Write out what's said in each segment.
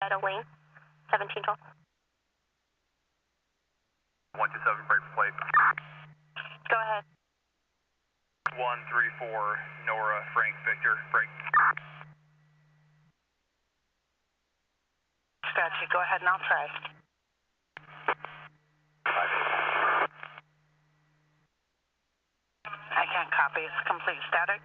idle lane, 1712. 127, break for plate. Go ahead. 134, Nora, Frank, Victor, break. Gotcha, go ahead and I'll try. I can't copy, it's complete static.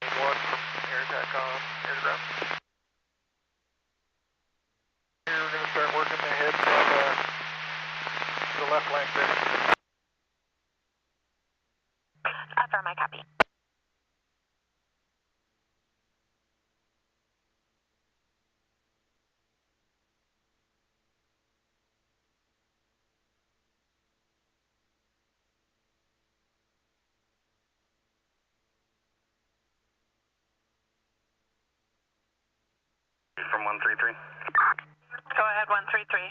One from air.com, air to ground. Here we're going to start working ahead to the left flank there. Affirm, I copy. From 133. Go ahead, 133.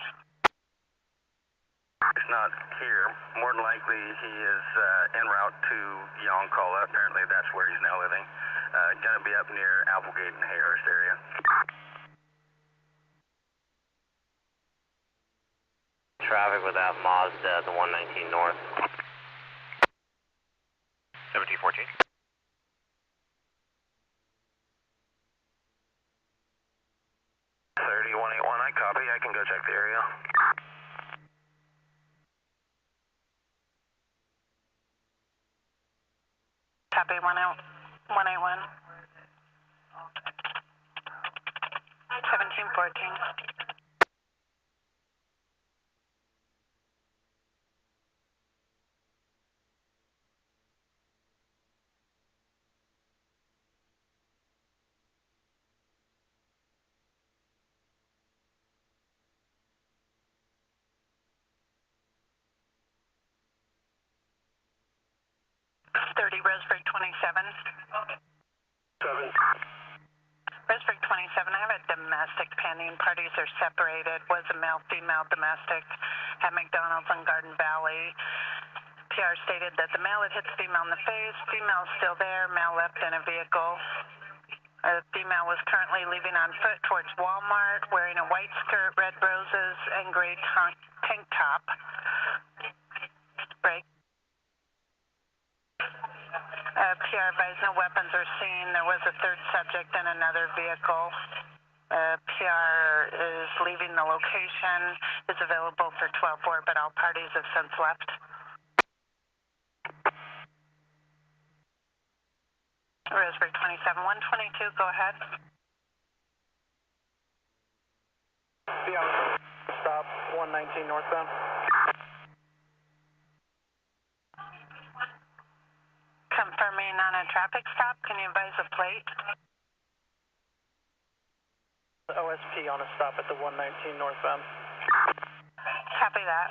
He's not here. More than likely he is en route to Yoncalla. Apparently that's where he's now living. Going to be up near Applegate and Hayhurst area. Traffic with that Mazda at the 119 north. 1714. 3181, I copy. I can go check the area. Copy, 181. 1714. Roseburg 27. 7. Roseburg 27, I have a domestic pending. Parties are separated. Was a male, female domestic at McDonald's in Garden Valley. PR stated that the male had hit the female in the face. Female is still there. Male left in a vehicle. The female was currently leaving on foot towards Walmart, wearing a white skirt, red roses, and gray tank top. Break. PR advised no weapons are seen. There was a third subject in another vehicle. PR is leaving the location. Is available for 12-4, but all parties have since left. Roseburg 27, 122, go ahead. Yeah, stop 119 northbound. Confirming on a traffic stop, can you advise a plate? OSP on a stop at the 119 northbound. Copy that.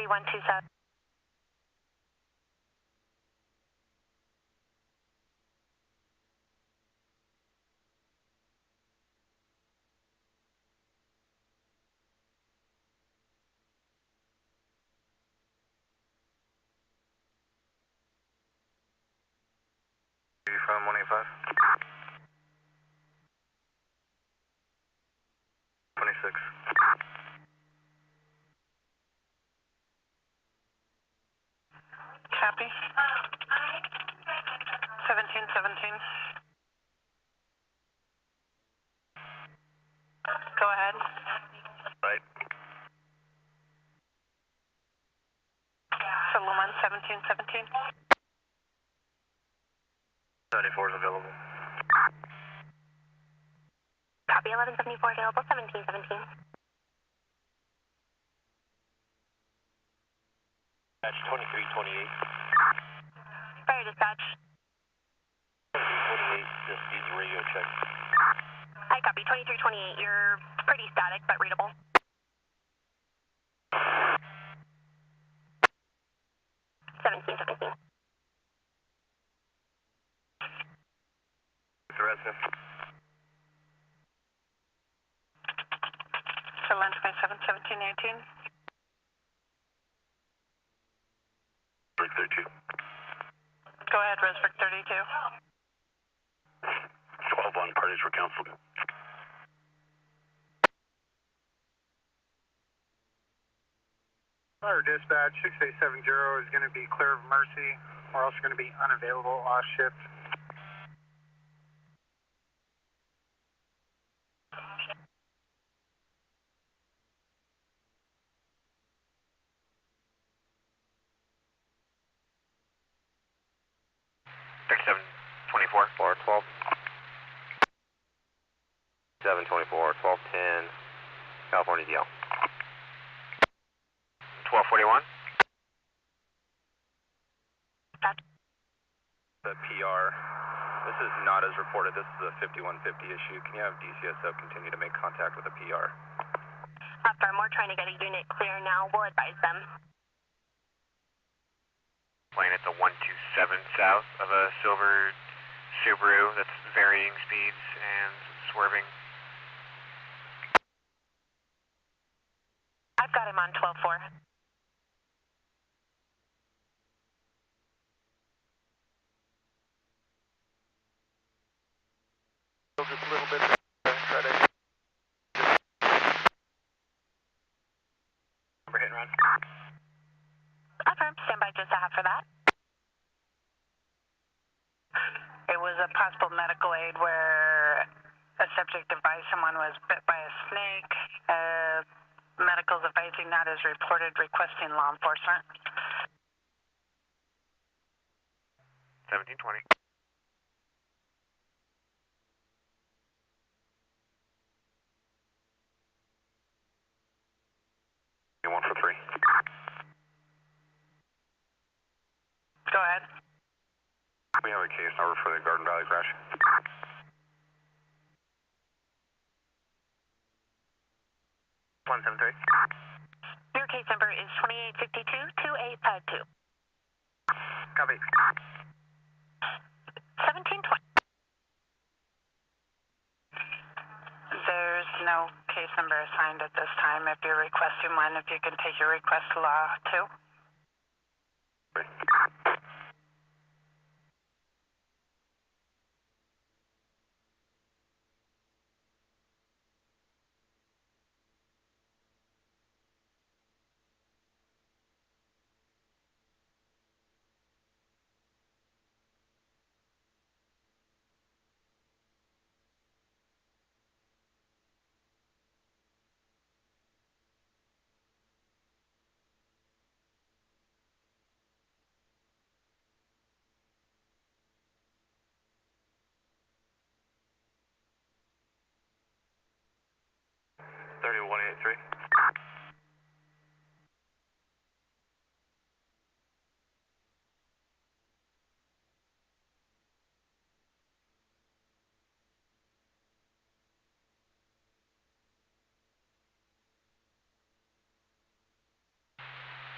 One two seven. From 185. 26. Copy. 1717. Go ahead. Right. Solomon 1717. 74 is available. Copy 1174 available 1717. Dispatch 2328. Fire dispatch. 2328, just use the radio check. I copy. 2328. You're pretty static, but readable. Seventeen. The resident. So line 27, 17, 18. Roseburg 32. Go ahead, Roseburg 32. 12-1 parties were counseled. Fire dispatch 6870 is going to be clear of Mercy. We're also going to be unavailable off shift. Thirty-seven 24. 412. 724, 1210, California DL. 1241. The PR, this is not as reported. This is a 5150 issue. Can you have DCSO continue to make contact with the PR? Firm, we're trying to get a unit clear now. We'll advise them. Plane at the 127 south of a silver Subaru that's varying speeds and swerving. I've got him on 12-4. Just a little bit. Try to. Hit and run. Firm, stand by just a half for that. It was a possible medical aid where a subject advised someone was bit by a snake. Medical's advising that is reported, requesting law enforcement. 1720. You 1 for 3. Go ahead. We have a case number for the Garden Valley crash. One 7-3. Your case number is 2852-2852. Copy. 1720. There's no case number assigned at this time. If you're requesting one, if you can take your request to law too.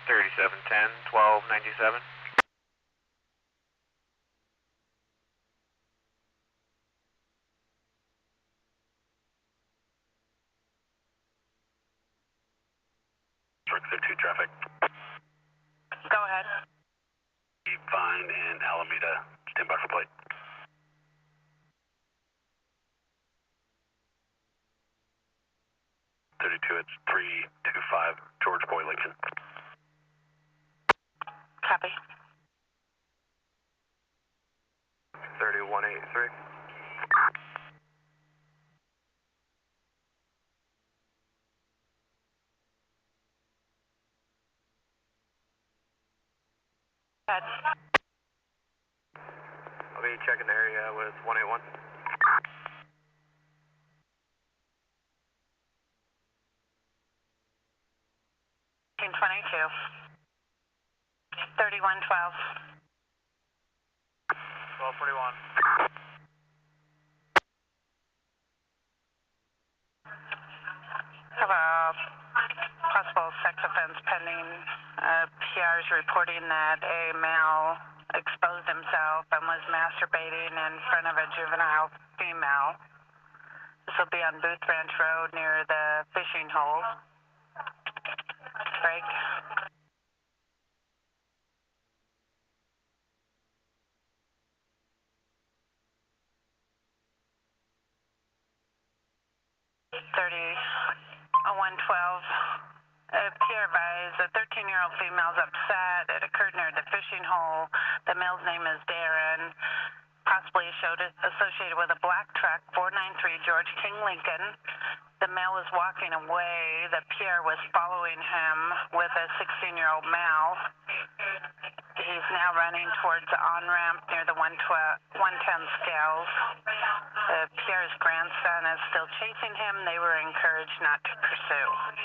Thirty-seven 10, 1297. Roseburg 32 traffic. Go ahead. Vine and Alameda. Stand by for plate. It's 325 George Boy Lincoln. Copy. 3183. Go ahead. I'll be checking the area with 181. Team 22. 3112. 1241. Have a possible sex offense pending. PR's reporting that a male exposed himself and was masturbating in front of a juvenile female. This will be on Booth Ranch Road near the fishing hole. Break. Pierre advised a 13-year-old female's upset. It occurred near the fishing hole. The male's name is Darren, possibly associated with a black truck, 493 George King Lincoln. The male was walking away. The Pierre was following him with a 16-year-old male. He's now running towards the on-ramp near the 110 scales. Pierre's grandson is still chasing him. They were encouraged not to pursue.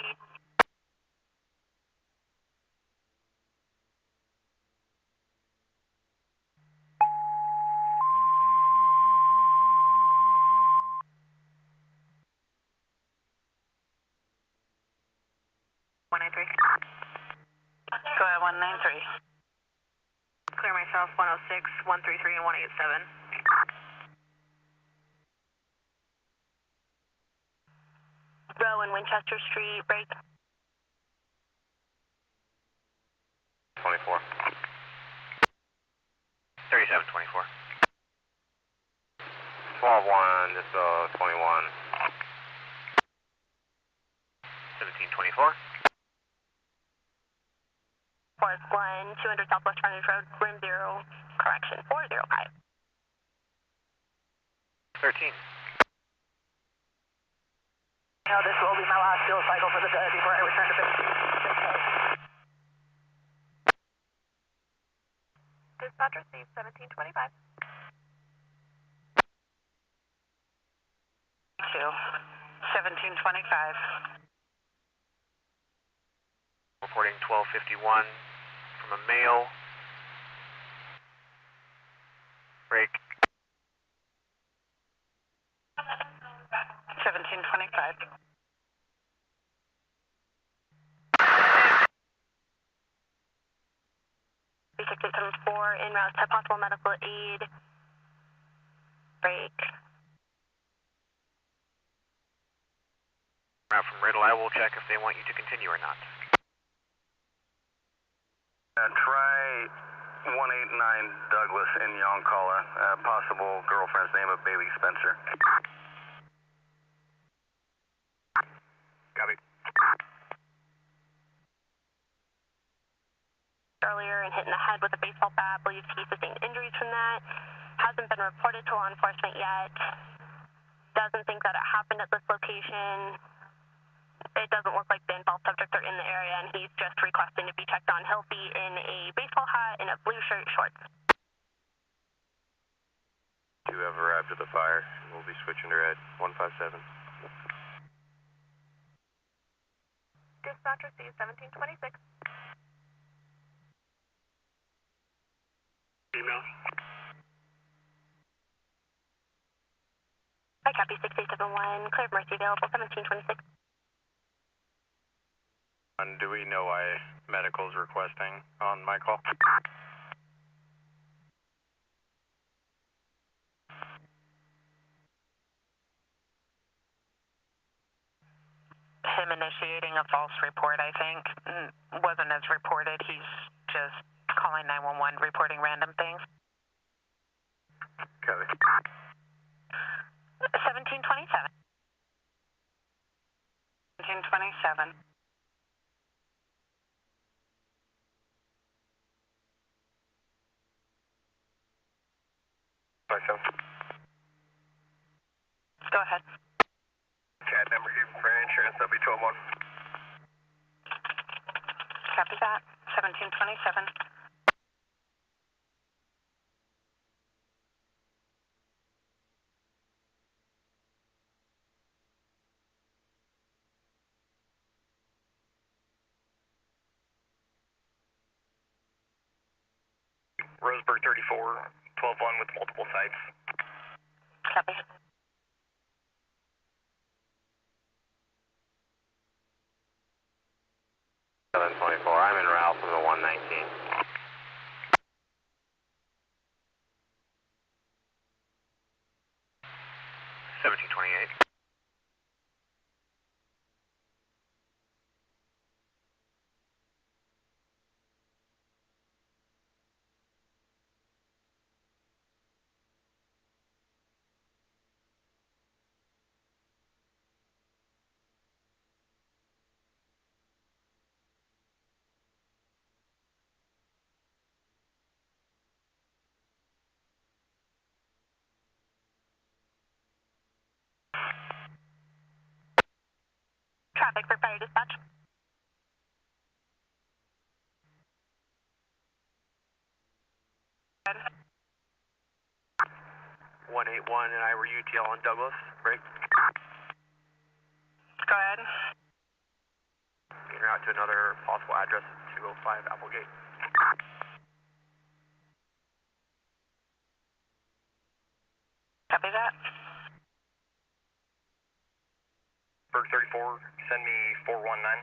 Go ahead, 193. Clear myself, 106, 133, and 187. Row and Winchester Street, break. 24. 3724. 12-1, this 21. 1724. Forest 1, 200 Southwest Frontage Road, room 0, correction, 405. 13. Now this will be my last fuel cycle for the day before I return to base. Dispatch received 1725. 1725. Reporting 1251 from a male. Break. 1725. B6874, en route to possible medical aid. Break. Route from Riddle, I will check if they want you to continue or not. Try 189 Douglas in Yoncalla. Possible girlfriend's name of Bailey Spencer. Copy. Earlier and hit in the head with a baseball bat. Believes he sustained injuries from that. Hasn't been reported to law enforcement yet. Doesn't think that it happened at this location. It doesn't look like the involved subjects are in the area, and he's just requesting to be checked on. He'll be in a baseball hat and a blue shirt, shorts. You have arrived at the fire. We'll be switching to red 157. Dispatch received 1726. Email. I copy 6871. Clear of Mercy available 1726. And do we know why medical's requesting on my call? Him initiating a false report, I think. Wasn't as reported. He's just calling 911, reporting random things. Copy. 1727. 1727. Go ahead. CAD number here for insurance, that'll be 12-1. Copy that. 1727. Roseburg 34, 12-1 with multiple sites. Copy. 724, I'm en route from the 119. 1728. Traffic for fire dispatch. Go 181 and I were UTL on Douglas. Break. ahead. En route to another possible address, 205 Applegate. Copy that. Berg 34, send me 419.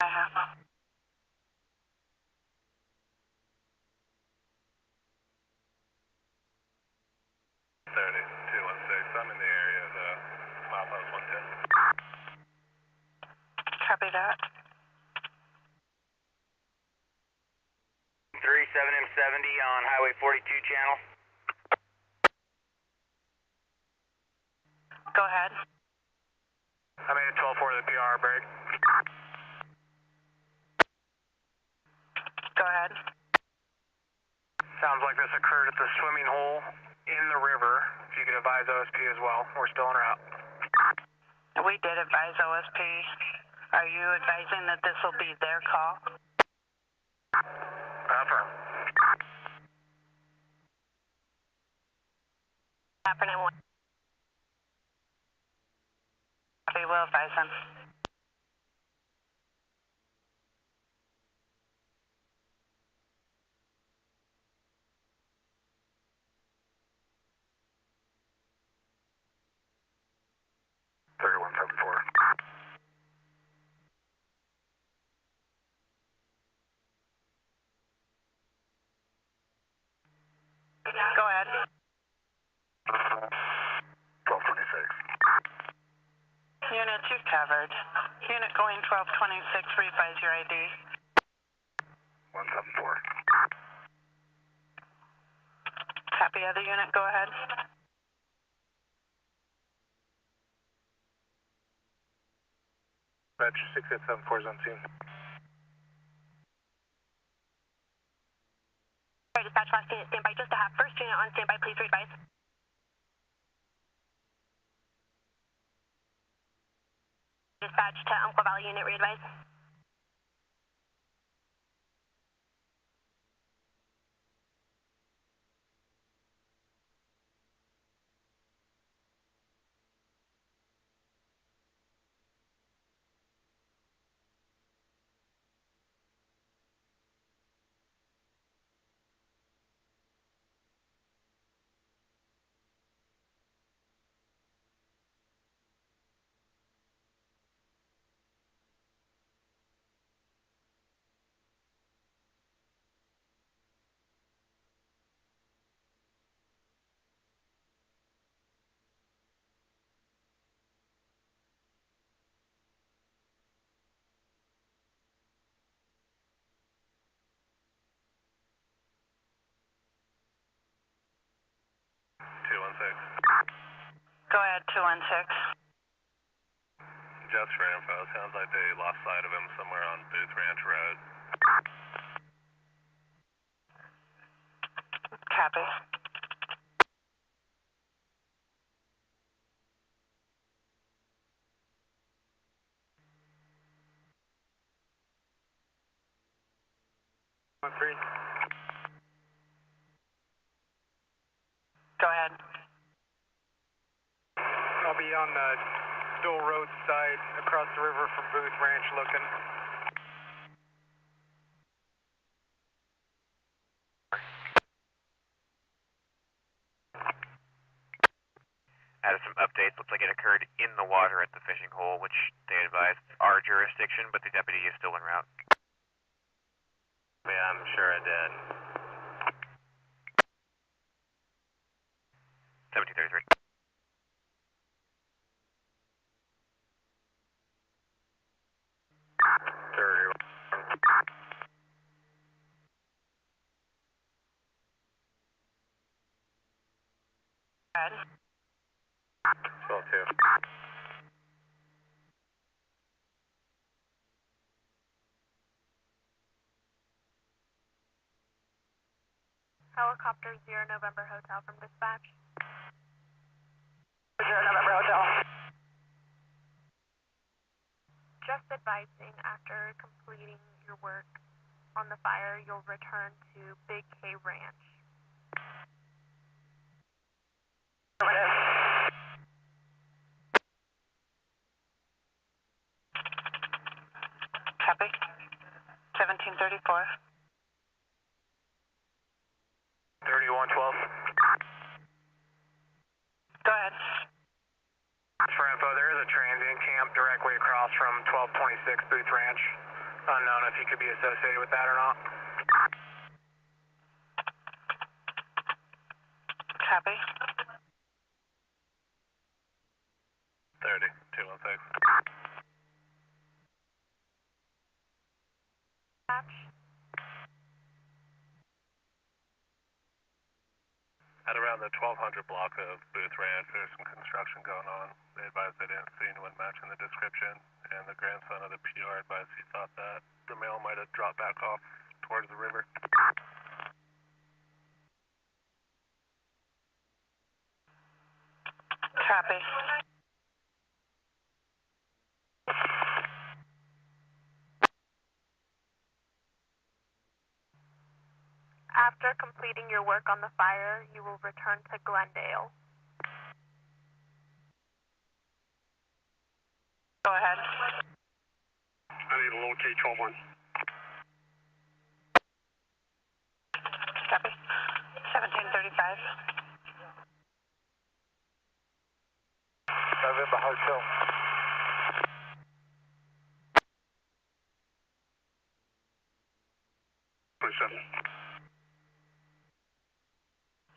I have. 216, I'm in the area of milepost 110. Copy that. 37M70 on Highway 42 channel. Go ahead. I made a 12-4 to the PR, break. Go ahead. Sounds like this occurred at the swimming hole in the river. If you could advise OSP as well, we're still en route. We did advise OSP. Are you advising that this will be their call? Affirm. After 91. We will advise them. Go ahead. 1226. Unit, you're covered. Unit going 1226, revise your ID. 174. Copy other unit, go ahead. Roger, 6874 zone scene. Fire dispatch, last unit standby. Just to have first unit on standby, please advise. Dispatch to Umpqua Valley unit, re-advise. Go ahead, 216. Just for info, sounds like they lost sight of him somewhere on Booth Ranch Road. Copy. Three. Go ahead. I'll be on the dual roadside across the river from Booth Ranch looking. Added some updates. Looks like it occurred in the water at the fishing hole, which they advised is our jurisdiction, but the deputy is still en route. Yeah, I'm sure it did. 1733. Red. 12-2. Helicopter 0 November Hotel from dispatch. 0 November Hotel. Just advising, after completing your work on the fire, you'll return to Big K Ranch. Copy. 1734. 3112. Go ahead. For info, there is a transient camp directly across from 1226 Booth Ranch. Unknown if he could be associated with that or not. Copy. 30-216. Dispatch. At around the 1200 block of Booth Ranch, there's some construction going on. They advised they didn't see anyone matching the description, and the grandson of the PR advised he thought that the male might have dropped back off towards the river. Copy. After completing your work on the fire, you will return to Glendale. Go ahead. I need to locate 121. Copy. 1735. November Hotel.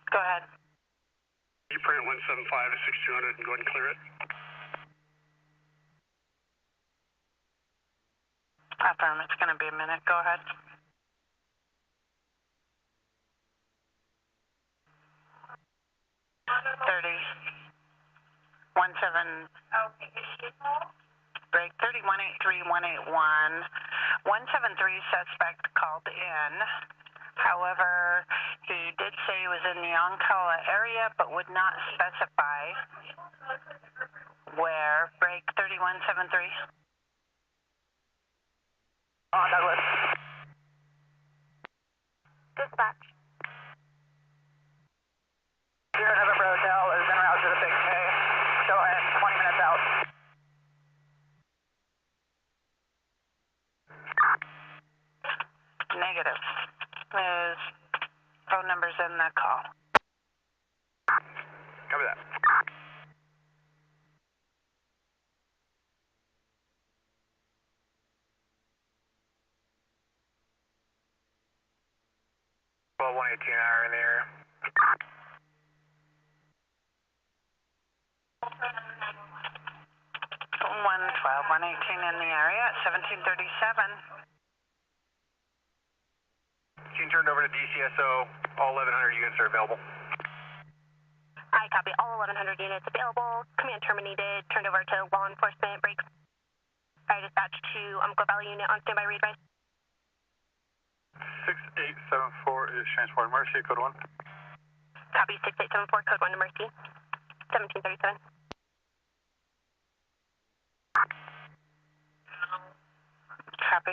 Go ahead. You print 175 to 6200 and go ahead and clear it. Affirm, it's going to be a minute. Go ahead. Break 3183181. 173 suspect called in. However, he did say he was in the Yoncalla area, but would not specify where. Break 3173. On Douglas. Dispatch. 0 November Hotel is en route to the Big K. Showing 20 minutes out. Negative. His phone number's in the call. Copy that. Well, 118 hour in the area. 118 in the area at 1737. Team turned over to DCSO. All 1100 units are available. I copy. All 1100 units available. Command terminated. Turned over to law enforcement. Breaks. I dispatch to Umpqua Valley unit on standby. Read advice. 6874 is transport Mercy, code 1. Copy. 6874. Code 1 to Mercy. 1737. Copy.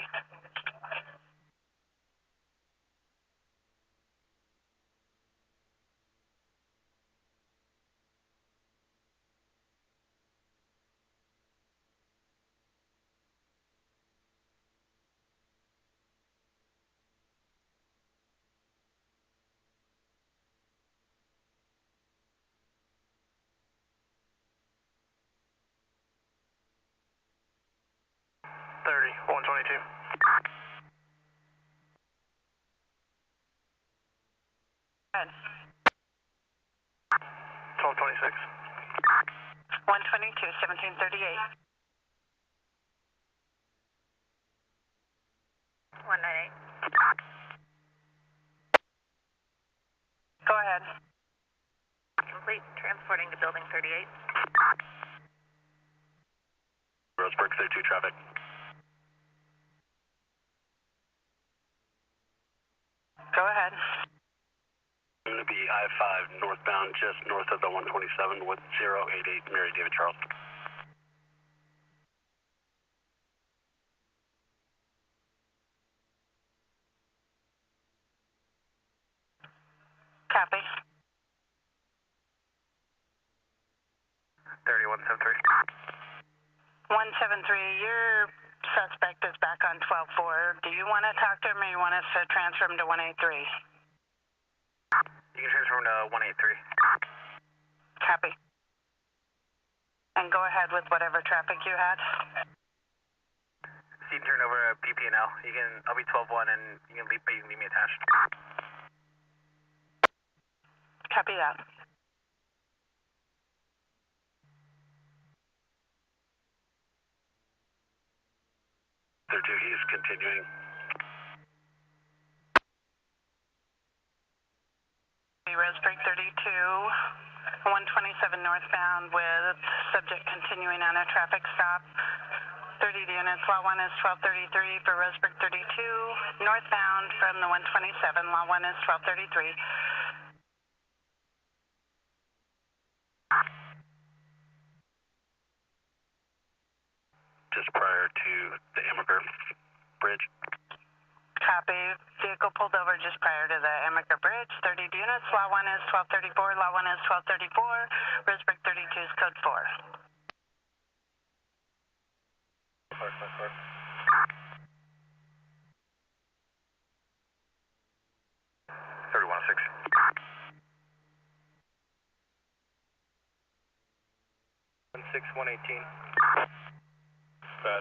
122. Good. 1226. 122, 1738. 198. Go ahead. Complete. Transporting to building 38. Roseburg 32 traffic. Go ahead. Going to be I-5 northbound just north of the 127 with 088 Mary David Charles. Copy. 3173. 173, your suspect is back on 12-4. Do you want to talk to him or you want us to transfer him to 183? You can transfer him to 183. Copy. And go ahead with whatever traffic you had. So you can turn over a PP&L. I'll be 12-1 and you can leave me attached. Copy that. He's continuing. Roseburg 32, 127 northbound with subject continuing on a traffic stop. 30 units, law 1 is 1233 for Roseburg 32, northbound from the 127, law 1 is 1233. Just prior to the Amaker Bridge. Copy. Vehicle pulled over just prior to the Amaker Bridge. 30 units. Law 1 is 1234. Law 1 is 1234. Roseburg 32 is code 4. 3106. 118. Bad.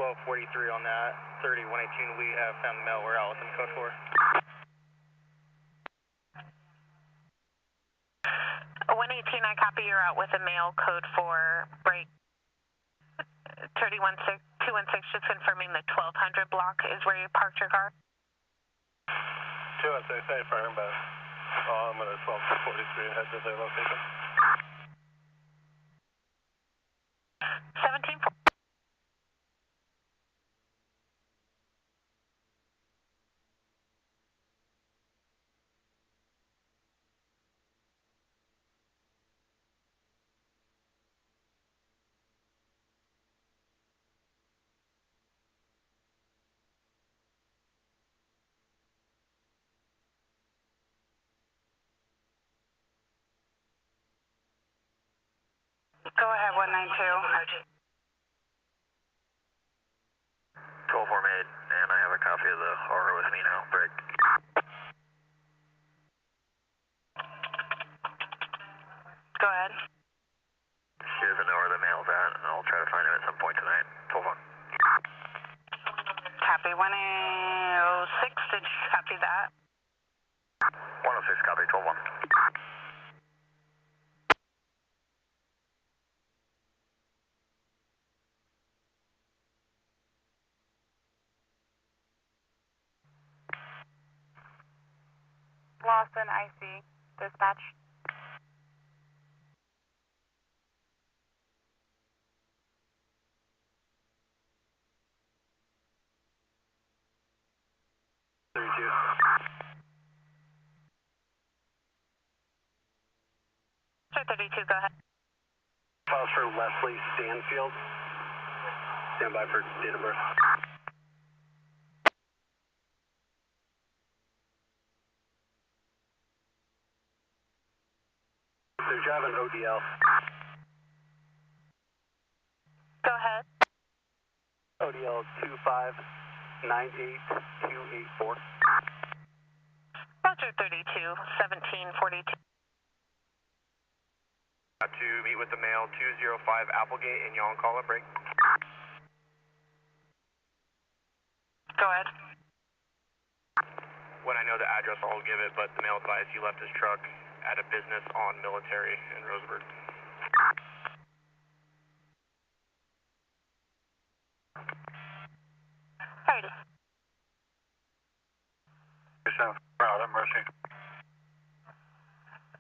1243 on that. 3118, we have found the mail. We're out within code 4. 118, I copy you're out with a mail code 4 break. 216, just confirming the 1200 block is where you parked your car. 216, say firm, but I'm at 1243 and head to their location. 17. Go ahead, 192. 12-4 made, and I have a copy of the horror with me now. Break. Go ahead. He doesn't know where the mail's at, and I'll try to find him at some point tonight. 12-1. Copy. 106, did you copy that? 106, copy. 12-1. Lawson, IC. Dispatch. Sir 32, go ahead. Files for Leslie Stanfield. Stand by for date of birth. They're driving ODL. Go ahead. ODL 2598284. Roger 32, 1742. To meet with the mail 205 Applegate in Yoncalla, break. Go ahead. When I know the address, I'll give it, but the male advised he left his truck at a business on Military in Roseburg. Alrighty. Proud of Mercy.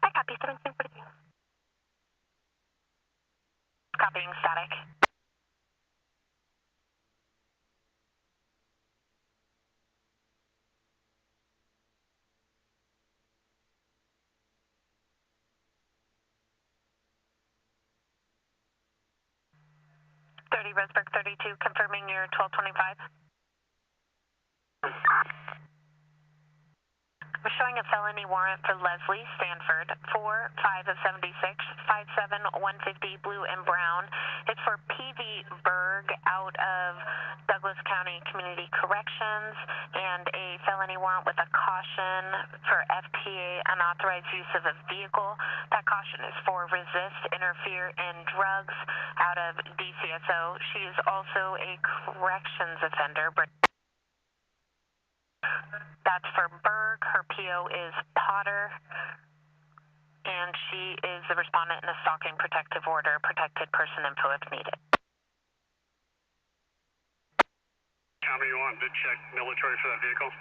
I copy 1742. Copying static. Roseburg 32, confirming your 1225. We're showing a felony warrant for Leslie Stanford, 4-5 of 76, 57150 blue and brown. It's for PV Berg out of Douglas County Community Corrections, and a felony warrant with a caution for FPA unauthorized use of a vehicle. That caution is for resist, interfere, and drugs out of DCSO. She is also a corrections offender. That's for Berg. Her PO is Potter, and she is the respondent in the stalking protective order, protected person info if needed. How many you want to check Military for that vehicle?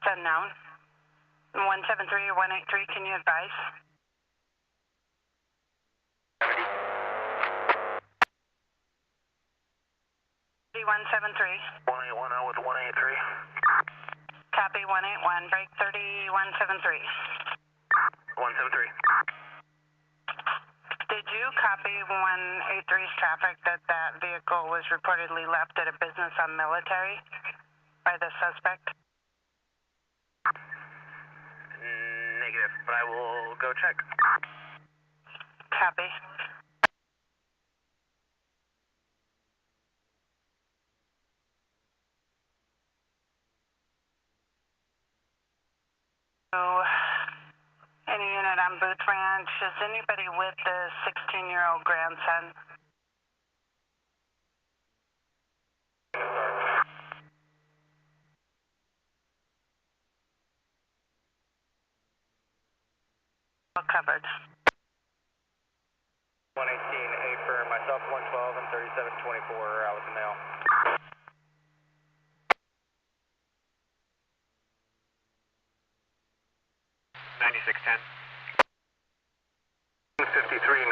It's unknown. 173 or 183, can you advise? 173. 1810 with 183. Copy 181, break 3173. 173. Did you copy 183's traffic that that vehicle was reportedly left at a business on Military by the suspect? Negative, but I will go check. Copy. So, any unit on Booth Ranch, is anybody with the 16-year-old grandson? Well covered. 118, A for myself, 112 and 3724 out with the mail.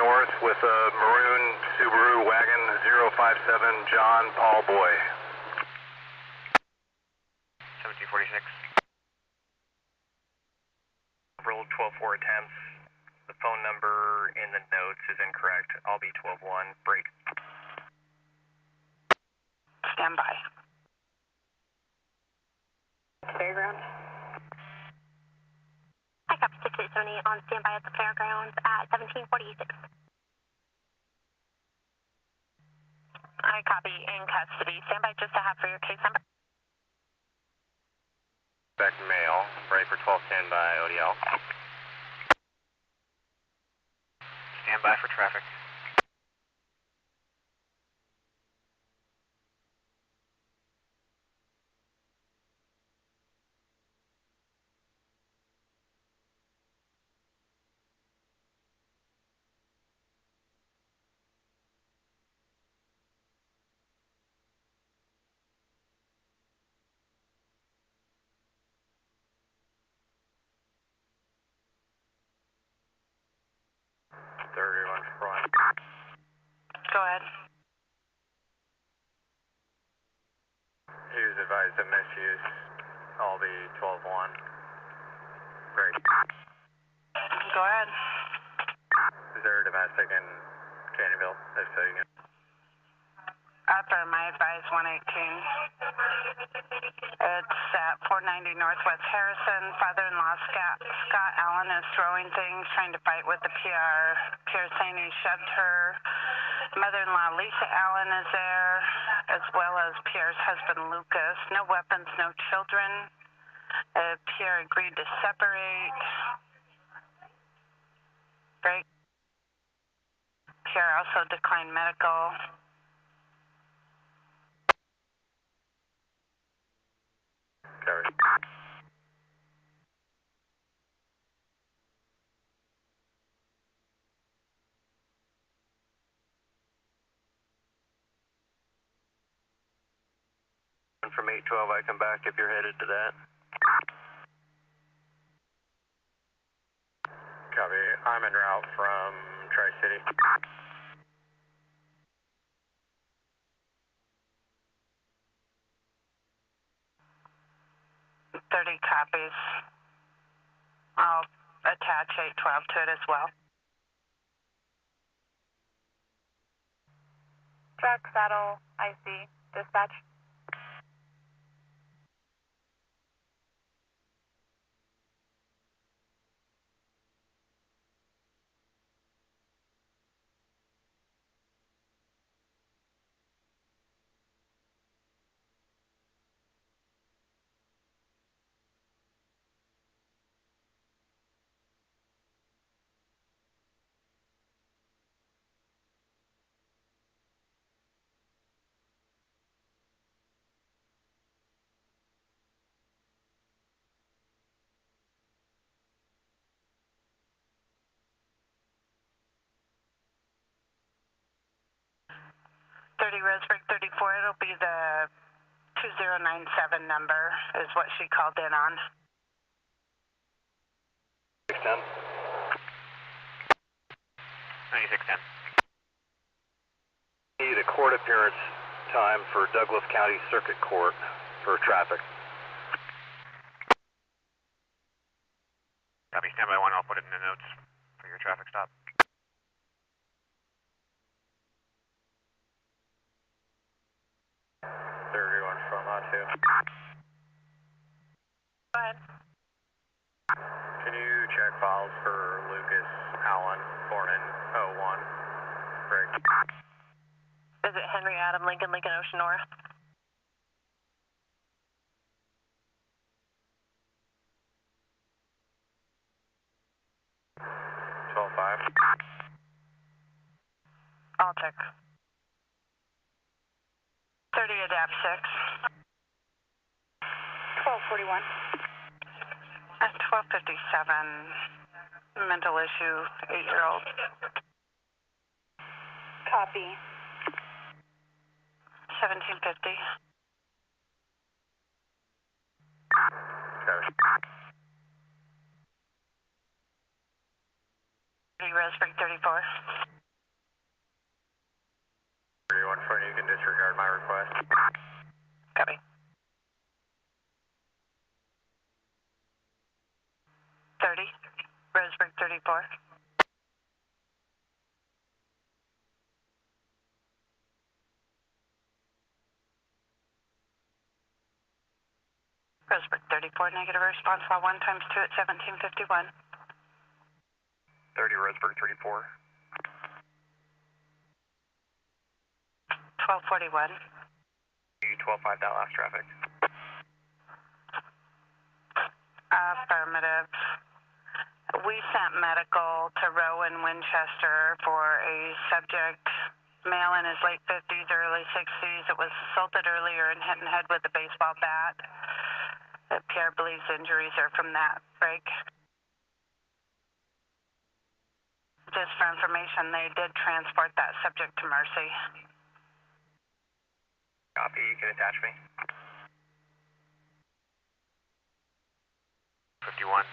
North with a maroon Subaru wagon, 057 John Paul Boy. 1746. Rolled 12-4 attempts. The phone number in the notes is incorrect. I'll be 12-1. Break. Stand by. Fairgrounds. I copy 6870 on standby at the fairgrounds at 1746. I copy in custody. Standby just to have for your case number. Back mail, ready for 1210 by ODL. Stand by for traffic. Go ahead. He was advised of misuse. I'll be 12-1. Break. Go ahead. Is there a domestic in Canyonville? If so, you can. Upper, my advice 118. It's at 490 Northwest Harrison. Father-in-law Scott Allen is throwing things, trying to fight with the PR. PR saying he shoved her. Mother-in-law Lisa Allen is there, as well as PR's husband Lucas. No weapons, no children. PR agreed to separate. Break. PR also declined medical. Carry. From 812, I come back if you're headed to that. Copy. I'm en route from Tri-City. 30 copies. I'll attach 812 to it as well. Truck, saddle, IC, dispatch. Roseburg 34, it'll be the 2097 number is what she called in on. 610. 9610. Need a court appearance time for Douglas County Circuit Court for traffic. Copy, standby 1, I'll put it in the notes for your traffic stop. From O2. Go ahead. Can you check files for Lucas Allen, born in 01? Greg. Is it Henry Adam Lincoln Ocean North? I'll check. 30 adapt 6. 1241. At 1257. Mental issue, 8-year-old. Copy. 1750. Copy. 30 Roseburg 34. 31 front, you can disregard my request. Copy. 30 Roseburg 34. Roseburg 34, negative response, file 1 times 2 at 1751. 30 Roseburg 34. 1241. 12.5 that last traffic. Affirmative. We sent medical to Rowan Winchester for a subject, male in his late 50s, early 60s. It was assaulted earlier and hit in the head with a baseball bat. Pierre believes injuries are from that break. Just for information, they did transport that subject to Mercy. Copy, you can attach me. 51.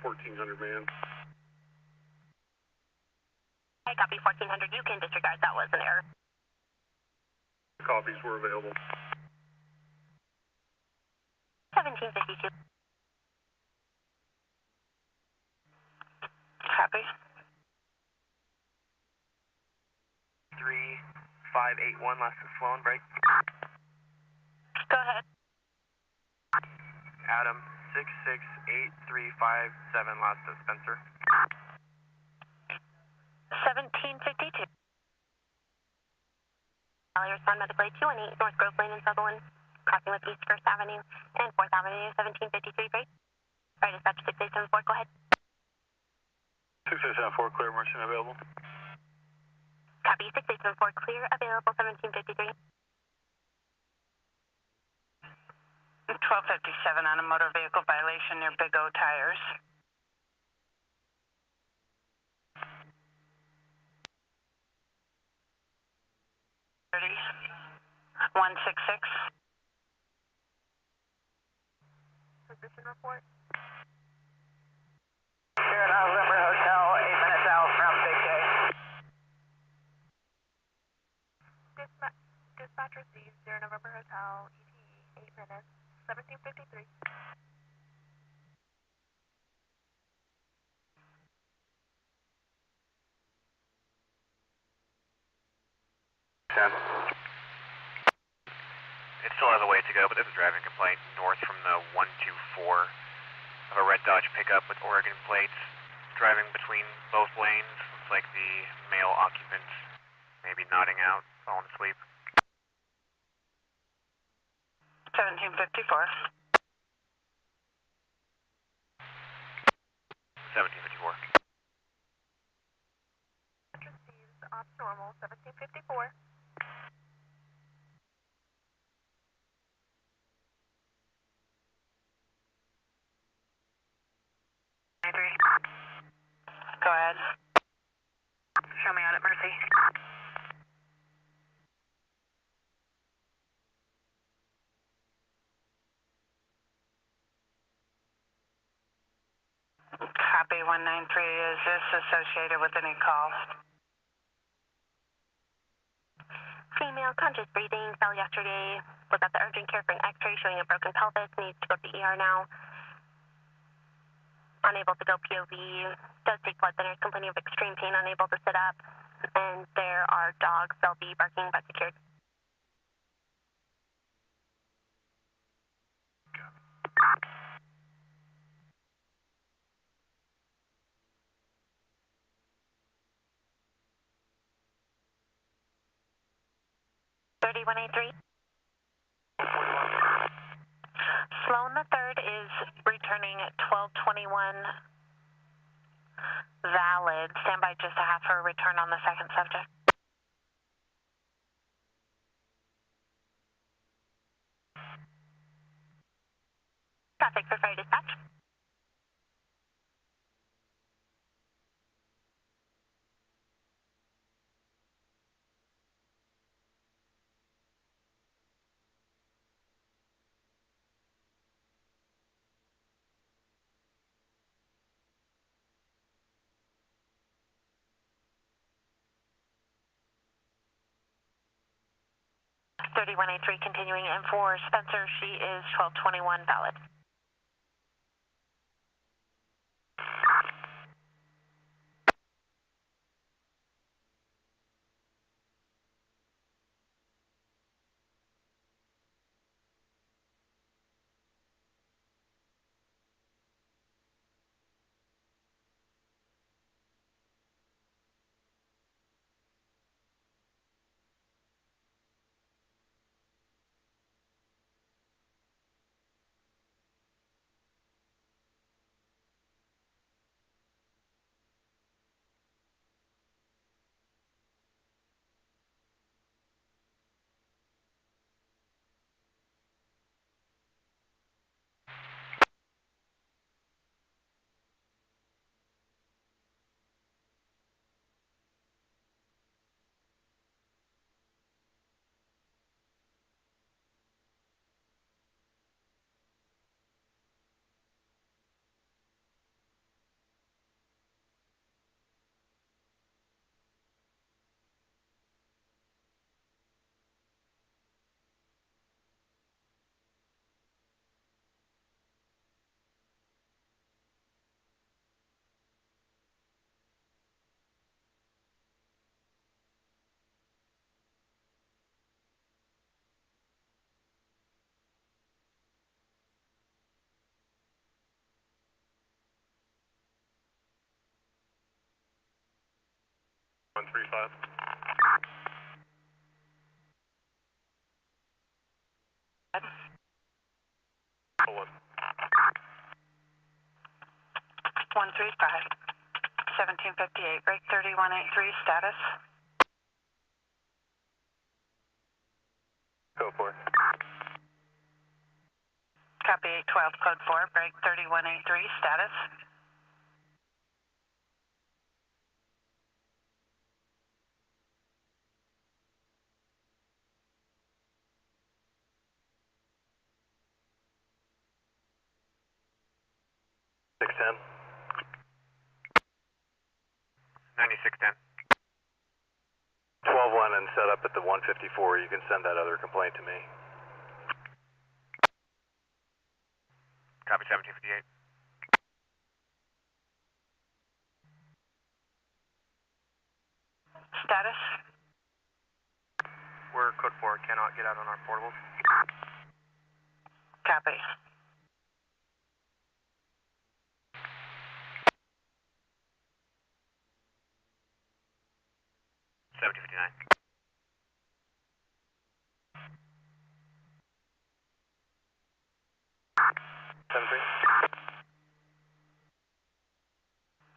1400 man. I copy 1400. You can disregard. That was an error. Copies were available. 1752. Copy. 3581, last is Sloan, break. Go ahead. Adam, 668357, last is Spencer. 1752. Valley respond medically 218 North Grove Lane in Sutherland, crossing with East First Avenue and 4th Avenue, 1753 break. Right, dispatch 6874, go ahead. 6874, clear, Merchant available. Copy 6874, clear, available 1753. 1257 on a motor vehicle violation near Big O Tires. $30, 166. Position report. Sierra November Hotel, 8 minutes out from Big K. Dispatch received Sierra November Hotel, ETA 8 minutes, 1753. It still has a way to go, but there's a driving complaint north from the 124 of a red Dodge pickup with Oregon plates driving between both lanes. Looks like the male occupant may be nodding out, falling asleep. 1754. 1754. Received ops normal, 1754. Go ahead. Show me on it, Mercy. Copy 193. Is this associated with any call? Female, conscious breathing, fell yesterday, was at the urgent care for an x-ray showing a broken pelvis, needs to go to the ER now. Unable to go POV, does take blood thinners, complaining of extreme pain, unable to sit up, and there are dogs, they'll be barking but secured. $3183. Sloan the third is returning at 1221 valid. Stand by just to have her return on the second subject. Traffic for fire dispatch. $3183 continuing, and for Spencer, she is 1221 valid. One three five. Pull it. 135. 1758. Break 3183. Status. 4. Copy 812, code 4, break 3183, status. $610. 9610. 12-1 and set up at the 154. You can send that other complaint to me. Copy 1758. Status? We're code 4, cannot get out on our portables. Copy.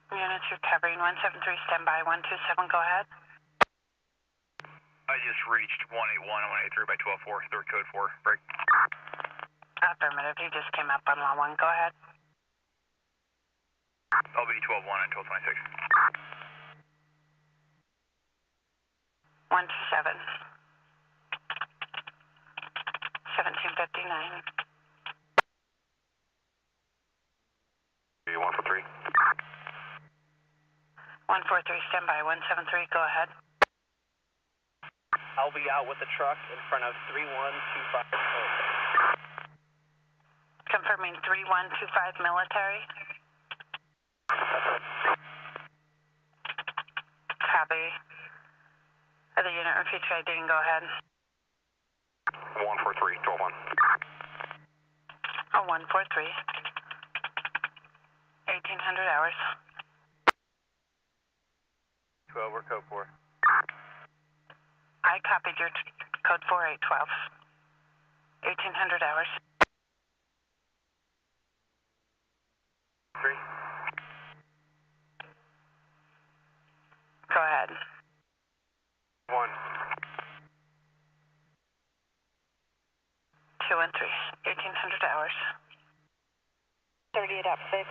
Units, you're covering 173, standby 127, go ahead. I just reached 181 and 183 by 12-4, third code 4, break. Affirmative, you just came up on law 1, go ahead. I'll be 12-1 until 26. 127. 1759. 143. 143, standby 173, go ahead. I'll be out with the truck in front of 3125 military. Confirming 3125 military. Copy. The unit repeat your ID and go ahead. 143, 12-1. Oh, 143. 1800 hours. 12, we're code 4. I copied your code 4812. 1800 hours. 3. Go ahead. 1. 2 and 3. 1800 hours. 30 at 6.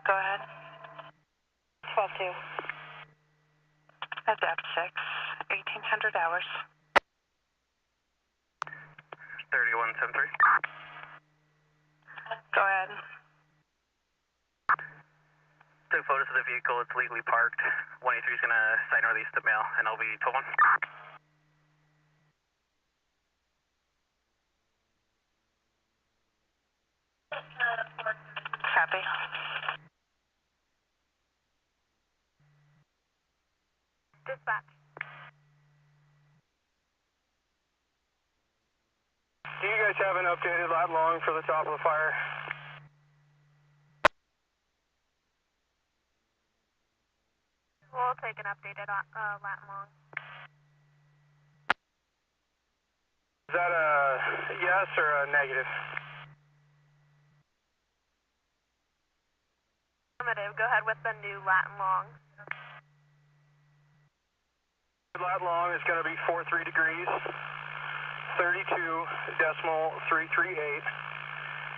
Go ahead. 12-2. Adapt 6. 1800 hours. 3173. Go ahead. Took photos of the vehicle, it's legally parked. 183 is going to sign and release the mail, and I'll be 12-1. Copy. Dispatch. Do you guys have an updated lat long for the top of the fire? We'll take an updated lat long. Is that a yes or a negative? Affirmative. Go ahead with the new lat long. Lat long is going to be 43 degrees, 32.338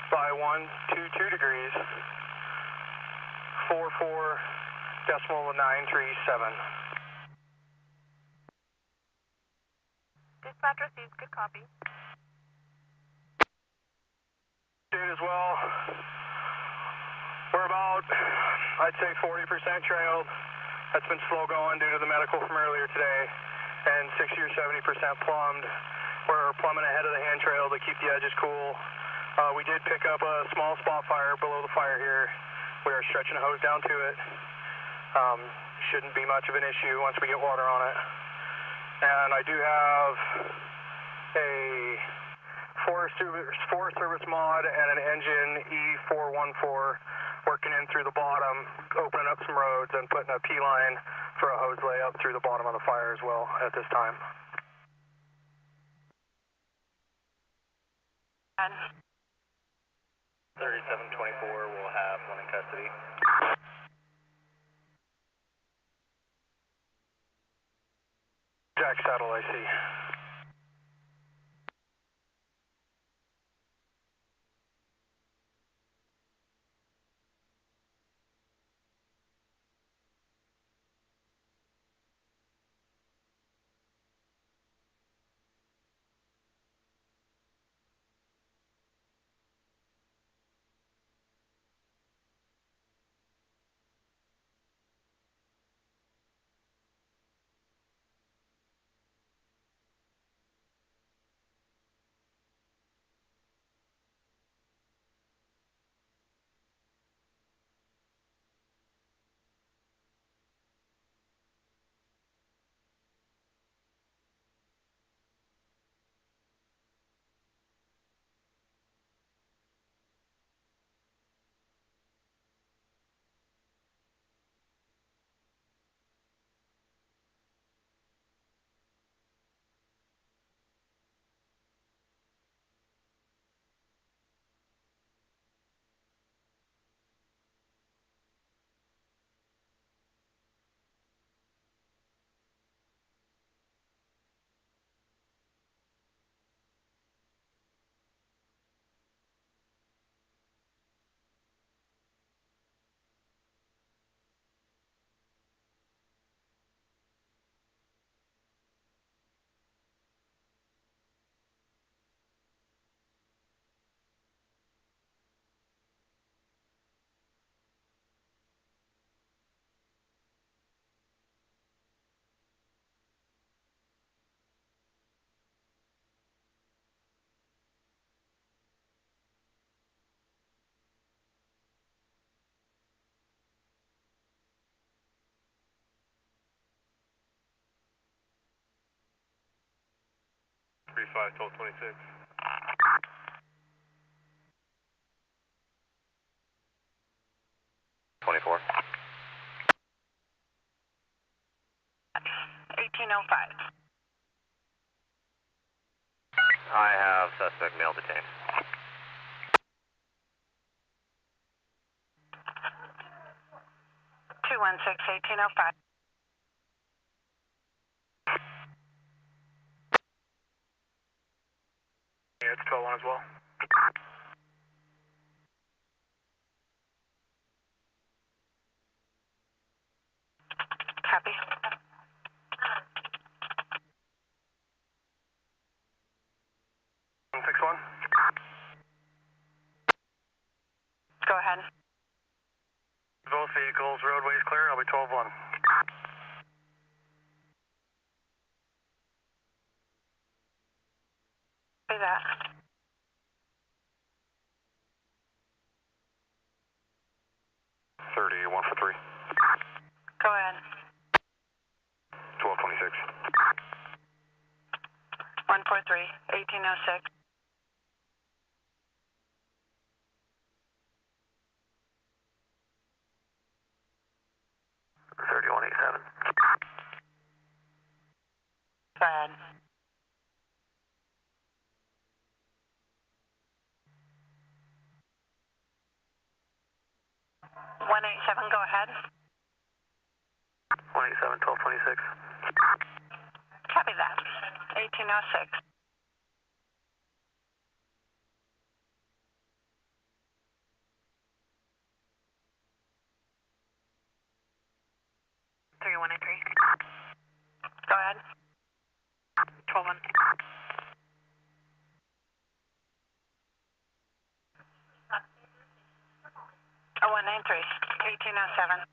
by 122 degrees, 44.937. Dispatch received. Good copy. Did as well. We're about, I'd say 40% trailed. That's been slow going due to the medical from earlier today, and 60 or 70% plumbed. We're plumbing ahead of the hand trail to keep the edges cool. We did pick up a small spot fire below the fire here. We are stretching a hose down to it. Shouldn't be much of an issue once we get water on it. And I do have a Forest Service mod and an engine E414 working in through the bottom, opening up some roads and putting a P-line for a hose layup through the bottom of the fire as well at this time. And 3724 will have one in custody. Jack Saddle, I see. 135, 1226. 24. 1805. I have suspect male detained. 216-1805. Yeah, it's 12-1 as well. Copy. Six one. Go ahead. Both vehicles, roadways clear. I'll be 12-1. Say that. One for 3. Go ahead. 1226. 143, 1806. Go ahead. 187, go ahead. 187, 1226. Copy that. 1806. Go ahead. 12-1. 193, 1807.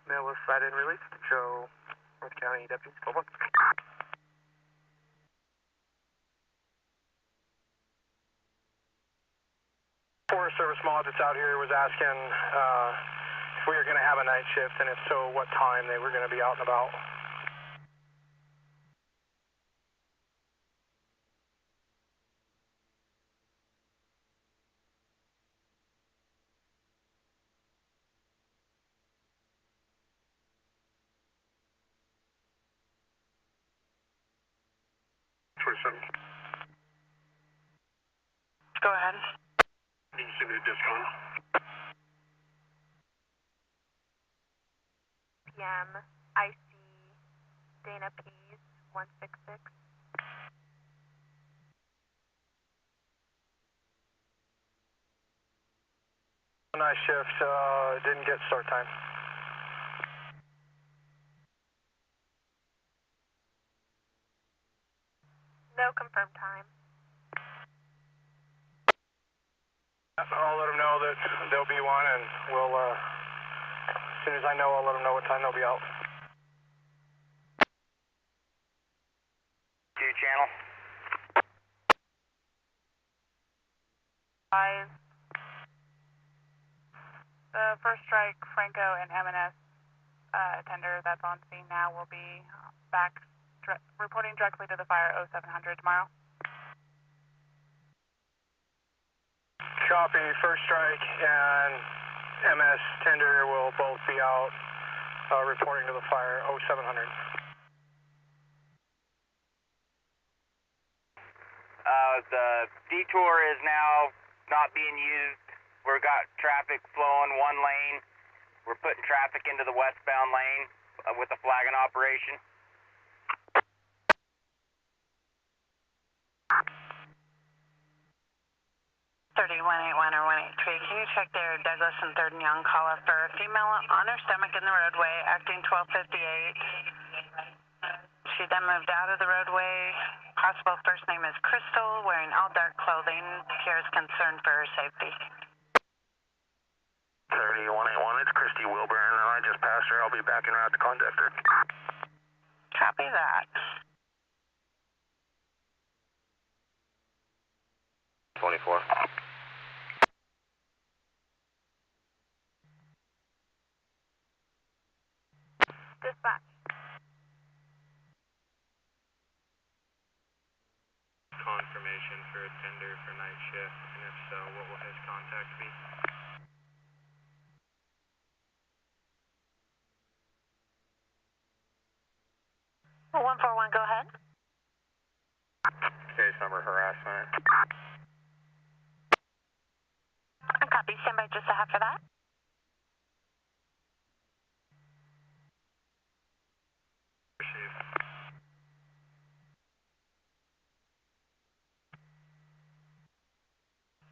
Mail was cited and released. Show North County deputies 12-1. Forest Service mod that's out here was asking if we were going to have a night shift, and if so, what time they were going to be out and about. Go ahead. Need to see the discount. PM, I see Dana Pease, 166. Night shift, didn't get start time. No confirmed time. I'll let them know that there'll be one, and we'll, as soon as I know, I'll let them know what time they'll be out. To your channel. 5. The first strike, Franco and M&S tender that's on scene now will be back reporting directly to the fire 0700 tomorrow. Copy, first strike and MS tender will both be out, reporting to the fire 0700. The detour is now not being used. We've got traffic flowing one lane. We're putting traffic into the westbound lane with a flagging operation. (3181) or 183, can you check their Douglas and 3rd and Young caller for a female on her stomach in the roadway, acting 1258. She then moved out of the roadway. Possible first name is Crystal, wearing all dark clothing. Here is concerned for her safety. 3181, it's Christy Wilburn, and I just passed her. I'll be back en route to contact her. Copy that. 24. Dispatch. Confirmation for a tender for night shift, and if so, what will his contact be? Well, 141, go ahead. Case number harassment. Copy, stand by just a half for that.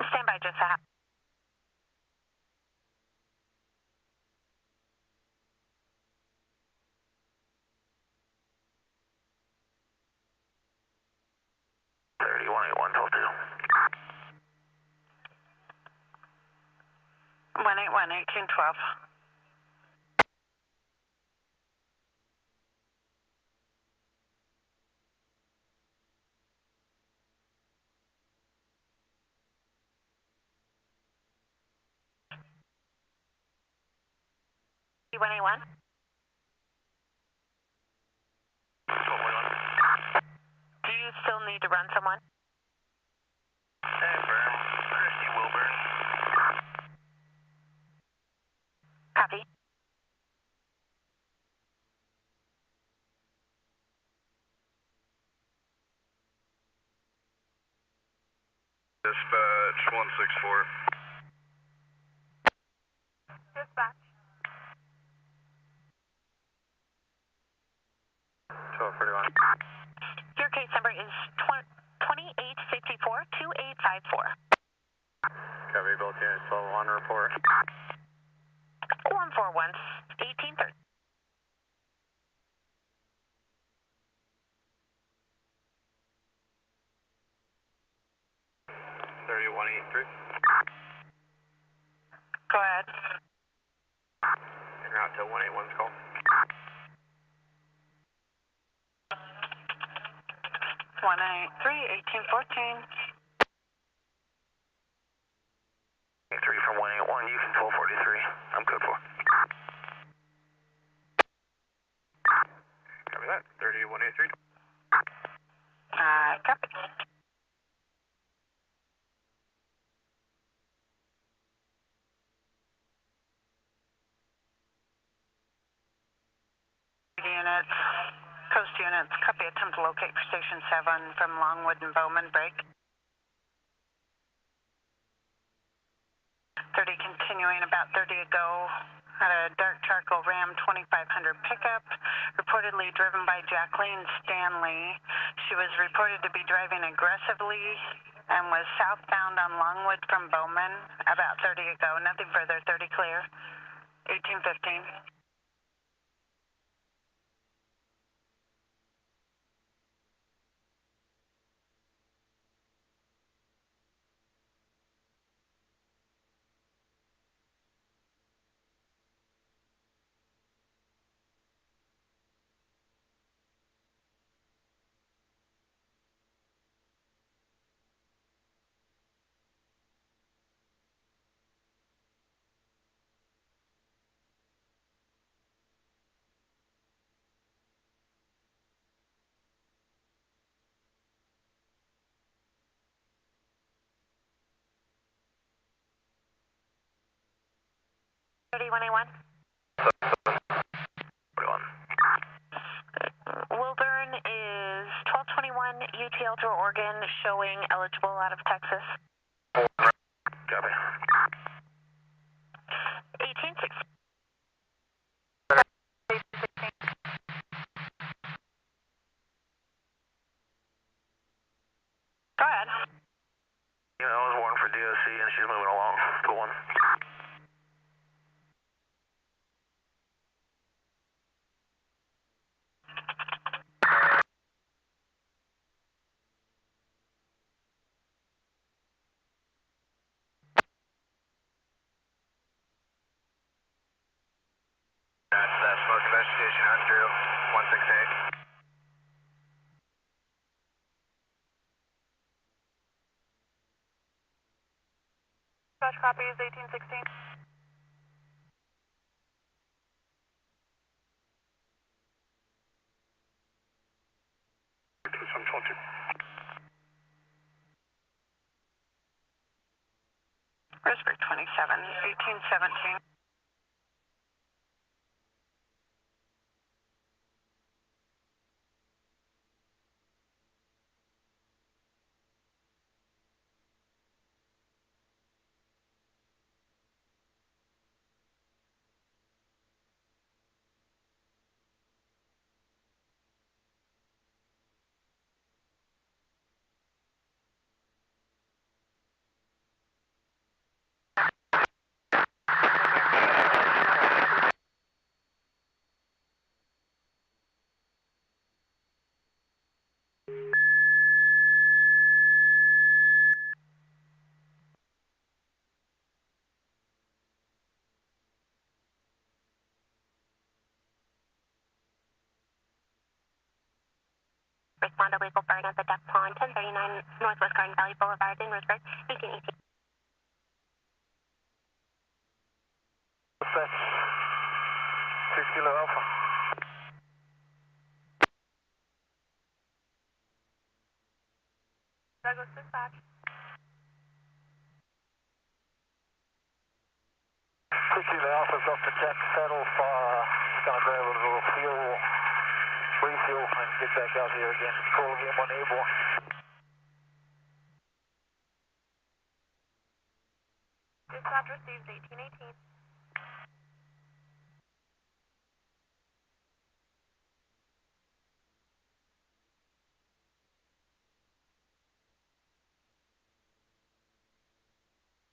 Stand by just a half. (181) 1812. (181) Do you still need to run someone? Affirm, Christy Wilburn. Copy. Dispatch 164. Dispatch. 1241. Your case number is 2854-2854. Copy, both units 12-1 report. 141, 1830. Go ahead. En route to 181's call. 183 1814. 3 from 181, you can 1243. I'm code 4. Copy that. 3183. Copy. Units, coast units, copy, attempt to locate for Station 7 from Longwood and Bowman, break. 30 continuing about 30 ago at a dark charcoal Ram 2500 pickup, reportedly driven by Jacqueline Stanley. She was reported to be driving aggressively and was southbound on Longwood from Bowman about 30 to go. Nothing further, 30 clear. 1815. A1. Wilburn is 1221 UTL to Oregon, showing eligible out of Texas. Copy. 1816. Go ahead. Yeah, I was warned for DOC and she's moving along. Cool one. That's smoke investigation on Drew, 168. Dispatch copy is 1816. Some 20. Roseburg 27, 1817. Respond to legal burn at the Duck Pond, 1039 Northwest Garden Valley Boulevard in Roseburg, 1818. Dispatch, 6 Kilo Alpha. Douglas Dispatch. 6 Kilo Alpha's off the jack saddle for, gonna grab a little fuel, refuel, and get back out here again. Call him on airborne. Dispatch receives 1818.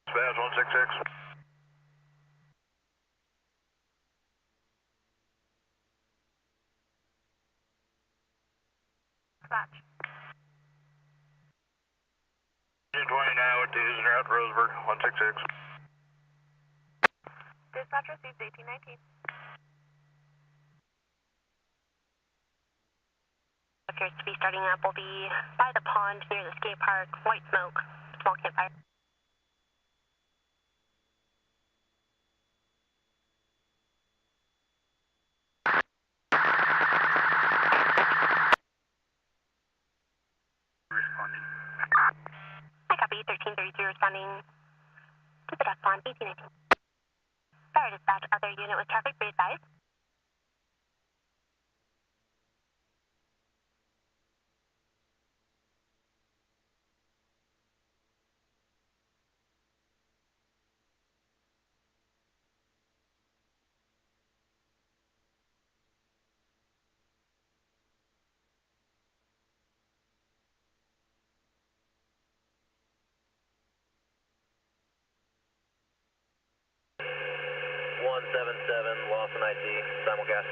Dispatch 166. Dispatch. 29 with Diesel route Roseburg, 166. Dispatch receives 1819. Appears to be starting up. Will be by the pond near the skate park. White smoke. Small campfire. Responding. I copy 1332 responding to the Duck Pond, 1819. Fire dispatch, other unit with traffic, be advised. 177, lost an ID, simulcast.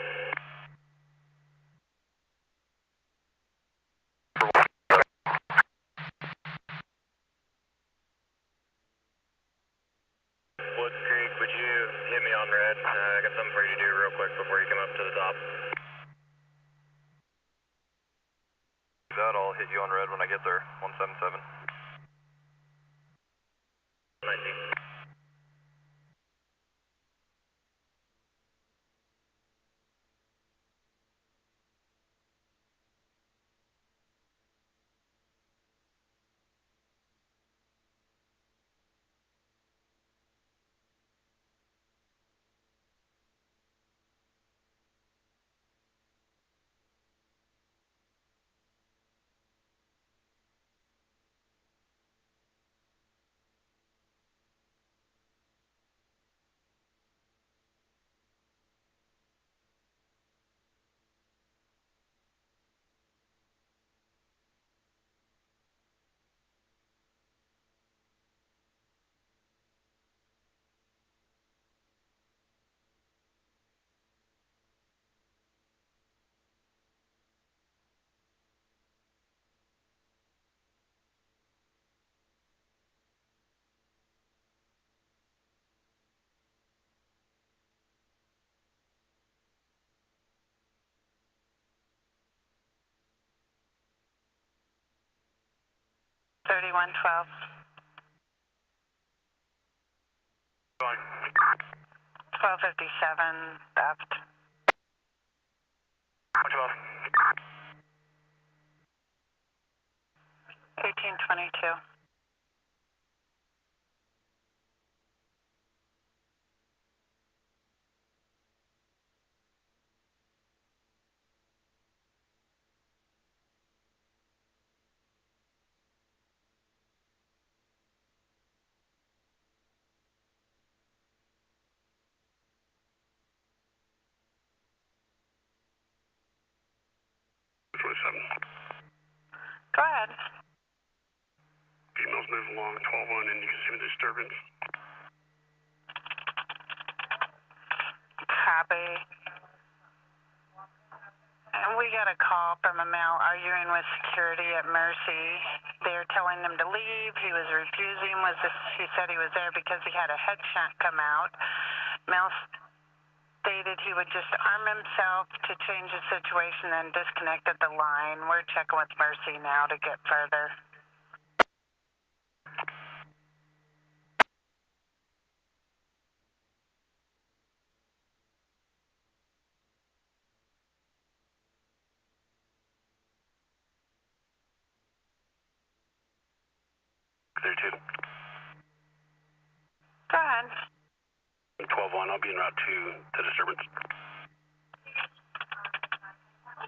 Woods Creek, would you hit me on red? I got something for you to do real quick before you come up to the top. I'll hit you on red when I get there, 177. 19. Thirty-one 12. Going. 1257 left. 12. 1822. Go ahead. Females move along 12-1 and you can see the disturbance. Copy. And we got a call from a male arguing with security at Mercy. They're telling him to leave. He was refusing. He said he was there because he had a headshot come out. Male stated he would just arm himself to change the situation and disconnected the line. We're checking with Mercy now to get further. Clear 2. Go ahead. 12-1, I'll be en route to the disturbance.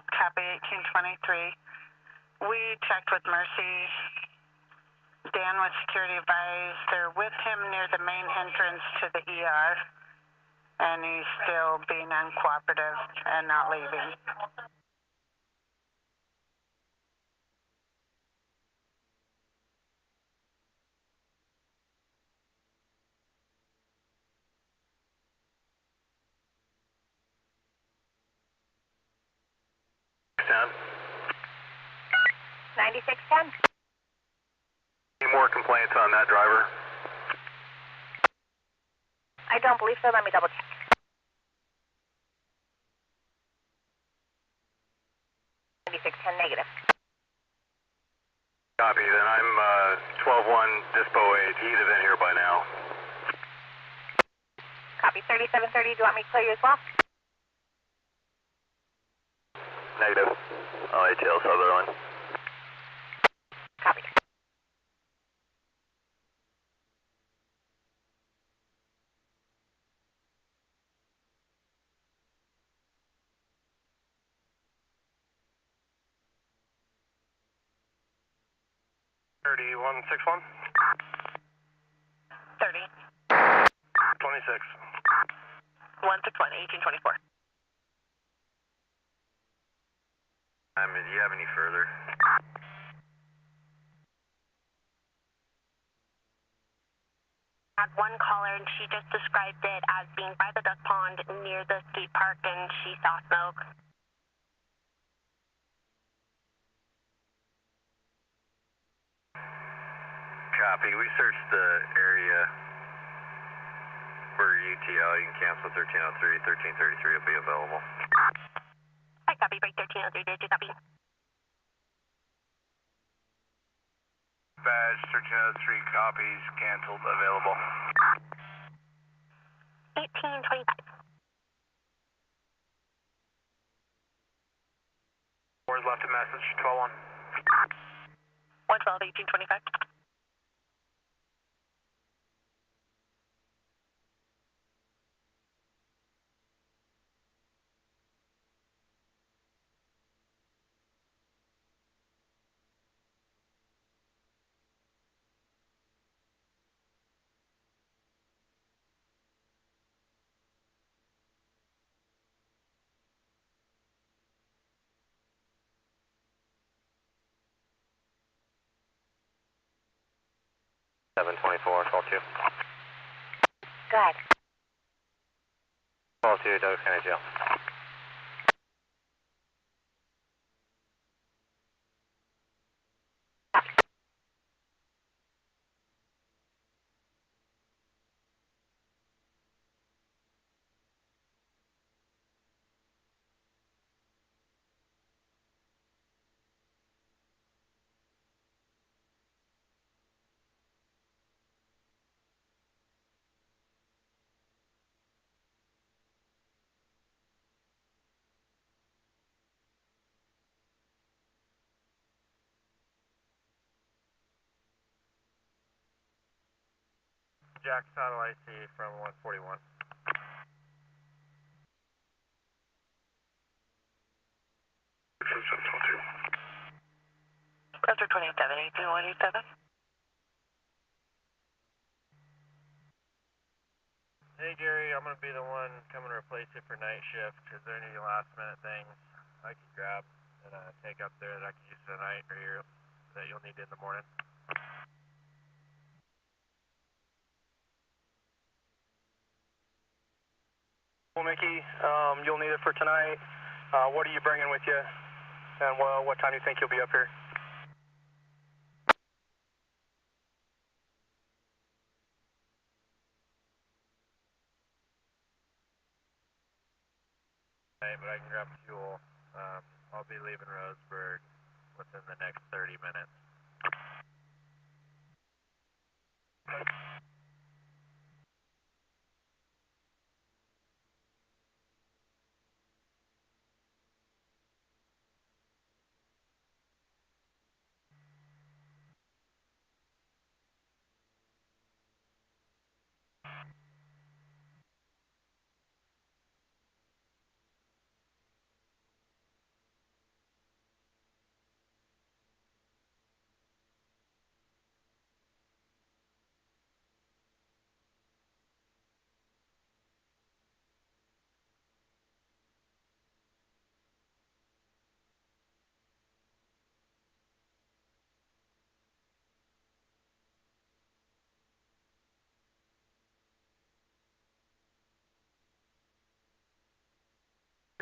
Copy 1823. We checked with Mercy. Dan with security advised they're with him near the main entrance to the ER, and he's still being uncooperative and not leaving. Down. 9610. Any more complaints on that driver? I don't believe so. Let me double check. Negative. Copy, then I'm 12-1, Dispo 8. He'd have been here by now. Copy 3730. Do you want me to clear you as well? Negative. ATL Sutherland. Copy. One 61. 30. 26. 1 to 20, 1824. Do you have any further? At one caller, and she just described it as being by the duck pond near the skate park, and she saw smoke. Copy. We searched the area for UTL. You can cancel 1303. 1333 will be available. Hi, copy. Break 1303. Did you copy? Badge 1303 copies. Canceled. Available. 1825. Where's left a message? 12-1. 112, 1825. Seven 24, 12-2. Go ahead. 12-2, Douglas County Jail. Jack Saddle IC from 141. Cluster 27, 187. Hey Jerry, I'm going to be the one coming to replace you for night shift. Is there any last minute things I can grab and take up there that I can use tonight or here that you'll need in the morning? Well, Mickey, you'll need it for tonight. What are you bringing with you? And what time do you think you'll be up here? But I can grab fuel. I'll be leaving Roseburg within the next 30 minutes.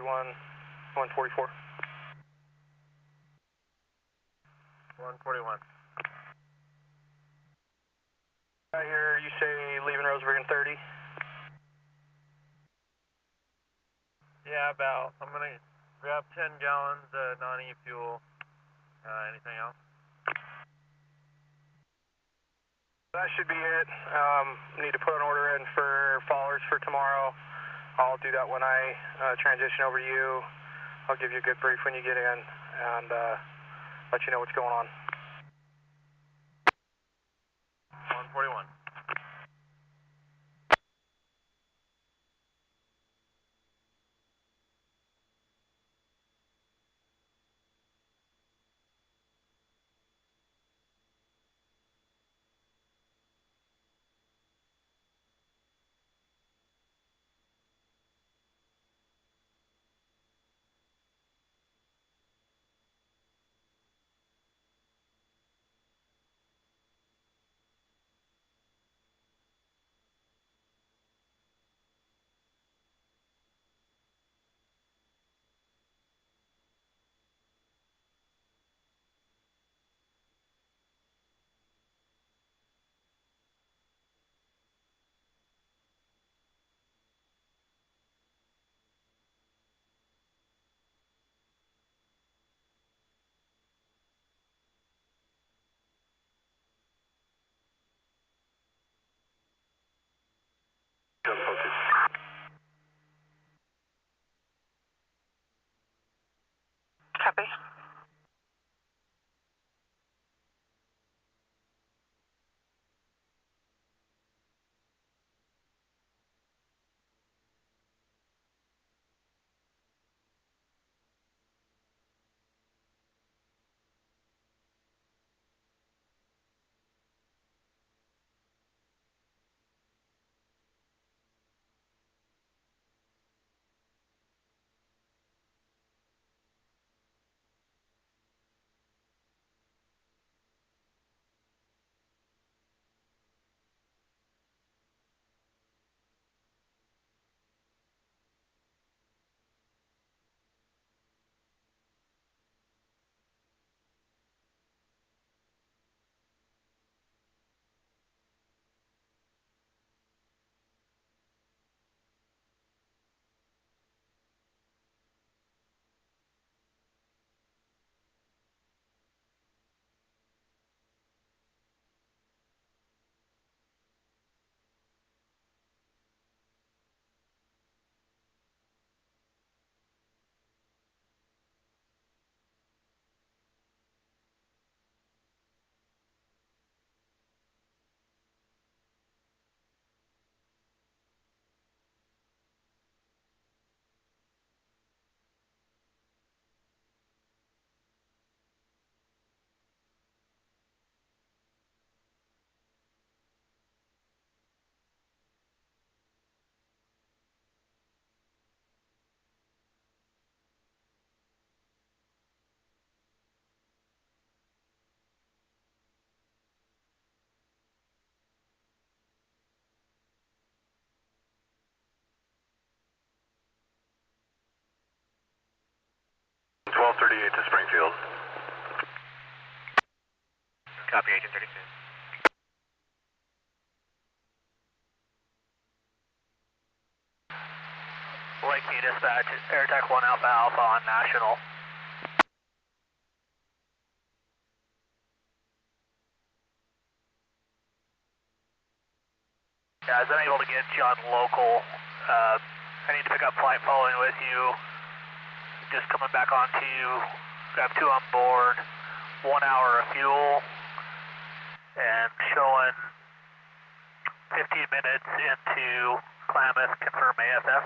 One, 144. 141. I hear you say leaving Roseburg in 30. Yeah, about. I'm going to grab 10 gallons of non-E fuel. Anything else? That should be it. Need to put an order in for fallers for tomorrow. I'll do that when I transition over to you. I'll give you a good brief when you get in and let you know what's going on. 141. Copy. To Springfield. Copy, Agent 32. Lakeview Dispatch, AirTech 1 Alpha Alpha on National. Yeah, I was unable to get you on local. I need to pick up flight following with you. Just coming back onto you. Got 2 on board. 1 hour of fuel. And showing 15 minutes into Klamath, confirm AFF.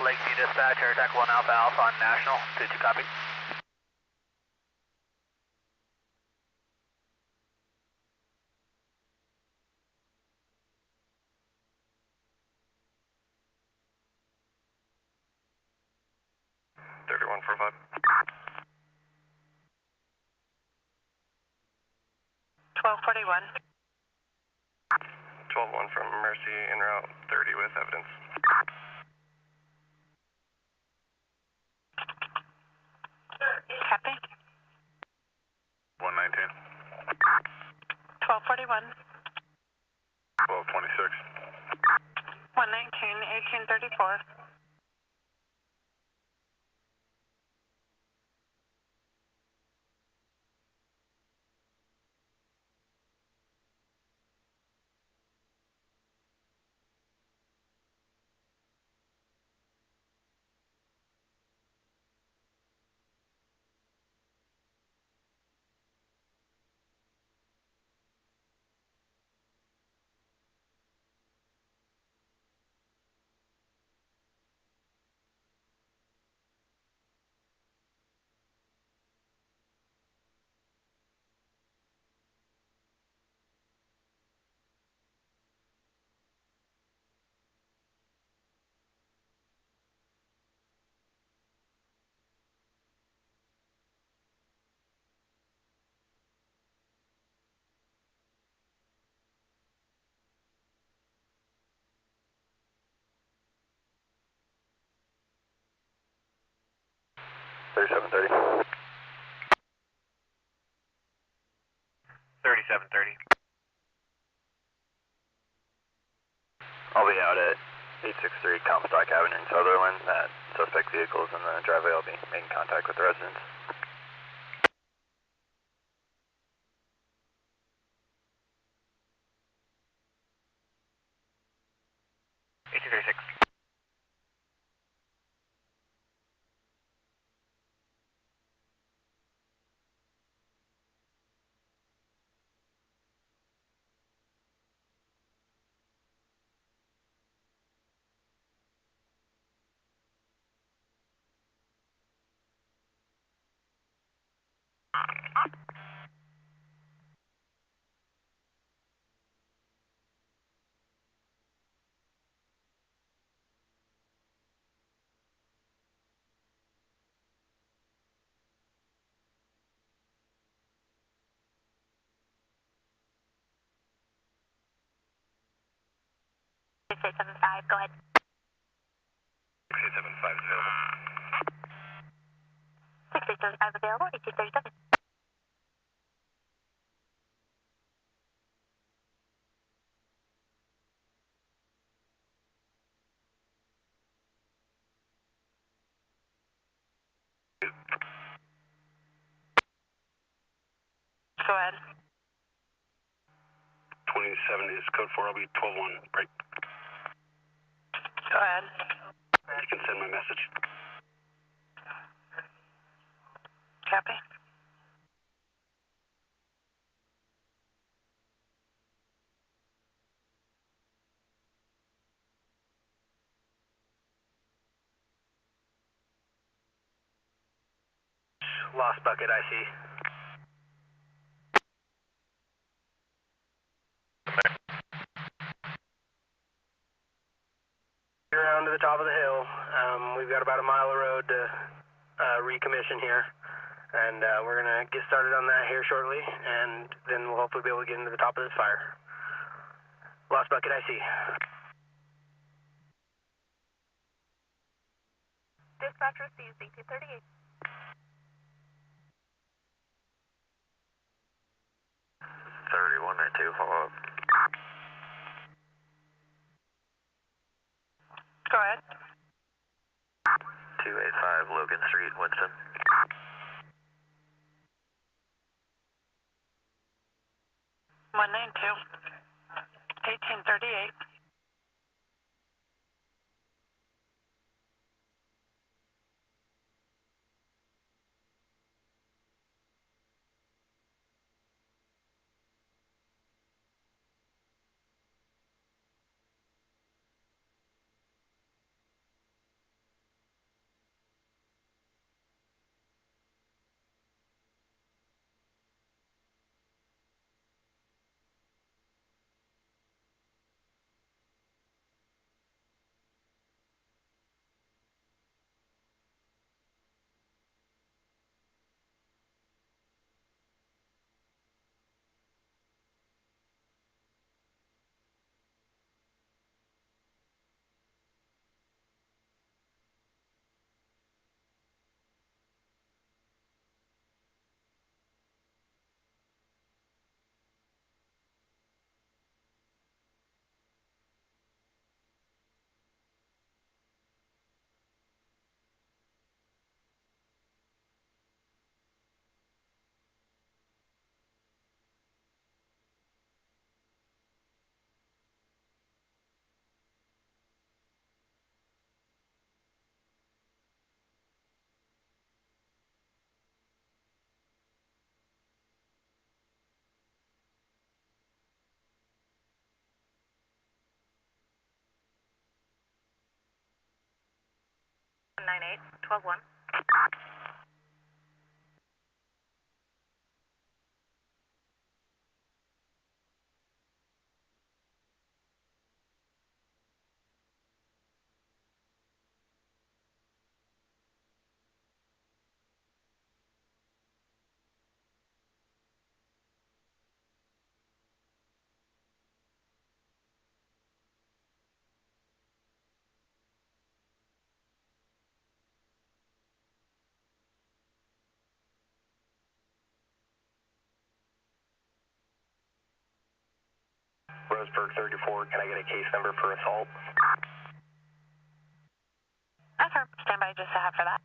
Lakeview Dispatch, AirTech 1 Alpha Alpha on National. 2-2 copy. For 5. 1241. 12-1 from Mercy en route 30 with evidence. Copy. 119. 1241. 1226. 119, 1834. 3730. 3730. I'll be out at 863 Comstock Avenue in Sutherland. That suspect vehicle is in the driveway. I'll be making contact with the residents. 1836. Go ahead. 6875 available. 6875 available, 1837. Go ahead. 27 is code 4, I'll be 12-1, break. Go ahead. You can send my message. Copy. Lost bucket, I see. Around to the top of the hill. We've got about a mile of road to recommission here. And we're going to get started on that here shortly, and then we'll hopefully be able to get into the top of this fire. Lost bucket, I see. Dispatcher receives 1838. 31 or 2, follow up. Go ahead. 285 Logan Street, Winston. 192. 1838. Nine eight 12-1. Roseburg 34, can I get a case number for assault? Affirm. Stand by just a half for that.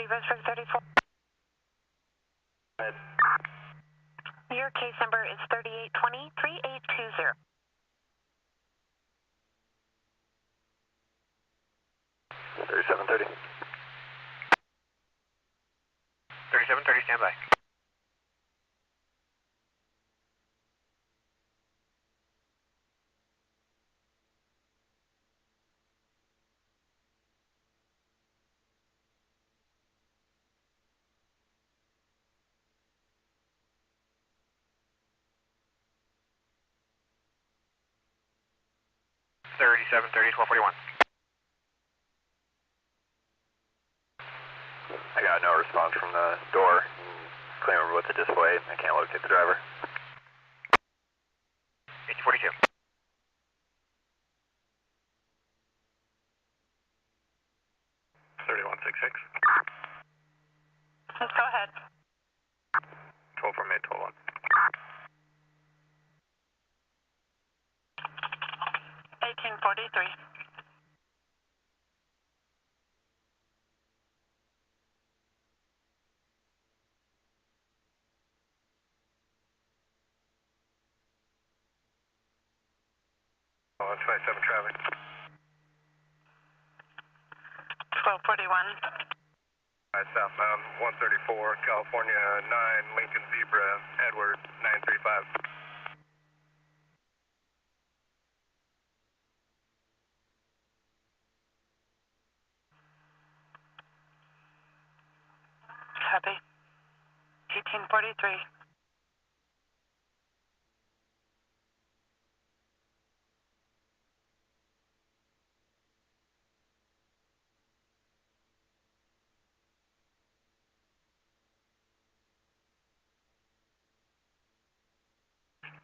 Roseburg 34. Your case number is 3820-3820. 3730. 3730, stand by. Thirty-seven, 1241. I got no response from the door. Claim over with the display. I can't locate the driver. 1842. 3166. Let's go ahead. 12 from 8, 12 1. 1843. Oh, 27 traffic. 1241. Southbound 134, California 9, Lincoln Zebra, Edward 935. Copy. 1843.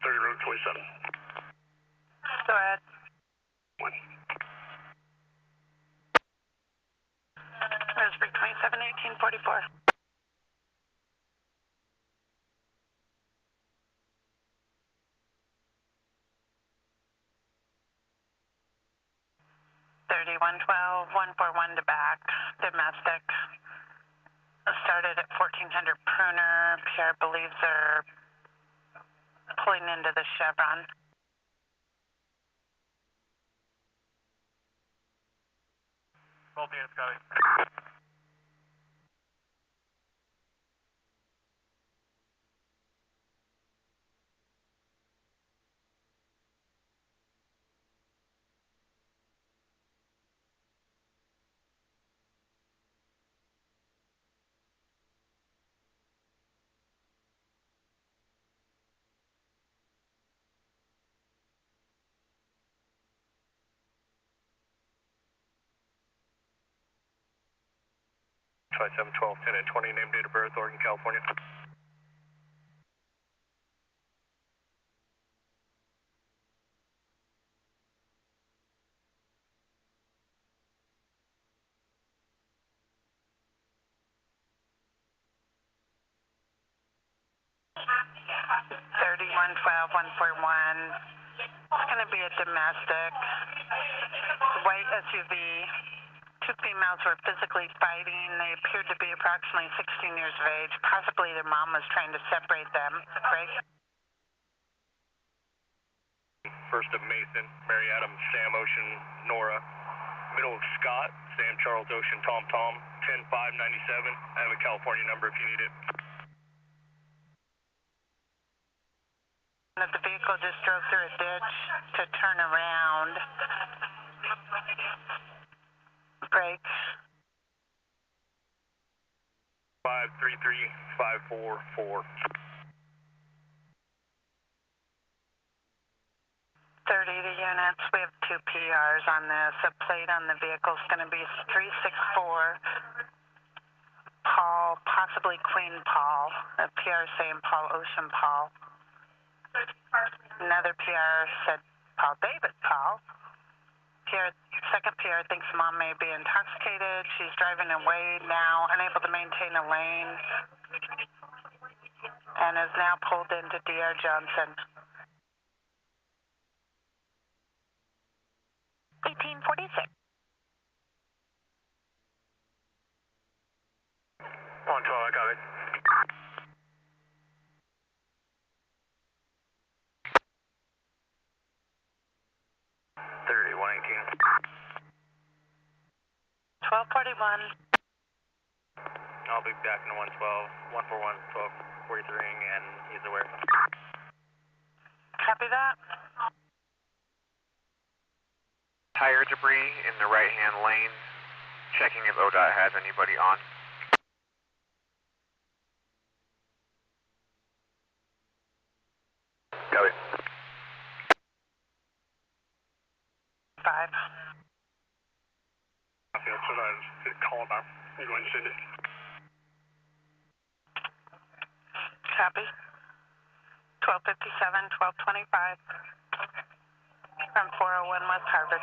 Road 27. Go ahead. 1. Roseburg 27, 1844. 3112, 141 to back, domestic. Started at 1400 Pruner. PR believes they're pulling into the Chevron. Both units, got it. Try 7, 12, 10, and 20, name, date of birth, Oregon, California. 3112, 141. It's going to be a domestic. White SUV. Two females were physically fighting. They appeared to be approximately 16 years of age. Possibly their mom was trying to separate them. Craig? First of Mason, Mary Adams, Sam Ocean, Nora. Middle of Scott, Sam Charles Ocean, Tom Tom, 10597. I have a California number if you need it. The vehicle just drove through a ditch to turn around. Brake. 533544. 30 to units. We have 2 PRs on this. The plate on the vehicle is going to be 364 Paul, possibly Queen Paul. A PR saying Paul Ocean Paul. Another PR said Paul David Paul. Second PR thinks mom may be intoxicated. She's driving away now, unable to maintain a lane, and is now pulled into DR Johnson. 1846. 112, I got it. Thirty, 118. 1241. I'll be back in 112, 141, 1243, and he's aware. Copy that. Tire debris in the right-hand lane. Checking if ODOT has anybody on. Copy. 5. So I just call about. You go ahead and send it. Copy. 1257, 1225. From 401 West Harvard.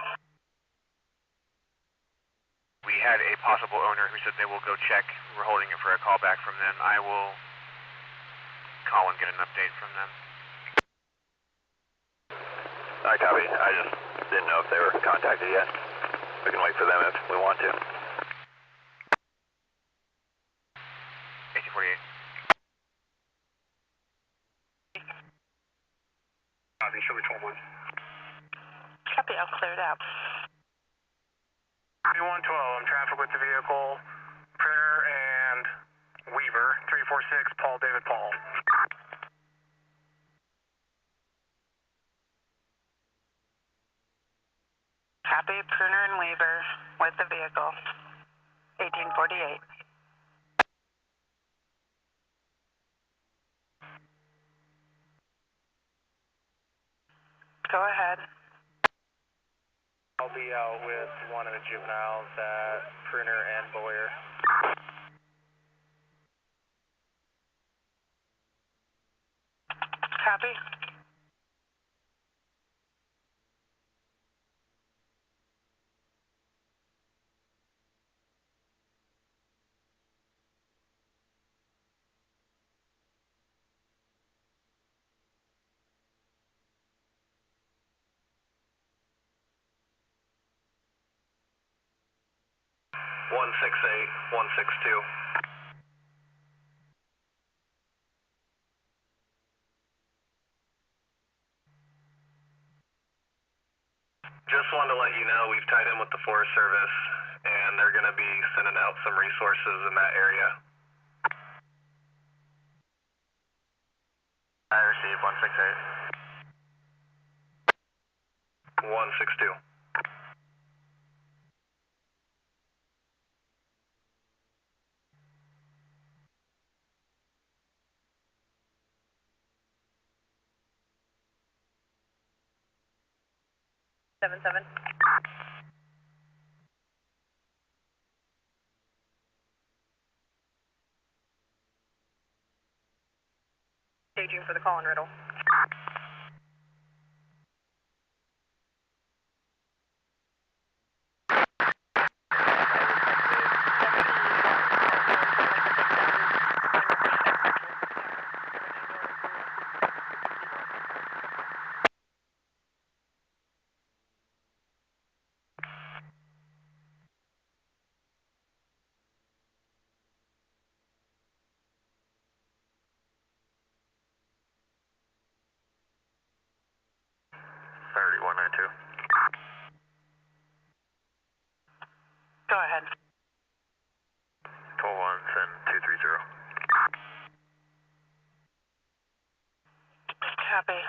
We had a possible owner who said they will go check. We're holding it for a call back from them. I will call and get an update from them. I copy. I just didn't know if they were contacted yet. We can wait for them if we want to. 1848. Copy, show me 12-1. Copy, I'll clear it out. 112, I'm traffic with the vehicle. Printer and Weaver, 346, Paul David Paul. Copy, Pruner and Weaver with the vehicle. 1848. Go ahead. I'll be out with one of the juveniles at Printer and Boyer. Copy. One 168, 162. Just wanted to let you know we've tied in with the Forest Service and they're going to be sending out some resources in that area. I received 168. 162. Seven. Staging for the call and riddle. Go ahead. 12-1, send 230. Copy.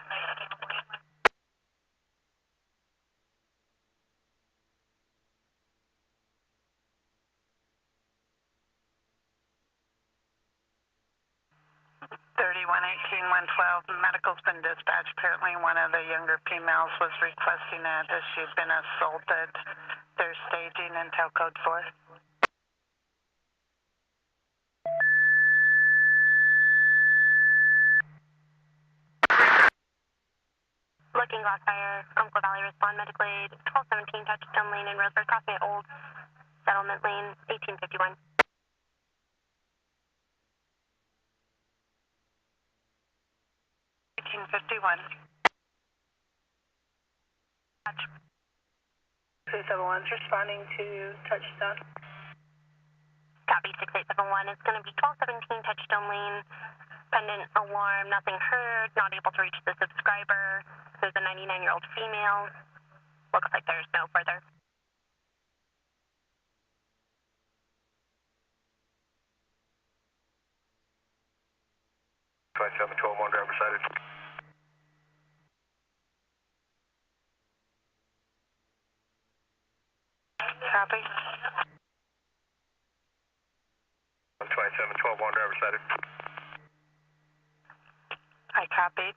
3118, 112. Medical's been dispatched. Apparently one of the younger females was requesting it as she'd been assaulted. They're staging intel code 4. Looking glass fire, Umpqua Valley respond medical aid, 1217 Touchstone Lane in Roseburg, crossing Old Settlement Lane, 1851. 1851. 671's responding to Touchstone. Copy 6871. It's going to be 1217 Touchstone Lane. Pendant alarm, nothing heard, not able to reach the subscriber. There's a 99-year-old female. Looks like there's no further. Twenty-seven 12-1, driver sighted. Copy. 27 12-1, driver sighted. I copied.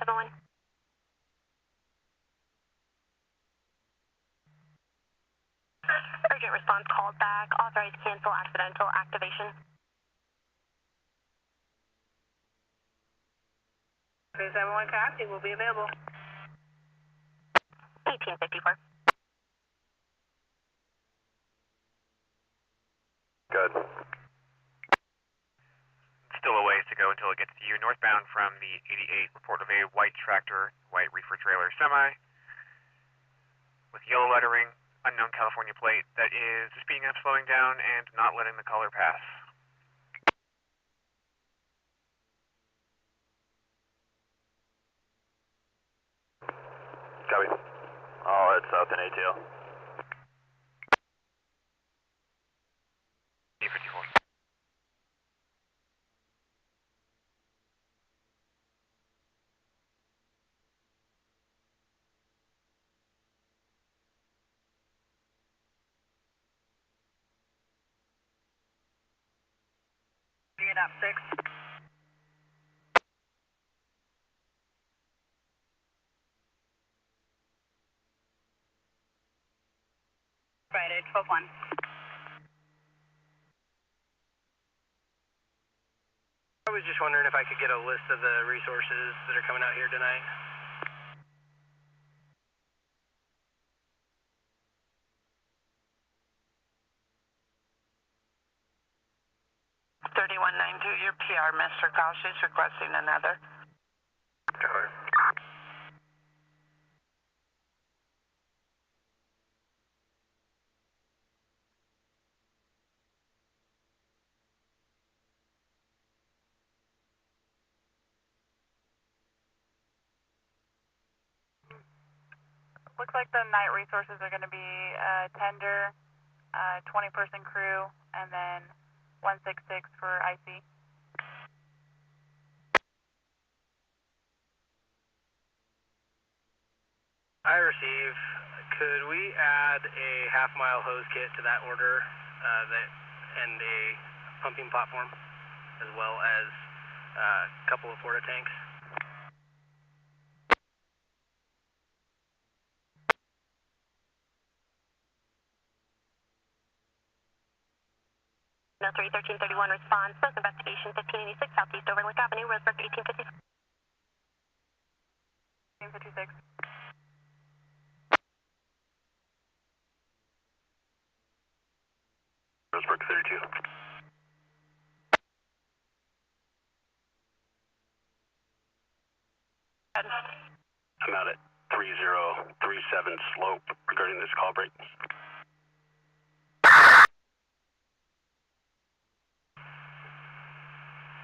Everyone. Urgent response called back. Authorized cancel accidental activation. 371 copy will be available. 1854. Good. Still a ways to go until it gets to you. Northbound from the 88, report of a white tractor, white reefer trailer semi with yellow lettering, unknown California plate that is speeding up, slowing down, and not letting the caller pass. Copy. I'll head south in ATL. 854. Up 6. Friday, 12-1. I was just wondering if I could get a list of the resources that are coming out here tonight. Your PR, Mr. Call. She's requesting another. Copy. Looks like the night resources are going to be tender, 20-person crew, and then 166 for IC. I receive Could we add a half-mile hose kit to that order and a pumping platform, as well as a couple of porta tanks? No 3, 1331 response. Post investigation 1586 Southeast Overlook Avenue, Roseburg 1856. 1856. Roseburg 32. I'm out at 3037 slope regarding this call break.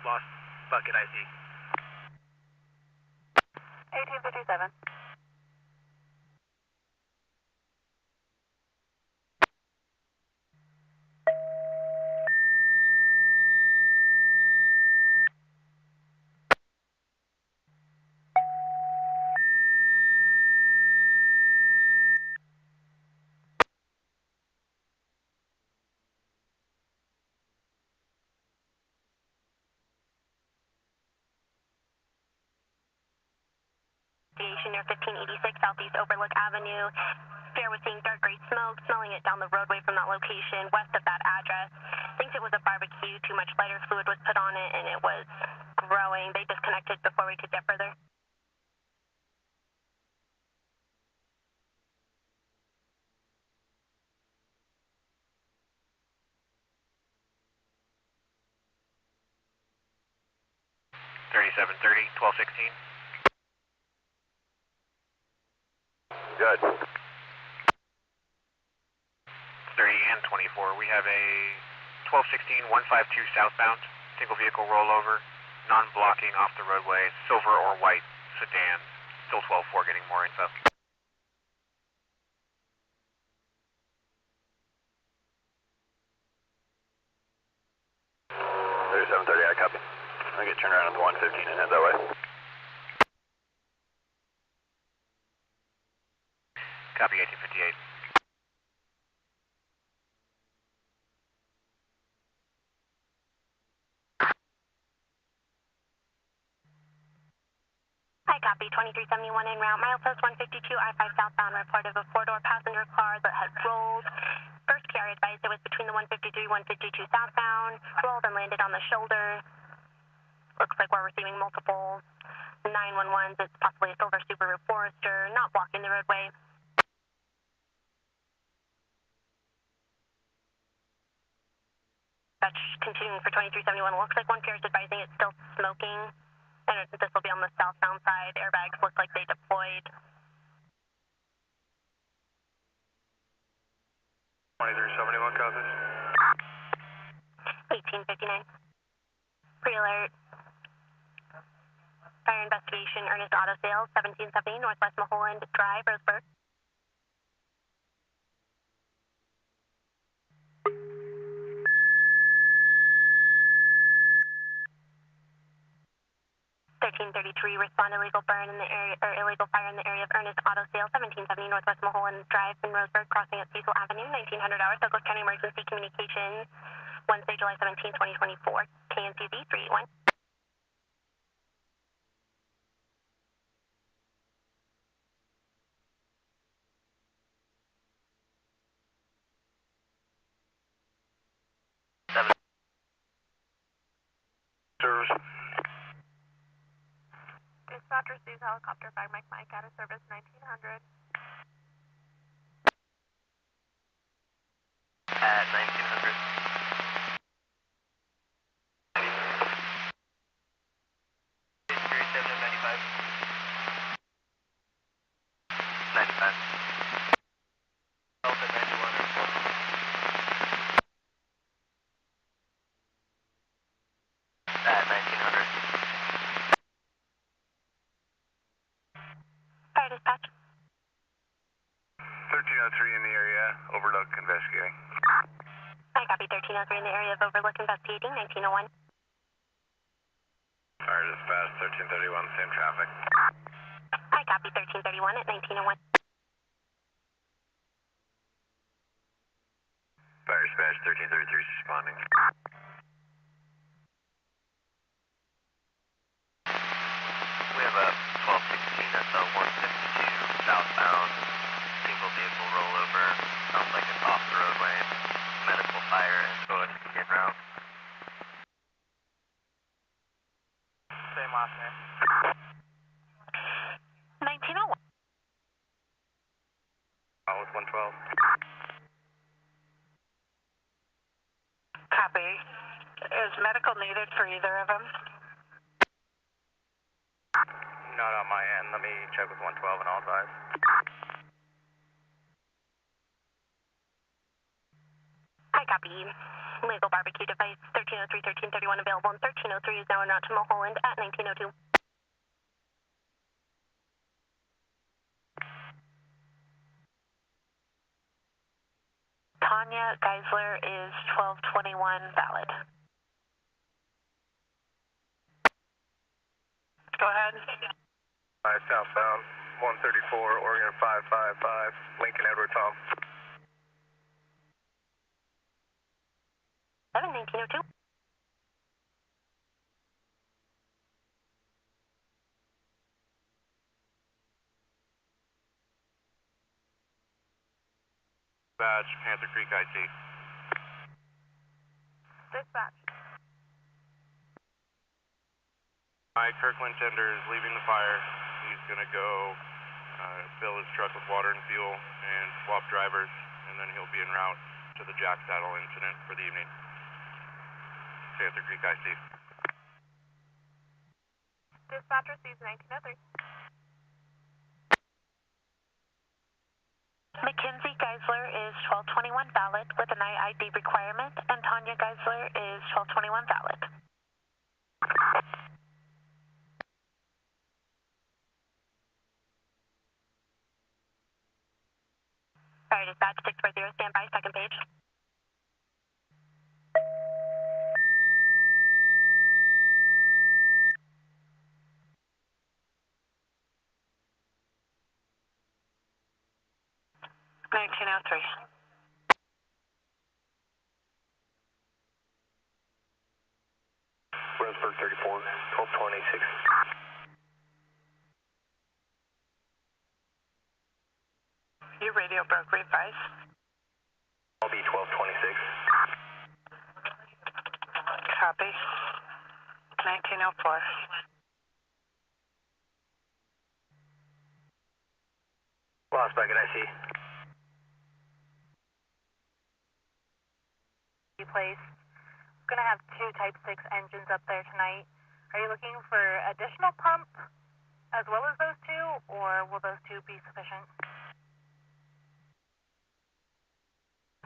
Lost bucket IC. 1857. Near 1586 Southeast Overlook Avenue. Fair was seeing dark gray smoke, smelling it down the roadway from that location, west of that address. Thinks it was a barbecue, too much lighter fluid was put on it, and it was growing. They disconnected before we could get further. $3730, 1216. Good. 30 and 24. We have a 1216 152 southbound, single vehicle rollover, non-blocking off the roadway, silver or white sedan. Still 12-4, getting more info. I copy. I get turned around at the 115 and head that way. Copy 1858. Hi, copy 2371 en route. Milepost 152 I-5 southbound reported a four-door passenger car that had rolled. First carrier advised it was between the 153, 152 southbound, rolled and landed on the shoulder. Looks like we're receiving multiple 911s. It's possibly a Silver Subaru Forester, not blocking the roadway. That's continuing for 2371. Looks like one carrier is advising it's still smoking. And this will be on the southbound side. Airbags look like they deployed. 2371 copies. 1859. Pre-alert. Fire investigation, Ernest Auto Sales, 1770 Northwest Mulholland Drive, Roseburg. Respond illegal burn in the area, or illegal fire in the area of Ernest Auto Sales, 1770 Northwest Mulholland Drive in Roseburg, crossing at Cecil Avenue, 1900 hours, Douglas County Emergency Communications, Wednesday, July 17, 2024, KNCZ 381. Dispatch receives helicopter 5 Mike Mike out of service 1900. At 1900. 3795. 95. Delta 91. At 1900. Fire dispatch. 1303 in the area, Overlook investigating. I copy 1303 in the area of Overlook investigating, 1901. Fire dispatch, 1331, same traffic. I copy 1331 at 1901. Fire dispatch 1333 is responding. We have a 1216 that's a 152 southbound, single vehicle rollover. Sounds like it's off the roadway. Medical fire and go ahead and get route. Same last name. 1901. With 112. Copy. Is medical needed for either of them? Not on my end. Let me check with 112 and all sides. Hi, copy. Legal barbecue device 1303, 1331 available, and 1303 is now en route to Mulholland at 1902. Tanya Geisler is 1221 valid. Go ahead. Southbound, 134, Oregon 555, Lincoln Edward Tom. 1902. Badge, Panther Creek IC. Dispatch. Kirkland tender is leaving the fire. He's going to go fill his truck with water and fuel and swap drivers, and then he'll be en route to the Jack Saddle incident for the evening. Panther Creek IC. Dispatch receives 1903. Mackenzie Geisler is 1221 valid with an IID requirement, and Tanya Geisler is 1221 valid. Fire dispatch 640, standby, second page. Roseburg 34, 1226. Your radio broke, revise. I'll be 1226. Copy. 1904. Lost bucket IC. Place. Going to have 2 Type 6 engines up there tonight. Are you looking for additional pump as well as those 2, or will those 2 be sufficient?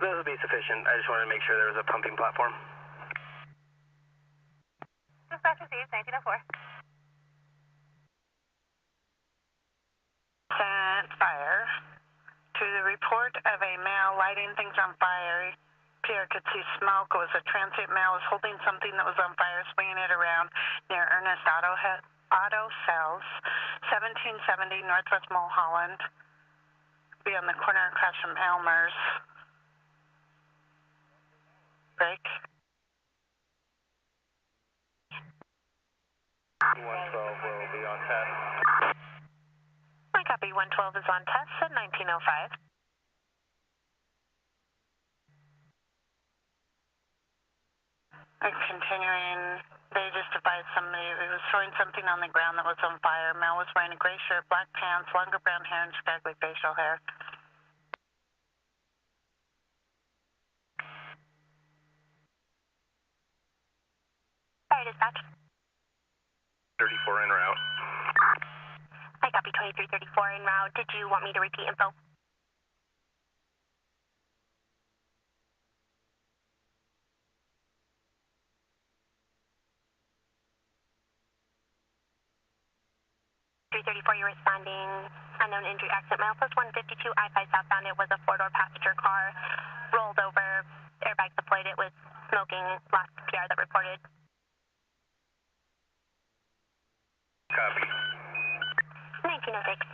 Those will be sufficient. I just wanted to make sure there was a pumping platform. Dispatch received 1904. Sent fire. To the report of a male lighting things on fire, Pierre could see smoke. It was a transient male was holding something that was on fire, swinging it around near Ernest Auto Cells, 1770 Northwest Mulholland. Be on the corner across from Elmer's. Break. 112 will be on test. My copy 112 is on test at 1905. Continuing, they just advised somebody who was throwing something on the ground that was on fire. Male was wearing a gray shirt, black pants, longer brown hair, and scraggly facial hair. Fire dispatch. 34 en route. I copy 2334 en route. Did you want me to repeat info? You're responding. Unknown injury accident, mile plus 152, I-5 southbound. It was a 4-door passenger car. Rolled over. Airbags deployed. It was smoking. Last PR that reported. Copy. 1906.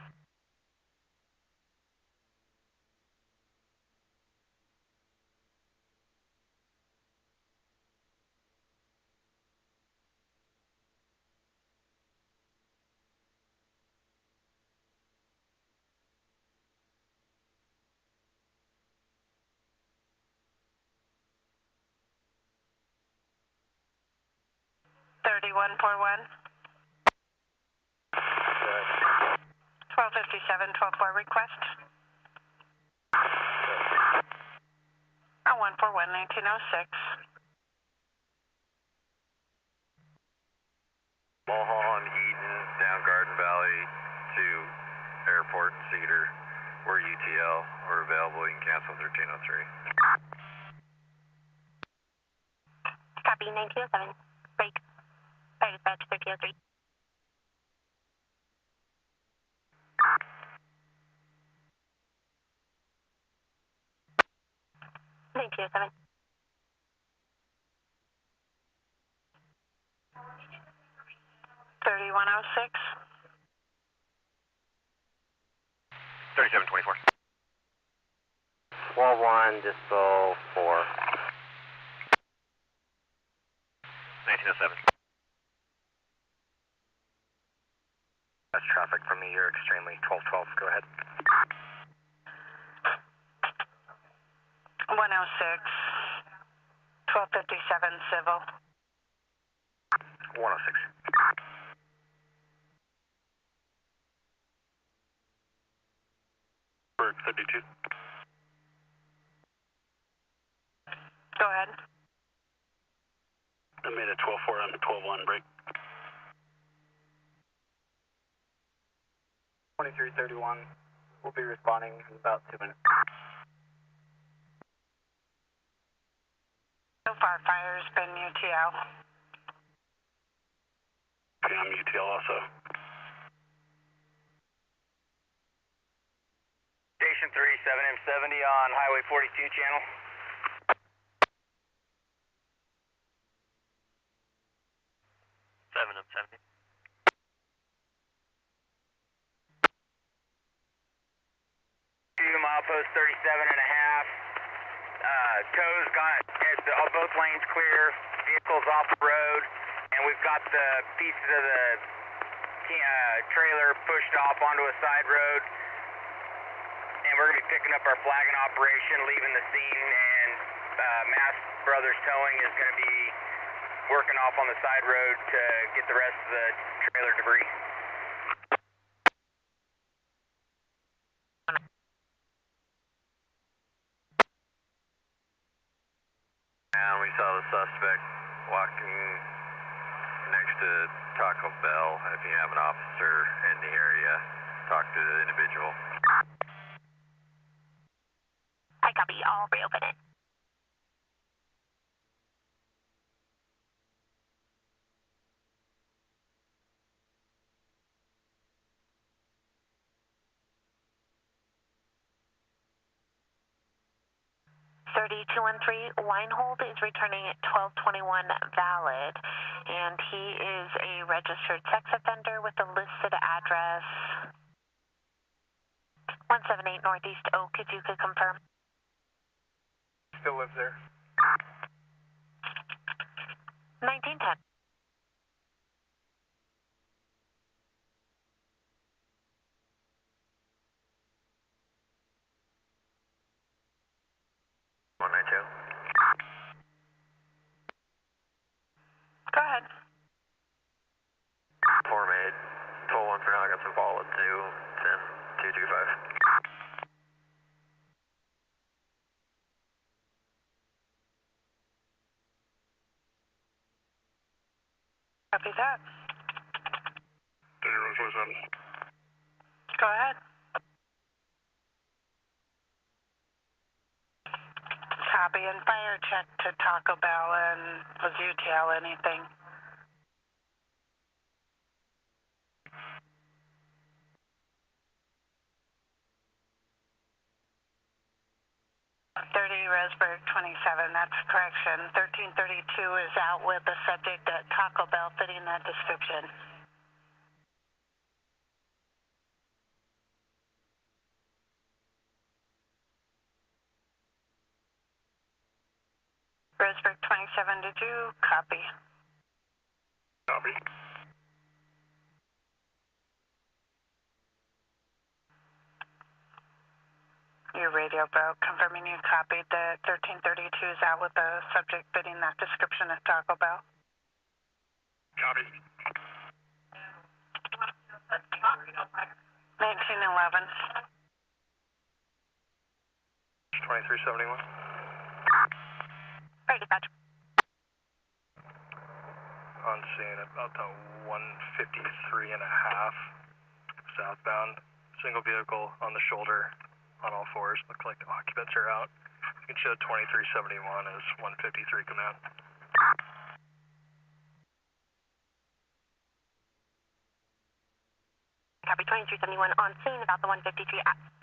3141. 1257, 124 request. 141, 1906. Mulholland, Eden, down Garden Valley to Airport and Cedar. We're UTL. We're available. You can cancel 1303. Copy, 1907. Break. Fire dispatch, 1303. Seven. 3106. 3724. 12-1, Dispo 4. 1907. That's traffic from me, you're extremely 1212, go ahead. 106. 1257 civil. 106. Roseburg 52. Go ahead. I made a 12-4 on the 12-1 break. 2331. We'll be responding in about 2 minutes. So far, fire's been UTL. Okay, I'm UTL also. Station 3, 7M70 on Highway 42 channel. Milepost 37 and a half. Tows got both lanes clear, vehicles off the road, and we've got the pieces of the trailer pushed off onto a side road. And we're going to be picking up our flagging operation, leaving the scene, and Mass Brothers Towing is going to be working off on the side road to get the rest of the trailer debris. And we saw the suspect walking next to Taco Bell. If you have an officer in the area, talk to the individual. I copy. I'll reopen it. Winehold is returning at 1221 valid, and he is a registered sex offender with a listed address 178 Northeast Oak, if you could confirm. Still lives there. 1910. Go ahead. Form 8, 12-1 for now, I got some follow at 2, 10, 225. Copy that. 3147. Go ahead. Copy and fire check to Taco Bell and was UTL anything? Roseburg 27, that's correction. 1332 is out with the subject at Taco Bell fitting that description. Roseburg 27, did you copy? Copy. Your radio broke, confirming you copied that 1332 is out with the subject fitting that description at Taco Bell. copy. 1911. 2371. Right, dispatch. On scene about the 153 and a half southbound. Single vehicle on the shoulder on all fours. Look like the occupants are out. You can show 2371 as 153 command. Copy 2371 on scene about the 153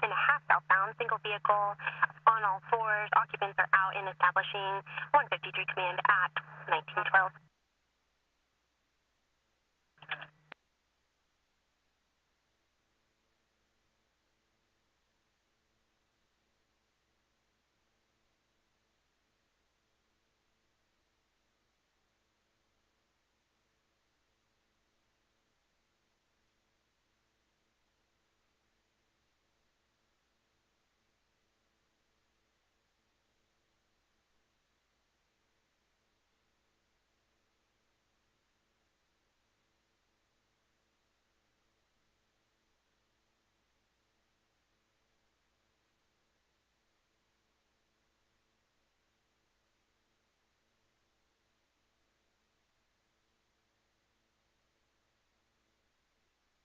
and a half southbound. Single vehicle on all fours. Occupants are out and establishing 153 command at 1912.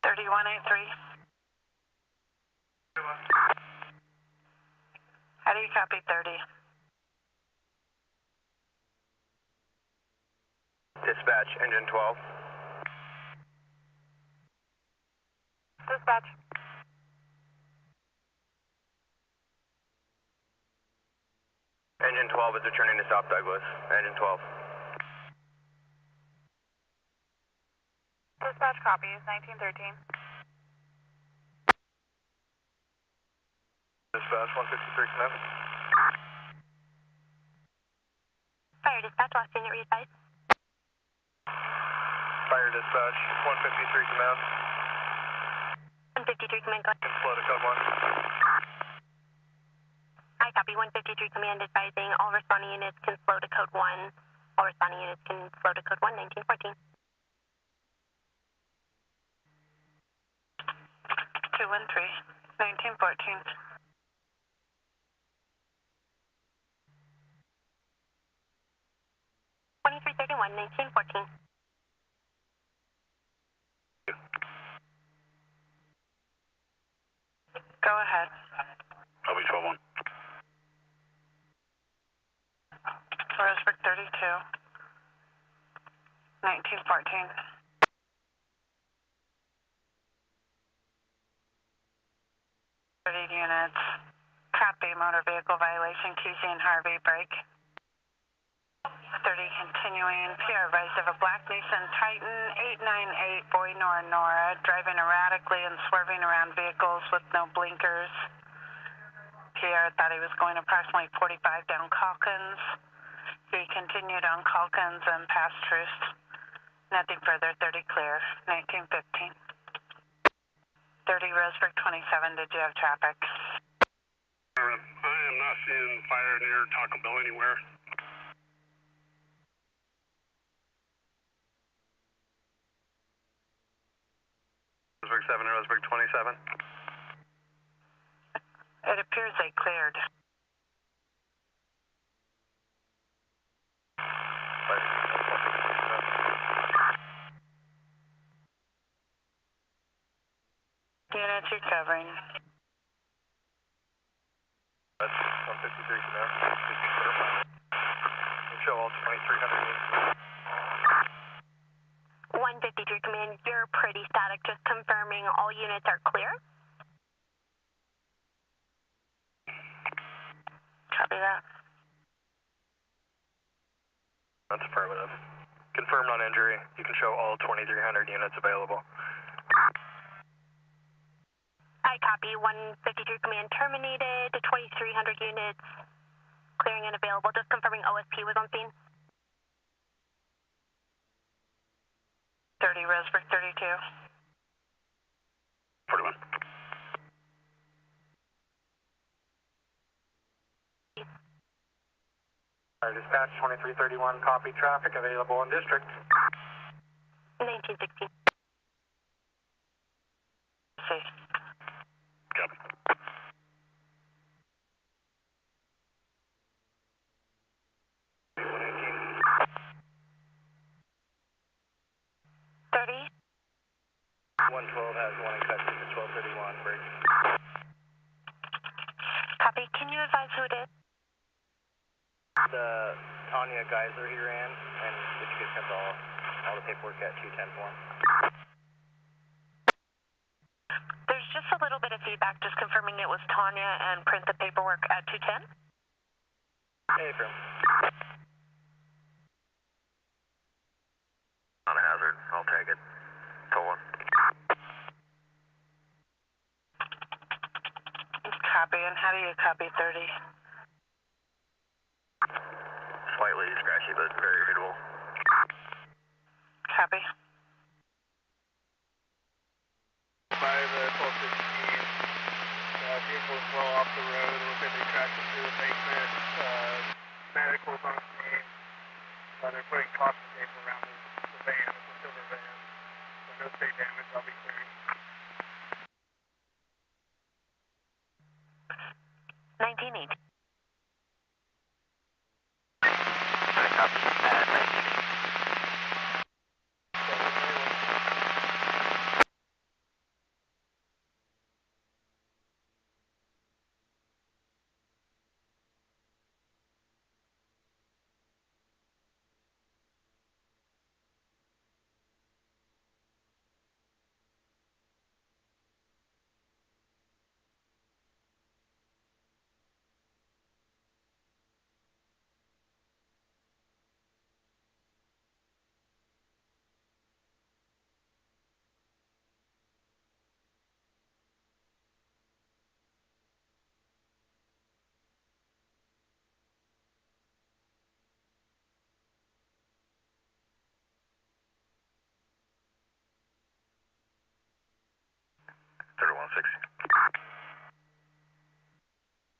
How do you copy 30? Dispatch, engine 12. Dispatch. Engine 12 is returning to South Douglas. Engine 12. Dispatch copies, 1913. Dispatch, 153 command. Fire dispatch, last unit readvised. Fire dispatch, 153 command. 153 command, go ahead. Slow to code 1. I copy 153 command advising all responding units can slow to code 1. All responding units can slow to code 1, 1914. 213, 1914. 2331, 1914. Go ahead. Copy 12-1. Roseburg 32, 1914. 30 units. Copy motor vehicle violation, QZ and Harvey, break. 30 continuing, PR advised of a black Nissan Titan 898 boy Nora, driving erratically and swerving around vehicles with no blinkers. PR thought he was going approximately 45 down Calkins. He continued on Calkins and past Truce. Nothing further, 30 clear, 1915. 30 Roseburg 27, did you have traffic? I am not seeing fire near Taco Bell anywhere. Roseburg 7, Roseburg 27. It appears they cleared. Units recovering. That's 153 command. We'll show all 2300 units. 153 command, you're pretty static, just confirming all units are clear. Copy that. That's affirmative. Confirmed on injury. You can show all 2300 units available. I copy 153 command terminated, 2300 units clearing and available, just confirming OSP was on scene. 30 Roseburg 32. 41. Fire dispatch 2331, copy traffic available in district. 1916. See. Copy. 30. 112 has one in custody for 1231, break. Copy. Can you advise who it is? The Tanya Geisler he ran, and if you could send all the paperwork at 210 for him. There's just a little bit of feedback, just confirming it was Tanya and print the paperwork at 210. Hey, Grim. On a hazard, I'll take it. Toll one. Copy. And how do you copy 30? Slightly scratchy, but very readable. Copy. By the 1215, vehicle is well off the road. It looks like they crashed into the basement. Medical's on scene. They're putting caution tape around the van. It's a silver van. So no state damage, obviously. 1980.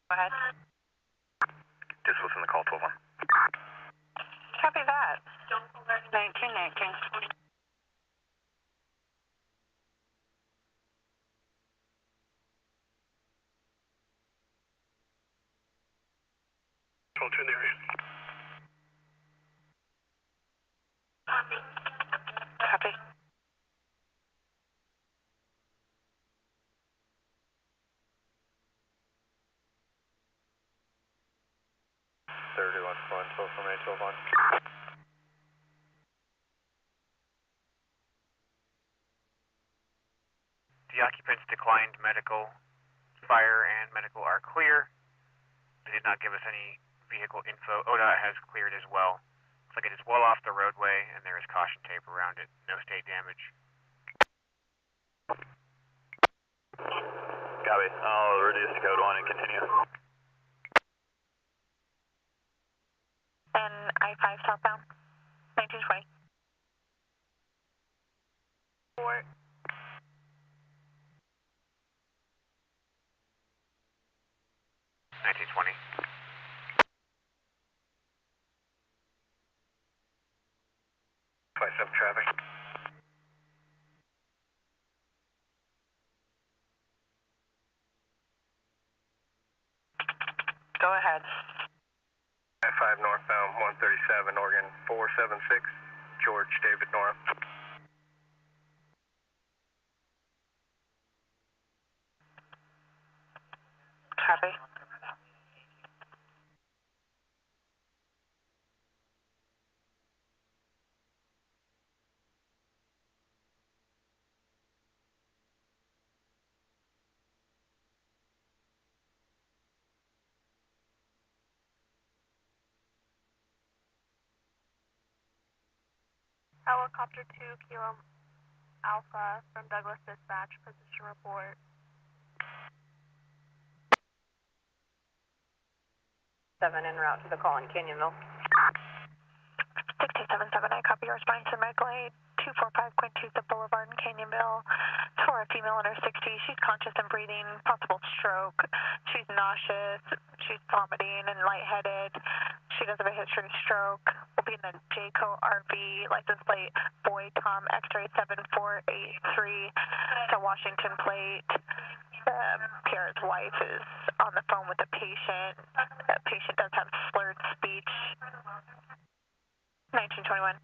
Go ahead. Just listen to call 12-1. Copy that. 1919. Control 2 in the area. Copy. The occupants declined medical. Fire and medical are clear. They did not give us any vehicle info. ODOT has cleared as well. Looks like it is well off the roadway, and there is caution tape around it. No state damage. Copy. I'll reduce to code 1 and continue. And I-5 southbound. 1920. 1920. 27 traffic. Go ahead. I-5 northbound 137, Oregon 476, George David Nora. Copy. Helicopter 2, Kilo Alpha from Douglas Dispatch, position report. 7 en route to the call in Canyonville. 6277, I copy your response to medical aid. 245 Quintuza Boulevard in Canyonville. For a female in her 60s, she's conscious and breathing, possible stroke. She's nauseous, she's vomiting and lightheaded. She does have a history of stroke. Will be in the Jayco RV, license plate Boy Tom X-ray 7483. It's a Washington plate. Pierre's wife is on the phone with the patient. The patient does have slurred speech. 1921.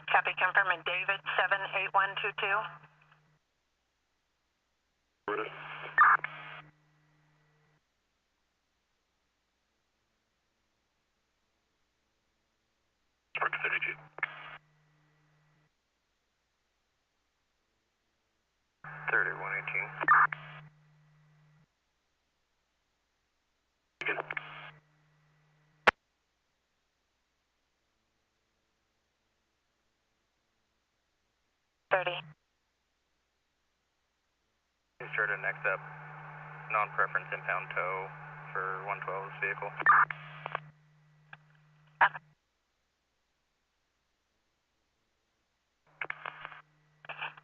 Copy, confirming David 78122. Brutus. Park 32. 3118. Again. Be sure to next up non-preference impound tow for 112's vehicle.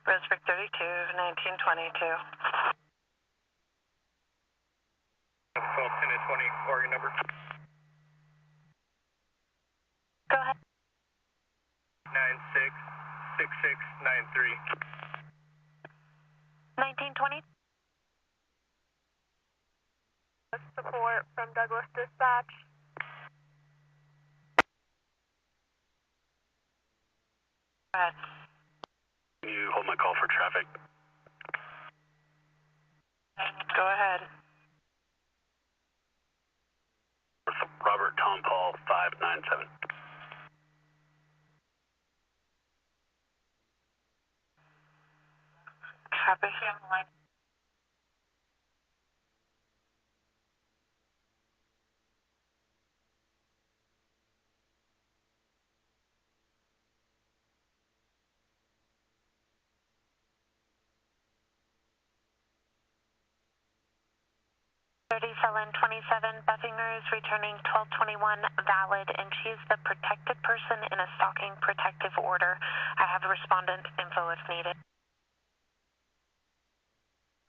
Roseburg 32, 1922. 12, 10 and 20, Oregon number. Go ahead. 966693. 1920. Support from Douglas Dispatch. Go ahead. Can you hold my call for traffic? Go ahead. Robert Tom Paul 597. Copy. Felon 27 Buffinger is returning 1221 valid, and she is the protected person in a stalking protective order. I have respondent info if needed.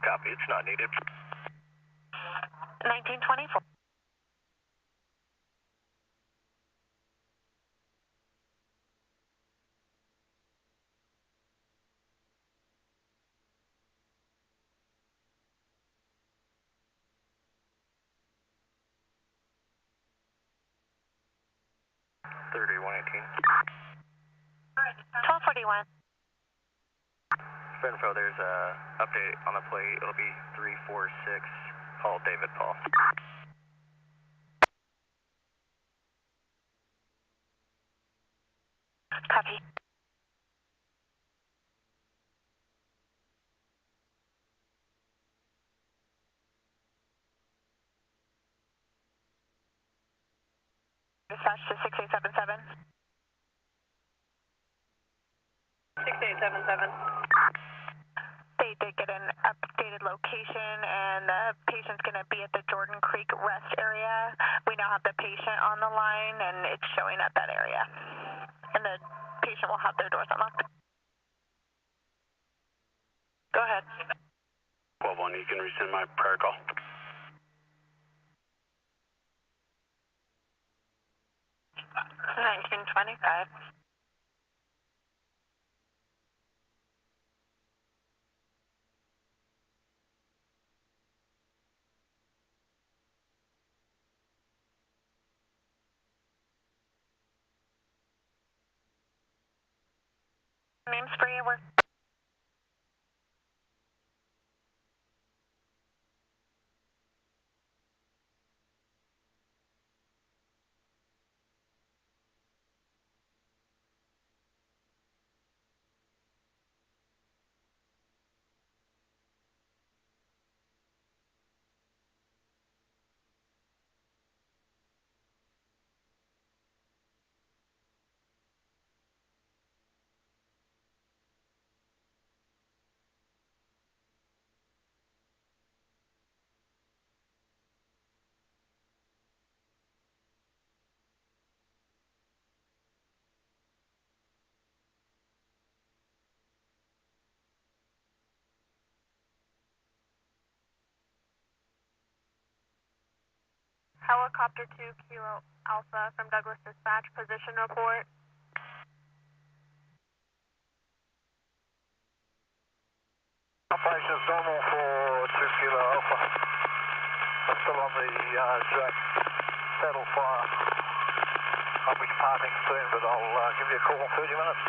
Copy, it's not needed. 1924. $3118. 1241. For info, there's a update on the plate. It'll be 346. Call David Paul. Copy. Dispatch to 6877. 6877. They did get an updated location, and the patient's going to be at the Jordan Creek rest area. We now have the patient on the line, and it's showing at that area. And the patient will have their doors unlocked. Go ahead. 12-1, you can resend my prayer call. $1925. Name's free. We're Helicopter 2 Kilo Alpha from Douglas Dispatch, position report. Operations normal for 2 Kilo Alpha. I'm still on the direct saddle fire. I'll be departing soon, but I'll give you a call in 30 minutes.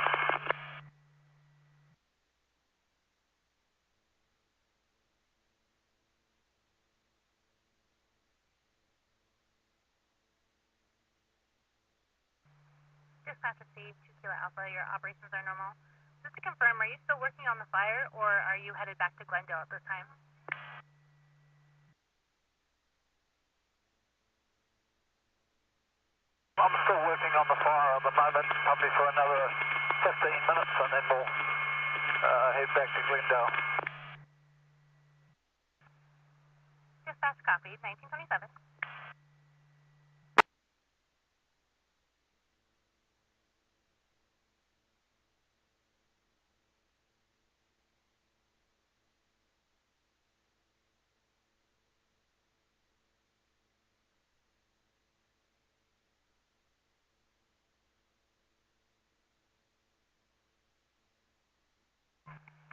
Dispatch received 2 Kilo Alpha, your operations are normal. Just to confirm, are you still working on the fire, or are you headed back to Glendale at this time? I'm still working on the fire at the moment, probably for another 15 minutes, and then we'll head back to Glendale. Dispatch copied, 1927.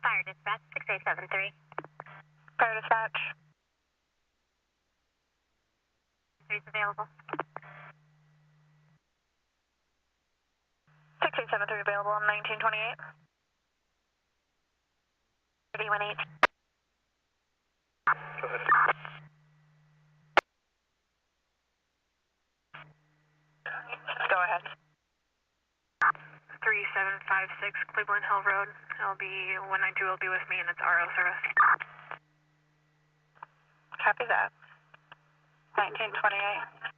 Fire dispatch, 6873. Fire dispatch. 3's available. 6873 available on 1928. 318. Go ahead. Go ahead. 3756 Cleveland Hill Road. It'll be 192 will be with me, and it's RO service. Copy that. 1928.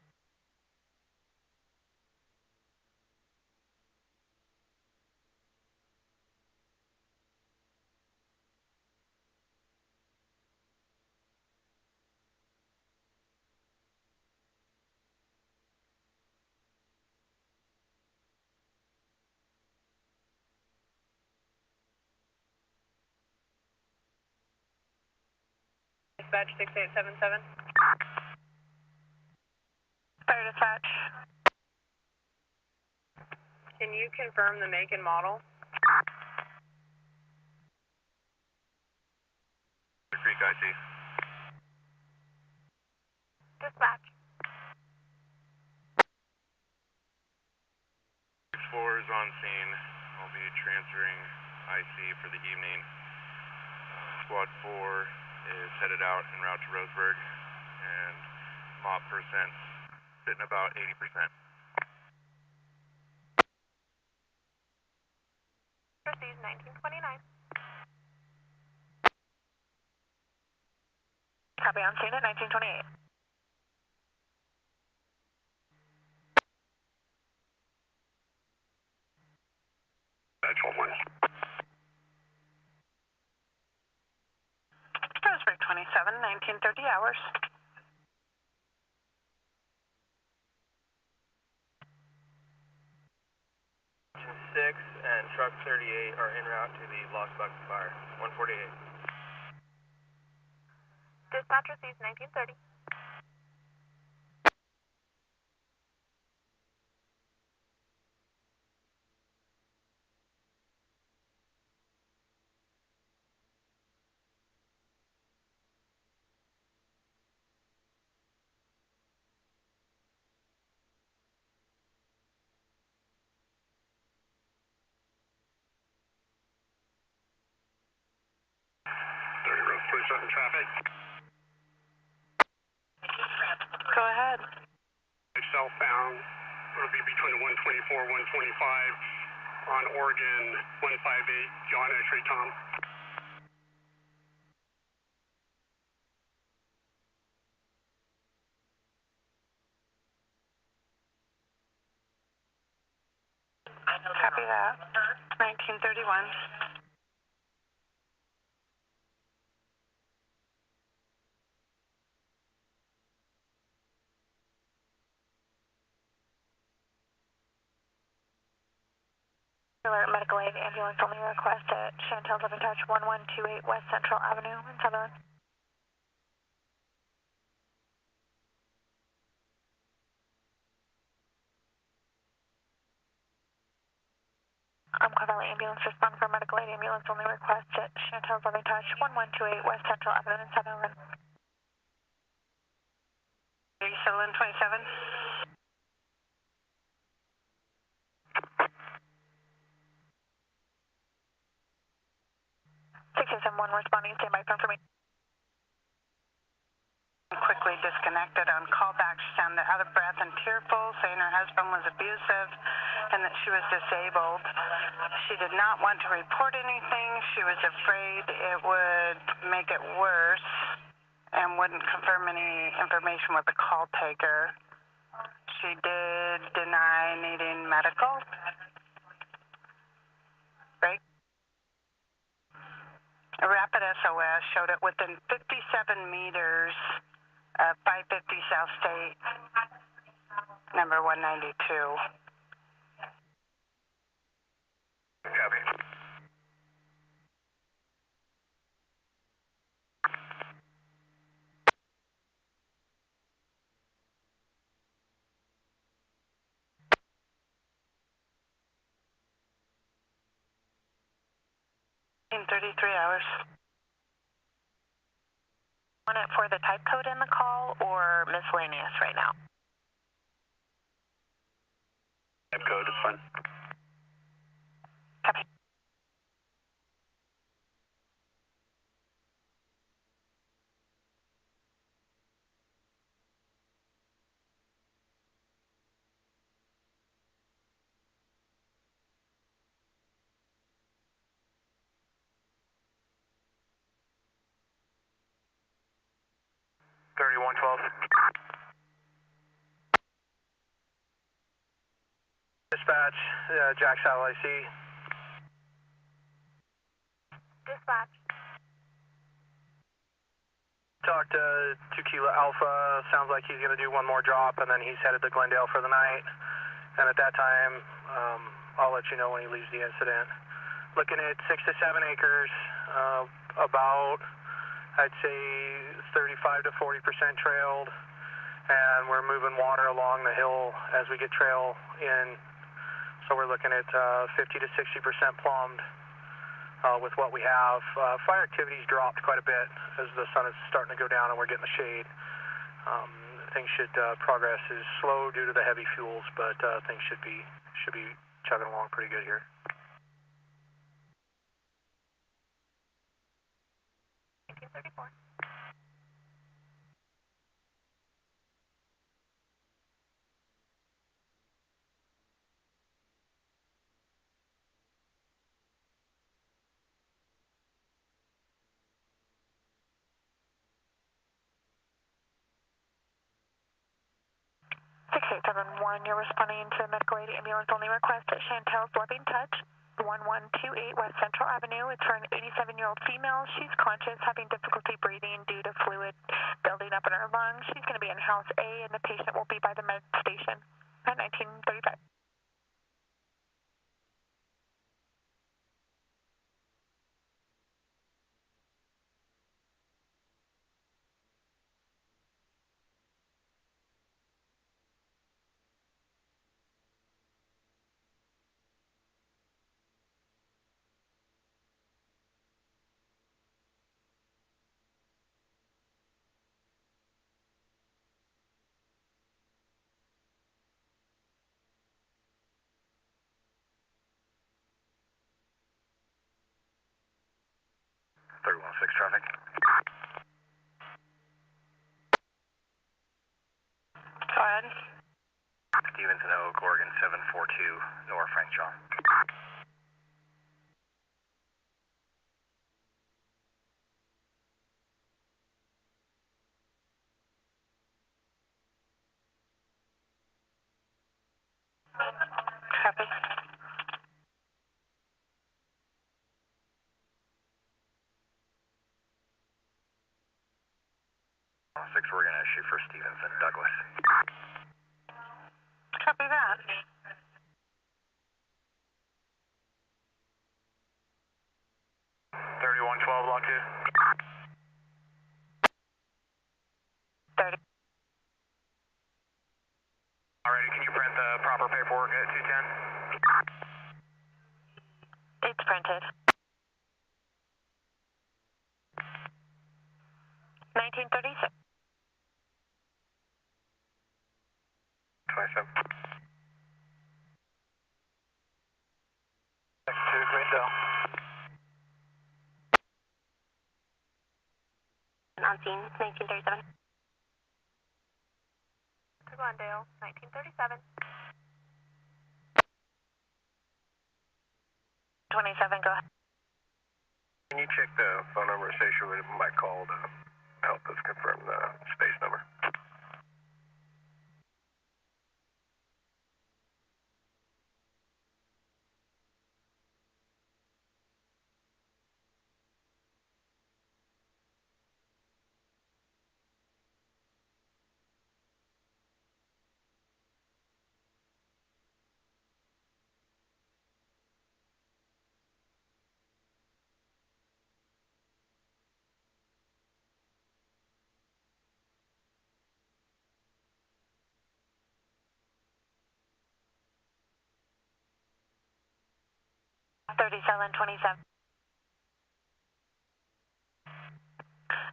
Dispatch 6877. Fire dispatch. Can you confirm the make and model? Creek IC. Dispatch. 6-4 is on scene. I'll be transferring IC for the evening. Squad 4 is headed out en route to Roseburg, and mob percent's sitting about 80%. Proceed 1929. Copy on scene at 1928. Roseburg 27, 1930 hours. Six and truck 38 are en route to the Lost Bucket fire. 148. Dispatch receives 1930. In traffic. Go ahead. Southbound, it'll be between 124 125 on Oregon 158, John X-ray Tom. Copy that. 1931. Alert medical aid ambulance only request at Chantel Living Touch 1128 West Central Avenue in Sutherland. Umpqua Valley Ambulance respond for medical aid ambulance only request at Chantel's Loving Touch, 1128 West Central Avenue in South Oakland. Are you still in 27? 671 responding, standby for information. Quickly disconnected on callback. She sounded out of breath and tearful, saying her husband was abusive and that she was disabled. She did not want to report anything. She was afraid it would make it worse and wouldn't confirm any information with the call taker. She did deny needing medical. Right? A rapid SOS showed it within 57 meters of 550 South State, number 192. Copy. In 33 hours. Want it for the type code in the call or miscellaneous right now? Type code is fine. Copy. Dispatch, Jack Saddle IC. Dispatch. Talked to 2 Kilo Alpha. Sounds like he's going to do one more drop, and then he's headed to Glendale for the night. And at that time, I'll let you know when he leaves the incident. Looking at 6 to 7 acres, about, I'd say, 35 to 40% trailed. And we're moving water along the hill as we get trail in. So we're looking at 50 to 60% plumbed with what we have. Fire activity's dropped quite a bit as the sun is starting to go down and we're getting the shade. Things should progress is slow due to the heavy fuels, but things should be chugging along pretty good here. You're responding to a medical aid ambulance only request at Chantel's Loving Touch, 1128 West Central Avenue. It's for an 87-year-old female. She's conscious, having difficulty breathing due to fluid building up in her lungs. She's going to be in House A, and the patient will be by the med station at 1935. Traffic. Go ahead. Stevenson, Oak, Oregon, 742, North Frank John. Copy. 6, we're going to shoot for Stevenson, Douglas. Copy that. 3112, Block 2. 30. Alrighty, can you print the proper paperwork at 210? printed. 1936. 27. Next to Greendale. On scene, 1937. To Glendale, 1937. 27, go ahead. Can you check the phone number associated with my call to help us confirm the space number?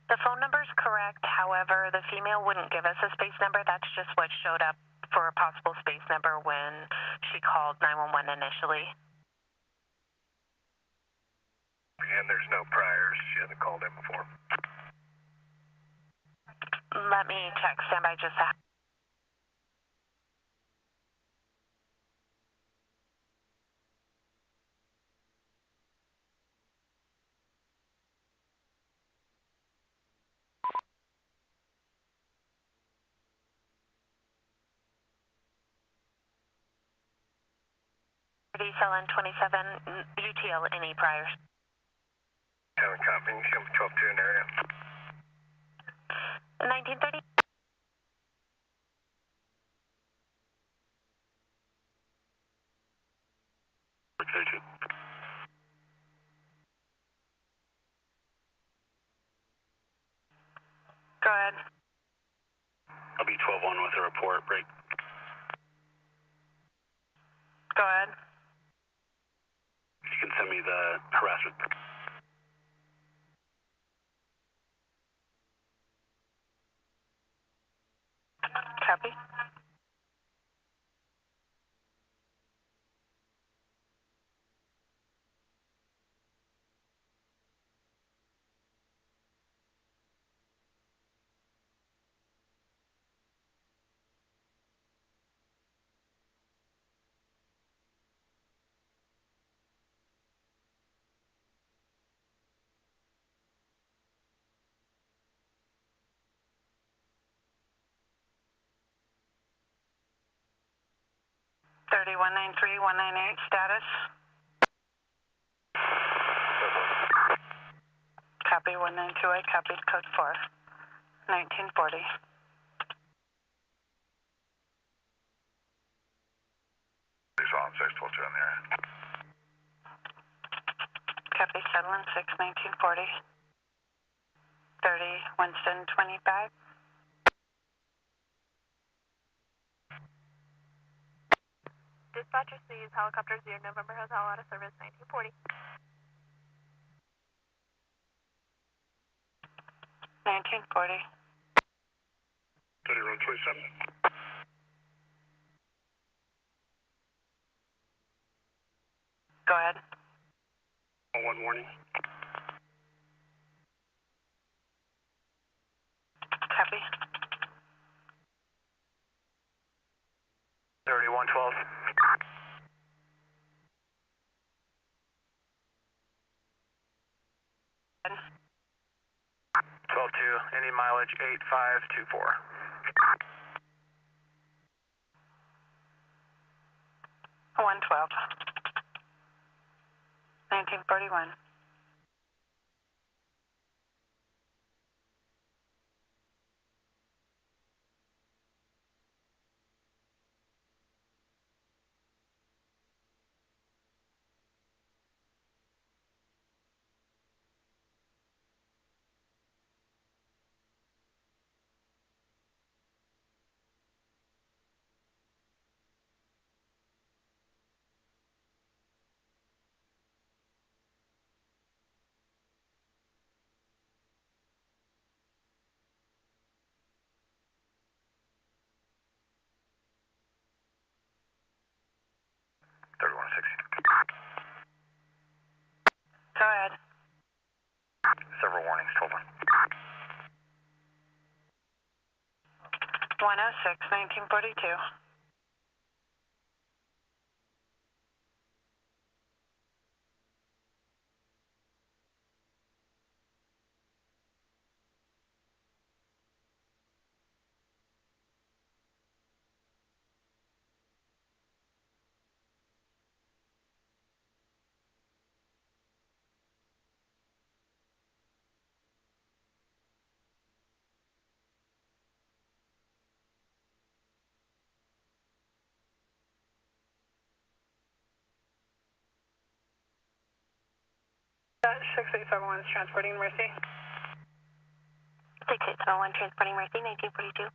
The phone number's correct. However, the female wouldn't give us a space number. That's just what showed up for a possible space number when she called 911 initially. And there's no priors. She hasn't called in before. Let me check. Stand by just a second. Cell 27, UTL, any priors? Haven't copy. You come 12-2 in area. 1930. Go ahead. I'll be 12-1 with a report. Break. Go ahead. You can send me the harassment. Copy. One 198 status. Copy 1928, copied code 4. 1940. There's all 612 in there. Copy 716, 1940. 30 Winston 25. Dispatcher sees helicopter 0 November Hotel out of service 1940. 1940. 30 road 27. Go ahead. One warning. Copy. 3112. Go ahead. 12-2, any mileage 8524. 112. 1941. 106, 1942. That 6871 is transporting Mercy. 6871 transporting Mercy, 1942.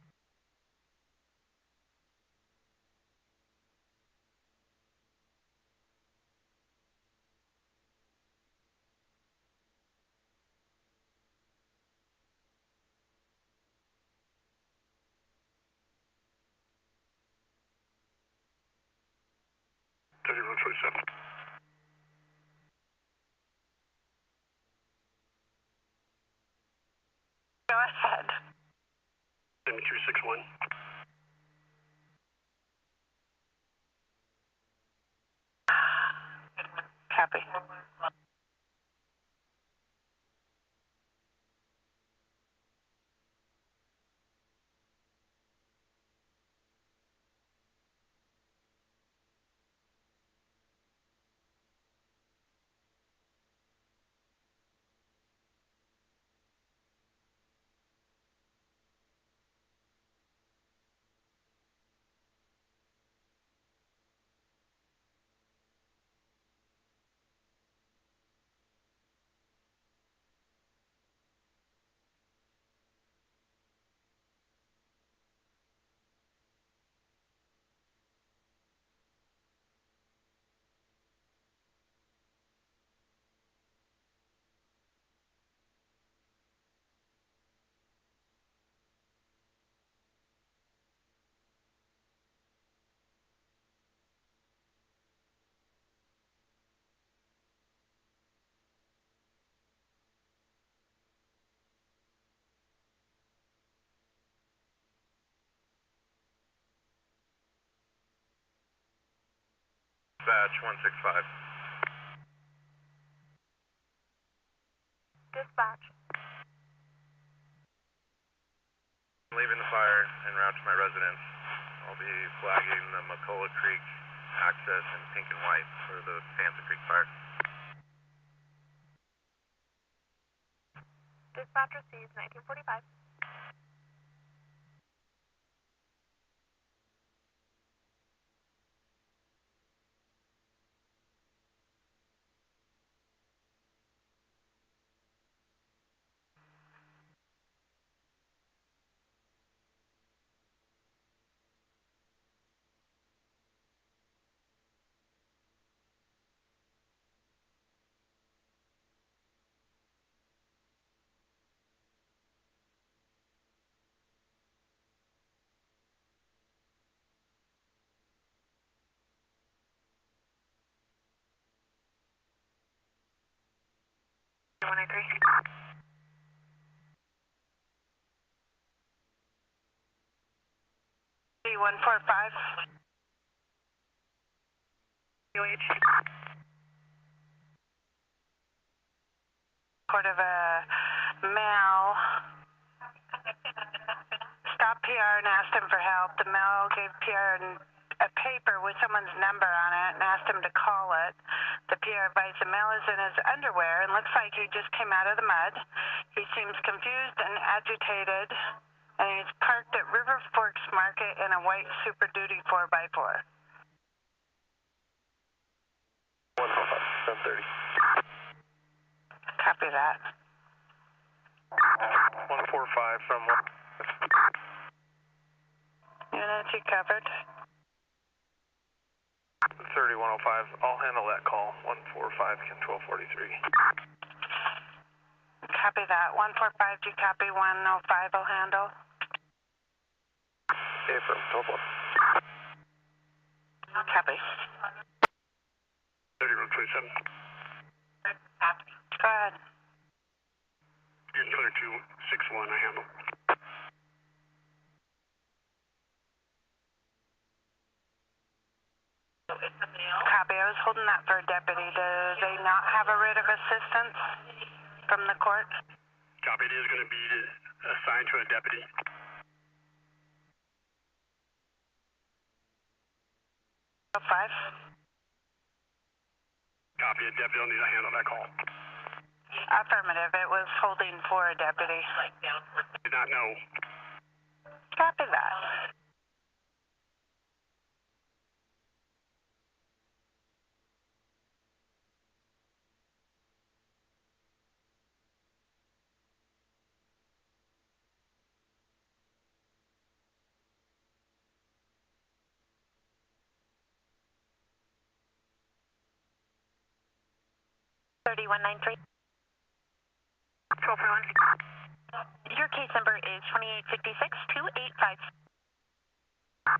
Go ahead. 7261. Copy. Dispatch 165. Dispatch. I'm leaving the fire en route to my residence. I'll be flagging the McCullough Creek access in pink and white for the Panther Creek fire. Dispatch receives 1945. D145. UH. Report of a male. Stopped PR and asked him for help. The male gave PR a paper with someone's number on it and asked him to call it. The PR advised the male is in his underwear and looks like he just came out of the mud. He seems confused and agitated, and he's parked at River Forks Market in a white Super Duty 4x4. 145, 730. Copy that. 145 from Units, you covered. 3105. I'll handle that call. 145 can 1243. Copy that. 145, do you copy? 105 will handle. Affirm, 12. Copy. 30 road 27. Go ahead. You're clear 261, I handle. was holding that for a deputy. Do they not have a writ of assistance from the court? Copy. It is going to be assigned to a deputy. Five. Copy. A deputy will need to handle that call. Affirmative. It was holding for a deputy. Did not know. Copy that. $3193. 1241. Your case number is 2856-285.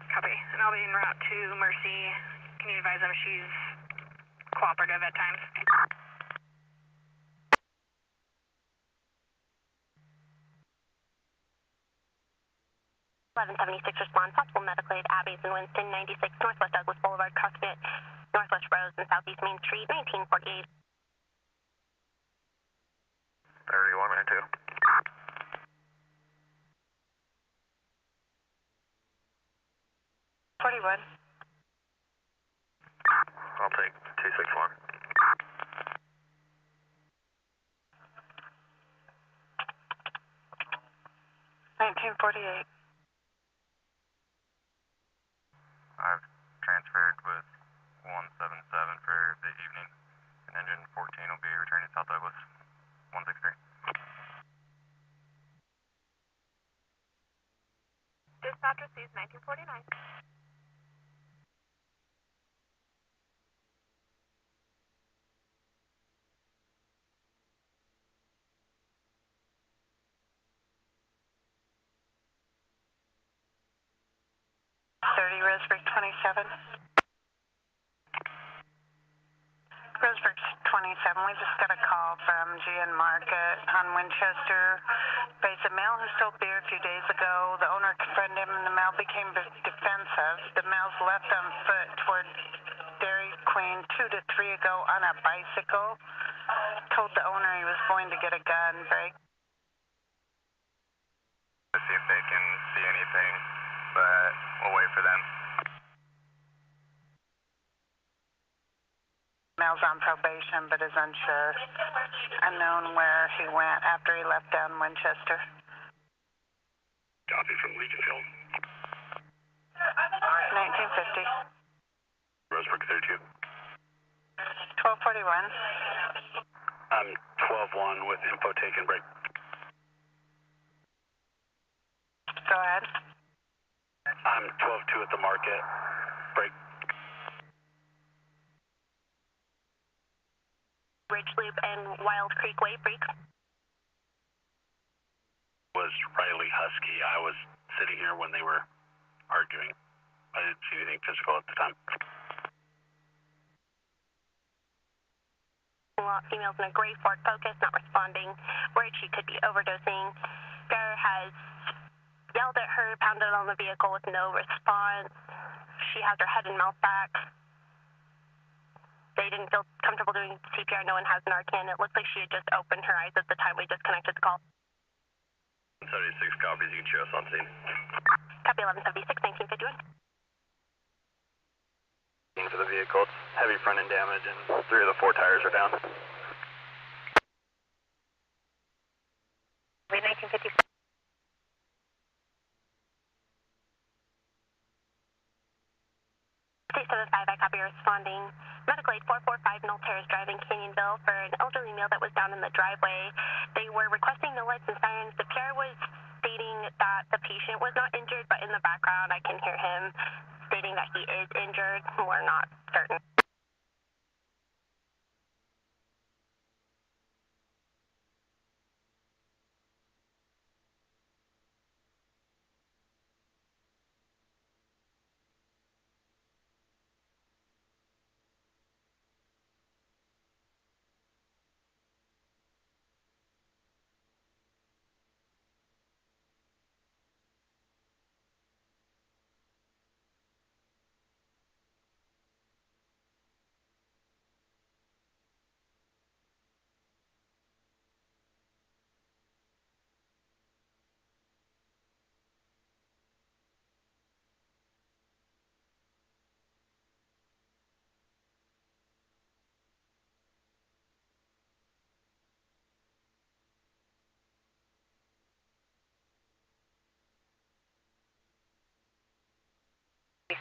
Copy. And I'll be en route to Mercy. Can you advise them she's cooperative at times? Respond. Possible medical aid, Abbeys and Winston, 96 Northwest Douglas Boulevard, CrossFit, Northwest Rose and Southeast Main Street, 1948. 3192. 41. I'll take 261. $1948. I've transferred with 177 for the evening, and engine 14 will be returning South Douglas, 163. Dispatcher sees 1949. Roseburg 27. Roseburg 27. We just got a call from GN Market on Winchester. Base a male who stole beer a few days ago. The owner confronted him and the male became defensive. The male's left on foot toward Dairy Queen 2 to 3 ago on a bicycle. Told the owner he was going to get a gun. Break. To see if they can see anything, but we'll wait for them. Male's on probation but is unsure. Unknown where he went after he left down Winchester. Copy from Leaconfield. 1950. Roseburg 32. 1241. I'm 12-1 with info taken. Break. Go ahead. I'm 12-2 at the market. Break. Ridge Loop and Wild Creek Way, break. Was Riley Husky. I was sitting here when they were arguing. I didn't see anything physical at the time. Females in a gray Ford Focus, not responding. Worried she could be overdosing. Bear has yelled at her, pounded on the vehicle with no response. She has her head and mouth back. They didn't feel comfortable doing CPR. No one has Narcan. It looks like she had just opened her eyes at the time we disconnected the call. 76 copies. You can show us on scene. Copy 1176, 1951. For the vehicle, it's heavy front end damage, and 3 of the 4 tires are down. 1950. State 75, I copy responding. Medical aid 445, Nolter is driving Canyonville for an elderly male that was down in the driveway. They were requesting no lights and sirens. The PR was stating that the patient was not injured, but in the background I can hear him stating that he is injured. We're not certain.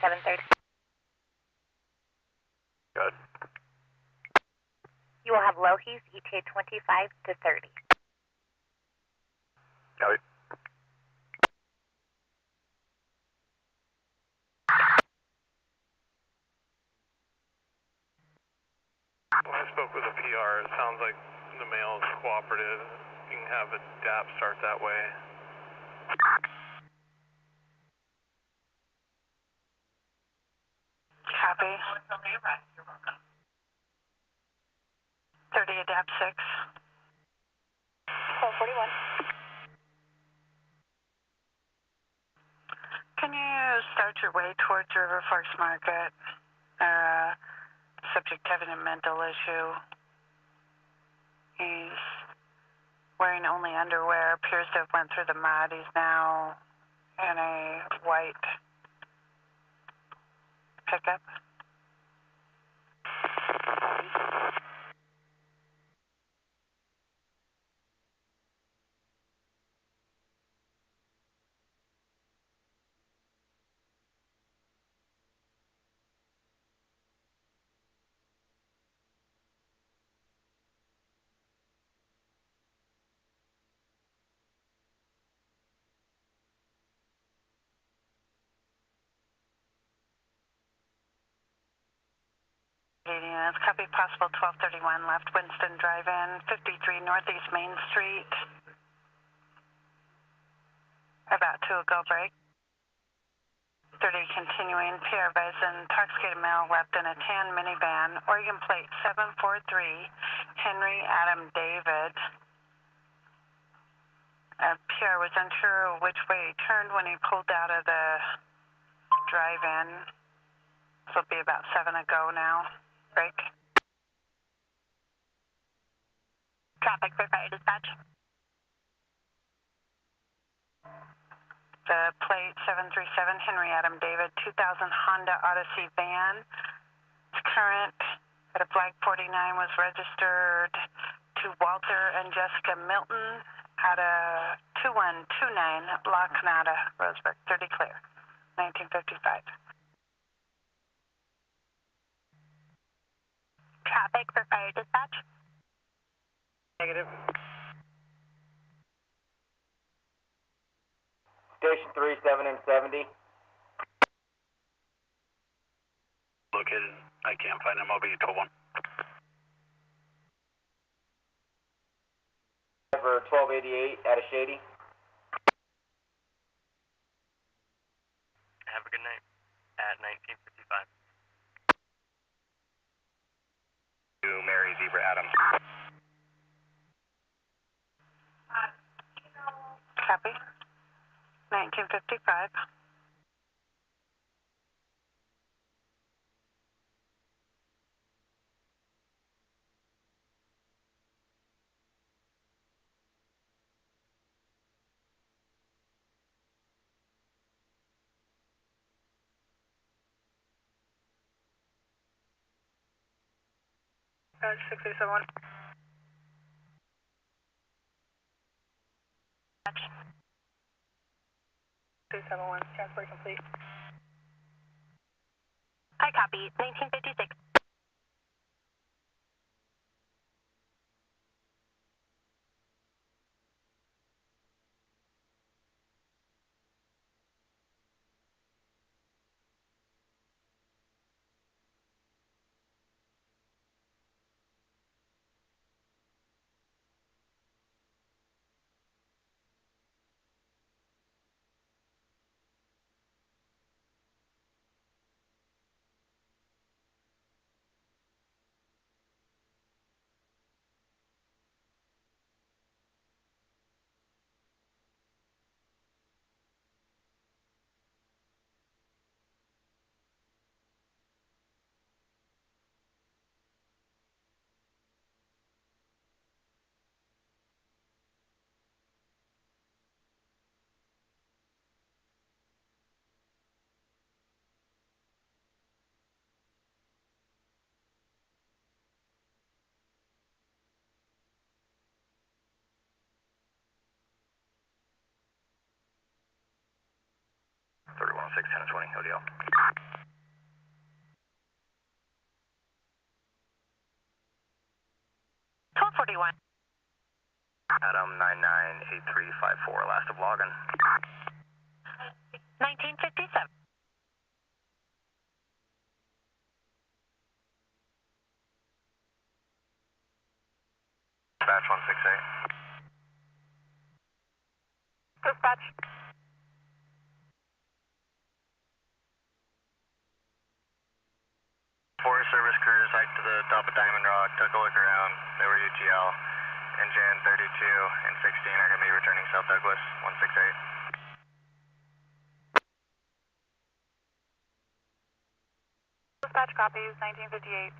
7:30. Good. You will have low heat ETA 25 to 30. Copy. When I spoke with the PR, it sounds like the mail is cooperative. You can have the DAP start that way. Copy. 30 adapt 6. 1241. Can you start your way towards River Forks Market? Subject having a mental issue. He's wearing only underwear, appears to have went through the mud. He's now in a white pickup. Units, copy possible 1231 left Winston Drive-In, 53 Northeast Main Street. About to a go break. 30 continuing, PR Bison, intoxicated male left in a tan minivan, Oregon plate 743, Henry Adam David. PR was unsure which way he turned when he pulled out of the drive-in. This will be about 7 ago now. Break. Traffic for fire dispatch. The plate 737 Henry Adam David 2000 Honda Odyssey van. It's current at a flag 49 was registered to Walter and Jessica Milton at a 2129 La Canada, Roseburg, 30 clear, 1955. Traffic for fire dispatch. Negative. Station 37 and 70. Located, I can't find him, I'll be 12-1. Driver 1288 at a Shady. Have a good night. At 1955. To Mary Zebra Adams. Copy. 1955. That's 6871. 6871, transport complete. I copy. 1956. 1020, ODL. Adam 998354, last of login. 1957. Dispatch 168. Dispatch. Forest Service crews hiked to the top of Diamond Rock, took a look around. They were UTL. Engine 32 and 16 are going to be returning South Douglas 168. Dispatch copies, 1958.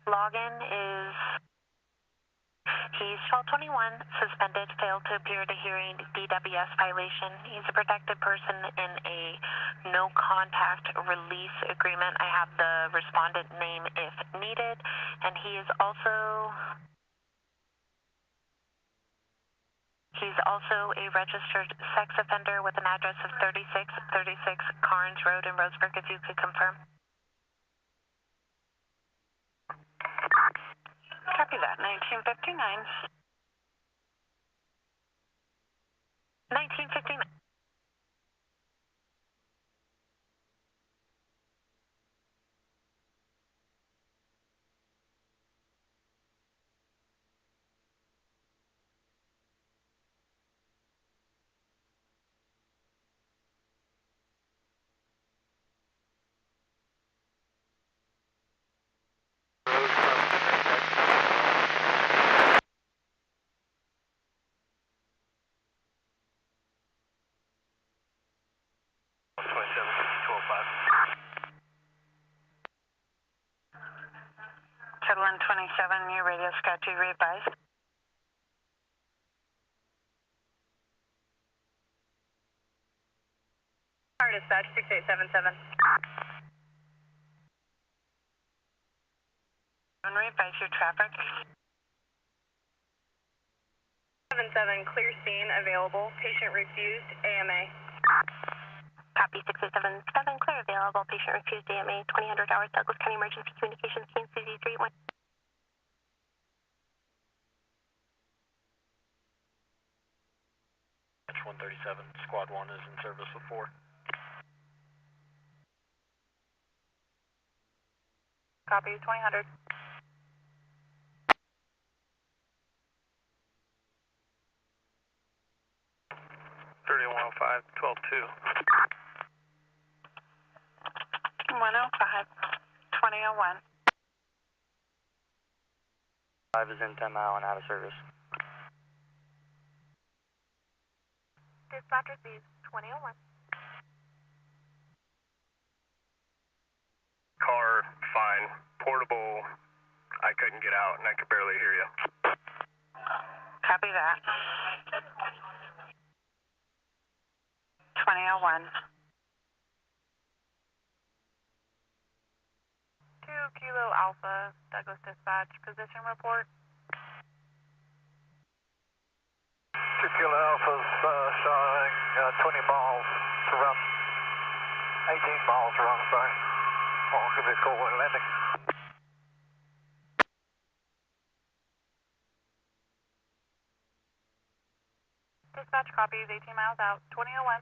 Login is he's 1221, suspended, failed to appear at a hearing, DWS violation. He's a protected person in a no contact release agreement. I have the respondent name if needed, and he's also a registered sex offender with an address of 3636 Carnes Road in Roseburg, if you could confirm. Copy that, 1959. 1959. Catalan 27, your radio Scotty readvised. Dispatch 6877. Readvise your traffic. 77, clear scene available. Patient refused, AMA. Copy 6877, clear available. Patient refused AMA, 2000 hours, Douglas County Emergency Communications, KNCZ 31. Match 137, Squad 1 is in service with 4. Copy 2000. $3105, 12-2. 105, 2001. 5 is in 10 mile and out of service. Dispatch receives 2001. Car, fine. Portable, I couldn't get out and I could barely hear you. Copy that. 2001. 2 Kilo Alpha, Douglas Dispatch, position report. 2 Kilo Alpha's showing 20 miles around, 18 miles around, sorry. I'll give it a call when landing. Dispatch copies, 18 miles out, 2001.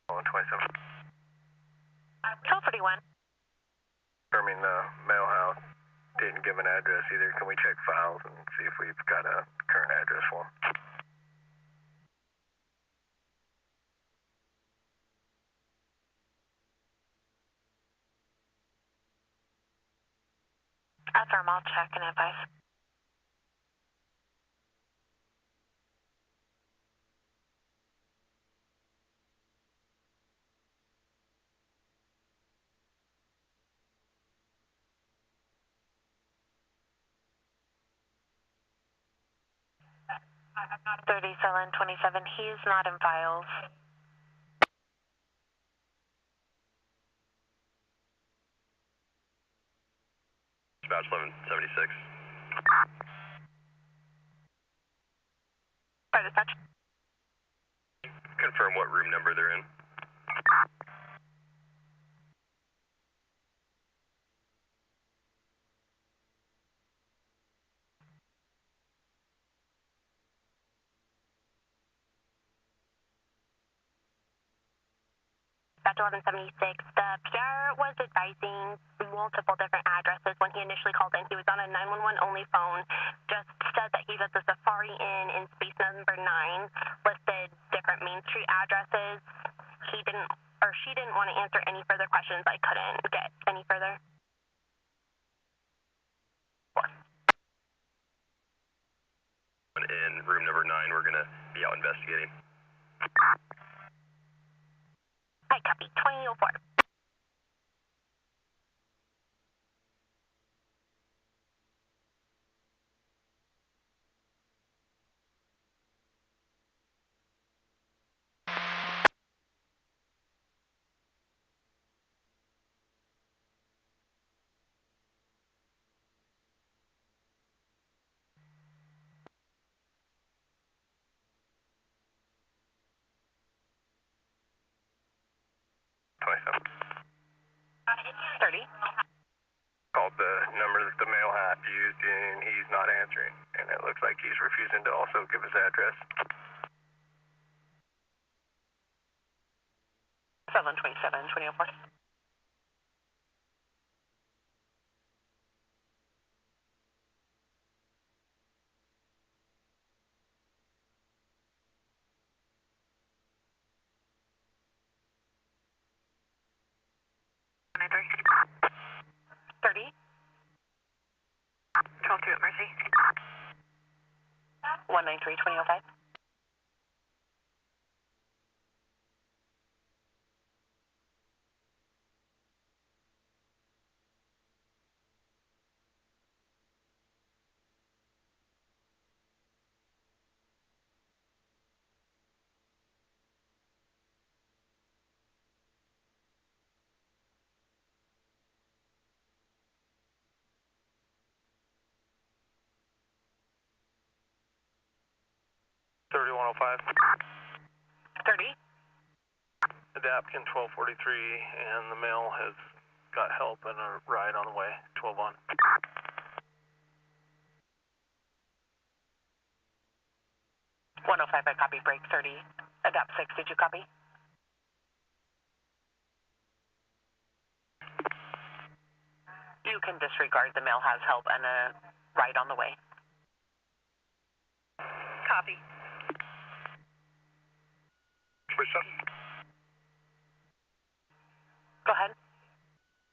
On 27. 1241. Confirming the mail house didn't give an address either. Can we check files and see if we've got a current address for him? Affirm, I'll check and advise. $37.27, he's not in files. Dispatch 1176. Fire dispatch. Confirm what room number they're in. Dispatch 1176. The PR was advising multiple different addresses when he initially called in. He was on a 911 only phone, just said that he's at the Safari Inn in space number 9, listed different Main Street addresses. He didn't, or she didn't want to answer any further questions. I couldn't get any further. In room number 9, we're going to be out investigating. Hi, copy. 2004. Called the number that the mail hat used, and he's not answering. And it looks like he's refusing to also give his address. 727, 2004. $30. 12-2 at Mercy. 193, 2005. Adapkin 1243, and the mail has got help and a ride on the way, 12 on. 105, I copy. Break 30. Adapt 6, did you copy? You can disregard. The mail has help and a ride on the way. Copy. Go ahead.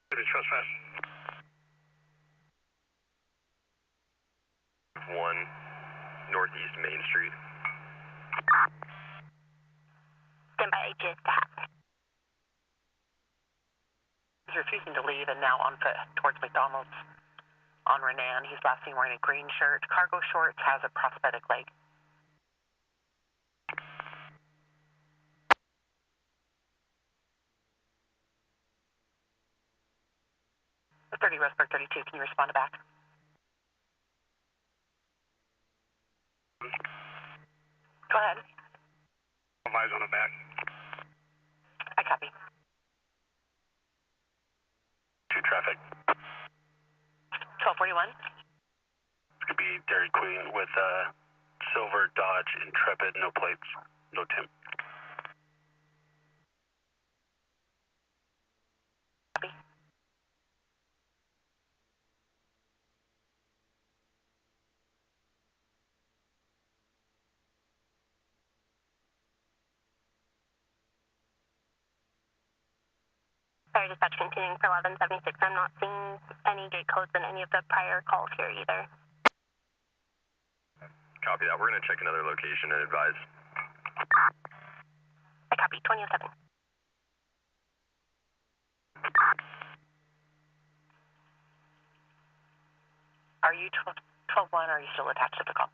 Trespass. 1 Northeast Main Street. Stand by just to have. He's refusing to leave and now on foot towards McDonald's on Renan. He's last seen wearing a green shirt, cargo shorts, has a prosthetic leg. The 30 Roseburg 32, can you respond to back? Go ahead. Eyes on the back. I copy. 2 traffic. 1241. It's going to be Dairy Queen with silver Dodge Intrepid, no plates, no Tim. Copy. Sorry, dispatch continuing for 1176. I'm not seeing any gate codes in any of the prior calls here either. Copy that. We're going to check another location and advise. I copy. 2007. Are you 12-1 or are you still attached to the call?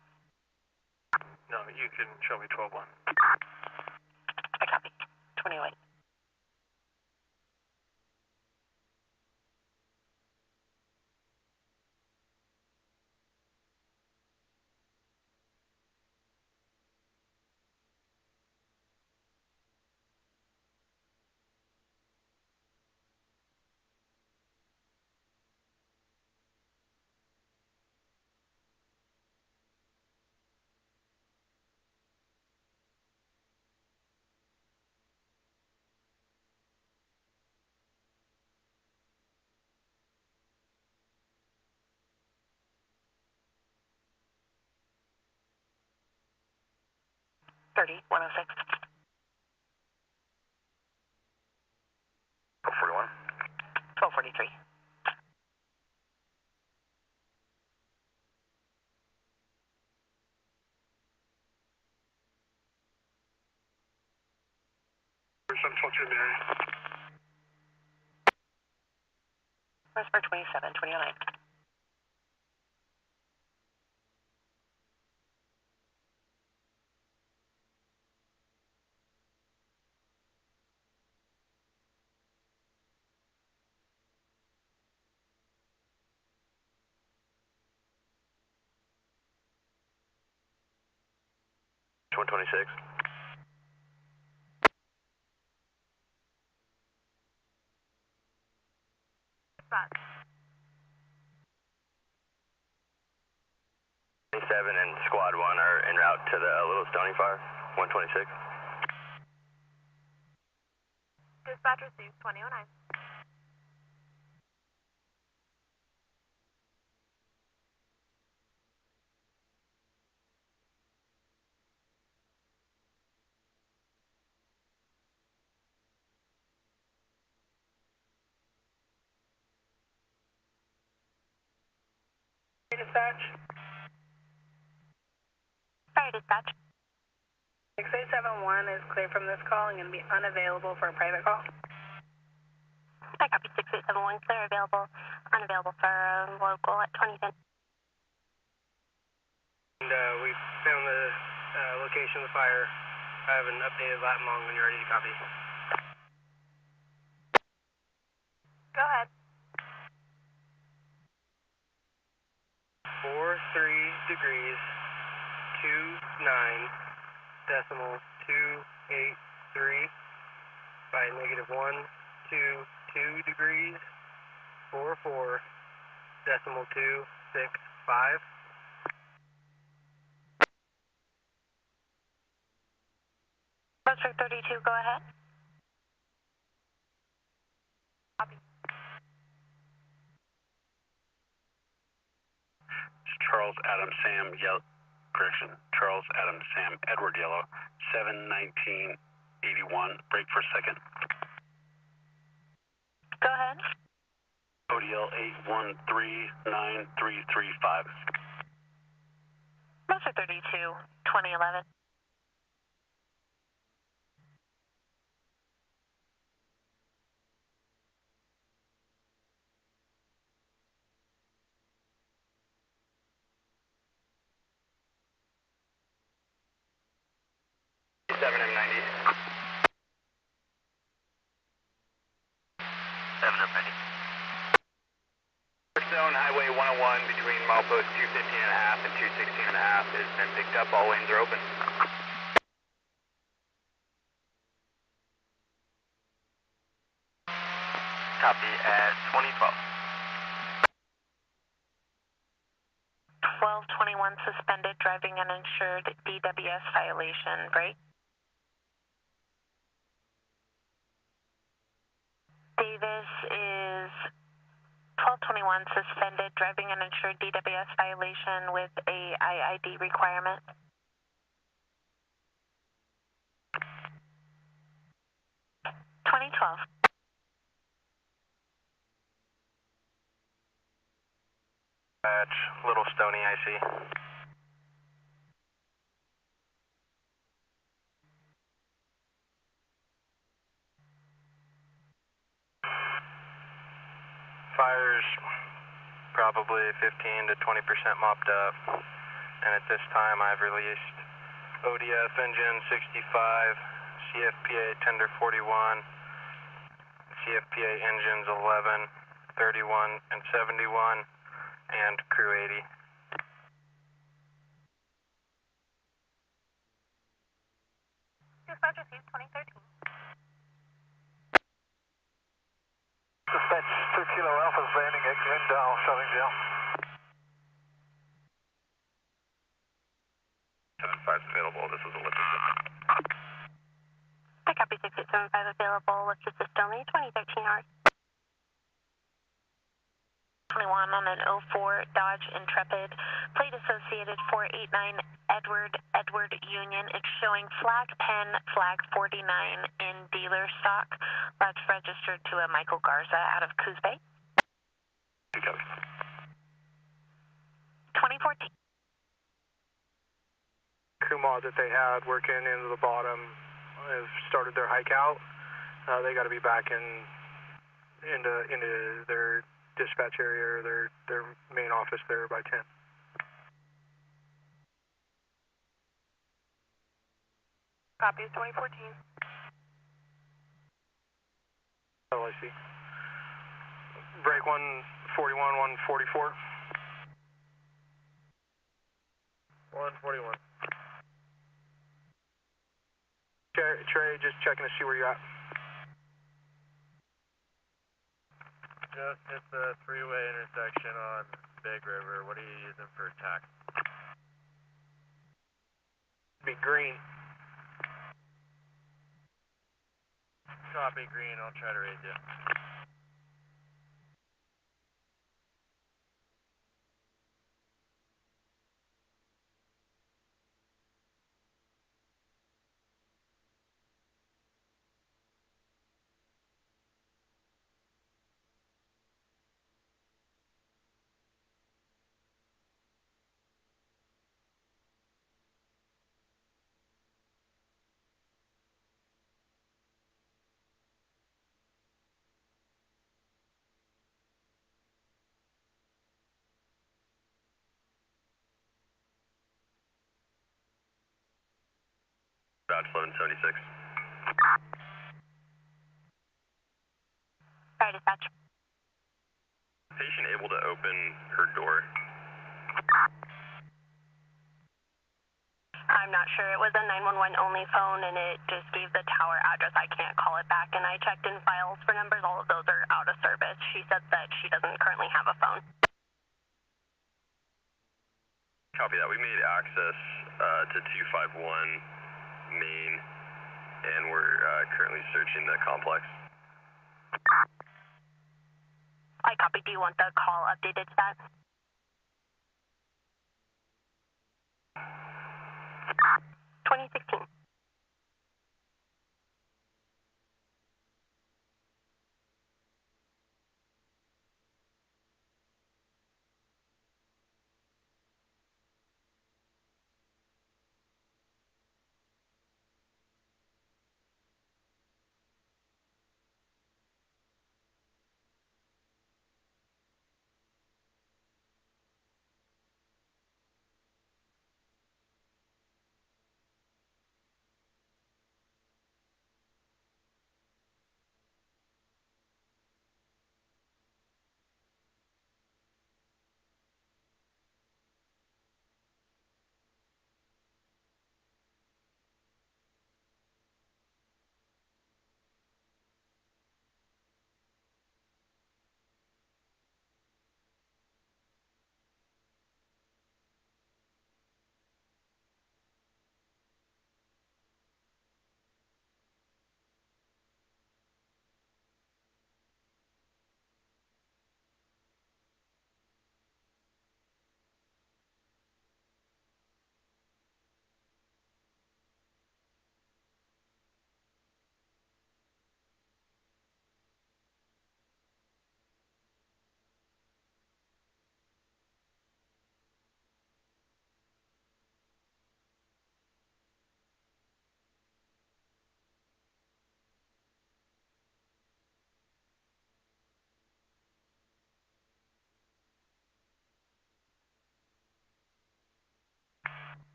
No, you can show me 12-1. I copy. 2008. $30, 106. 41. 1243. Roseburg 27, 2009. One 26. Dispatch. 27 and Squad 1 are en route to the Little Stony Fire. 126. Dispatch received. 2009. Dispatch. Sorry, dispatch. 6871 is clear from this call and going to be unavailable for a private call. I copy. 6871 clear, available, unavailable for local at 2010. And we found the location of the fire. I have an updated lat long when you're ready to copy. Go ahead. 43 degrees, 29 decimal 283 by negative 122 degrees, 44 decimal 265. Roseburg 32, go ahead. Copy. Charles Adam Sam Yellow. Correction. Charles Adam Sam Edward Yellow. 71981. Break for a second. Go ahead. ODL 8139335. Roseburg 32, 2011. M90. 7M90. Zone Highway 101 between milepost 215.5 and 216.5 has been picked up. All lanes are open. Copy at 2012. 1221 suspended driving uninsured DWS violation. Break. Davis is 1221 suspended driving uninsured DWS violation with a IID requirement. Patch, Little Stony, I see. Fire's probably 15 to 20% mopped up, and at this time I've released ODF engine 65, CFPA tender 41, CFPA engines 11, 31, and 71, and crew 80. Dispatcher sees 2013. Dispatch 2 Kilo Alpha's landing at Glendale, Shovingdale. 75's available, this is a lifted system. I copy 6875 available, lifted system, 2013 hours. 21 on an 04 Dodge Intrepid, plate associated 489 Edward Union. It's showing flag 10, flag 49 in dealer stock. That's registered to a Michael Garza out of Coos Bay. 2014. Crew mod that they had working into the bottom has started their hike out. They got to be back into their dispatch area or their main office there by 10. Copy is 2014. Oh, I see. Break 141, 144. 141. Trey, just checking to see where you're at. Just hit the three-way intersection on Big River. What are you using for tack? Be green. Copy green, I'll try to raise you. Dodge 1176. Sorry, dispatch. Patient able to open her door? I'm not sure. It was a 911 only phone, and it just gave the tower address. I can't call it back, and I checked in files for numbers. All of those are out of service. She said that she doesn't currently have a phone. Copy that. We made access to 251 Main, and we're currently searching the complex. I copy. Do you want the call updated to that? 2016.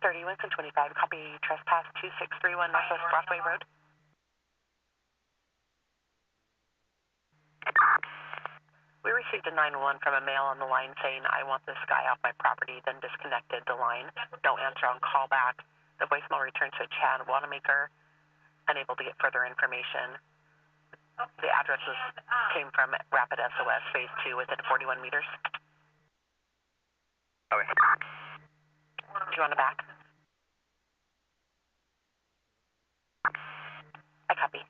30 Winston 25, copy trespass 2631 Northwest Broadway Road. We received a 911 from a male on the line saying, I want this guy off my property, then disconnected the line. No answer on callback. The voicemail returned to Chad Wanamaker, unable to get further information. The addresses came from Rapid SOS Phase 2 within 41 meters. Okay. Do you want it back? I copy.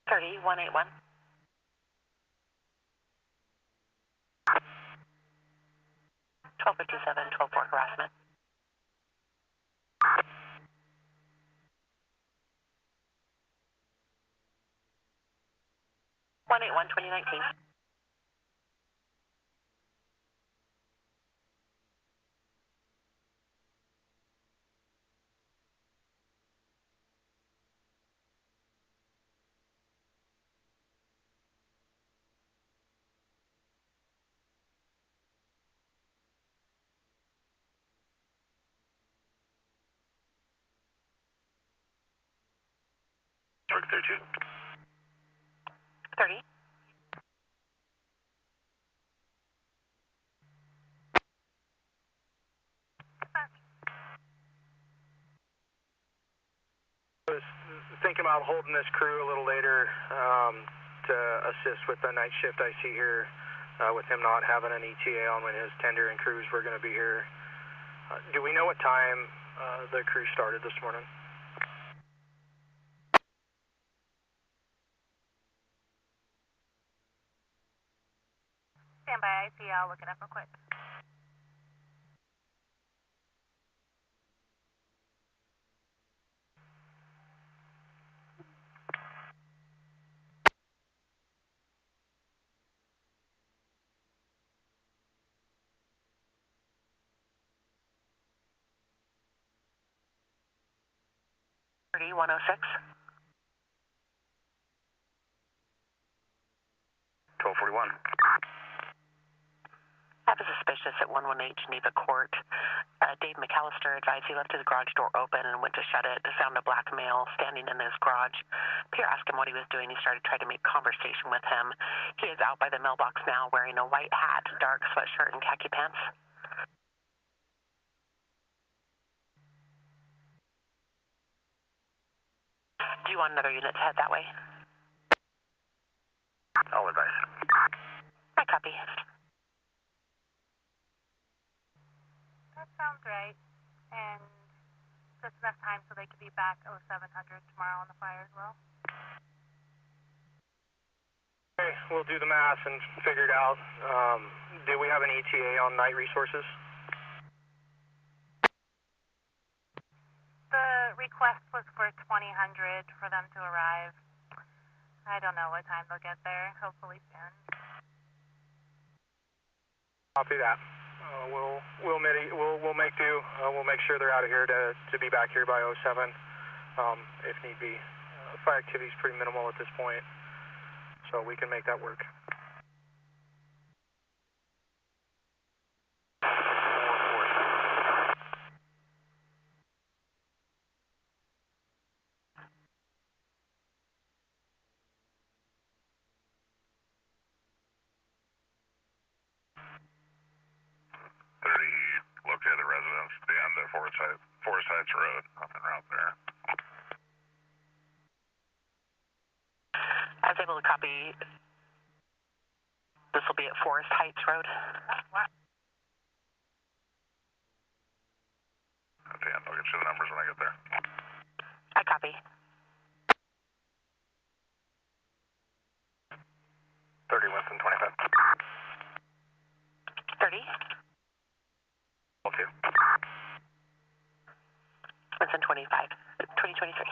Thirty 181. 1257, 12-4 harassment. One 2019. Work 32. 30. I was thinking about holding this crew a little later to assist with the night shift I see here, with him not having an ETA on when his tender and crews were going to be here. Do we know what time the crew started this morning? Stand by, I see. I'll look it up real quick. Thirty 106. 1241. I have a suspicious at 118 Geneva Court. Dave McAllister advised he left his garage door open and went to shut it. Found a black male standing in his garage. Pierre asked him what he was doing. He started trying to make conversation with him. He is out by the mailbox now wearing a white hat, dark sweatshirt, and khaki pants. Do you want another unit to head that way? I'll advise. I copy. That sounds right. And just enough time so they could be back 0700 tomorrow on the fire as well. Okay, we'll do the math and figure it out. Do we have an ETA on night resources? The request was for 2000 for them to arrive. I don't know what time they'll get there. Hopefully soon. Copy that. We'll make do. We'll make sure they're out of here to be back here by 07, if need be. Fire activity is pretty minimal at this point, so we can make that work. Located the residence at the end of Forest Heights Road, up en route there. I was able to copy. This will be at Forest Heights Road. At the end, I'll get you the numbers when I get there. I copy. 30 Winston 25. 30. 2. Winston 25. 2023.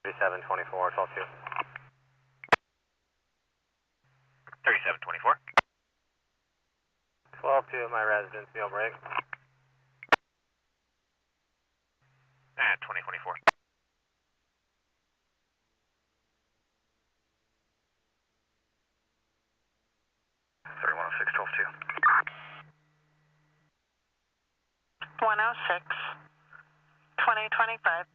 3724, 12-2. 3724. 12-2 at my residence, meal break. At 2024. 3106, 12-2. 106, 2025.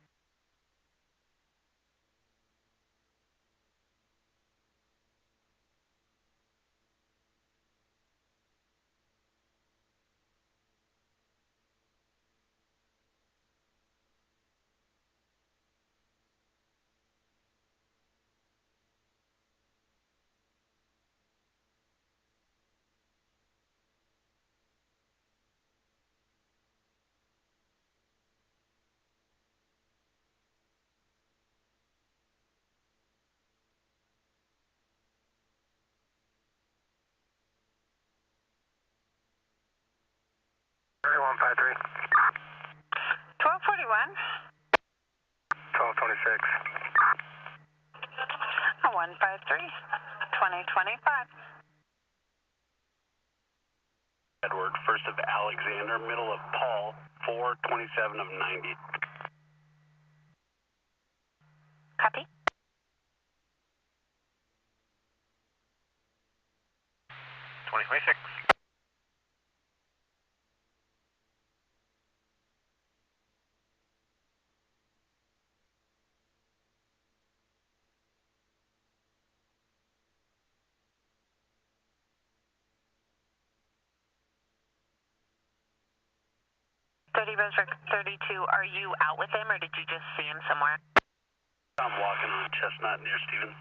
One five three. 1241. 1226. 153, 2025. Edward, first of Alexander, middle of Paul, 427 of 90. Copy. $2026. Roseburg 32, are you out with him or did you just see him somewhere? I'm walking on Chestnut near Stevens.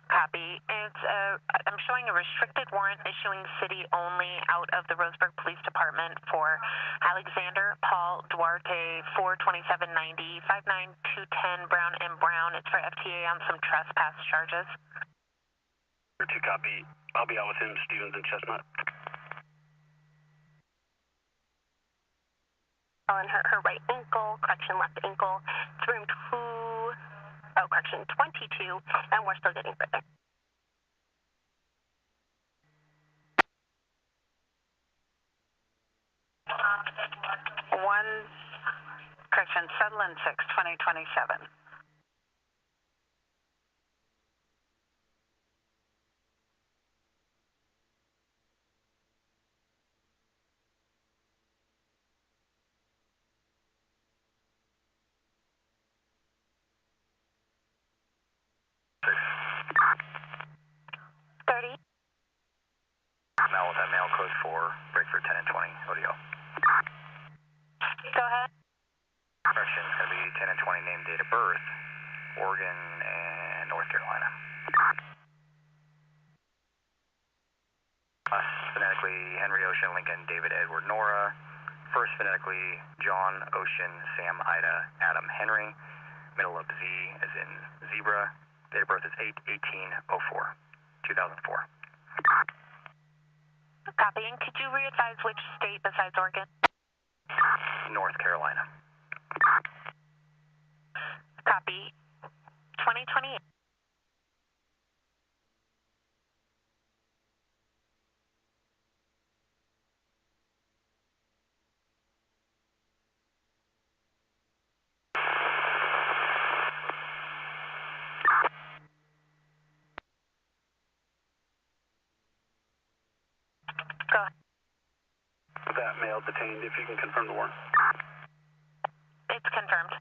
Copy. I'm showing a restricted warrant issuing city only out of the Roseburg Police Department for Alexander Paul Duarte, 42790, 59210 Brown and Brown. It's for FTA on some trespass charges. 2 copy. I'll be out with him, Stevens and Chestnut. On her right ankle, correction, left ankle. It's room 22, and we're still getting further. Sutherland 6, 2027. Mel with that mail code 4, break for 10 and 20, ODO. Go ahead. Correction, it's going to be 10 and 20 name, date of birth, Oregon and North Carolina. Phonetically, Henry Ocean, Lincoln, David, Edward, Nora. First phonetically, John, Ocean, Sam, Ida, Adam, Henry. Middle of Z as in zebra. Date of birth is 8/18/04, 2004. Copy. And could you re-advise which state besides Oregon? North Carolina. Copy. 2028. Go ahead. That male detained, if you can confirm the warrant. It's confirmed.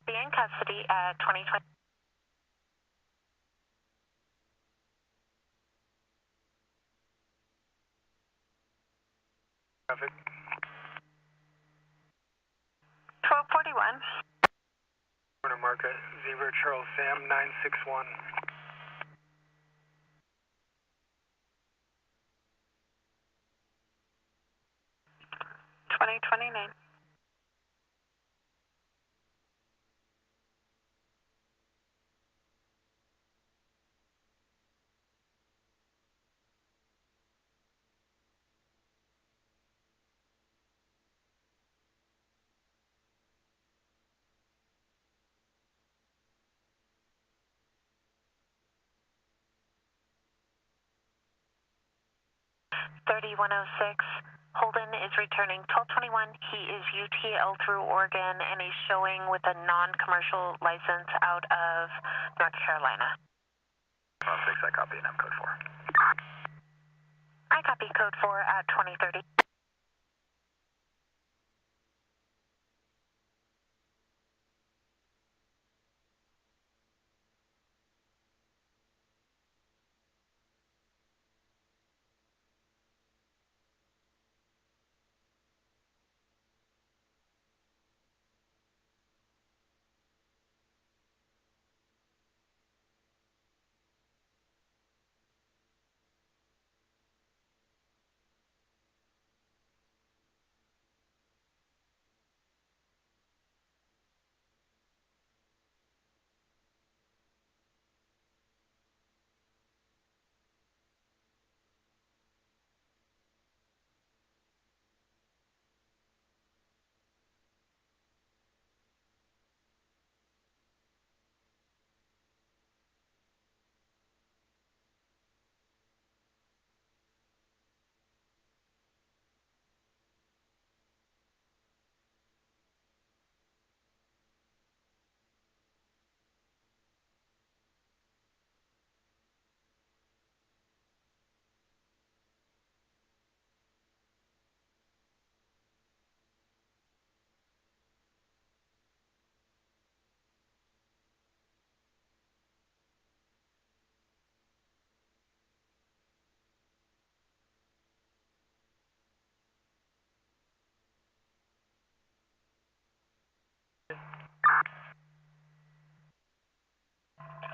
Be in custody at 2020. Traffic. 1241. Corner market, Zebra Charles Sam 961. 2029. 3106. Holden is returning 1221. He is UTL through Oregon, and he's showing with a non-commercial license out of North Carolina. 6, I copy, and I'm code 4. I copy code 4 at 2030.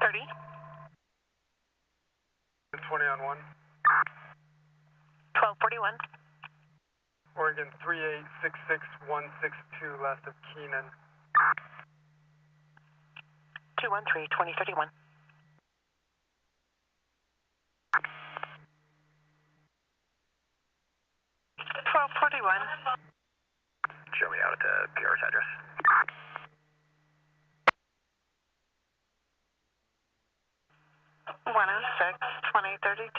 $30. 20 on 1. 1241. Oregon 3866162, last of Keenan. 213, 2031. 1241. Show me out at the PR's address. One 2032.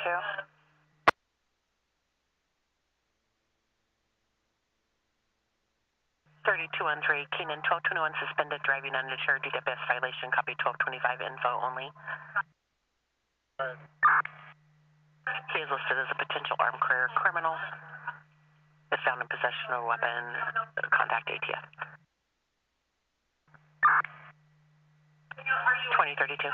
3213, Keenan, 1221, suspended driving uninsured, DWS violation, copy 1225, info only. Alright. He is listed as a potential armed career criminal. Is found in possession of a weapon, contact ATF. 2032.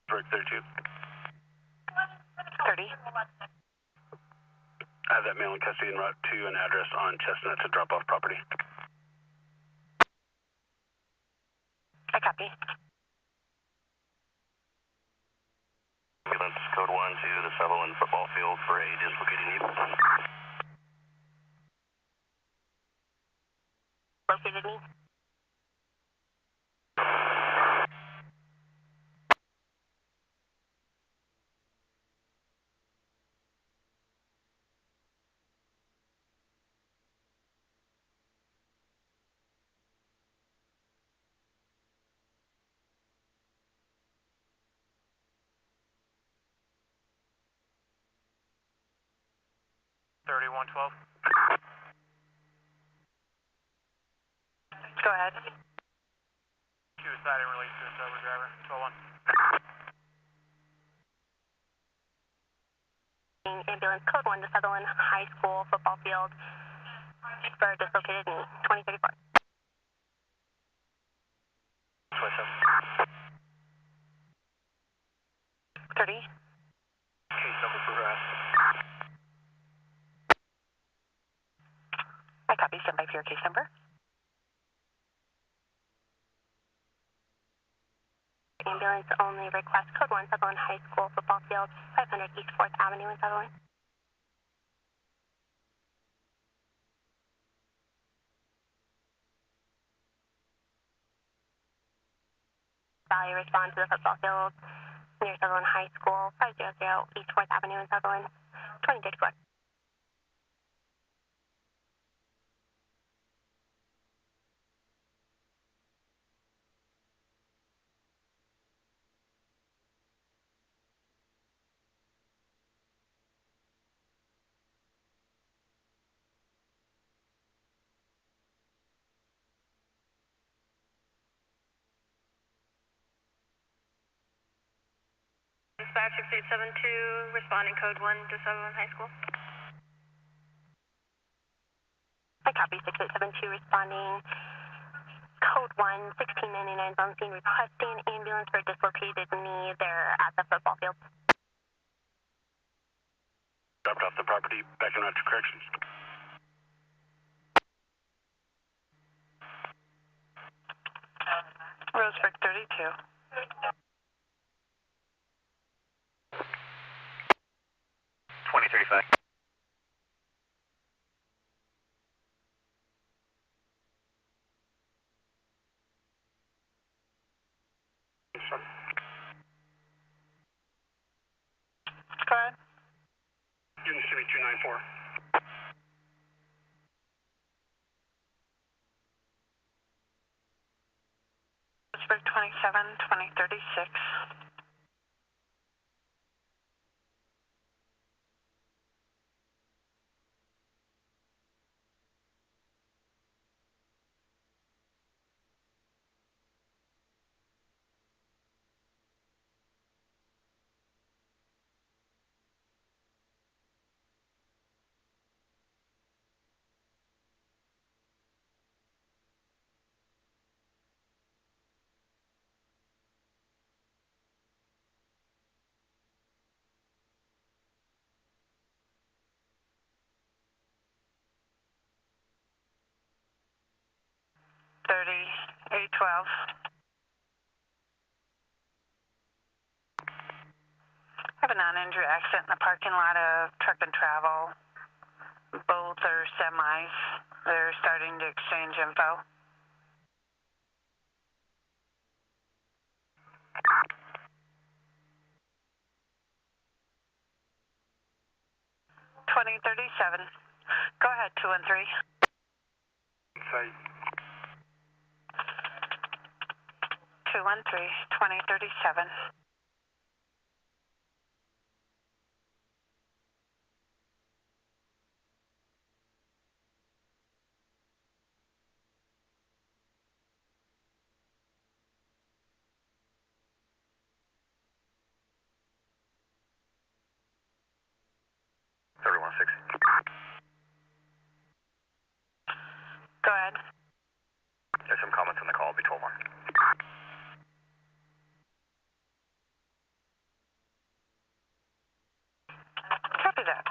Roseburg 32. 30. I have that male in custody en route to an address on Chestnut to drop off property. I copy. Ambulance code 1 to the Sutherland football field for a dislocated knee. Located knee. Go ahead. Suicide and release to the sober driver. 12-1. Ambulance code 1 to Sutherland High School football field for dislocated knee. 2034. 30. Case number progress. I copy. Stand by for your case number. Ambulance only request code 1 Sutherland High School football field, 500 East 4th Avenue in Sutherland. Valley respond to the football field near Sutherland High School, 500 East 4th Avenue in Sutherland, 2034. Dispatch 6872, responding code 1 to Sutherland High School. I copy 6872, responding code 1, 1699 on scene, requesting ambulance for dislocated knee. They're at the football field. Dropped off the property, backing out to corrections. Roseburg 32. Go ahead. Union City 294. Roseburg 27, 2036. $30,812. I have a non-injury accident in the parking lot of Truck and Travel. Both are semis. They're starting to exchange info. $2037. Go ahead, 2 and 3. Inside. 2 and 3, 2037. Go ahead. There's some comments on the call, be 12-1. Copy that.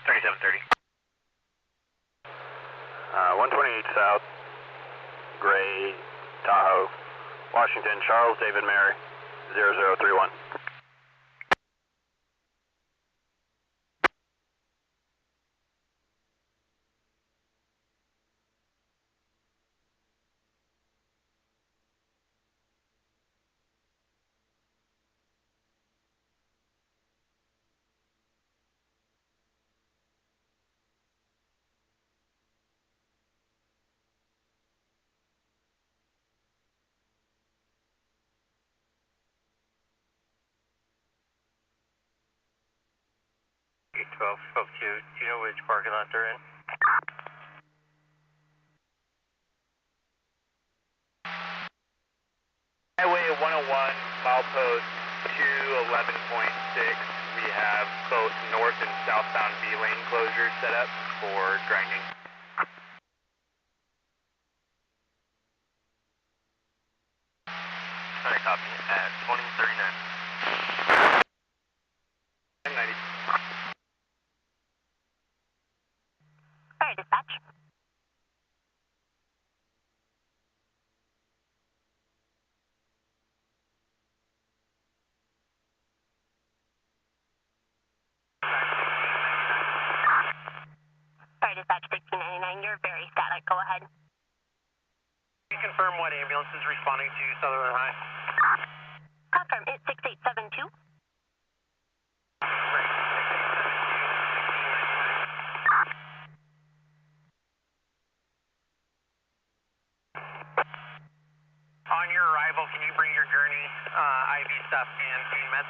$3730. 128 South, Gray, Tahoe, Washington, Charles David Mary, 0031. $12, 12-2. Do you know which parking lot they're in? Highway 101, milepost 211.6. We have both north and southbound B lane closures set up for grinding. Sorry, copy. At 2039. 1090. Sorry, dispatch. Sorry, dispatch 1699. You're very static. Go ahead. Can you confirm what ambulance is responding to Sutherland High? Confirm, it's 6872. On your arrival, can you bring your gurney, IV stuff, and pain meds?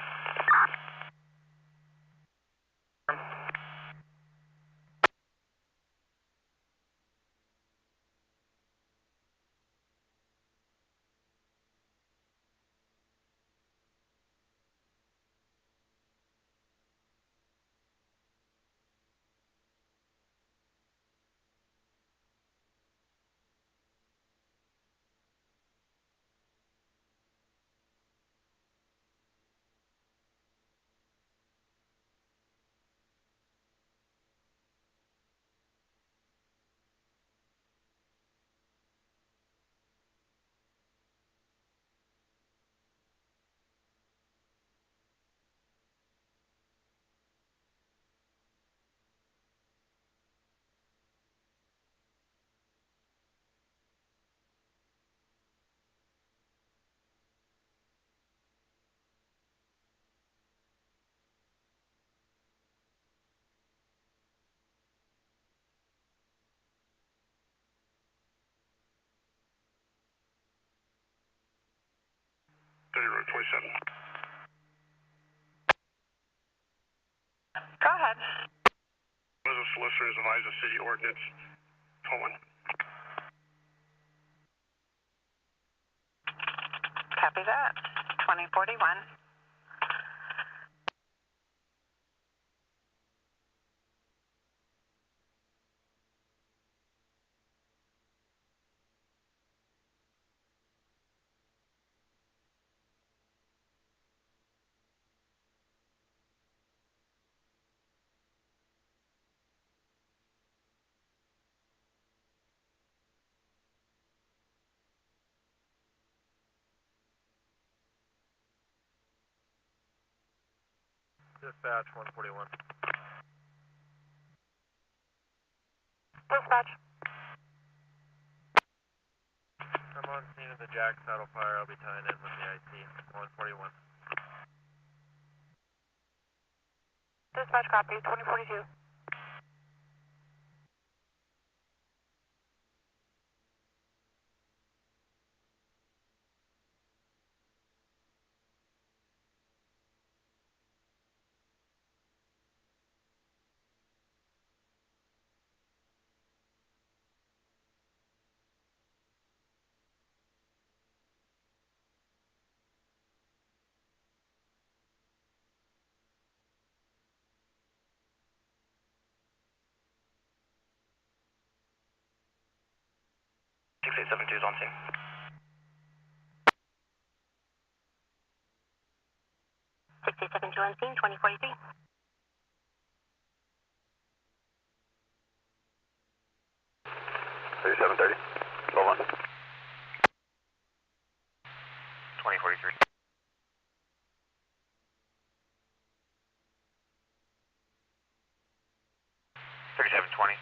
Road 27. Go ahead. What is the solicitor's advised the city ordinance? Towing. Copy that. 2041. Dispatch 141. Dispatch. I'm on scene of the Jack Saddle Fire. I'll be tying in with the IC. 141. Dispatch copy, 2042. .6872 is on scene. 6872 on scene, 2043. 3730. Hold on. 2043. 3720.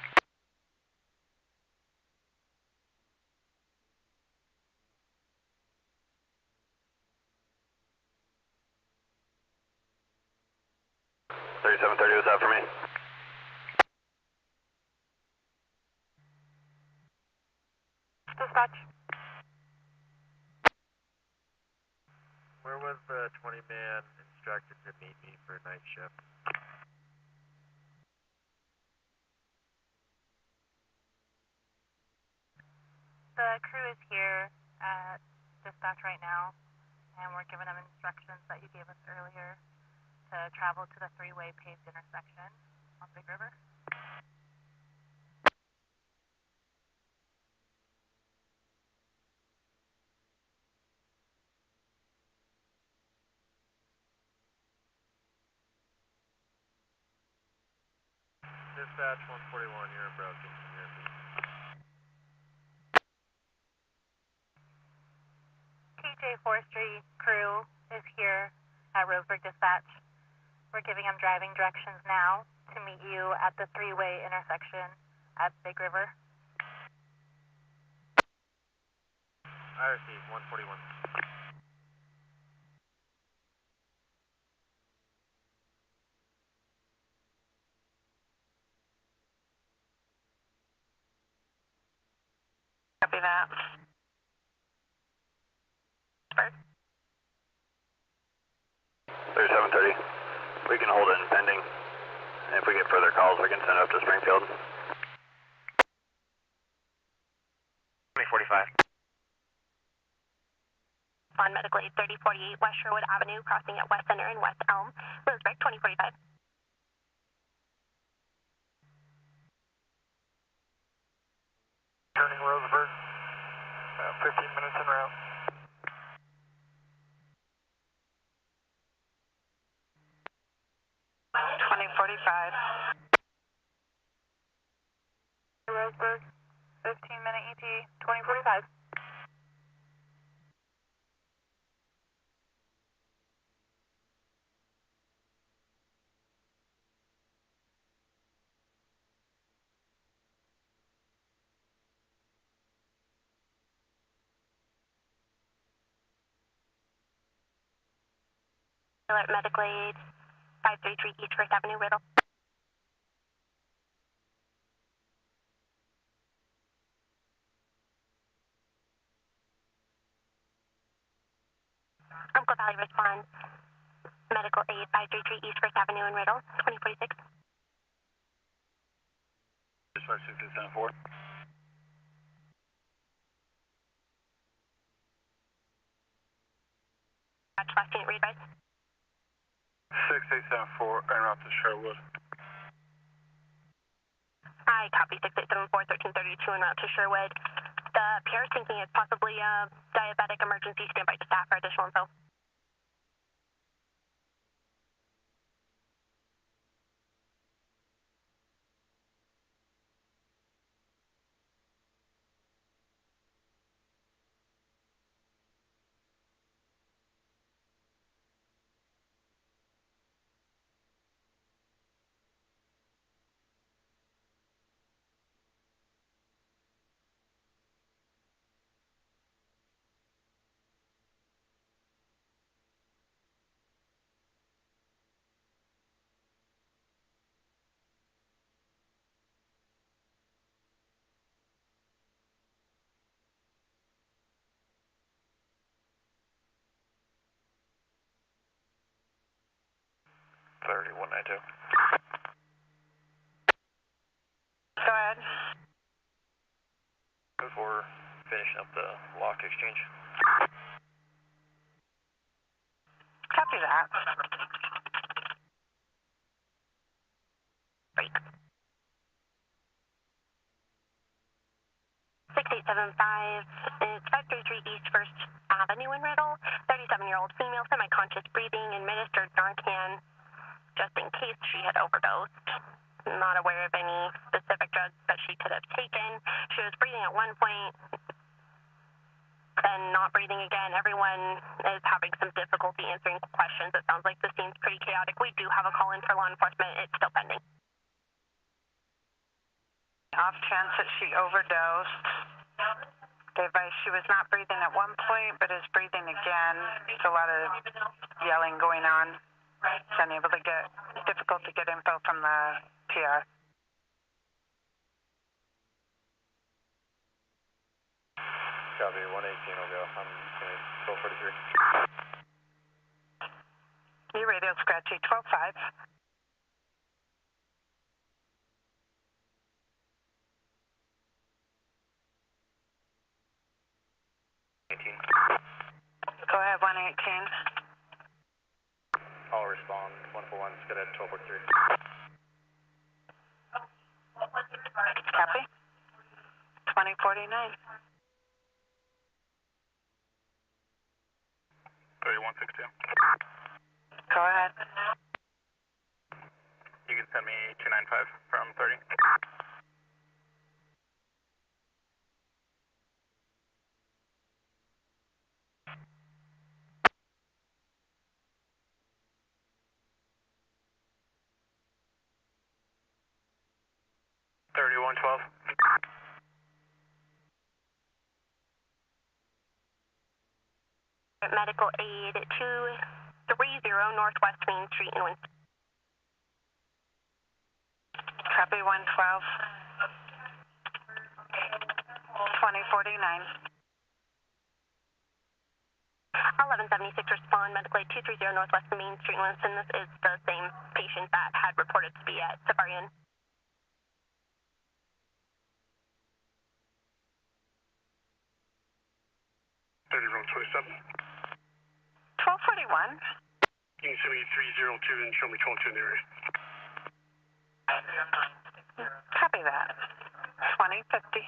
3730 was out for me. Dispatch. Where was the 20-man instructed to meet me for night shift? The crew is here at dispatch right now, and we're giving them instructions that you gave us earlier to travel to the three-way paved intersection on Big River. Dispatch 141, you're in Broken. TJ Forestry crew is here at Roseburg dispatch. We're giving them driving directions now to meet you at the three-way intersection at Big River. IRC, 141. Copy that. 3730. We can hold it in pending. If we get further calls, we can send it up to Springfield. 2045. On medical aid 3048 West Sherwood Avenue, crossing at West Center and West Elm. Roseburg, 2045. Turning Roseburg, 15 minutes en route. Roseburg, 15-minute ET, 2045. Medical aid 533 East First Avenue, Riddle. Umpqua Valley responds. Medical aid 533 East First Avenue in Riddle, 2046. Dispatch 6874. Last unit read, 6874, en route to Sherwood. I copy 6874, 1332 en route to Sherwood. The PR is thinking it's possibly a diabetic emergency. Stand by to staff for additional info. Go ahead. Before finishing up the lock exchange. Copy that. Break. 6875, it's 533 East First Avenue in Riddle. 37-year-old female, semi-conscious breathing, administered Narcan just in case she had overdosed. Not aware of any specific drugs that she could have taken. She was breathing at one point, then not breathing again. Everyone is having some difficulty answering questions. It sounds like this seems pretty chaotic. We do have a call in for law enforcement. It's still pending. Off chance that she overdosed. They advised she was not breathing at one point, but is breathing again. There's a lot of yelling going on. It's unable to get, difficult to get info from the PR. Copy, 118 will go. I'm going to 1243. New radio scratchy, 12-5. Go ahead, 118. I'll respond. 141, good at 1243. Copy. 2049. 3162. Go ahead. You can send me 295 from 30. Medical aid 230 Northwest Main Street in Winston. Copy 112. 2049. 1176, respond, medical aid 230 Northwest Main Street in Winston. This is the same patient that had reported to be at Safari Inn. 30-27. 1241. You can send me 302 and show me 22 in the area. Copy that. 2050.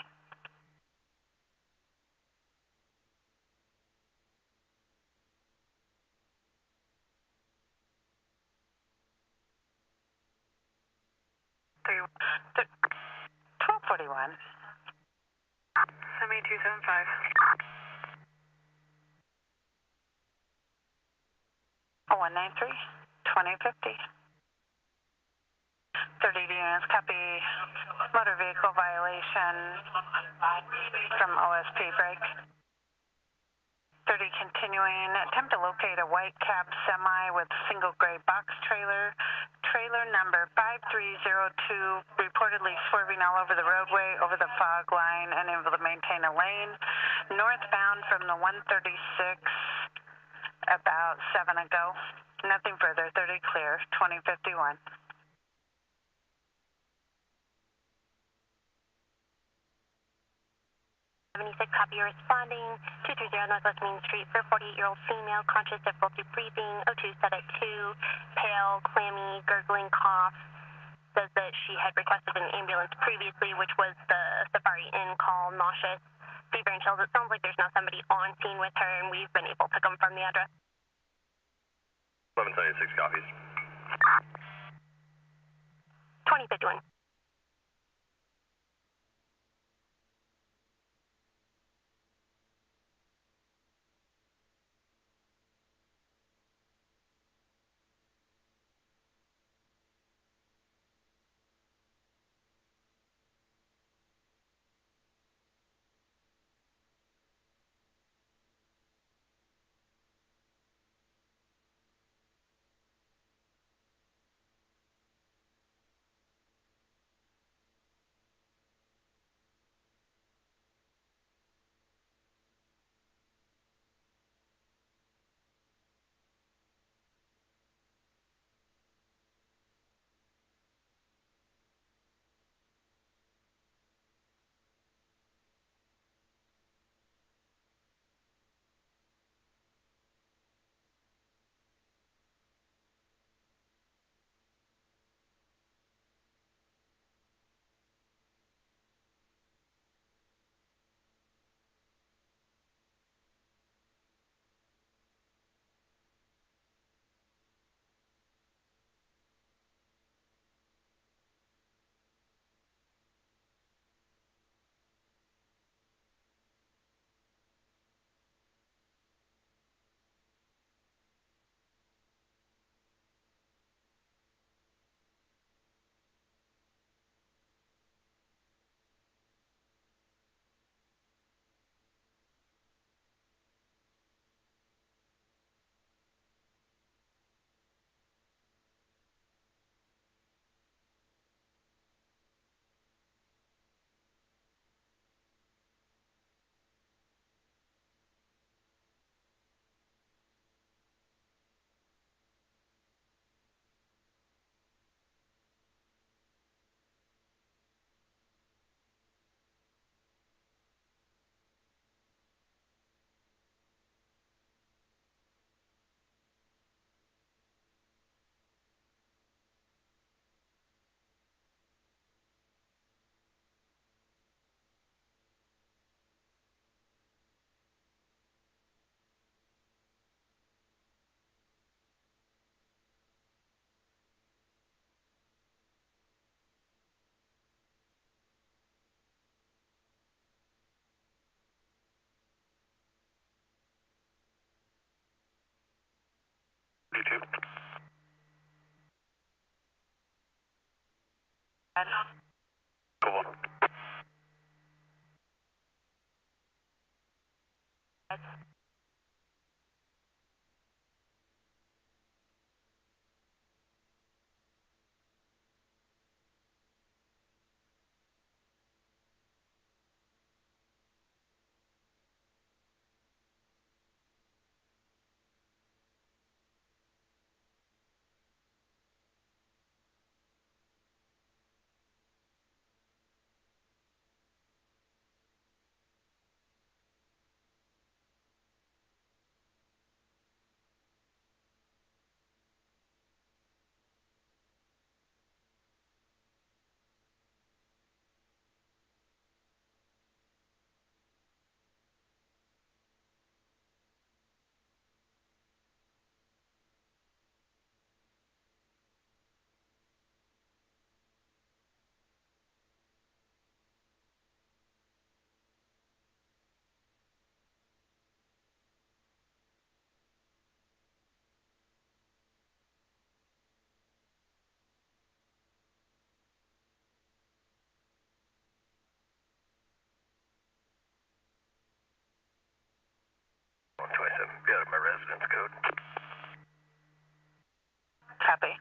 Three, 1241. Send me 275. 193. 2050. 30 units, copy motor vehicle violation from OSP break. 30 continuing, attempt to locate a white cab semi with single gray box trailer. Trailer number 5302, reportedly swerving all over the roadway, over the fog line, unable to maintain a lane. Northbound from the 136 about 7 ago. Nothing further, 30 clear, 2051. 76, copy, you're responding. 230 Northwest Main Street for 48-year-old female, conscious, difficulty breathing, O2 set at 2, pale, clammy, gurgling cough. Says that she had requested an ambulance previously, which was the Safari Inn call, nauseous, fever and chills. It sounds like there's now somebody on scene with her, and we've been able to confirm the address. 1176 copies. 2051. Cool. residence code. Copy.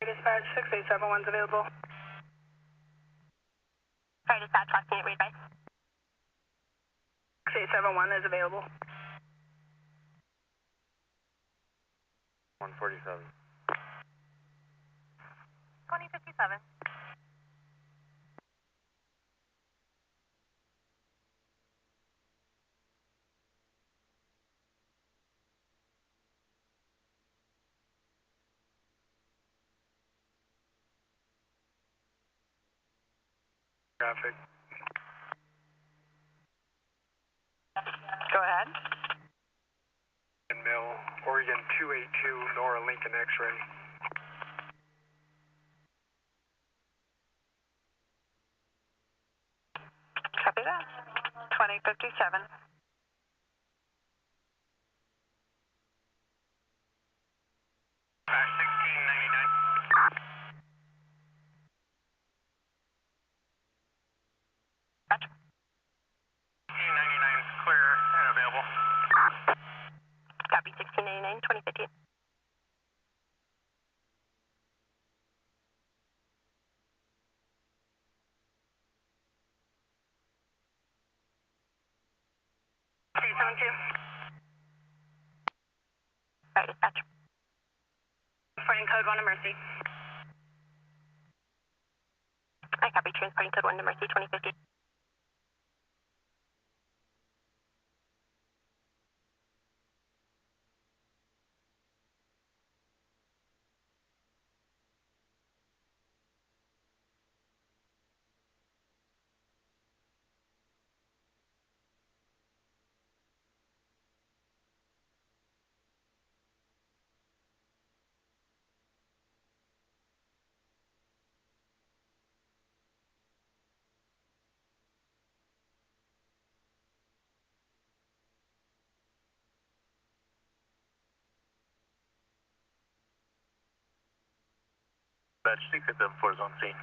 Dispatch 6871's available. Sorry, dispatch, last minute read by. 6871 is available. 147. 2057. Traffic. Go ahead. Mill, Oregon 282, Nora Lincoln X-ray. Copy that. 2057. Dispatch 1699. Gotcha. 1699 is clear and available. Copy, 1699, 2050. Sorry, dispatch. Transporting code 1 to Mercy. I copy, transporting code 1 to Mercy, 2050. Batch 6874 is on scene.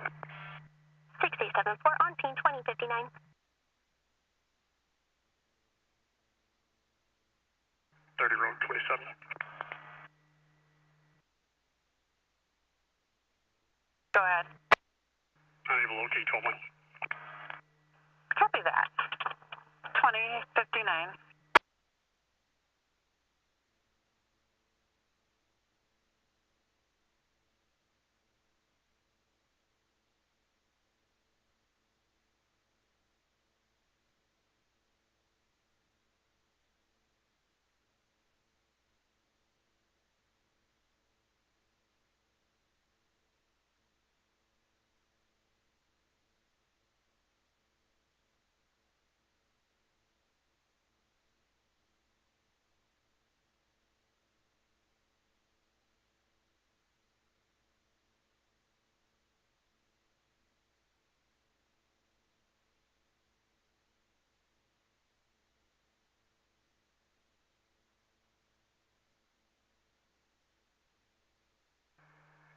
6874 on scene, 2059. 30 road 27. Go ahead. Unable to locate 12 1. Copy that. 2059.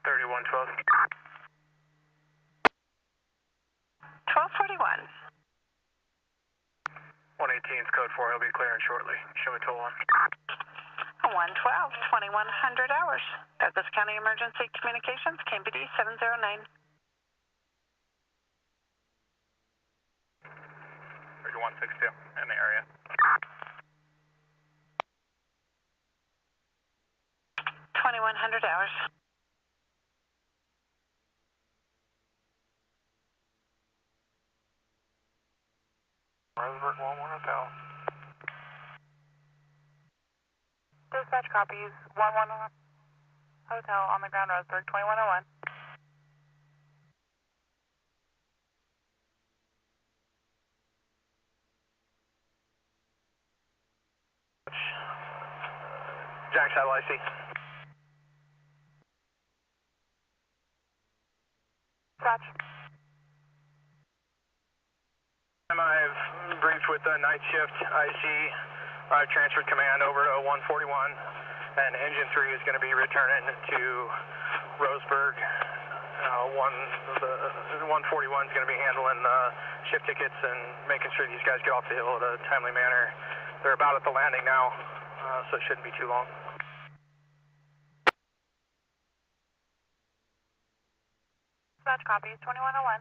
$31.12. 1241. 118's code 4. He'll be clearing shortly. Show me toll on. 112, 2100 hours. Douglas County Emergency Communications, KMPD 709. 3162 in the area. 2100 hours. Roseburg 1-1 Hotel. Dispatch copies 1-1. Hotel on the ground, Roseburg, 2101. Jack Saddle IC. Roger. I've briefed with the night shift IC. I've transferred command over to 141, and Engine 3 is going to be returning to Roseburg. The 141 is going to be handling shift tickets and making sure these guys get off the hill in a timely manner. They're about at the landing now, so it shouldn't be too long. Dispatch copies, 2101.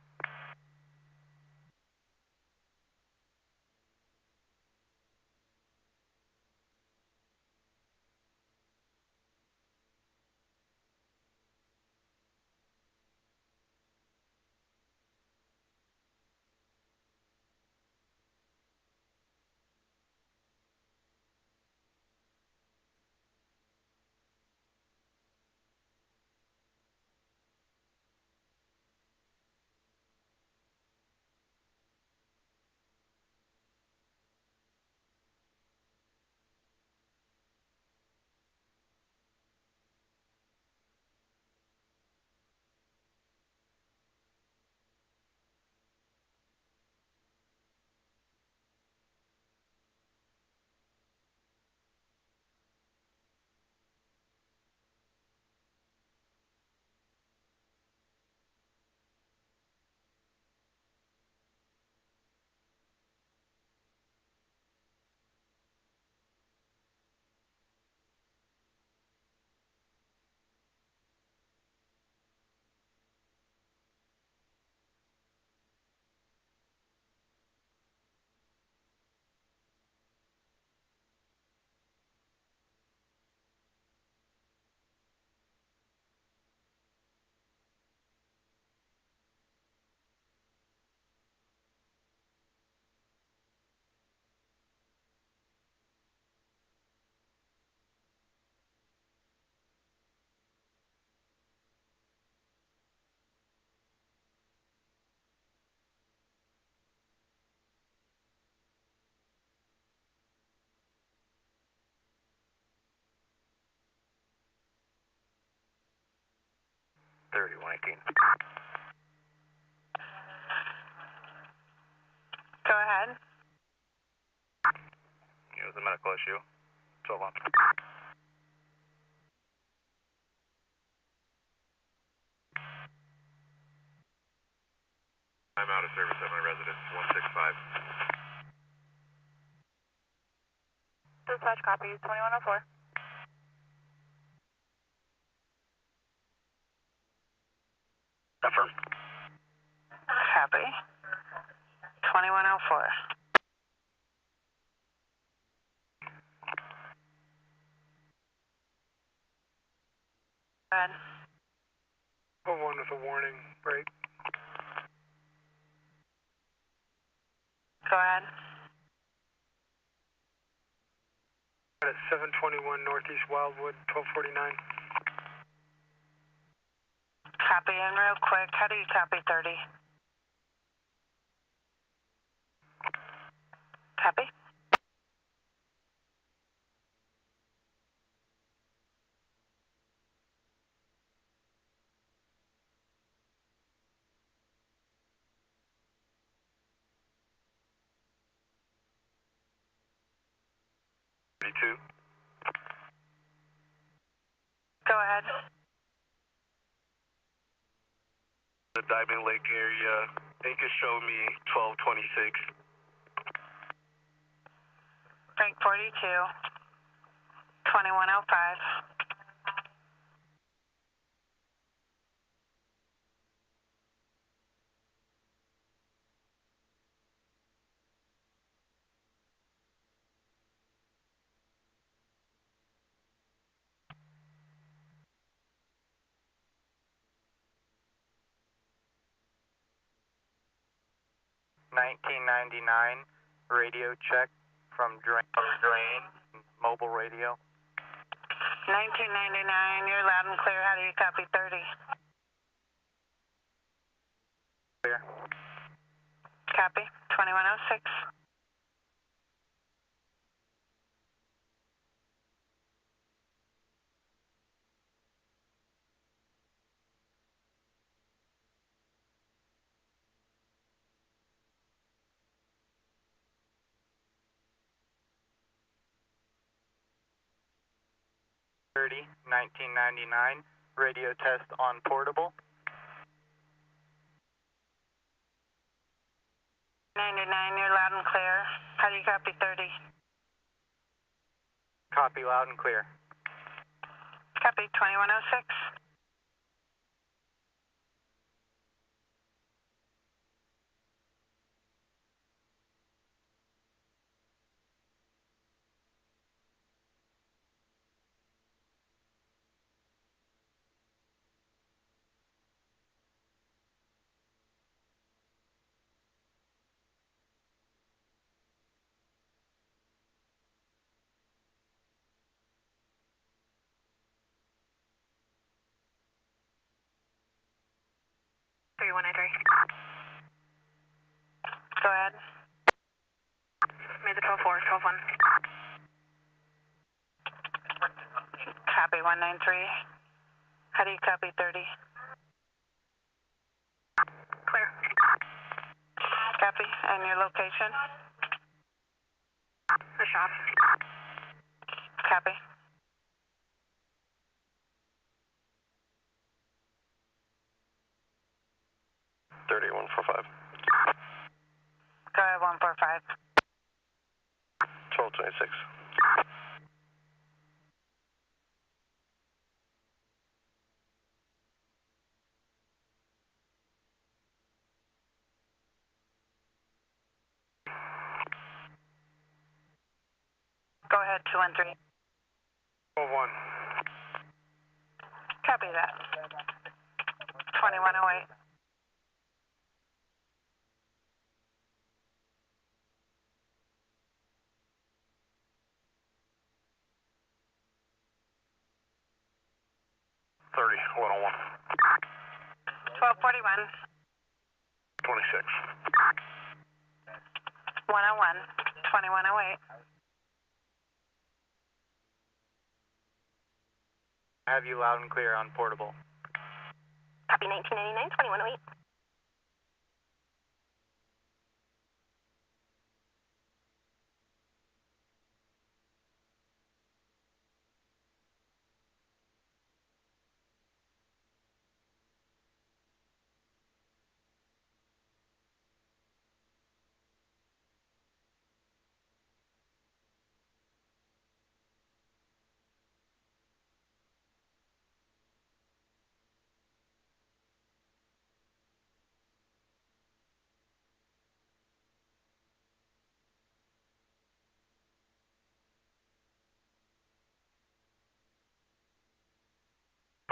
Go ahead. It was a medical issue. 12 on. I'm out of service at my residence, 165. Dispatch copies, 2104. Affirm. Copy. 2104. Go ahead. One with a warning, break. Go ahead. At 721 Northeast Wildwood, 1249. Copy in real quick. How do you copy 30? Copy. Go ahead. The Diamond Lake area, they could show me 1226. Frank 42. 2105. $19.99 radio check from Drain, mobile radio. 1999, you're loud and clear. How do you copy 30? Clear. Copy. 2106. .30, 1999, radio test on portable. 99, you're loud and clear. How do you copy 30? Copy loud and clear. Copy. 2106. Go ahead. Made the 12-4, 12-1. Copy. 193. How do you copy 30? Clear. Copy. And your location? The shop. Copy. Go ahead. 145. 1226. Go ahead. 213. 12-1. Copy that. 2108. $30, 101. 1241. 26. 101. 2108. I have you loud and clear on portable. Copy 1999, 2108.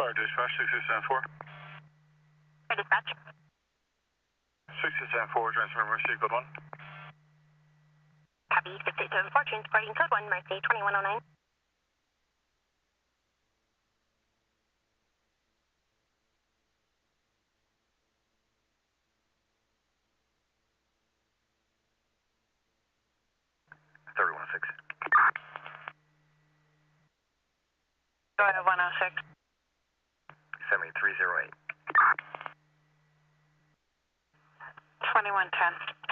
Fire dispatch, 6674. Fire dispatch. 6674, transfer Mercy, code 1. Copy 6874, transporting code 1, Mercy 2109. Go ahead. 106. 7308. 2110.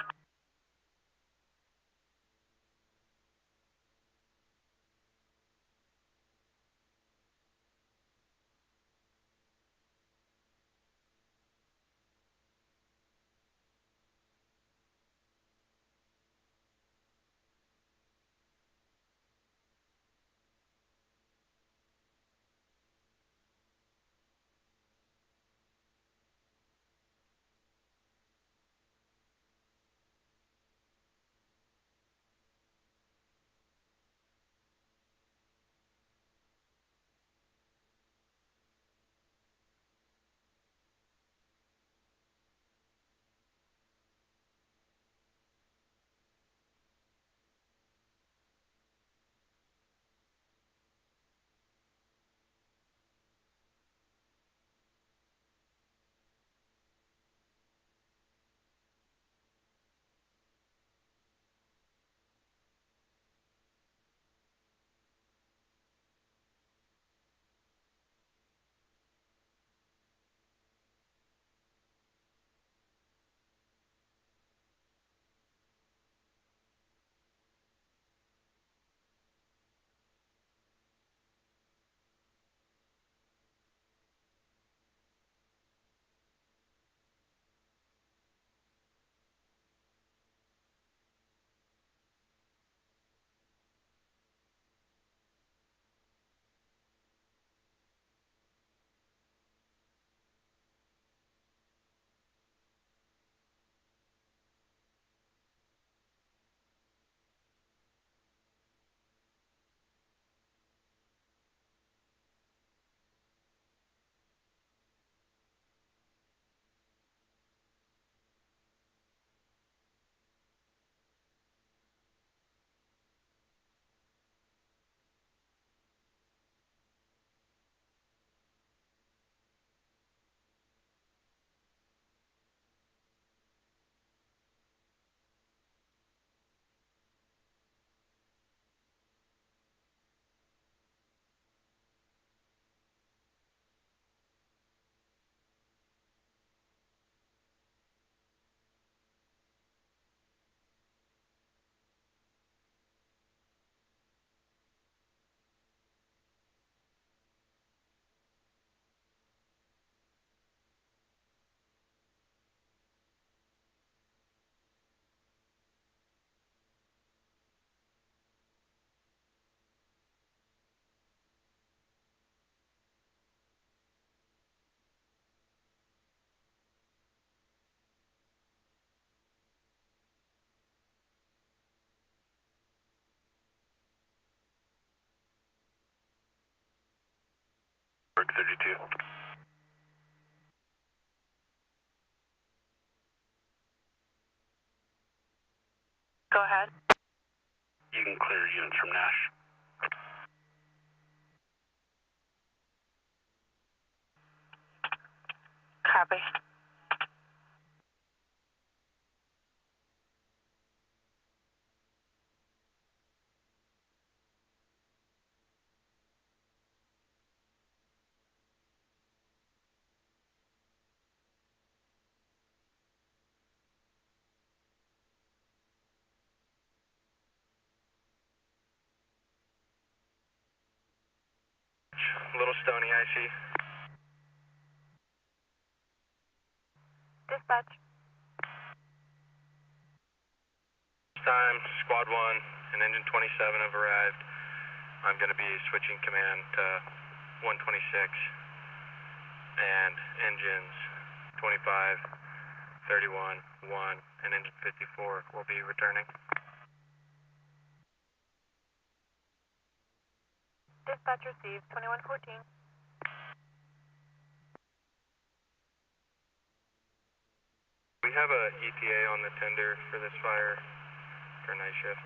32. Go ahead. You can clear units from Nash. Copy. A little stony, I see. Dispatch. Time, Squad 1 and Engine 27 have arrived. I'm going to be switching command to 126 and engines 25, 31, 1 and engine 54 will be returning. Dispatch received 2114. We have a ETA on the tender for this fire for night shift.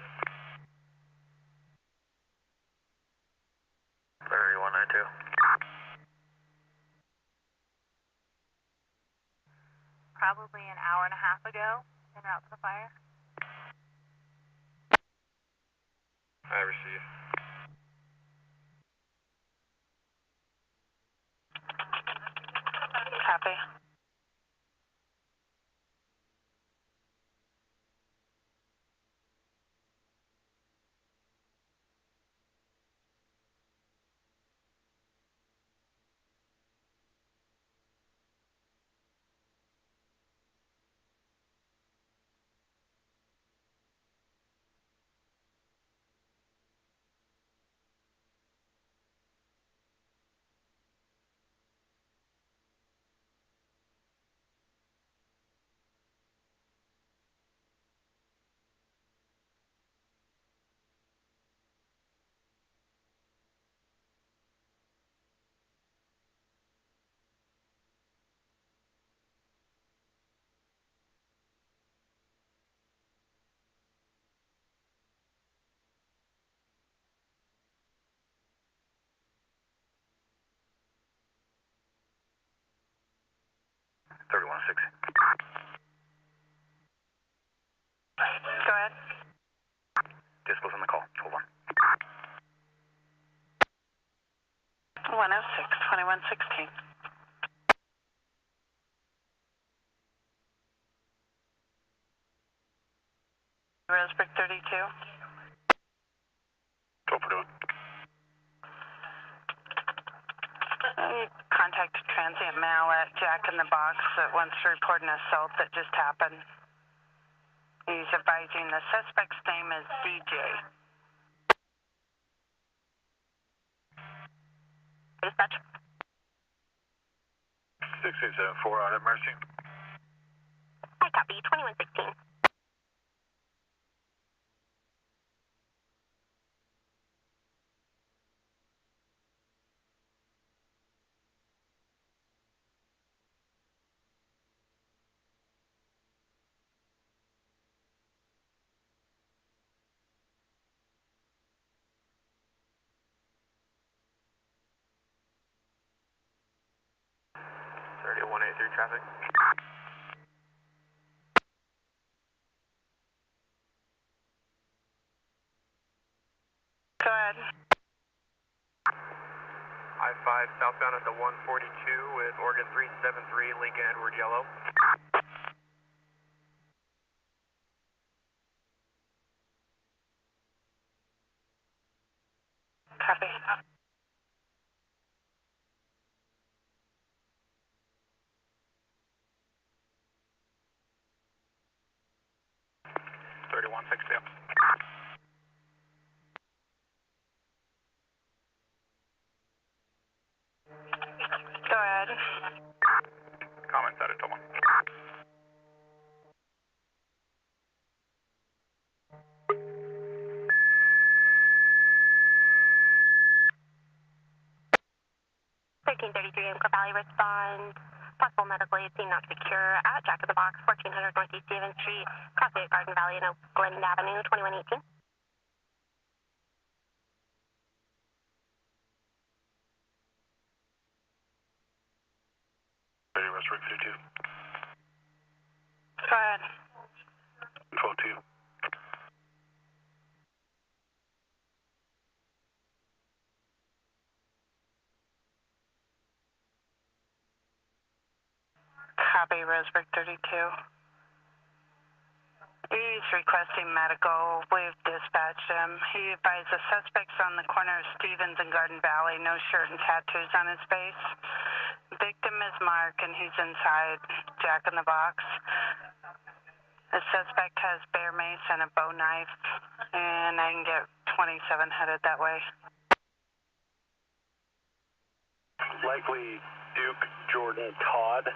3192. Probably an hour and a half ago, en route to the fire. I receive. Copy. Go ahead. Dispo's on the call. Hold on. 106, 2116. Roseburg 32. Go for doing. Contact transient mail at Jack in the Box that wants to report an assault that just happened. He's advising the suspect's name is DJ. Dispatch. 6874 out at Mercy. I copy, 2116. Traffic. Go ahead. I-5 southbound at the 142 with Oregon 373, Lincoln Edward Yellow. Copy. Go ahead. Comments out at Toma. 1333 Amco Valley, respond. Possible medical aid seen not to be cure at Jack in the Box, 1400 Northeast Stevens Street, Coffee at Garden Valley and Oakland Avenue, 2118. Roseburg 32. Go ahead. 12-2. Copy, Roseburg 32. He's requesting medical. We've dispatched him. He advised the suspect's on the corner of Stevens and Garden Valley, no shirt and tattoos on his face. Victim is Mark, and he's inside Jack in the Box. The suspect has bear mace and a bow knife, and I can get 27 headed that way. Likely Duke, Jordan, Todd.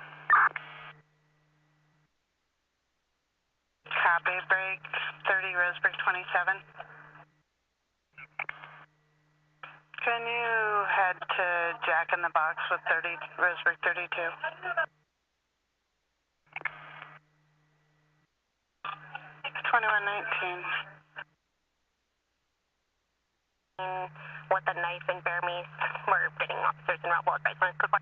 Copy, break 30, Roseburg 27. Can you head to Jack in the Box with 30, Roseburg 32? It's 2119. With a knife and bear mace, we're getting officers in route. Will advise on code 1.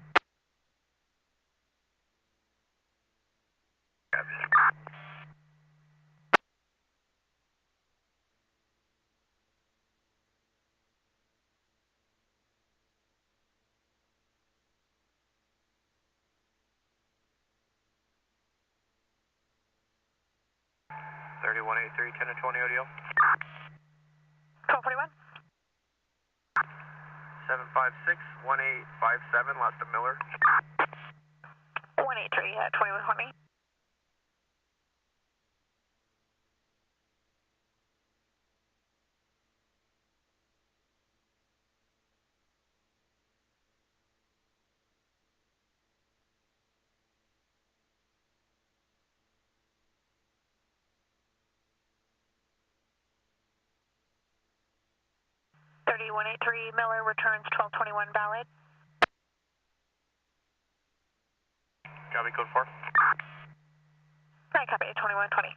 (3183) 10 to 20 ODO. 1241. 756 1857, last of Miller. 183 at 2120. Miller returns 1221 valid. Copy, code 4. I copy 2120.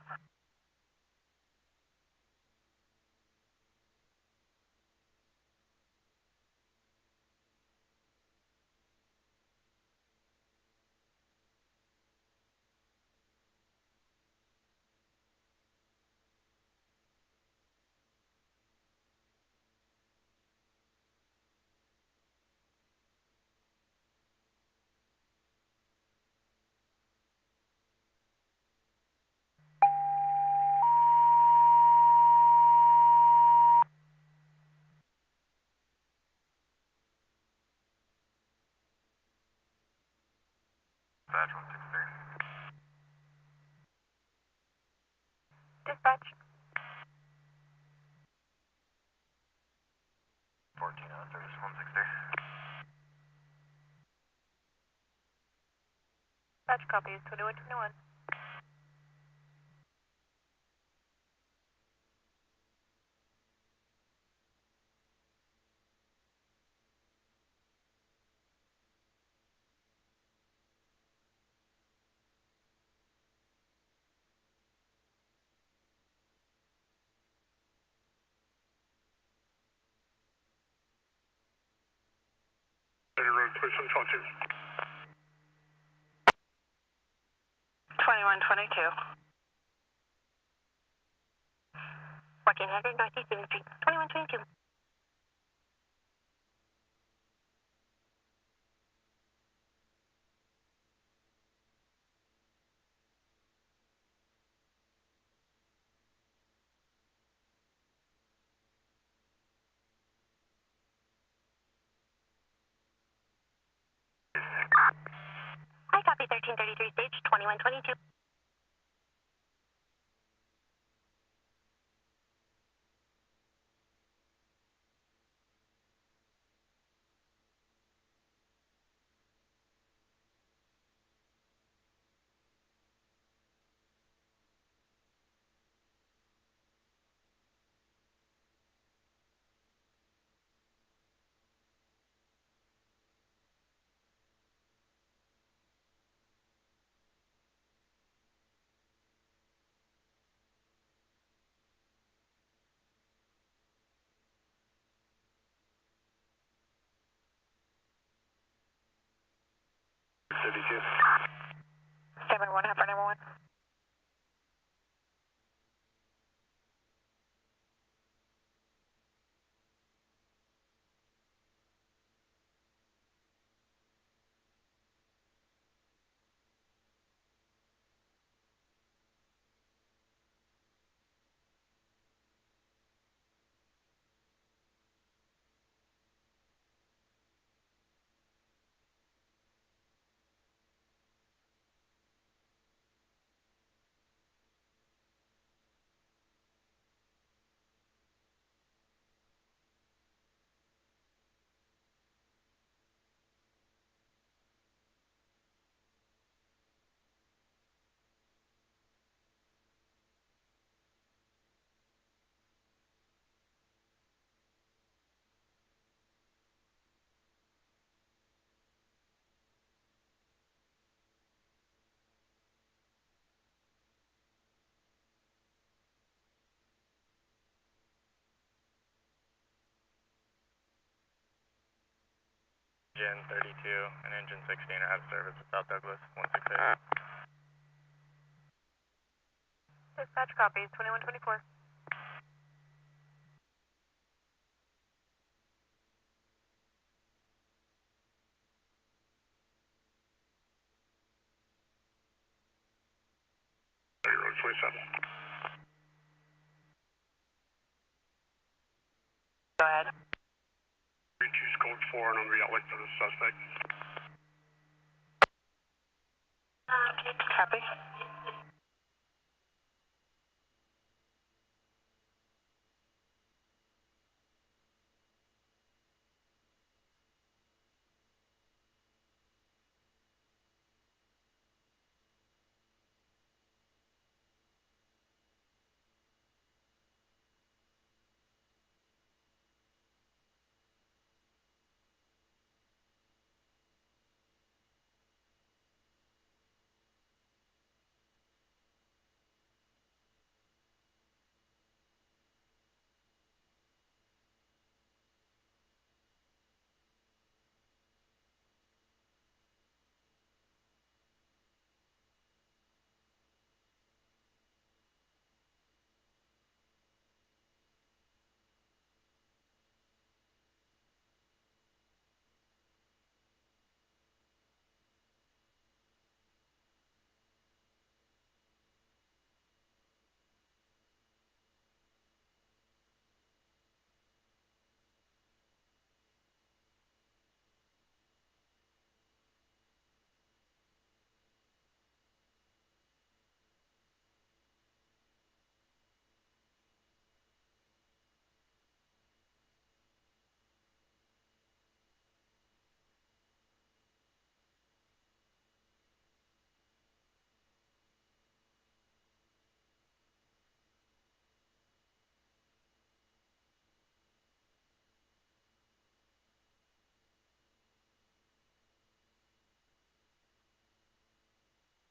Dispatch 163. Dispatch. 14 on service 163. Dispatch copy is 2121. Road, push on 22. 2122. 1400 Northeast Stevens Street, 2122. I copy 1333 stage 2122. 32. Stand by 1 half for number 1. Engine 32 and engine 16 are out of service at South Douglas 168. Dispatch copies, 2124. Road 27. Go ahead. 32's code 4 and I'm going to wait for the suspect. Copy.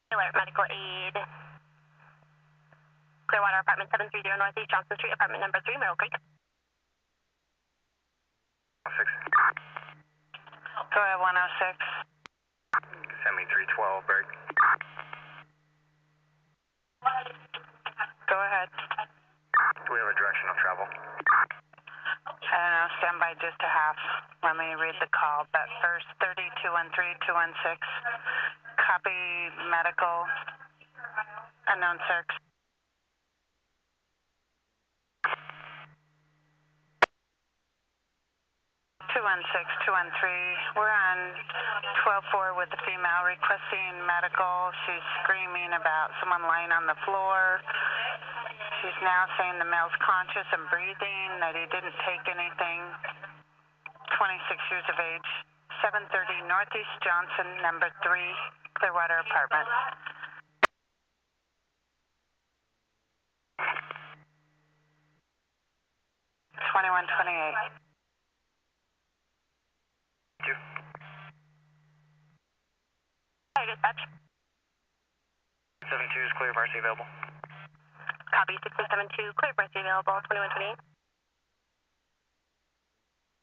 Alert medical aid. Clearwater apartment 730 Northeast Johnson Street, apartment number 3, Merrill Creek. 6. Go ahead, 106. Send me 312, Berg. Go ahead. Do we have a direction of travel? I don't know, stand by just a half. Let me read the call, but first 30213-216. Copy medical, unknown search. 216-213. We're on 12-4 with the female requesting medical. She's screaming about someone lying on the floor. She's now saying the male's conscious and breathing, that he didn't take anything. 26 years of age. 730 Northeast Johnson, number 3, Clearwater apartment. $21.28. Hi, dispatch. 72 is clear, emergency available. Copy 6672, clear emergency available, 2128.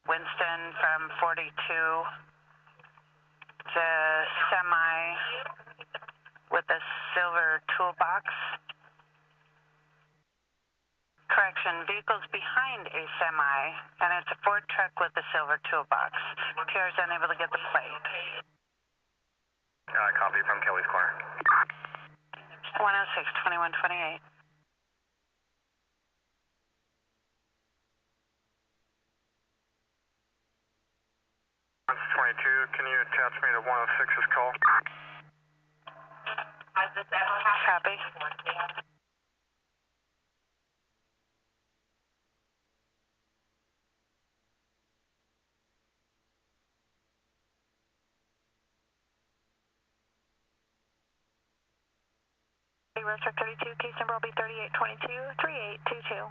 Winston from 42, a semi with a silver toolbox. Correction, vehicle's behind a semi, and it's a Ford truck with a silver toolbox. PR is unable to get the plate. Copy from Kelly's Corner. 106, 2128. 22, can you attach me to 106's call? Copy. Roseburg 32, case number will be 3822, 3822.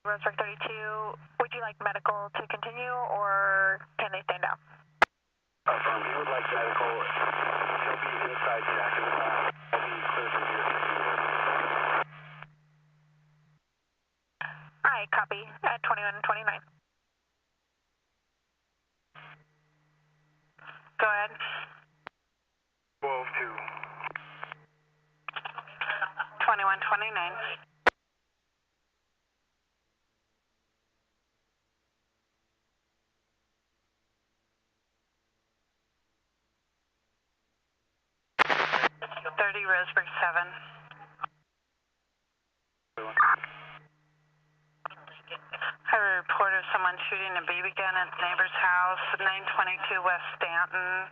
Roseburg 32, would you like medical to continue or can they stand down? We would like medical. He'll be inside Jack in the Box. I'll be clear from here to Alright, copy at 2129. Go ahead. 12-2. 2129. Roseburg 7. I have a report of someone shooting a BB gun at the neighbor's house, 922 West Stanton.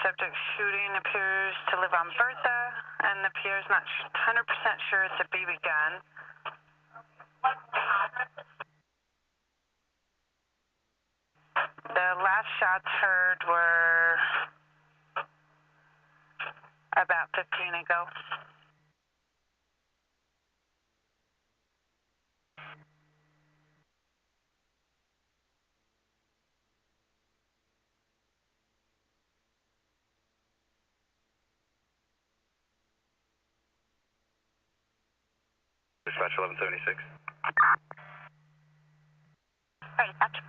Subject shooting appears to live on Bertha, and the PR is not 100% sure it's a BB gun. The last shots heard were about 15 ago. Dispatch 1176. Alright, dispatch.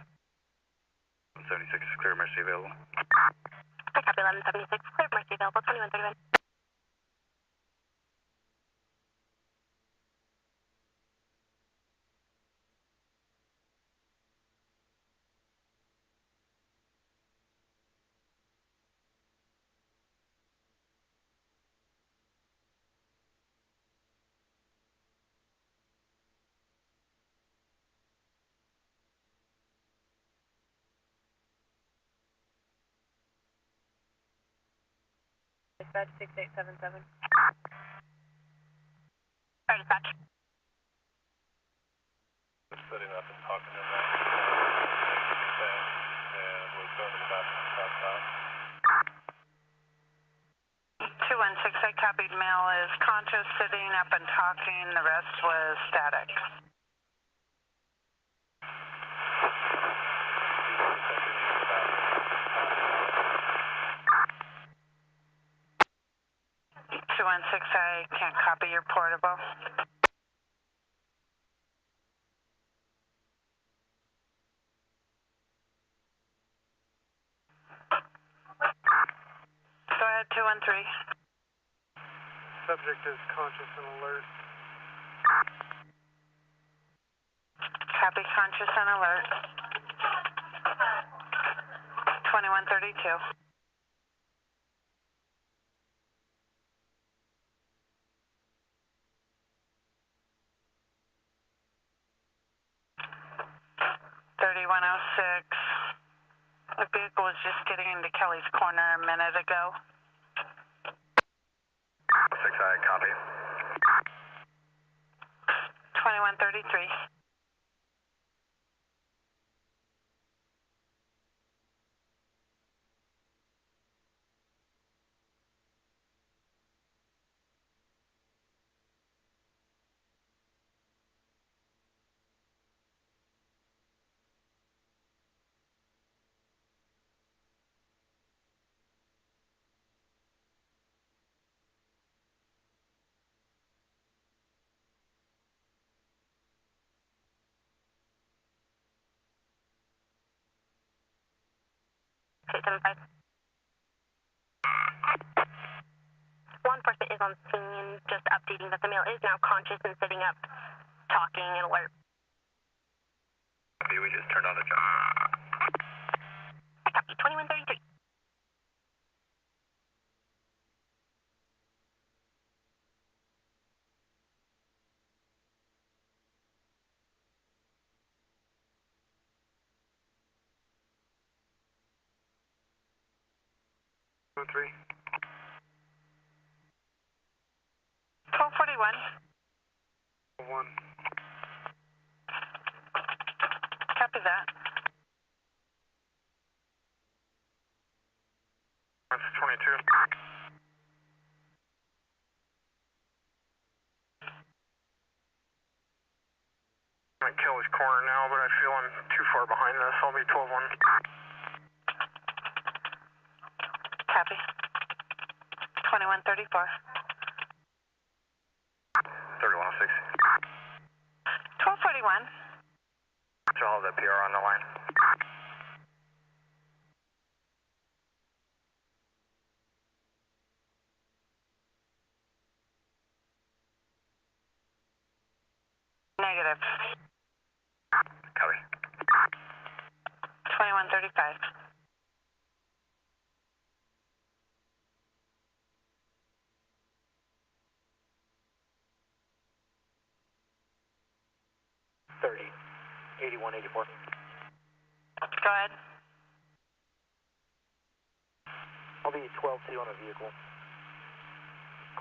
1176 is clear, emergency available. I copy 1176, clear emergency available, 2131. Dispatch 6877. Alright, dispatch. Setting up and talking to him now. And was going to the bathroom outside. 216, I copied. Male is conscious, sitting up and talking. The rest was static. I can't copy your portable. Go ahead, 213. Subject is conscious and alert. Copy, conscious and alert. 2132. The vehicle was just getting into Kelly's Corner a minute ago. 6I, copy. 2133. 875. Law enforcement is on scene, just updating that the male is now conscious and sitting up, talking and alert. We just turned on the job. Copy, 2133. Three. 1241. 1. Copy that. That's 22. I'm at Kelly's Corner now, but I feel I'm too far behind this. I'll be 12-1. Copy. 2134. 3106. 1241. So I'll have the PR on the line. Negative. Copy. 2135. $81.84. Go ahead. I'll be 12-2 on the vehicle.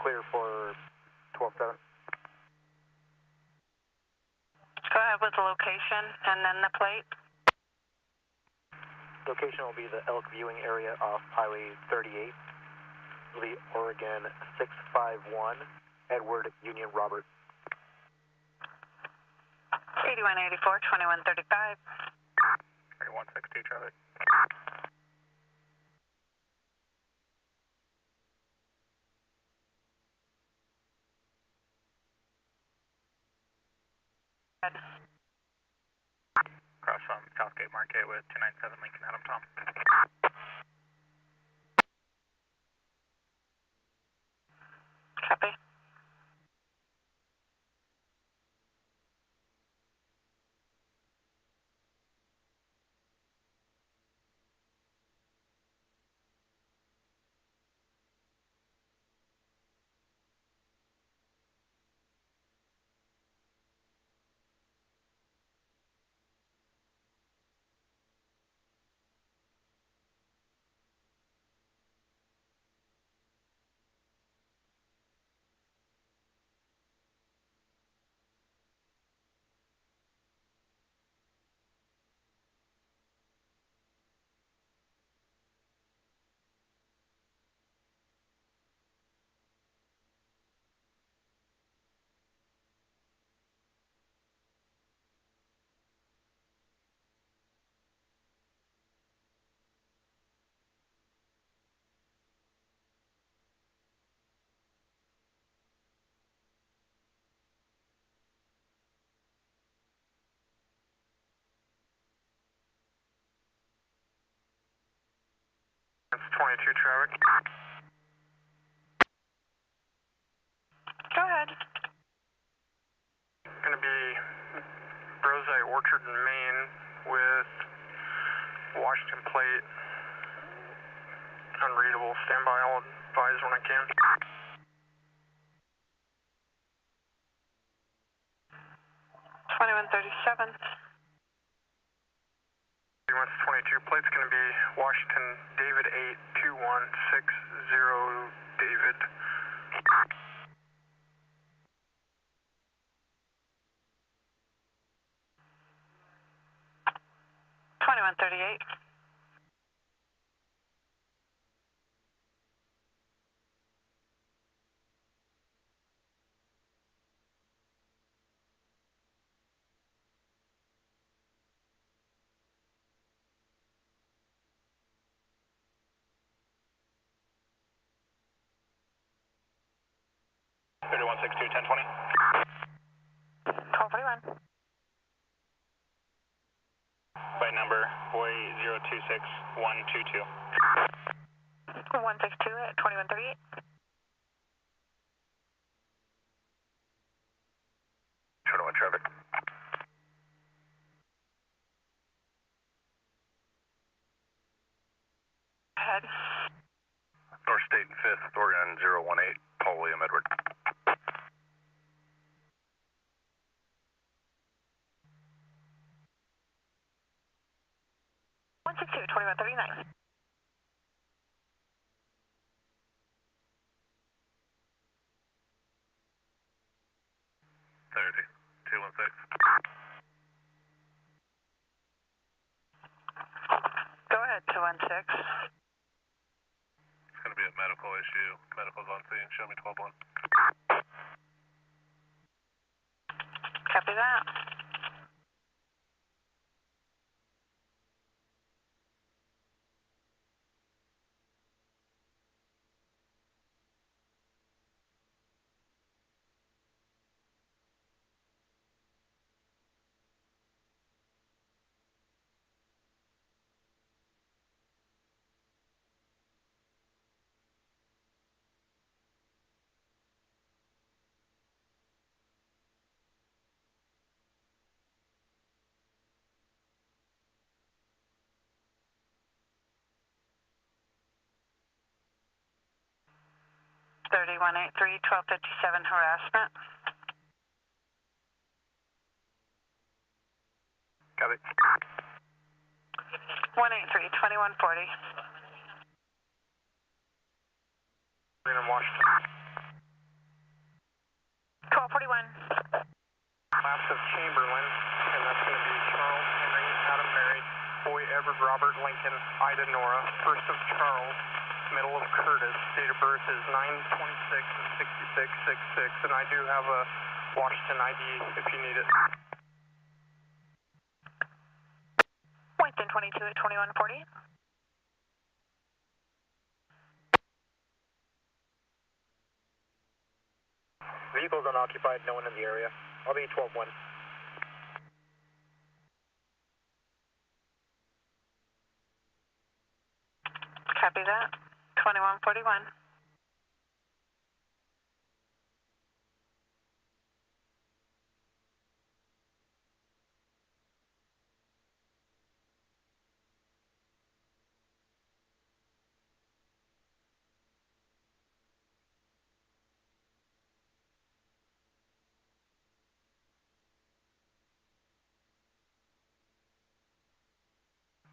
Clear for 12-7. Go ahead with the location and then the plate. Location will be the Elk Viewing area off Highway 38. It'll be Oregon 651, Edward Union Robert. 8184, 2135. 3162, Charlie. Cross from Southgate Market with 297 Lincoln Adam Tom. Copy. That's 22 traffic. Go ahead. Going to be Rosei Orchard in Maine with Washington plate. Unreadable. Stand by. I'll advise when I can. 2137. 22 plate's going to be Washington David 82160 David. 2138. By number Boy 026122. 162 at 2138. Short one traffic. Ahead. North State and 5th, Oregon 018, Paul William Edward. One 2139. Clarity, 216. Go ahead, 216. It's going to be a medical issue. Medical's on scene. Show me 12-1. Copy that. Thirty-one 83 1257 harassment. Copy. 183 2140. Green and Washington. 1241. Class of Chamberlain, and that's going to be Charles, Henry, Adam, Mary, Boy, Edward, Robert, Lincoln, Ida, Nora, first of Charles, middle of Curtis. Date of birth is 9/26/6666, and I do have a Washington ID if you need it. Winston 22 at 2140. Vehicles unoccupied, no one in the area. I'll be 12-1. Copy that. 2141.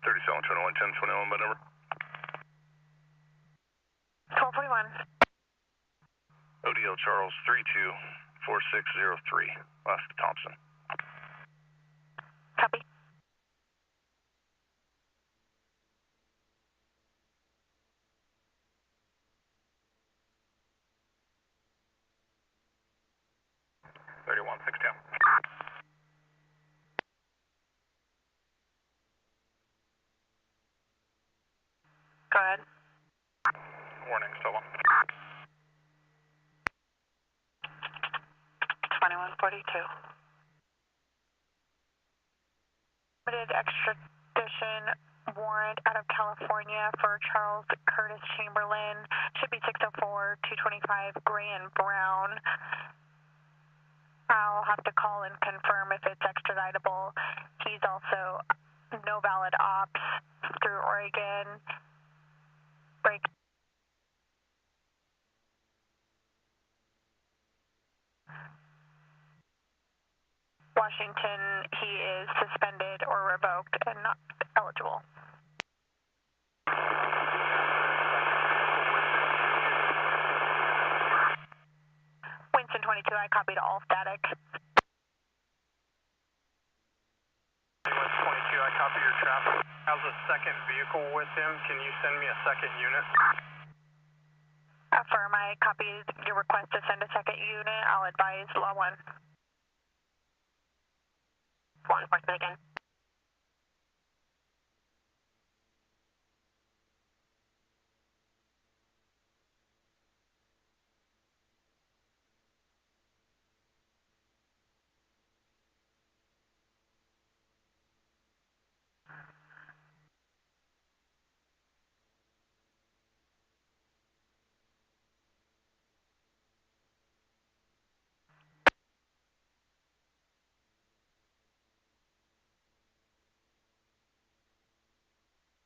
$37 21 10 21 by number. 1241. ODL Charles 324603, last Thompson. Copy. Go ahead. Warning, still on. 2142. Limited extradition warrant out of California for Charles Curtis Chamberlain. Should be 604 225 Gray and Brown. I'll have to call and confirm if it's extraditable. He's also no valid ops through Oregon. Break. Washington, he is suspended or revoked and not eligible. Winston 22, I copied all static. West 22, I copy your traffic. How's a second vehicle with him? Can you send me a second unit? Affirm, I copied your request to send a second unit. I'll advise Law 1. Law enforcement again.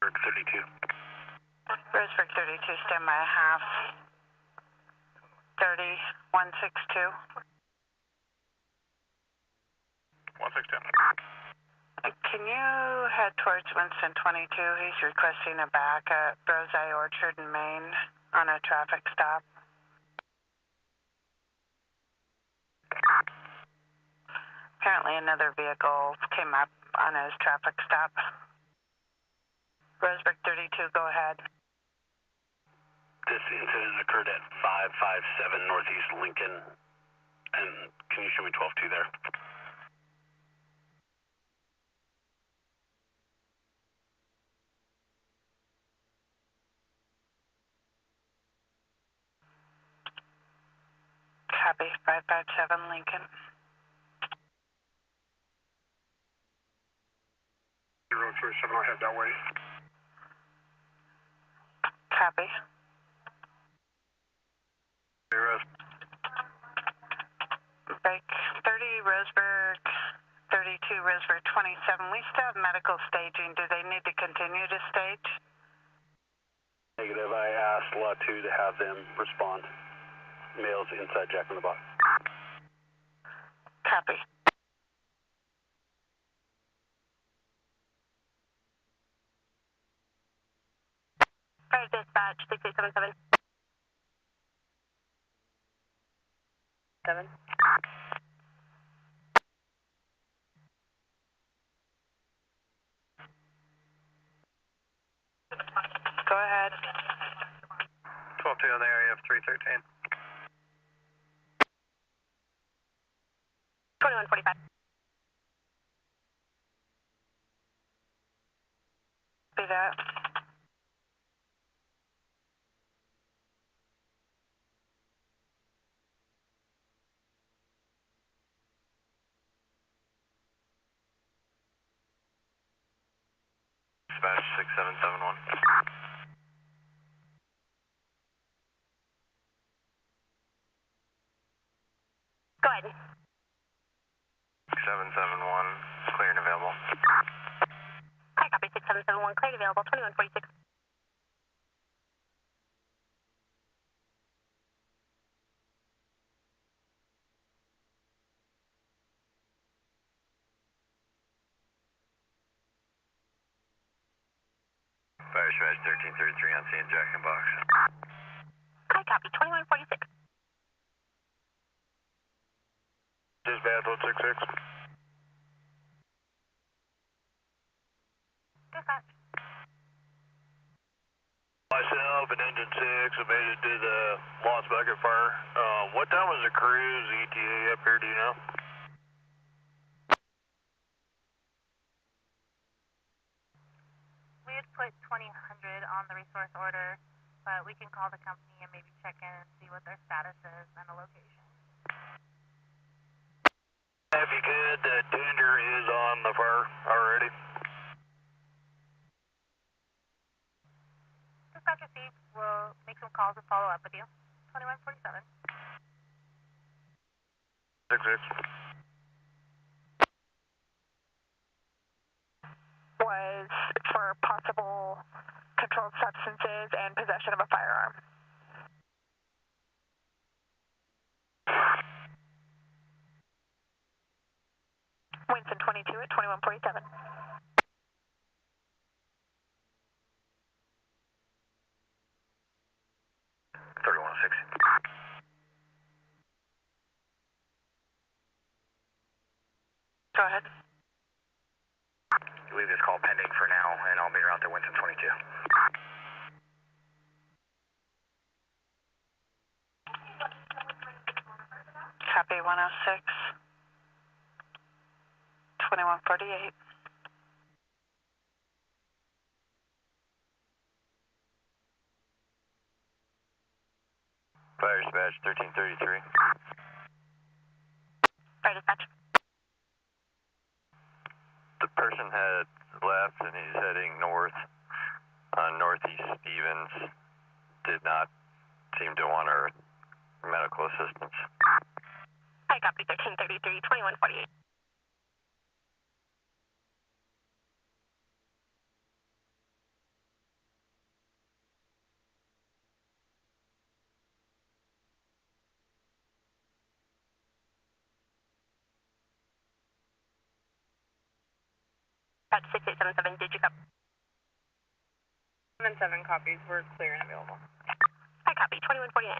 Roseburg 32. Roseburg 32, stand by half. 30, 162. 162. Can you head towards Winston 22? He's requesting a back at Rosei Orchard in Maine on a traffic stop. Apparently another vehicle came up on his traffic stop. Roseburg 32, go ahead. This incident occurred at 557 Northeast Lincoln, and can you show me 12-2 there? Copy, 557 Lincoln. Road 37, I'll head that way. Copy. Break 30 Roseburg, 32 Roseburg 27. We still have medical staging. Do they need to continue to stage? Negative. I asked Lot 2 to have them respond. Males inside Jack in the Box. Copy. Fire dispatch, 6877. 7. Go ahead. 12-2 on the area of 313. 2145. Be that. Dispatch 6771. Go ahead. 6771, clear and available. Hi, copy 6771, clear and available, 2146. Fire dispatch 1333 on scene, Jack in Box. Hi, copy 2146. Dispatch 166. Dispatch. Myself and Engine 6 have made it to the Lost Bucket Fire. What time was the cruise ETA up here, do you know? We had put 2000 on the resource order, but we can call the company and maybe check in and see what their status is and the location. If you could, the tender is on the fire already. Dispatch received. We'll make some calls and follow up with you. 2147. 66. Was for possible controlled substances and possession of a firearm. Winston 22 at 2147. 3106. Go ahead. Leave this call pending for now, and I'll meet her out there, Winston 22. Copy 106. 2148. Fire dispatch 1333. Fire dispatch. The person had left and he's heading north on Northeast Stevens. Did not seem to want our medical assistance. Hi, copy 1333, 2148. Dispatch. At 6877, did you copy? 77 copies. We're clear and available. I copy. 2149.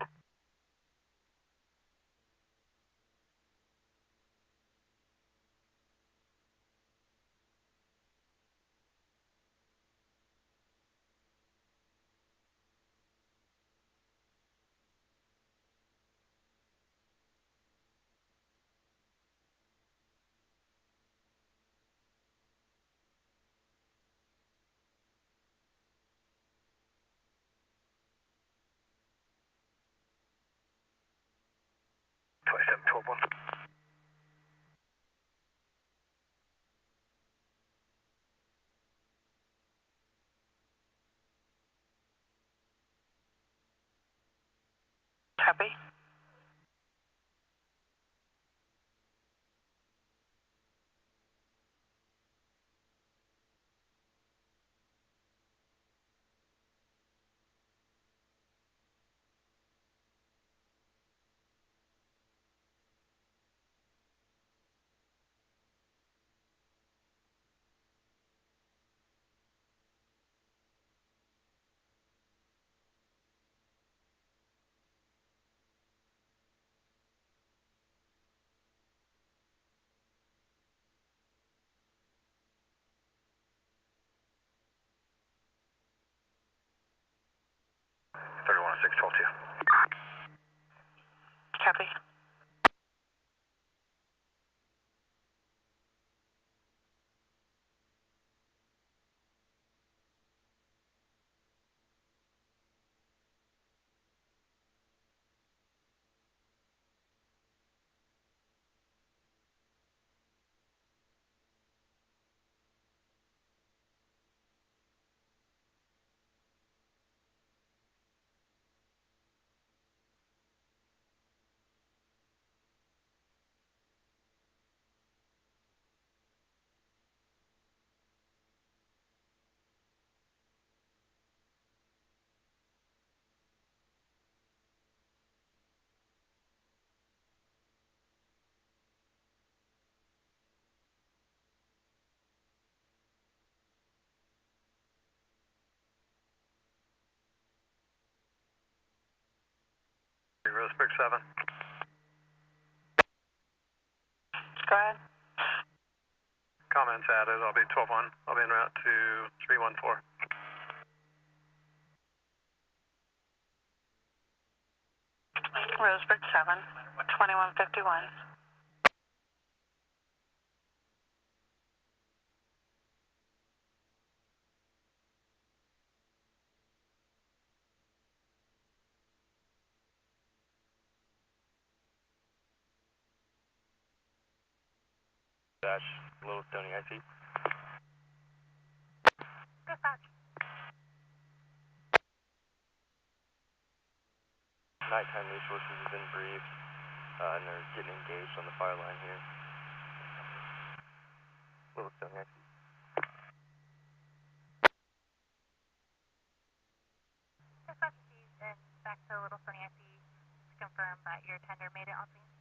Copy. Copy. Roseburg 7. Go ahead. Comments added. I'll be 12-1. I'll be en route to 314. Roseburg 7, 2151. Dash, Little Stony IC. Dispatch. Nighttime resources have been briefed, and they're getting engaged on the fire line here. Little Stony IC. Dispatch received and back to Little Stony IC to confirm that your tender made it on scene.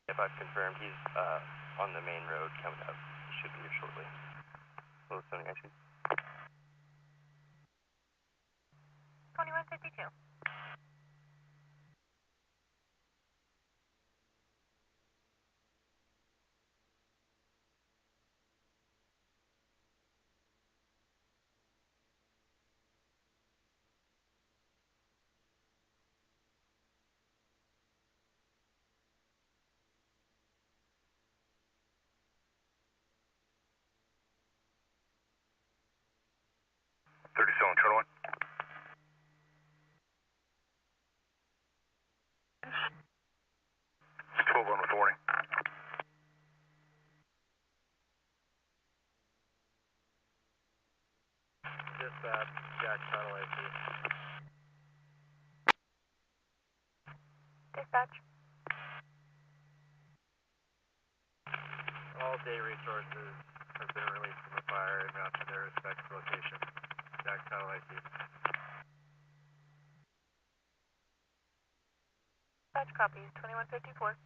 If I've confirmed, he's on the main road coming up. He should be here shortly. Little Stony IC. 2152. Turtle 1. It's 12-1 with warning. Dispatch, Jack Tunnel IC. Dispatch. All day resources have been released from the fire and route to their respective locations. Jack Tunnel IC. Dispatch copies. 2154.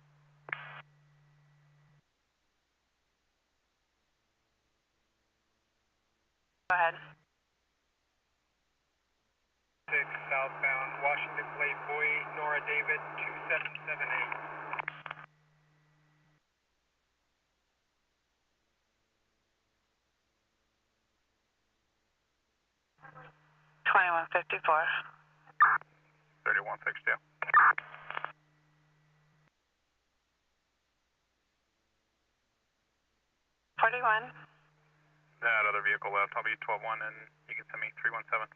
Go ahead. 6 southbound, Washington Plate, Boy, Nora David, 2778. 2154. 3162. 41. That other vehicle left. I'll be 12-1 and you can send me 317.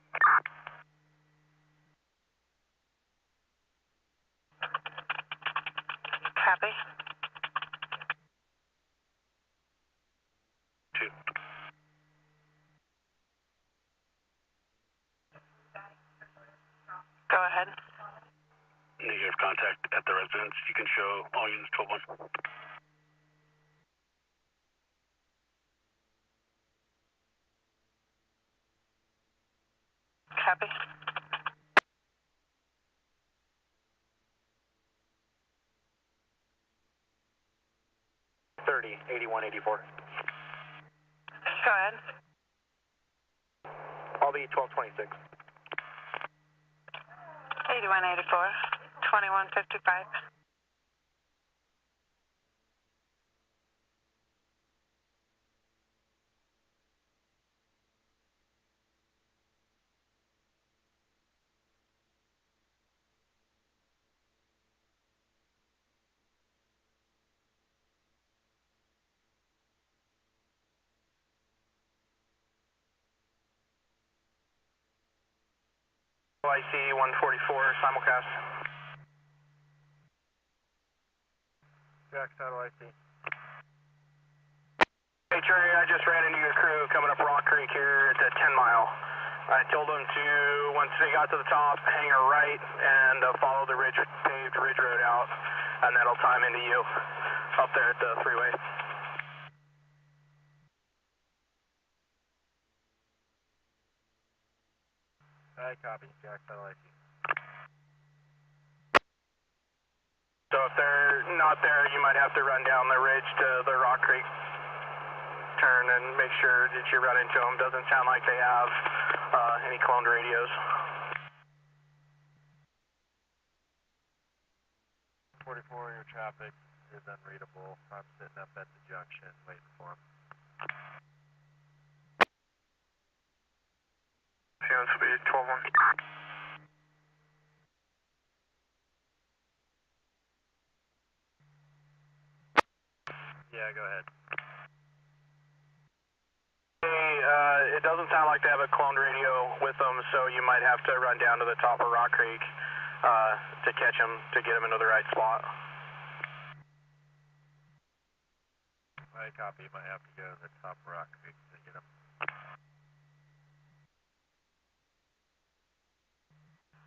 Copy. 2. Go ahead. Negative contact at the residence. You can show all units 12-1. Copy. 30, 8184. Go ahead. I'll be 1226. 8184. 2155. IC 144, simulcast. Jack Saddle IC. Hey Trey, I just ran into your crew coming up Rock Creek here at the 10 mile. I told them to, once they got to the top, hang a right and follow the paved ridge road out, and that'll time into you up there at the freeway. I copy, Jack Saddle IC. So if they're not there, you might have to run down the ridge to the Rock Creek turn and make sure that you run into them. Doesn't sound like they have any cloned radios. 44, your traffic is unreadable. I'm sitting up at the junction waiting for them. This will be 12-1. Yeah, go ahead. Hey, it doesn't sound like they have a cloned radio with them, so you might have to run down to the top of Rock Creek to catch them, to get them into the right spot. I copy. You might have to go to the top of Rock Creek to get them.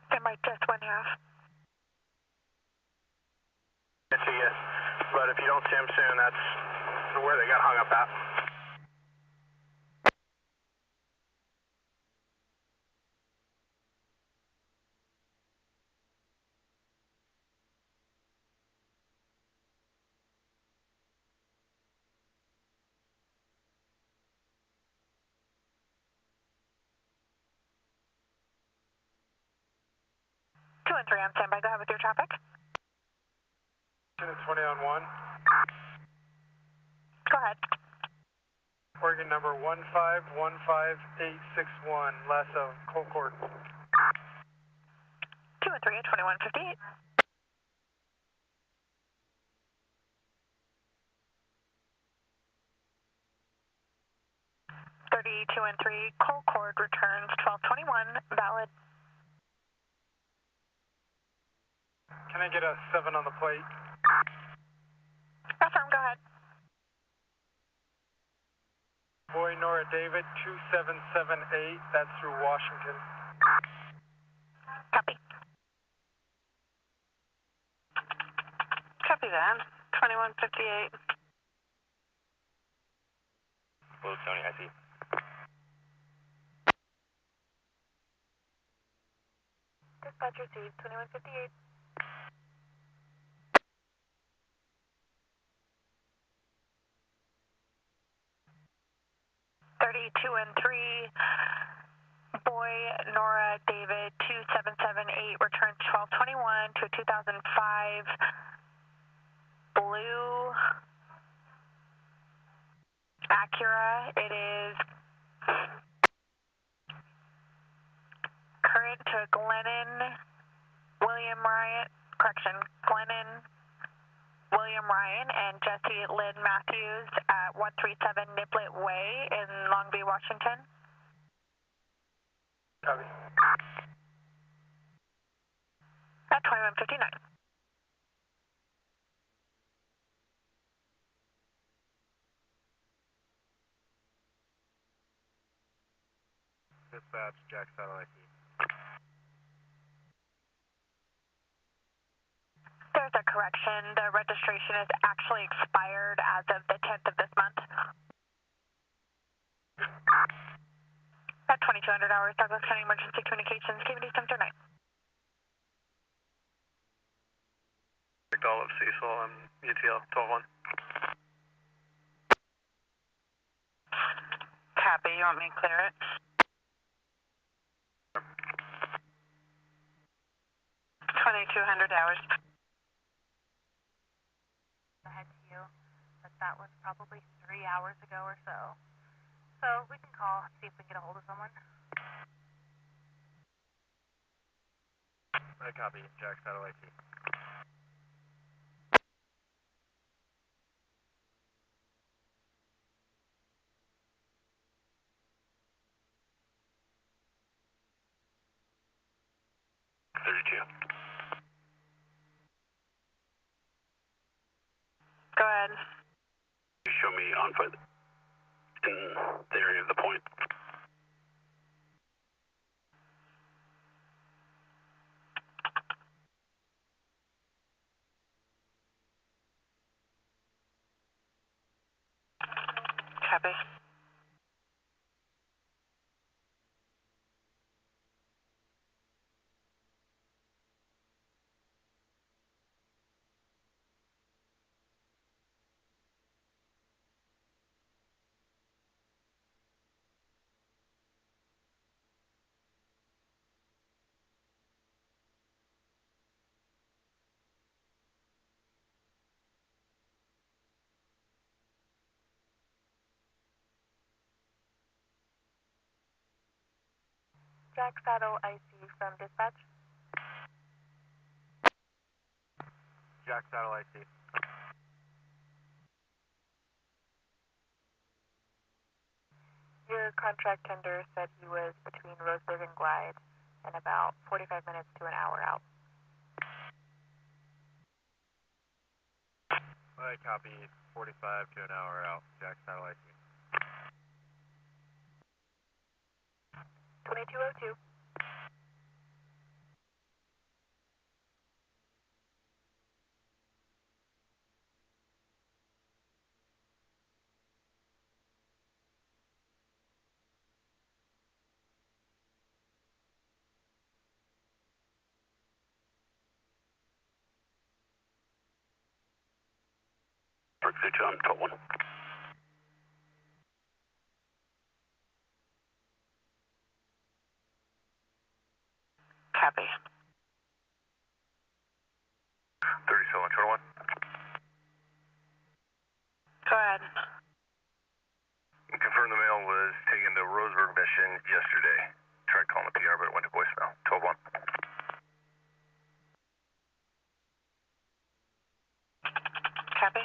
They might just one half. I see you, but if you don't see them soon, that's where they got hung up at. Two and 3 on standby. Go ahead with your traffic. 20 on 1. Go ahead. Oregon number 1515861, Lasso, Colcord. 2 and 3 at 2158. 32 and 3, Colcord returns 1221, valid. Can I get a 7 on the plate? Affirm, go ahead. Boy, Nora David, 2778, that's through Washington. Copy. Copy that. 2158. Hello, Tony, I see. Dispatch received, 2158. 2 and 3. Boy, Nora, David, 2778, returns 1221 to a 2005 blue Acura. It is current to Glennon, William Ryan, Glennon, William Ryan, and Jesse Lynn Matthews at 137 Niblet Way in Longview, Washington. Copy. At 2159. Dispatch, Jack Satellite. There's a correction. The registration is actually expired as of the 10th of this month. At 2200 hours, Douglas County Emergency Communications, KVD Center 9. All of Cecil, I'm UTL 12-1. Copy, you want me to clear it? $2,200 hours. Ahead to you, but that was probably 3 hours ago or so. So we can call, see if we can get a hold of someone. I copy, Jack Satellite. Go ahead. You show me on foot in the area of the point. Copy. Jack Saddle IC from dispatch. Jack Satellite. Your contract tender said he was between Roseburg and Glide and about 45 minutes to an hour out. I copy, 45 to an hour out, Jack Satellite. 2202. Berkeley John 12-1. Copy. 3721. Go ahead. Confirm the mail was taken to Roseburg mission yesterday. Tried calling the PR, but it went to voicemail. 12-1. Copy.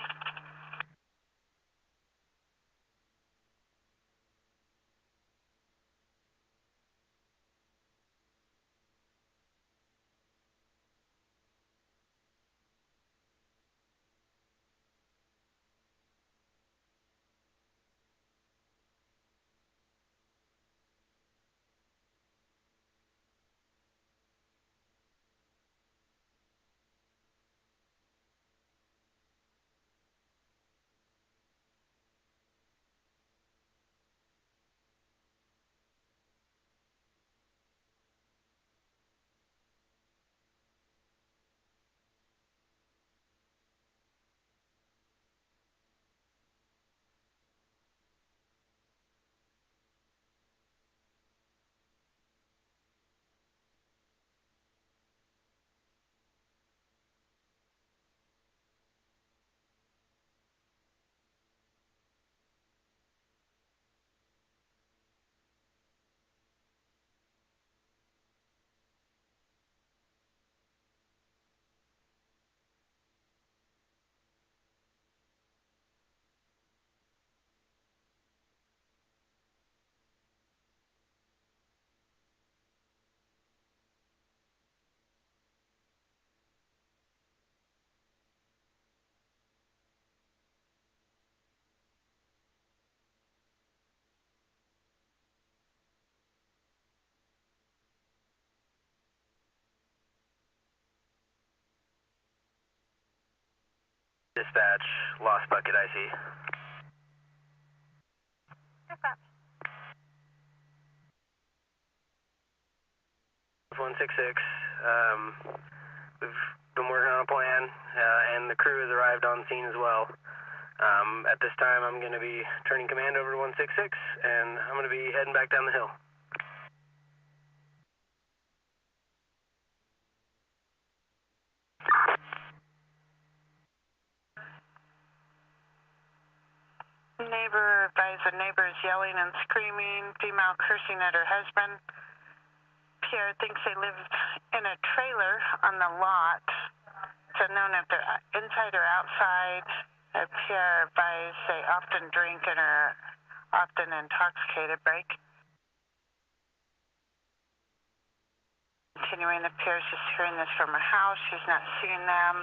dispatch, lost bucket IC. Dispatch. 166. We've been working on a plan, and the crew has arrived on scene as well. At this time, I'm going to be turning command over to 166, and I'm going to be heading back down the hill. Neighbor advised the neighbor is yelling and screaming, female cursing at her husband. Pierre thinks they live in a trailer on the lot. It's unknown if they're inside or outside. Pierre advised they often drink and are often intoxicated. Break. Continuing, the Pierre's just hearing this from her house. She's not seeing them.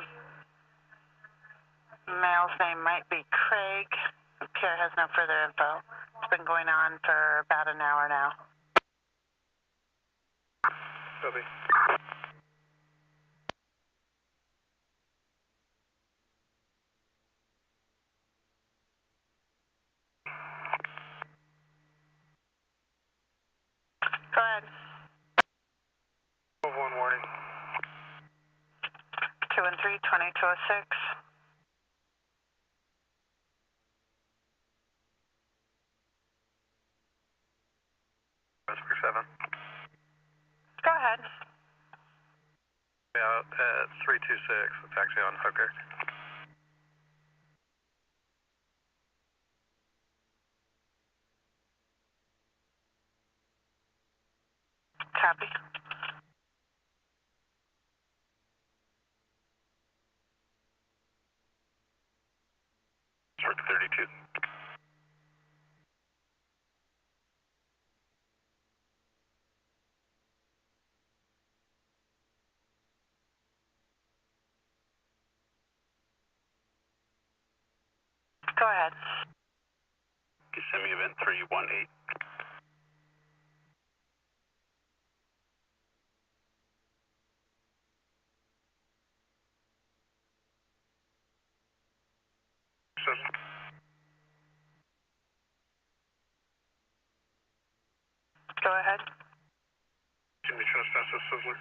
Male's name might be Craig. Pierre has no further info. It's been going on for about an hour now. Copy. Go ahead. 1 warning. 213, 2206. Roseburg 7. Go ahead. Out at 326, the taxi on Hooker. Copy. Route 32. Go ahead. Yosemite event 318. Go ahead. Jimmy Trespasser, Sizzler.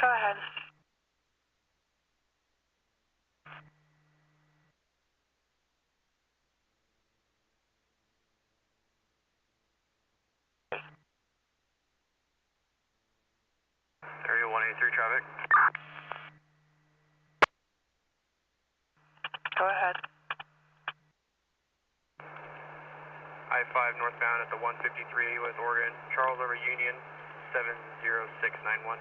Go ahead. Area 183 traffic. Go ahead. I-5 northbound at the 153 with Oregon. Charles over Union, 70691.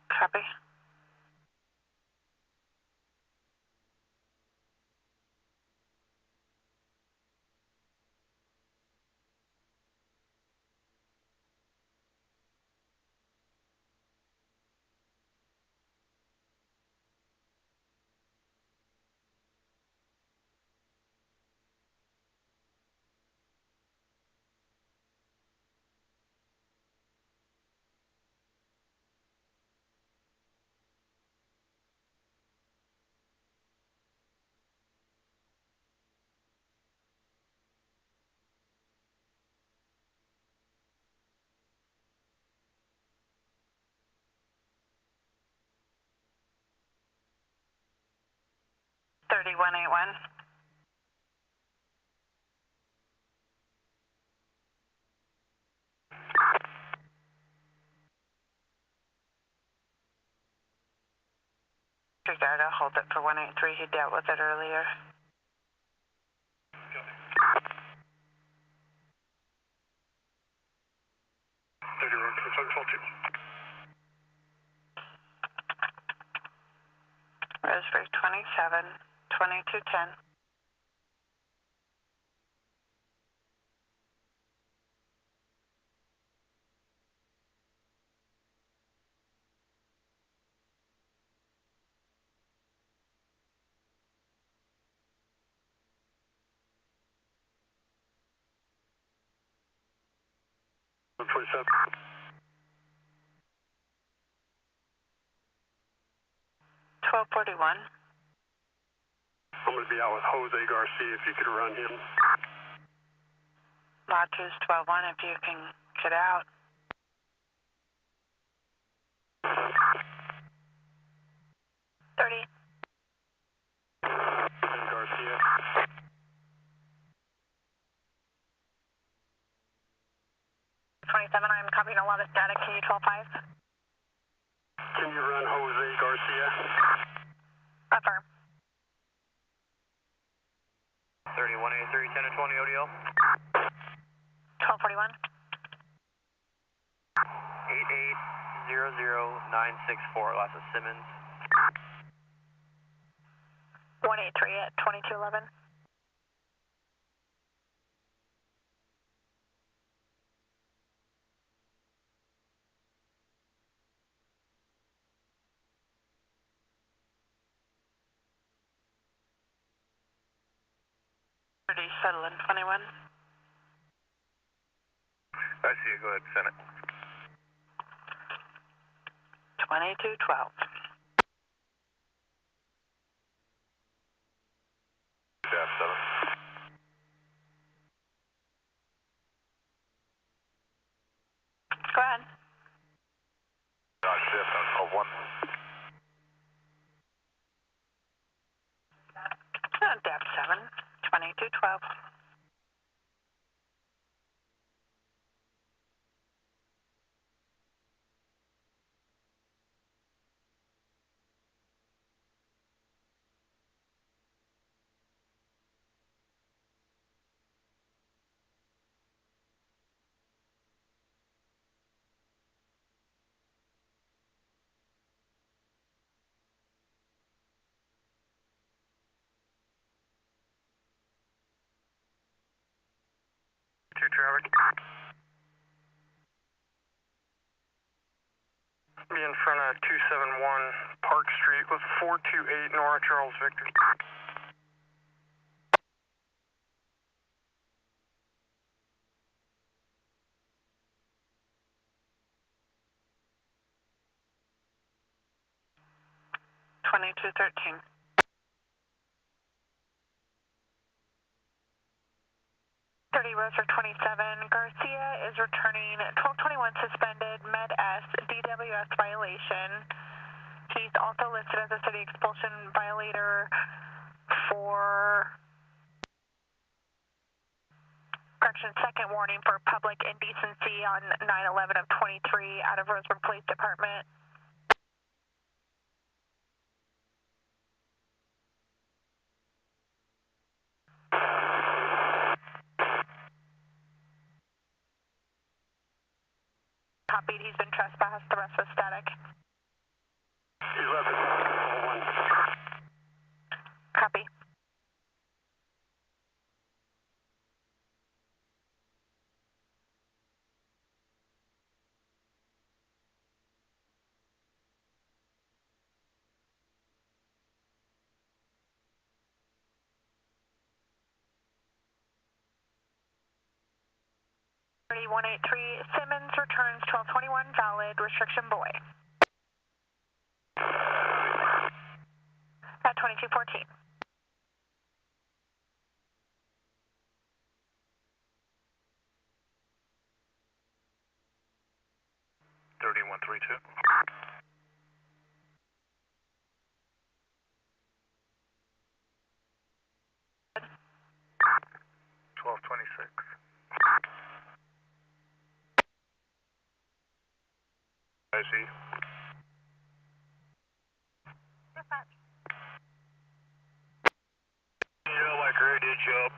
Copy. $3181. Disregard, I'll hold it for 183. He dealt with it earlier. Roseburg 27, 2210. $27. 1241. I'm going to be out with Jose Garcia if you could run him. Lot 2's 12-1 if you can get out. Garcia. 27, I'm copying a lot of static. Can you 12-5? Can you run Jose Garcia? Affirm. 3183, 10 and 20 ODL. 1241. 8800964, last is Simmons. 183 at 2211. Settling 21. I see you. Go ahead, send it. 2212. Dash 7. Go ahead. Dodge Dip on 12-1. Depth 7, 2212. Traffic. Be in front of 271 Park Street with 428 Nora Charles Victor. $2213. Roseburg 27, Garcia is returning 1221 suspended, Med S, DWS violation. He's also listed as a city expulsion violator for second warning for public indecency on 9/11 of 23 out of Roseburg Police Department. Copied, he's been trespassed, the rest is static. 11. Copy. Simmons returns 1221 valid, restriction boy. At 2214. 3132. 1226. I see. Dispatch. you up.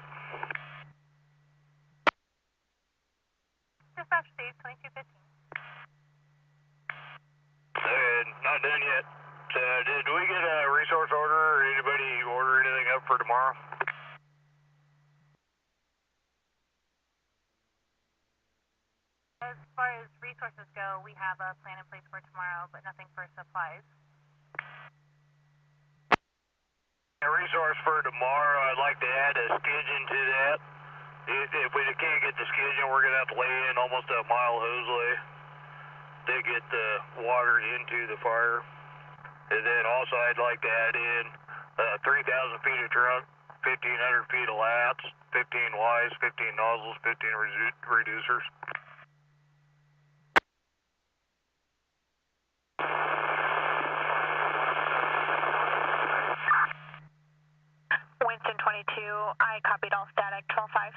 Dispatch stage 2215. Not done yet. Did we get a resource order or anybody order anything up for tomorrow? As far as resources go, we have a plan in place for tomorrow, but nothing for supplies. A resource for tomorrow, I'd like to add a skidding to that. If we can't get the skidding, we're going to have to lay in almost a mile hose lay to get the water into the fire. And then also I'd like to add in 3,000 feet of trunk, 1,500 feet of lats, 15 Ys, 15 nozzles, 15 reducers. Winston 22, I copied all static, 12-5.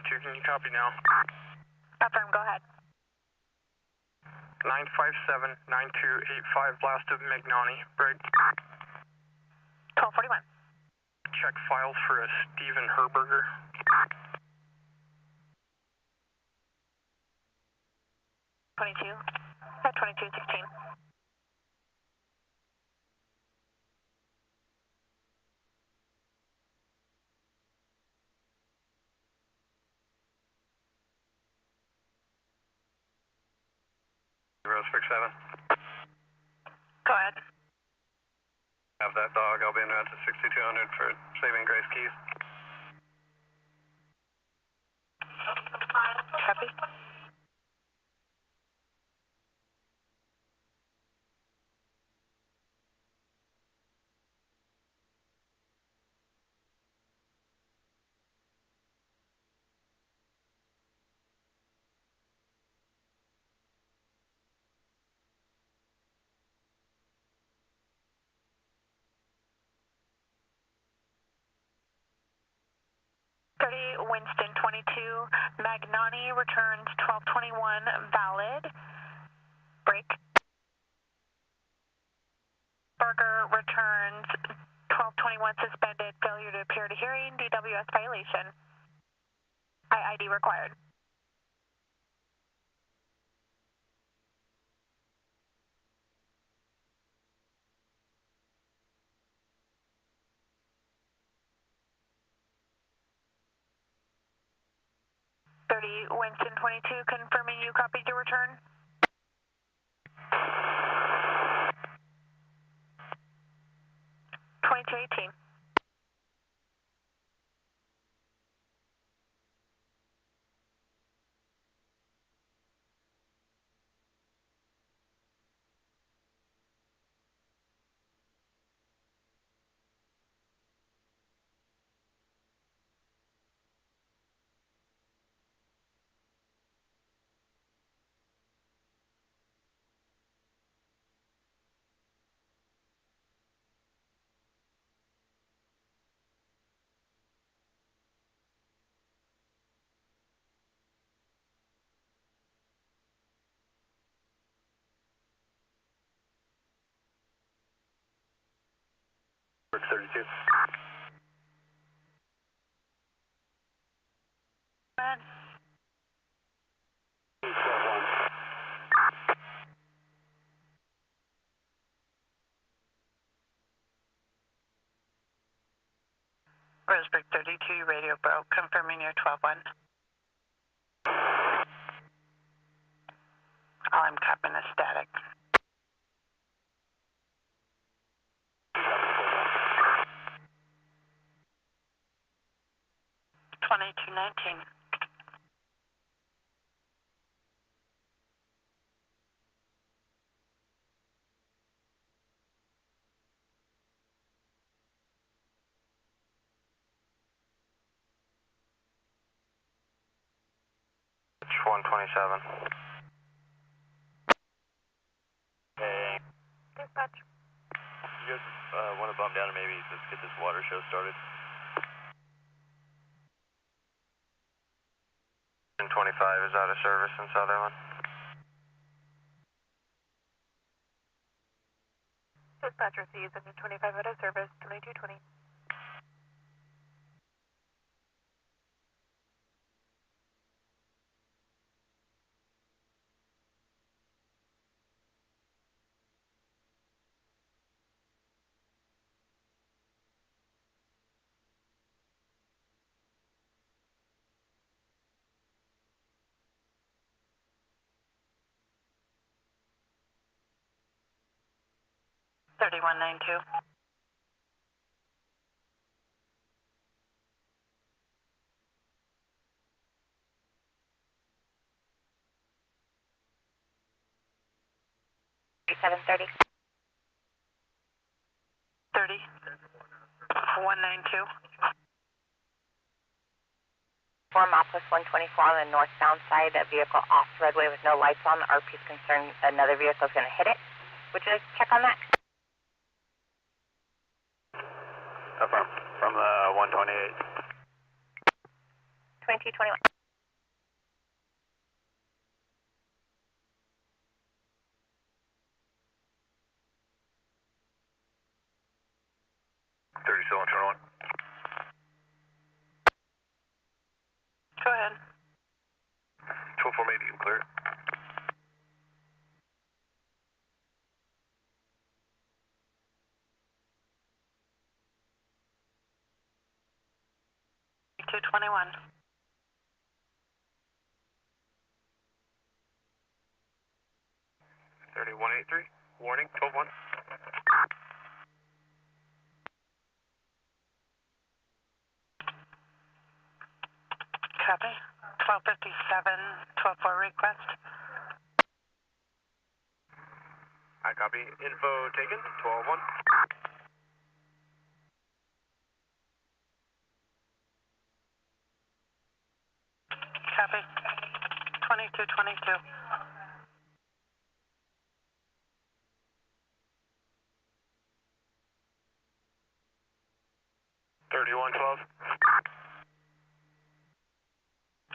Can you copy now? Affirm, go ahead. 957-9285, blast of Magnani, break. 1241. Check files for a Steven Herberger. 22 at 2216. Roseburg 7. Go ahead. Have that dog. I'll be en route to 6200 for saving Grace Keys. Copy. Winston 22, Magnani returns 1221, valid. Break. Berger returns 1221, suspended, failure to appear to hearing, DWS violation. IID required. Winston 22, confirming you copied your return. (2218). Work 32. Ahead. 12-1. Roseburg 32, radio broke, confirming your 12-1. All I'm copying is static. 2219. It's 127. Hey. Dispatch. You guys want to bump down and maybe just get this water show started? 25. is out of service in Sutherland. Dispatch receives engine 25 out of service, 2220. $31.92. $37.30. 30. 192. 4 mile plus 124 on the northbound side, a vehicle off the roadway with no lights on. RP is concerned another vehicle is going to hit it. Would you like to check on that? Affirm. From the 128. 2221. Go ahead. 12-4 medium clear. $221. 3183. Warning, 12-1. Copy. 1257, 12-4 request. I copy. Info taken, 12-1. Copy. 2222.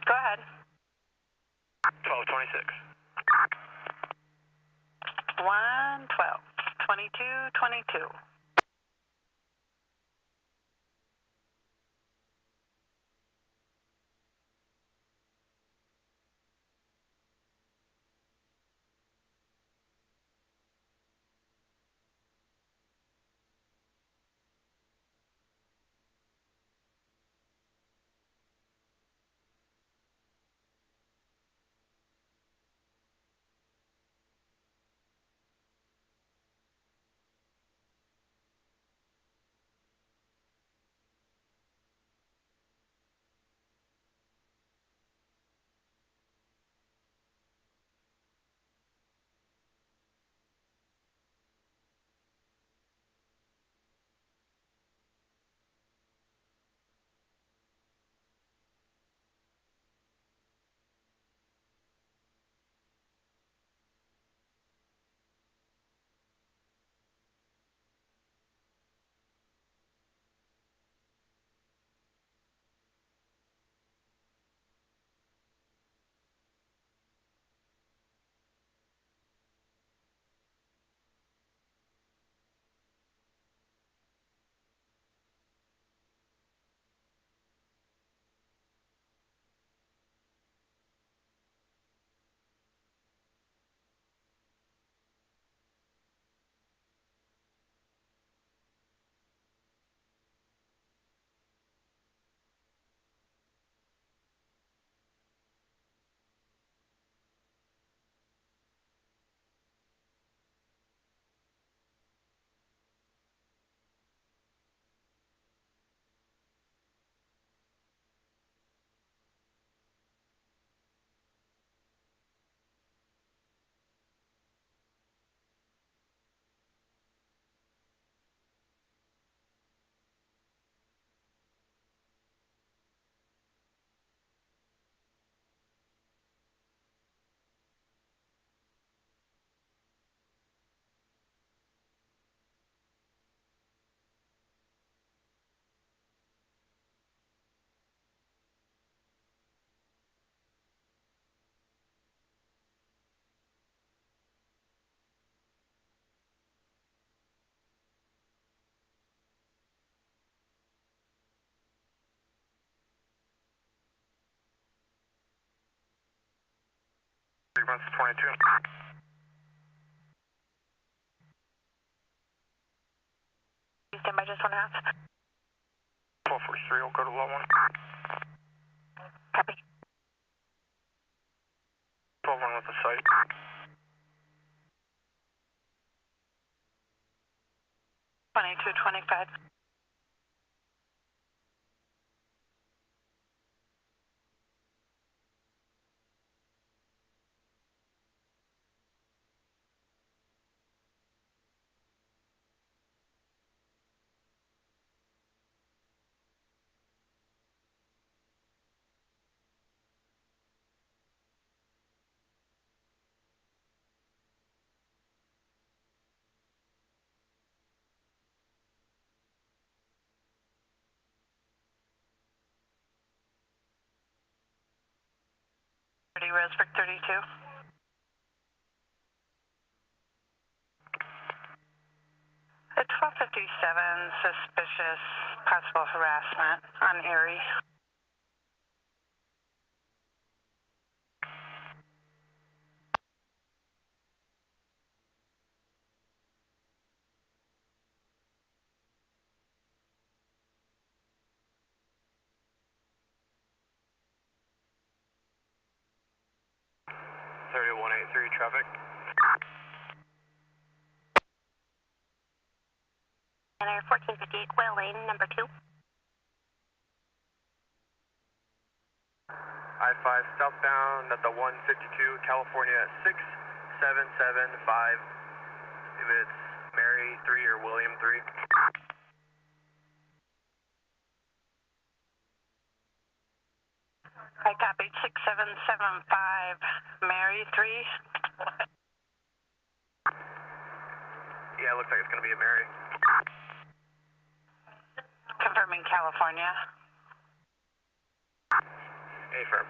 Go ahead. 1226. 112. 2222. sequence 22. Stand by just 1.5. 1243 will go to low 1. Copy. 12-1 with the site. 2225. Roseburg 32. At 1257, suspicious possible harassment on Erie. Traffic. Center 1458 Quail Lane, number 2. I-5 southbound at the 152, California 6775. If it's Mary 3 or William 3. I copied 6775, Mary 3. Yeah, it looks like it's going to be a Mary. Confirming California. Affirm.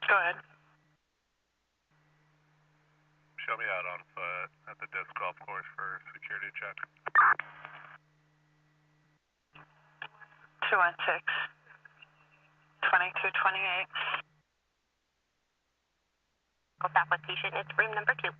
Go ahead. Show me out on foot at the disc golf course for security check. 216, 2228. Application, it's room number 2.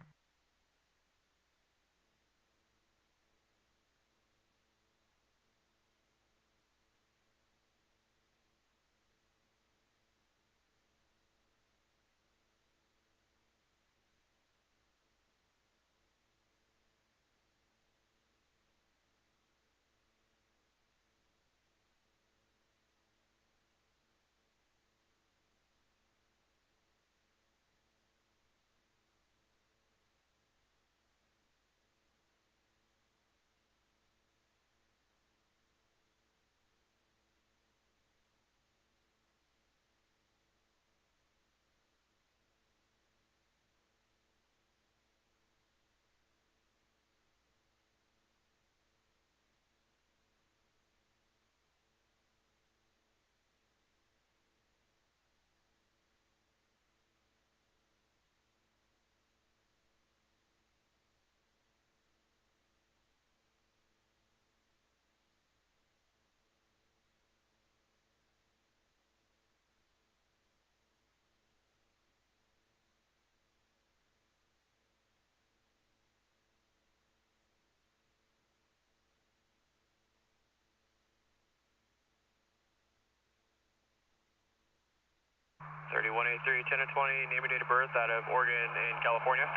Thirty 183, 10 and 20, name and date of birth out of Oregon and California.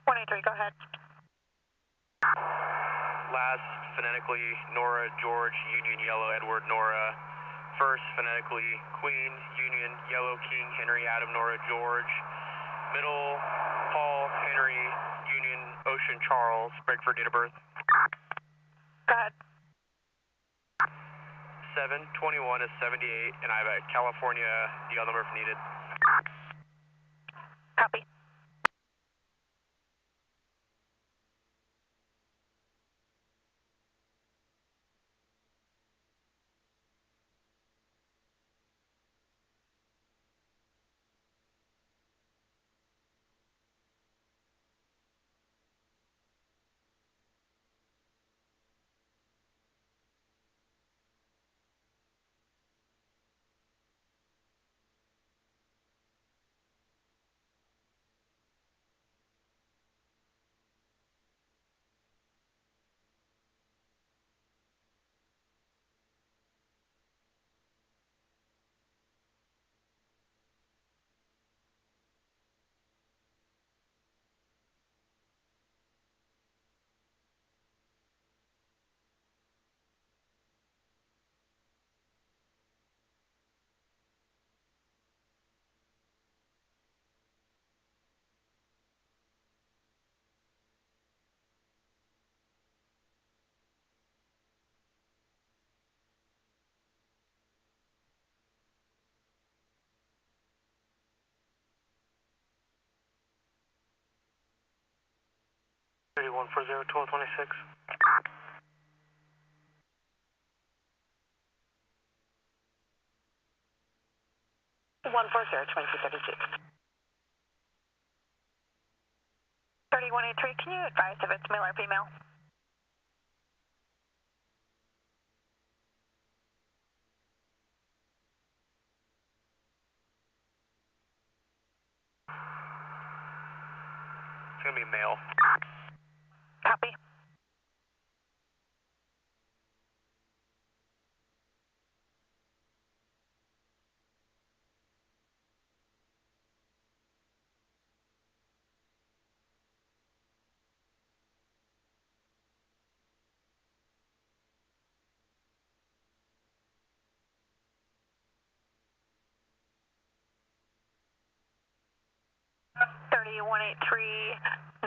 183, go ahead. Last, phonetically, Nora, George, Union, Yellow, Edward, Nora. First, phonetically, Queen, Union, Yellow, King, Henry, Adam, Nora, George. Middle, Paul, Henry, Union, Ocean Charles, break for date of birth. Go ahead. 721 is 78, and I have a California DL number if needed. Copy. One four zero 1226. 140-2232. 3183, can you advise if it's male or female? It's going to be male. Copy.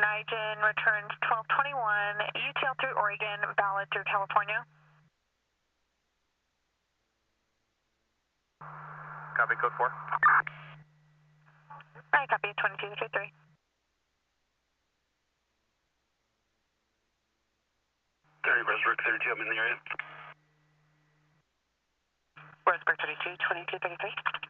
Nigen returns 1221, UTL through Oregon, valid through California. Copy, code 4. I copy 2223. Roseburg 32, I'm in the area. Roseburg 32, 2233.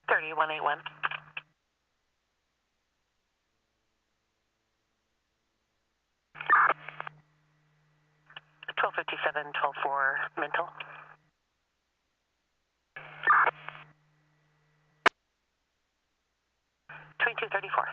Thirty-one 81. $1257, 12-4 mental. 2234.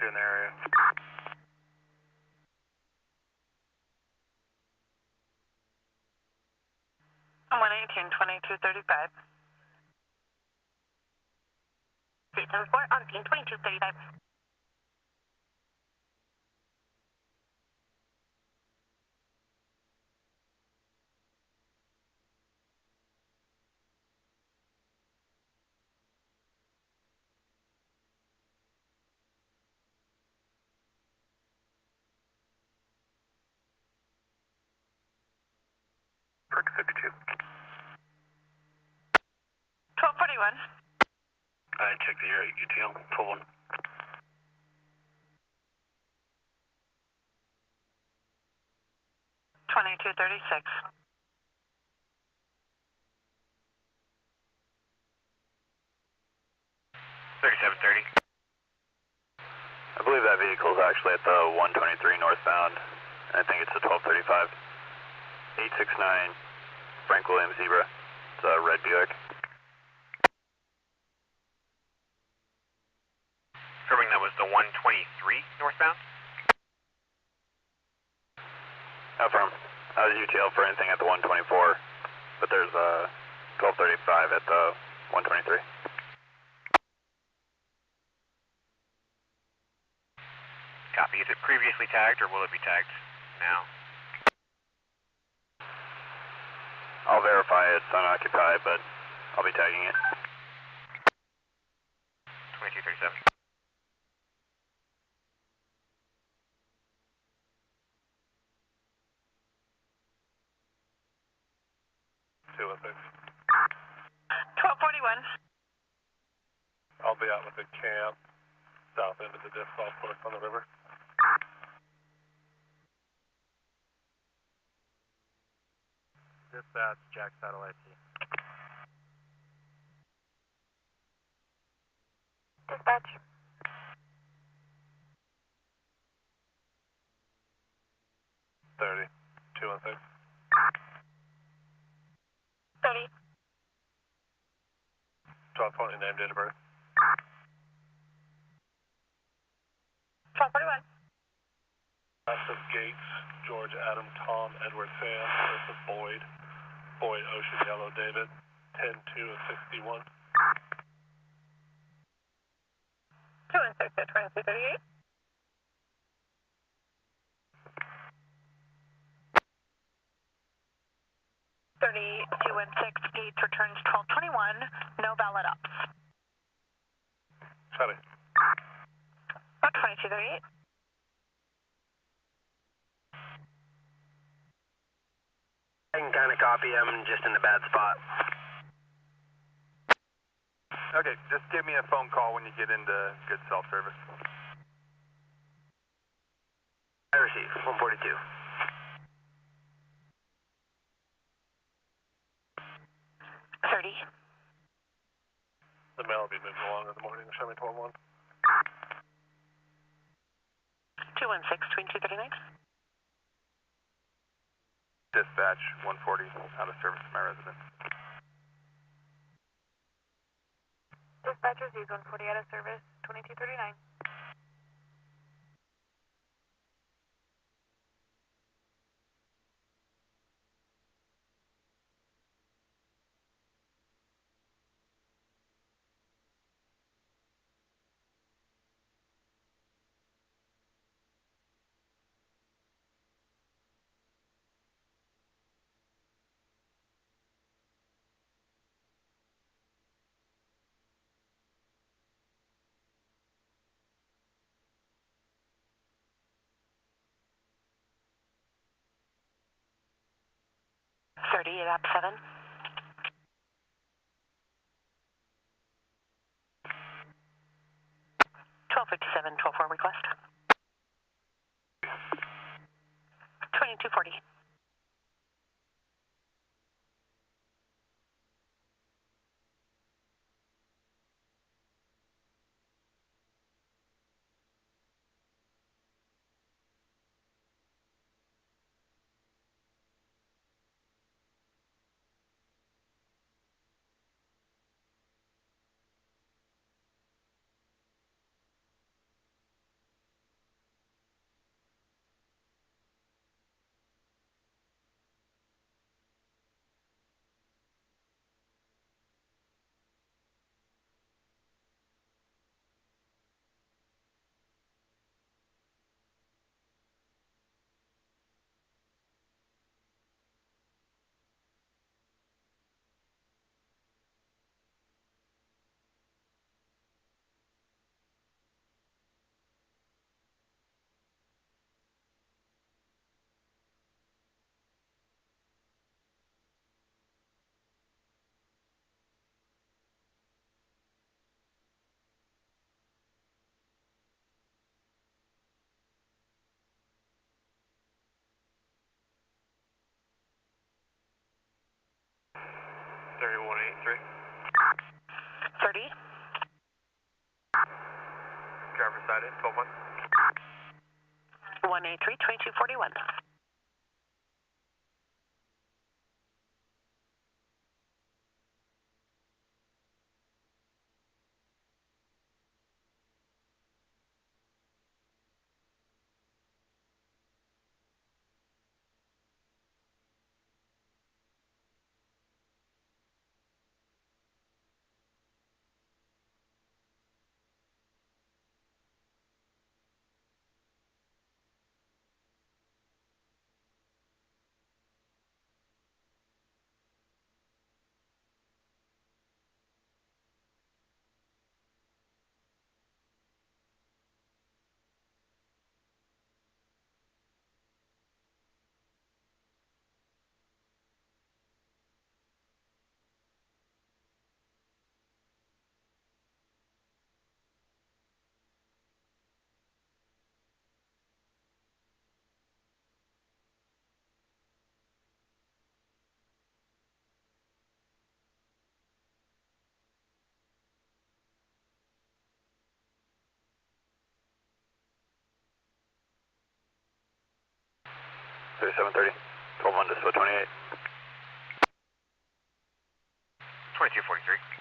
you're in the area. 118, 2235. 374 on scene, 2235. Perk 52. 1241. I checked the UTL, 12-1. 2236. 3730. I believe that vehicle is actually at the 123 northbound. I think it's the 1235. 869 Frank Williams Zebra. It's a red Buick. Confirming that was the 123 northbound. Affirm. I was UTL for anything at the 124, but there's a 1235 at the 123. Copy. Is it previously tagged or will it be tagged now? I'll verify it's unoccupied, but I'll be tagging it. 2237. Two and 6. 1241. I'll be out with the camp south end of the disc golf course on the river. Dispatch, Jack Satellite T. Dispatch. $30. 2 and 6. 30. 1220 name, date of birth. 1241. Massive Gates, George Adam Tom Edward Sam versus Boyd. Boyd Ocean Yellow David. 10-2 of 61. 2 and 6 at 2238. 32 and 6, Gates returns 1221, no valid ups. Copy. 2238. I can kind of copy. I'm just in a bad spot. Okay, just give me a phone call when you get into good self-service. I receive, 142. 30. The mail will be moving along in the morning. Show me 12-1. 216, 2239. Dispatch, 140, out of service to my residence. Dispatcher Z's 140 out of service, 2239. At 7. 1257, 12-4 request. 2240. area 183. 30. Driver sighted, 12-1. 183, 2241. $3730, 12-1 to SWO 28. 2243.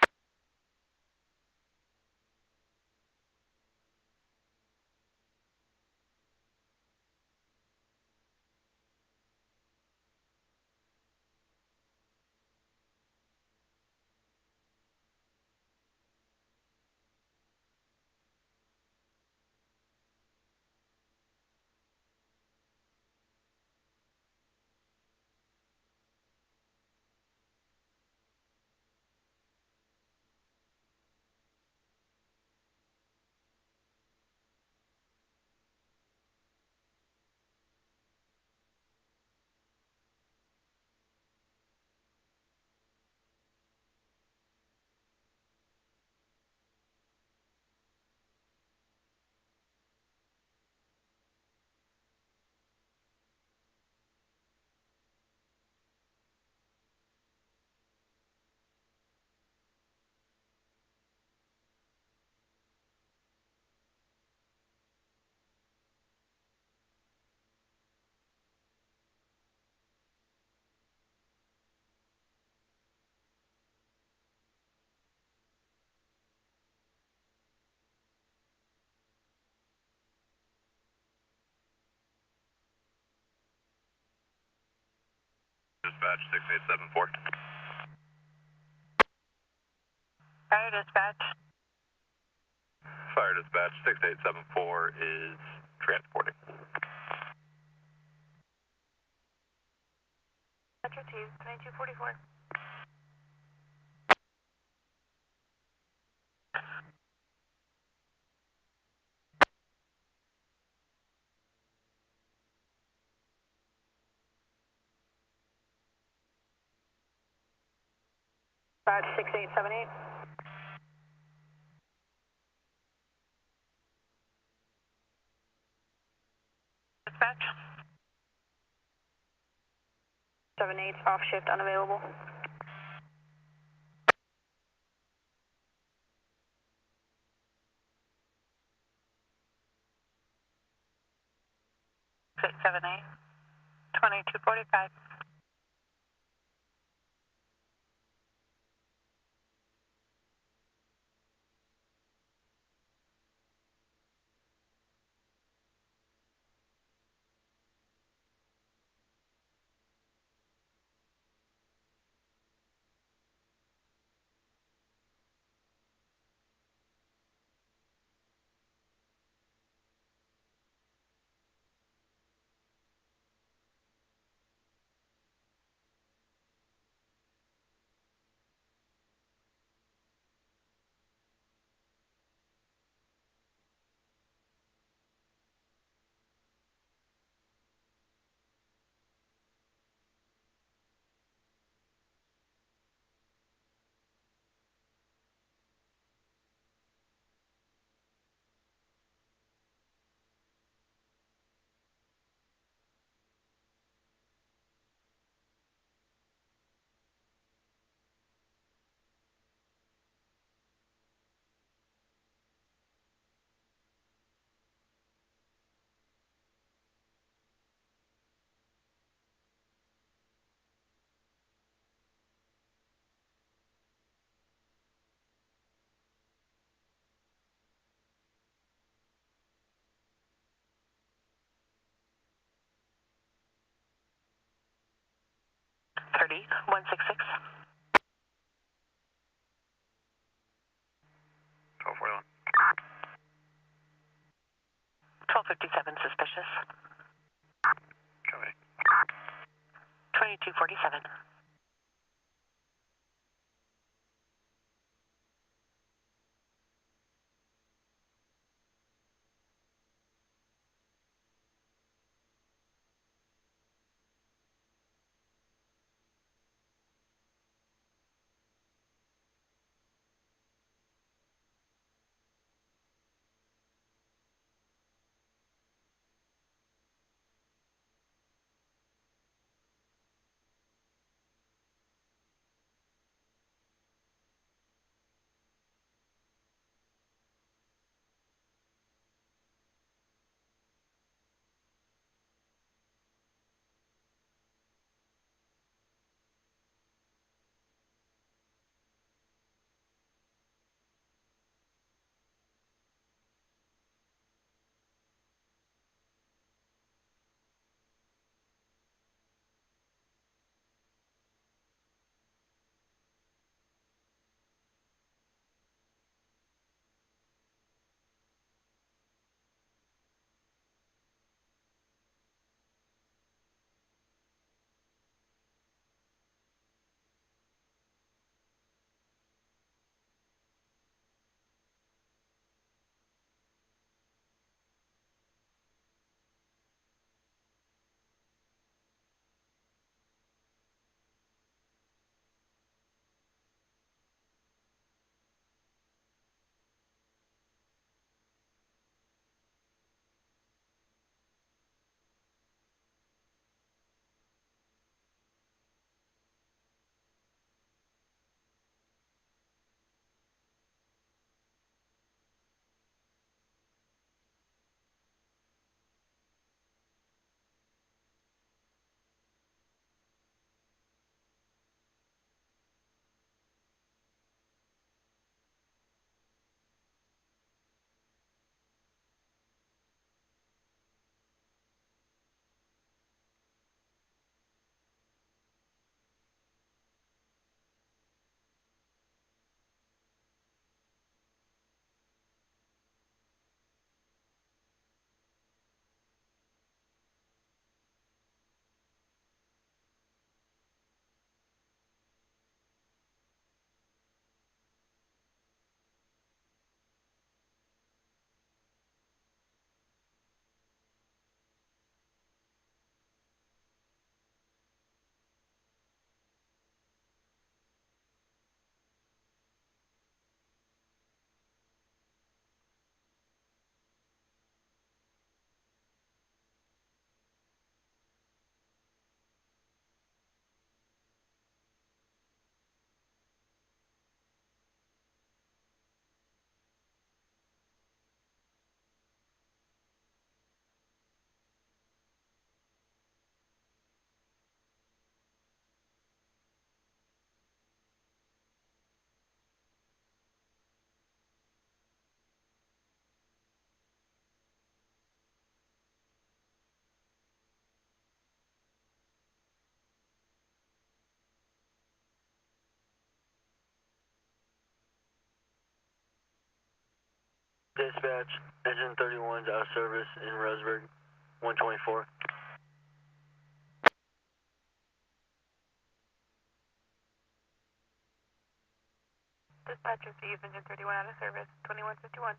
Dispatch 6874. Fire dispatch. Fire dispatch 6874 is transporting. Metro 2, 2244. Dispatch 6878. Dispatch. 78 off shift unavailable. Six 78. 2245. RV 166. 1241. 1257 suspicious. Copy. 2247. Dispatch, engine 31's out of service in Roseburg, 124. Dispatch received engine 31 out of service, 2151.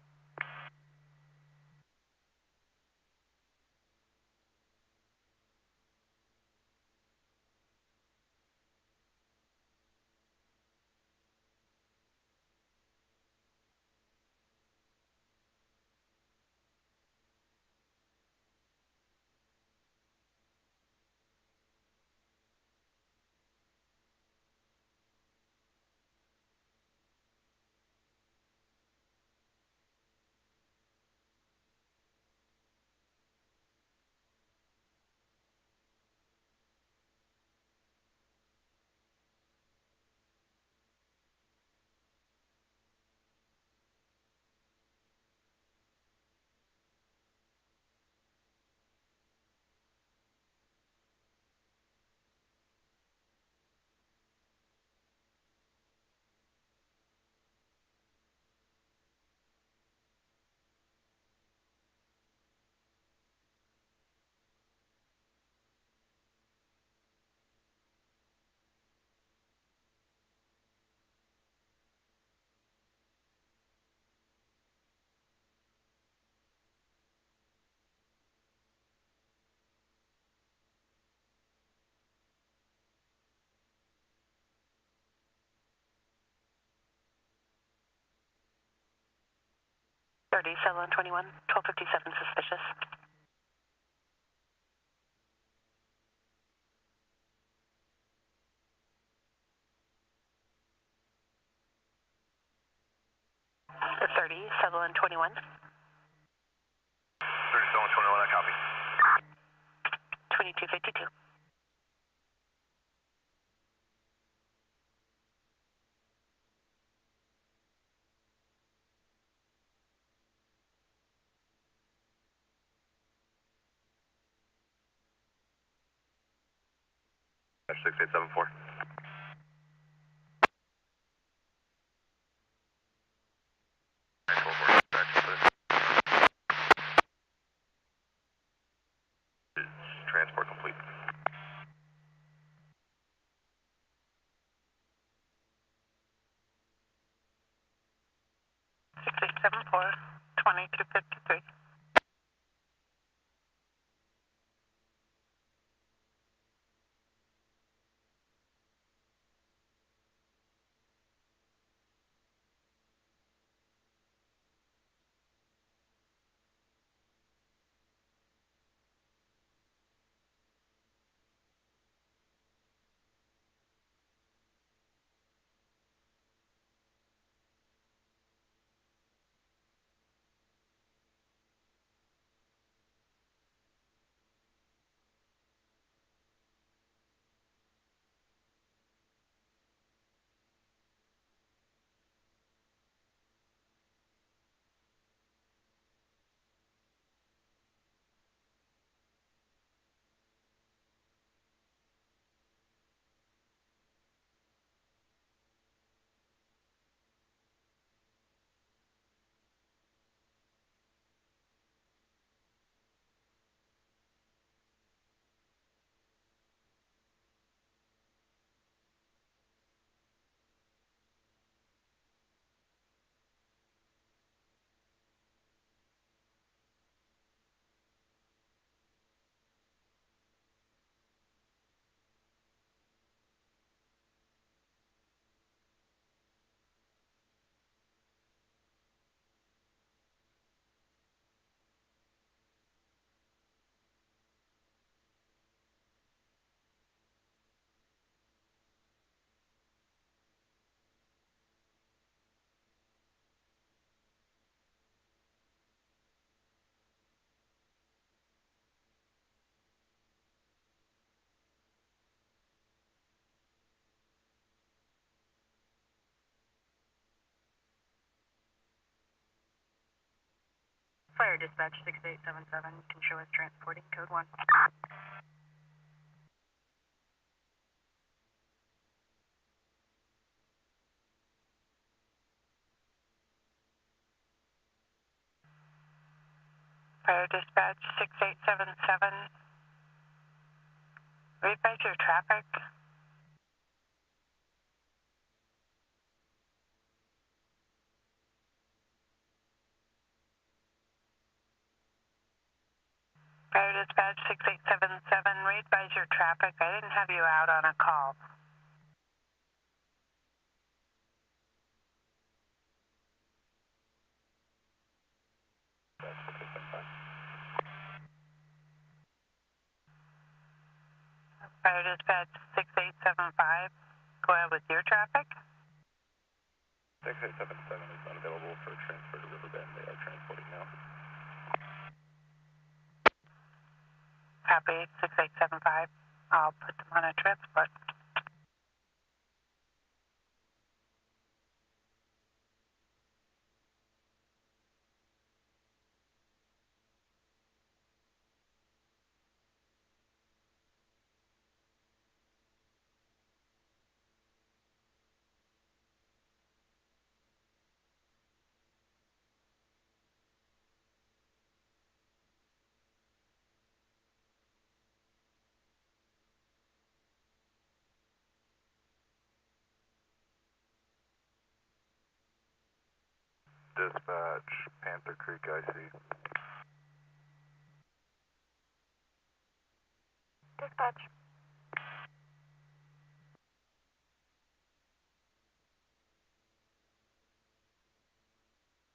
30, Sutherland 21, 1257 suspicious. The 30, Sutherland 21. 30, Sutherland 21, I copy. 2252. Dash 6874. Transport complete. Six eight seven four 2253. Fire dispatch 6877, you can show us transporting code 1. Fire dispatch 6877. Read back your traffic. Fire dispatch 6877. Read by your traffic. I didn't have you out on a call. Fire dispatch 6875. Go ahead with your traffic. 6877 is unavailable for transfer to Riverbend. They are transporting now. Copy 6875. I'll put them on a transport. Dispatch, Panther Creek IC. Dispatch.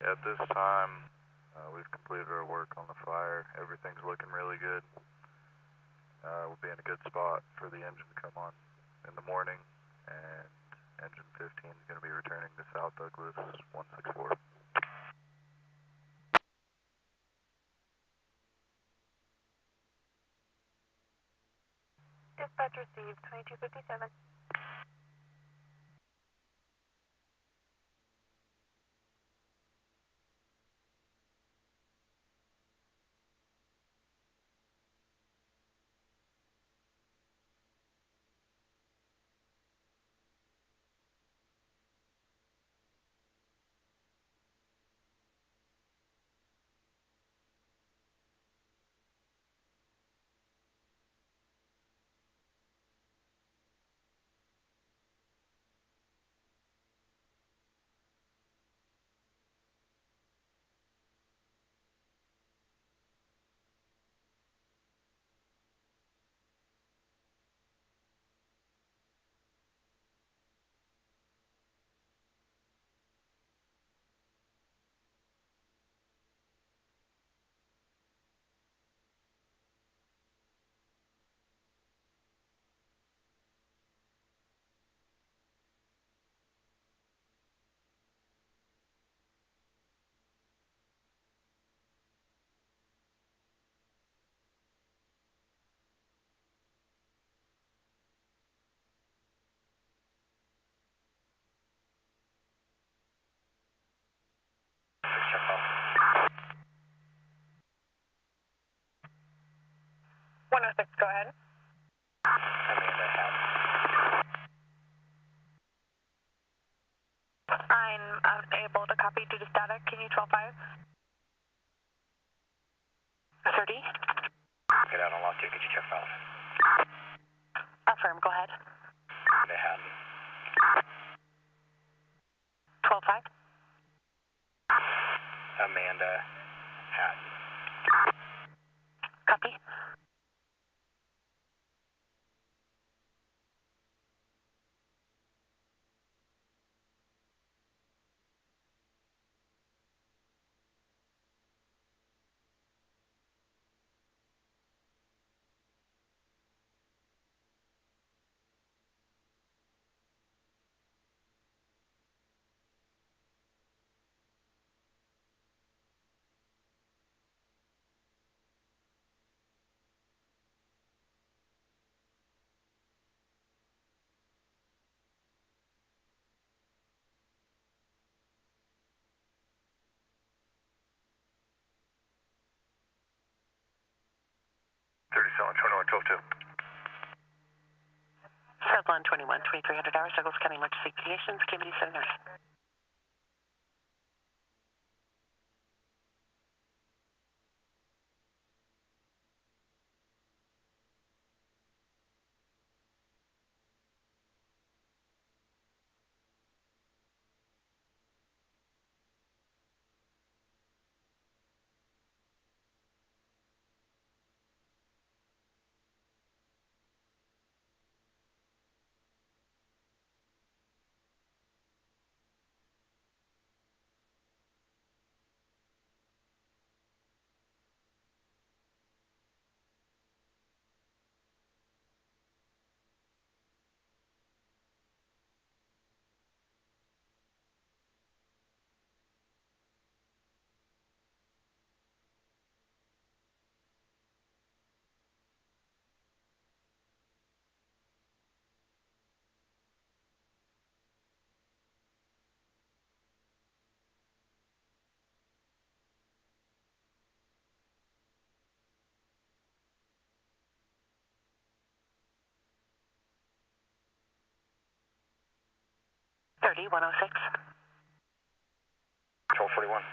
At this time, We've completed our work on the fire. Everything's looking really good. We'll be in a good spot for the engine to come on in the morning, and engine 15 is going to be returning to South Douglas 164. Dispatch received 2257. Check off. 106, go ahead. Amanda Hatton. I'm unable to copy due to static. Can you 12-5? 30. Get out on lot 2. Could you check valve? Affirm, go ahead. Amanda Hatton. 12-5. Amanda Hatton. Copy. Southland 21, 2300 hours, Douglas County Emergency Communications, Community Center. Thirty 106. 1241.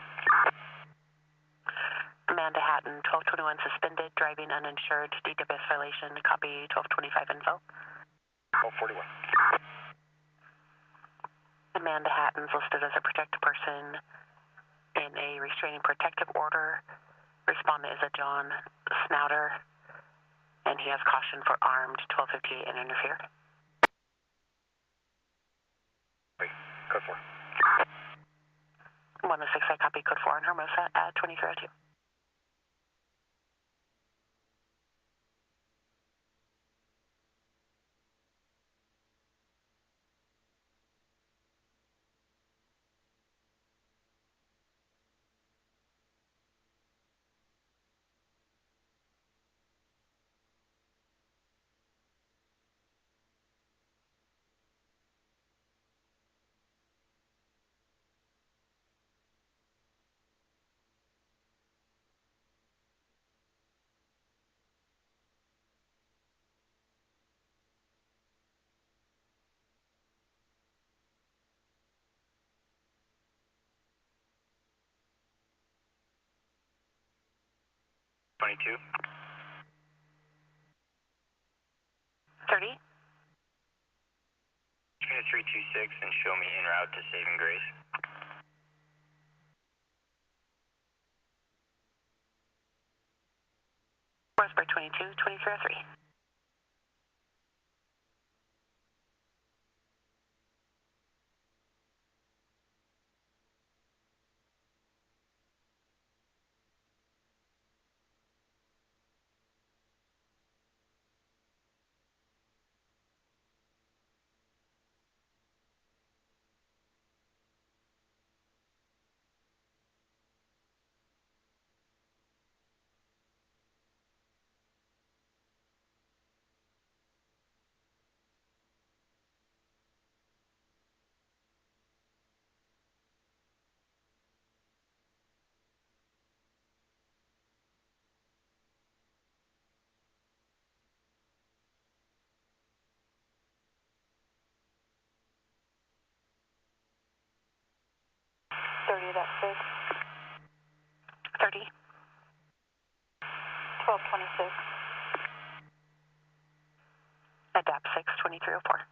Amanda Hatton, 1221, suspended, driving uninsured, DWS violation, copy 1225 info. 1241. Amanda Hatton's listed as a protected person in a restraining protective order. Respondent is a John Snouter, and he has caution for armed 1258 and interfere. Wait, code 4. 106, I copy code 4 on Hermosa at 2302. $22. 30. Unit 326 and show me en route to Saving Grace. Roseburg 22, 2303. That's 6. 30. 1226. Adapt 6, 2304.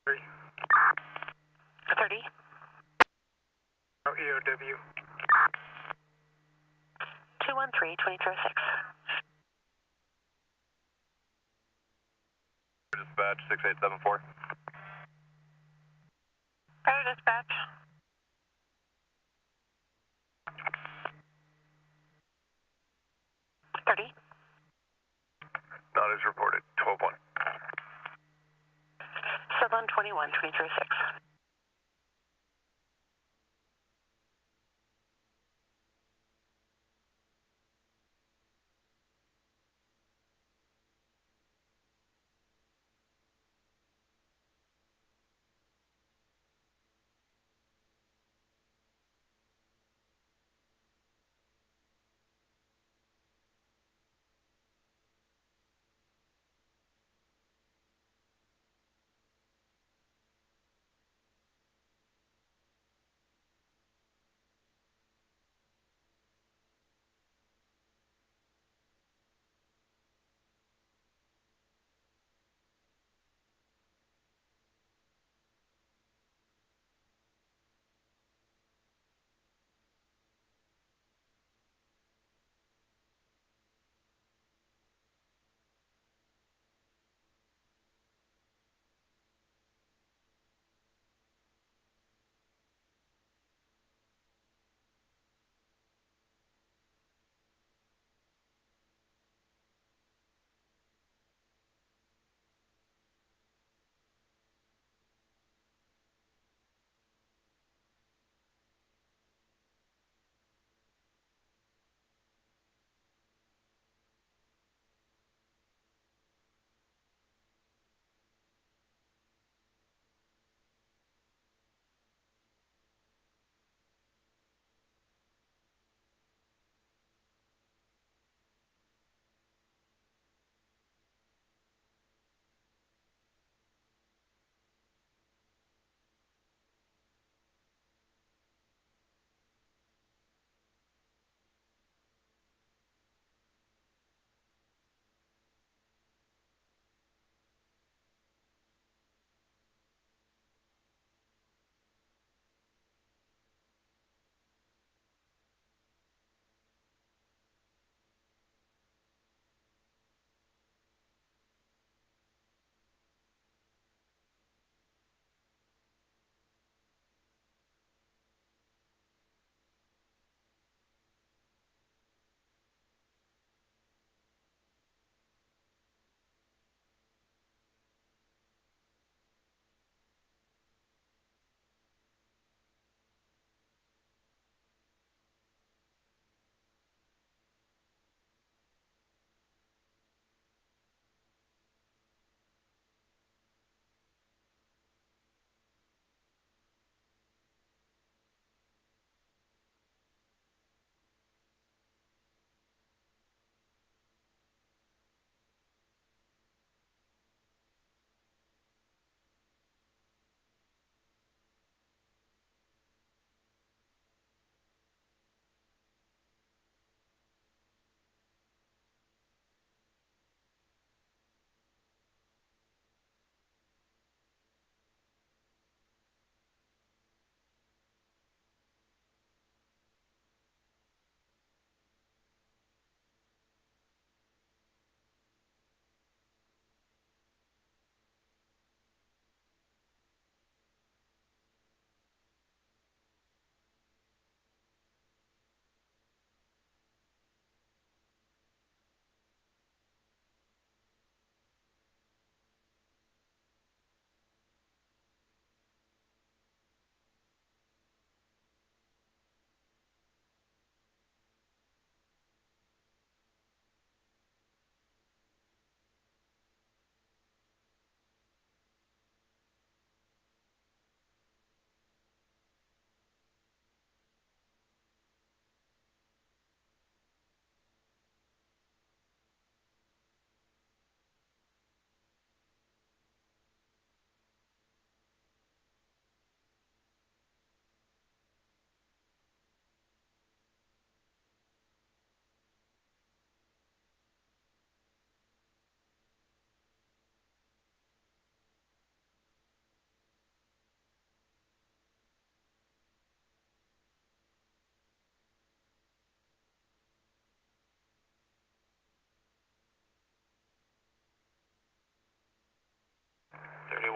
Three. 30. EOW. 213, 2306. Dispatch 6874. Fire dispatch. 30. Not as reported. 12-1. Southern 21, 2306.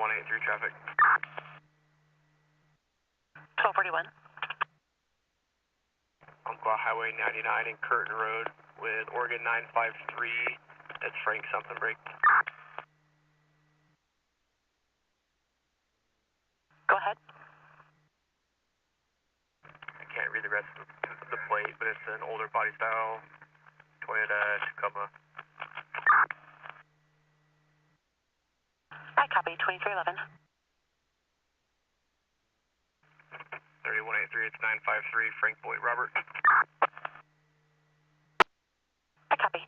3183 traffic. 1241. Umpqua Highway 99 and Curtin Road with Oregon 953. That's Frank something break. Go ahead. I can't read the rest of the plate, but it's an older body style Toyota Tacoma. I copy 2311. 3183, it's 953, Frank Boyd Robert. I copy.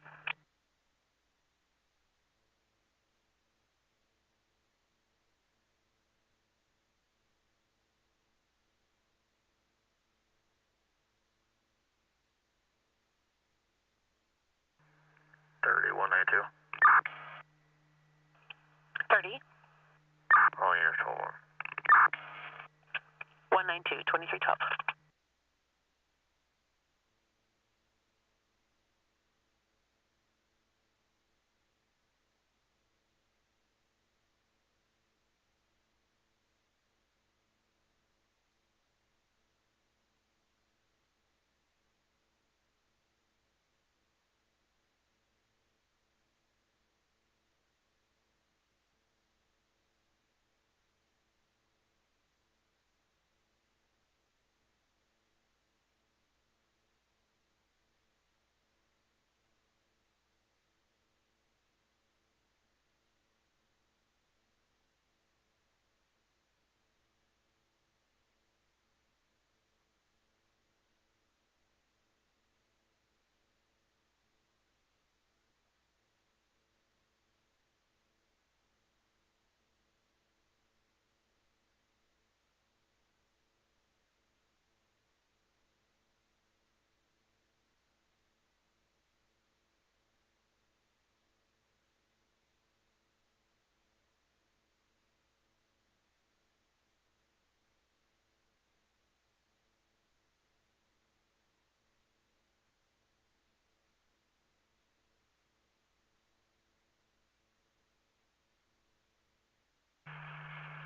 $3192. 30. All units, hold on. 192, 2312.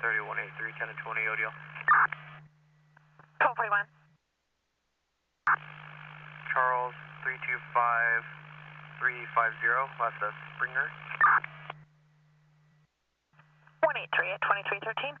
Thirty-one 83, 10 to 20, ODL. 1241. Charles 325350, last Springer. 183 at 2313.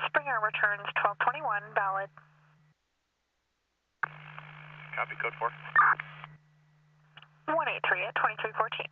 Springer returns 1221, valid. Copy, code 4. 183 at 2314.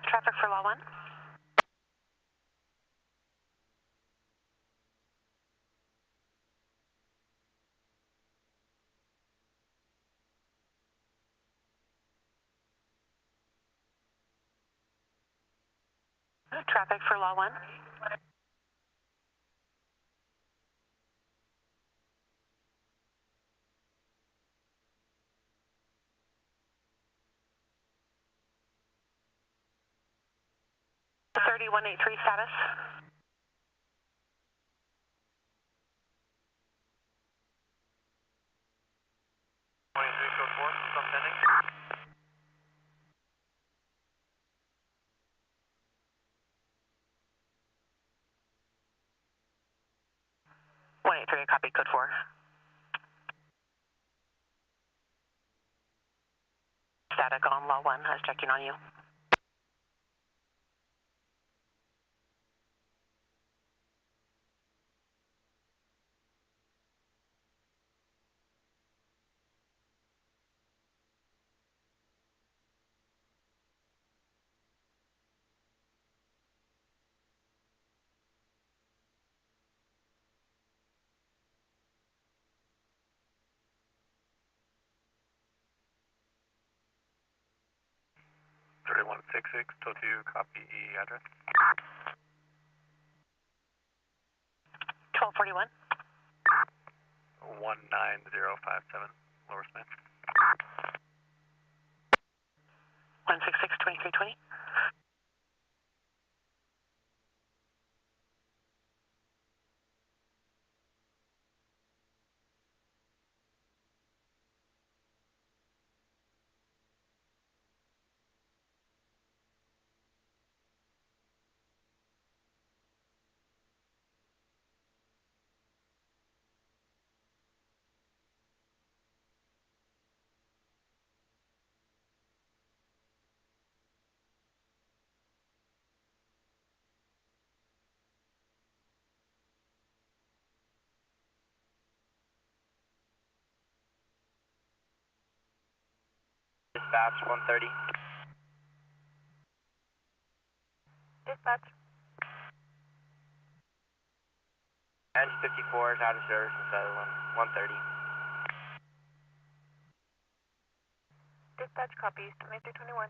Traffic for Law 1. Traffic for Law 1. The 3183 status. Copy, code 4. Static on Law 1, I was checking on you. Told you copy E address. 1241. 19057, Lower Smith. 166-2320. Dispatch 130. Dispatch. Engine 54 is out of service in Sutherland, 130. Dispatch copies, 2321.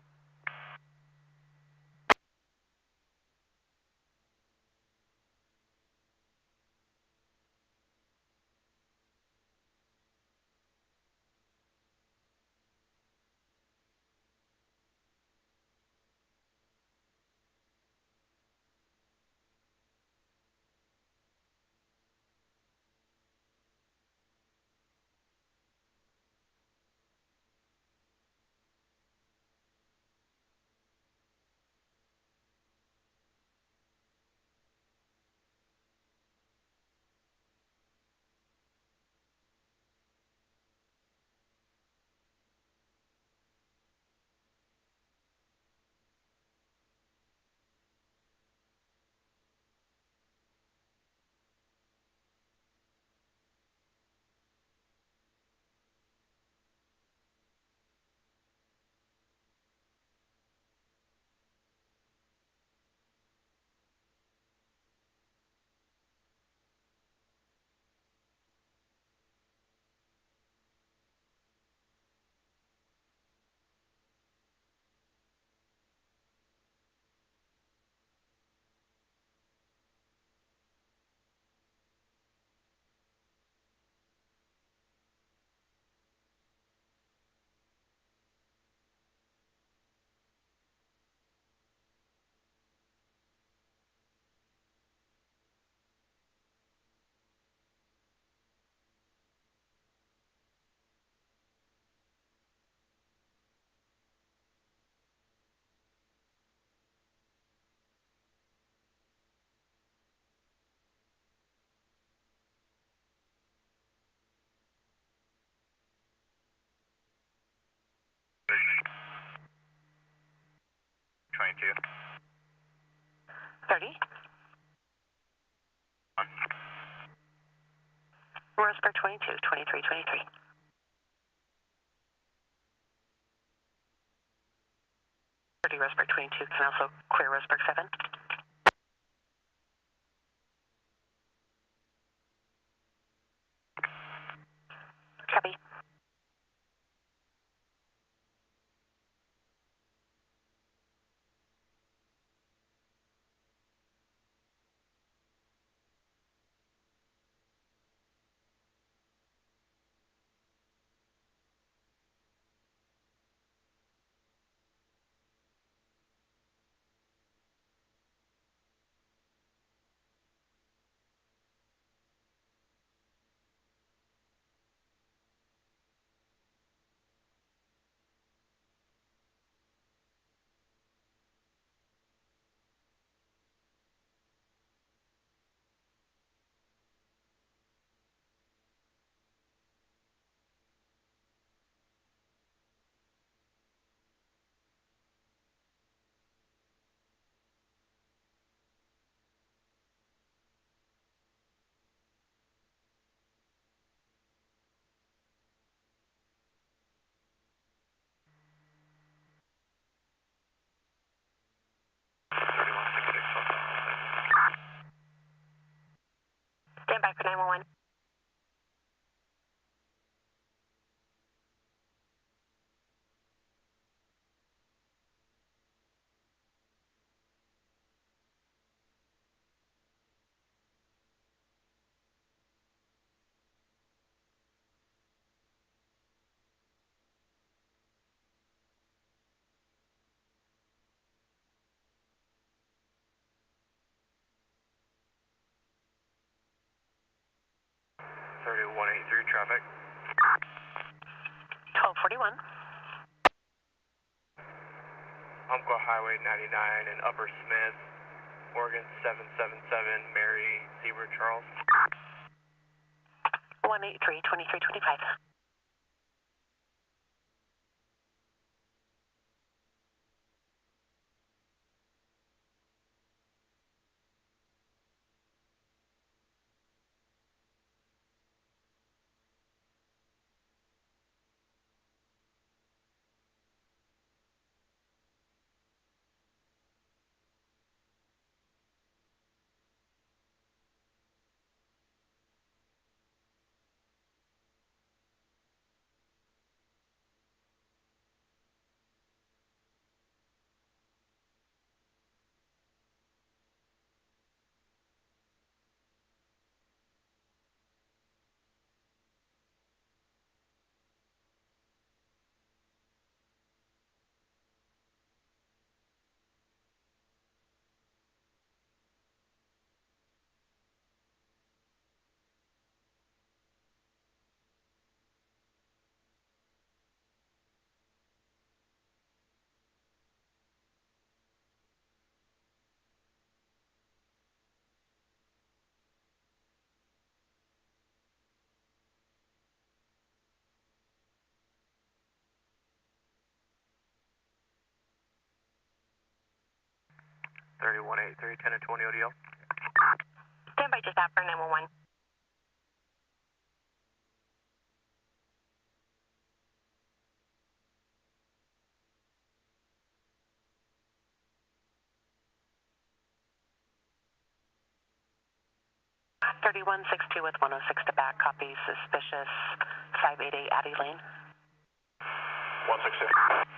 Roseburg 22, 2323. 30 Roseburg 22 can also clear Roseburg 7. Copy. Stand by for 911. Traffic. 1241. Umpqua Highway 99 and Upper Smith, Oregon 777, Mary, Zebra, Charles. 183, 2325. Thirty-one 83, 10 and 20 ODL. Stand by just after 911. Thirty-one 62 with 106 to back. Copy. Suspicious 588 Addie Lane. 162.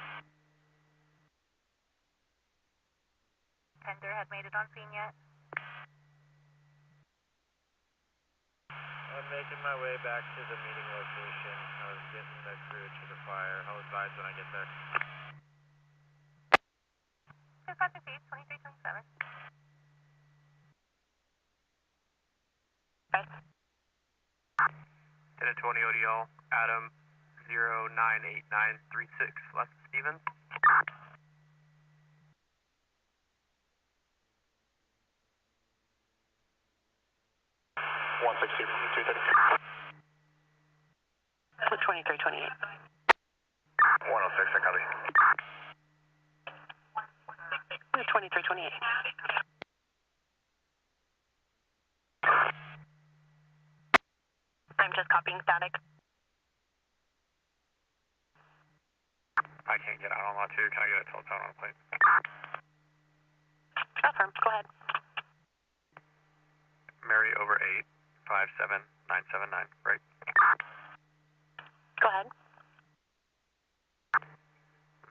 Tender had made it on scene yet? I'm making my way back to the meeting location. I was getting the crew to the fire. I'll advise when I get there. Dispatch fees, 2327. Okay. 10 and 20 ODL, Adam 098936, left Stevens. 160 from 230. 2328. 106, I copy. 2328. I'm just copying static. I can't get out on lot 2. Can I get it till it's out on a plate? Affirm, go ahead. Mary over 8, 57979, right? Go ahead.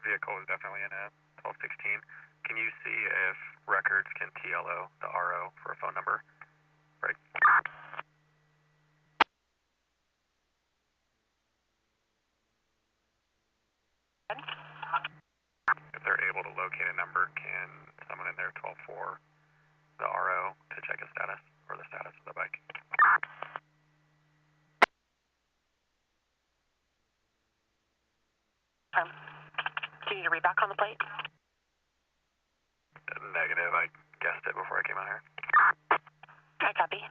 Vehicle is definitely in a 1216. Can you see if records can TLO the RO for a phone number? Right. If they're able to locate a number, can someone in there 124 the RO to check his status or the status of the bike? Do you need to read back on the plate? Negative. I guessed it before I came out here. I copy.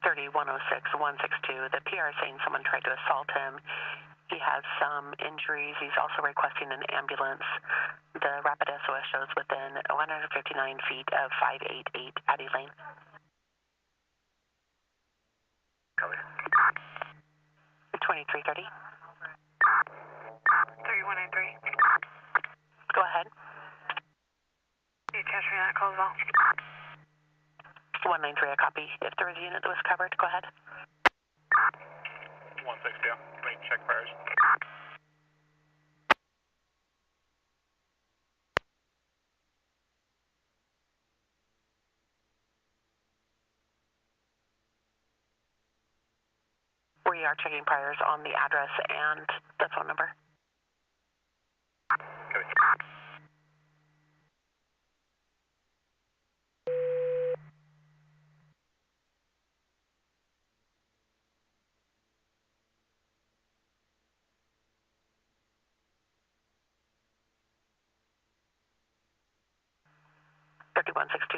$30-106-162. The PR is saying someone tried to assault him. He has some injuries. He's also requesting an ambulance. The rapid SOS shows within 159 feet of 588 Addie Lane. Copy. 2330. 3193. Go ahead. Can you transfer that call as well? 193, a copy. If there was a unit that was covered, go ahead. 162. Wait, check fires. We are checking priors on the address and the phone number. Copy.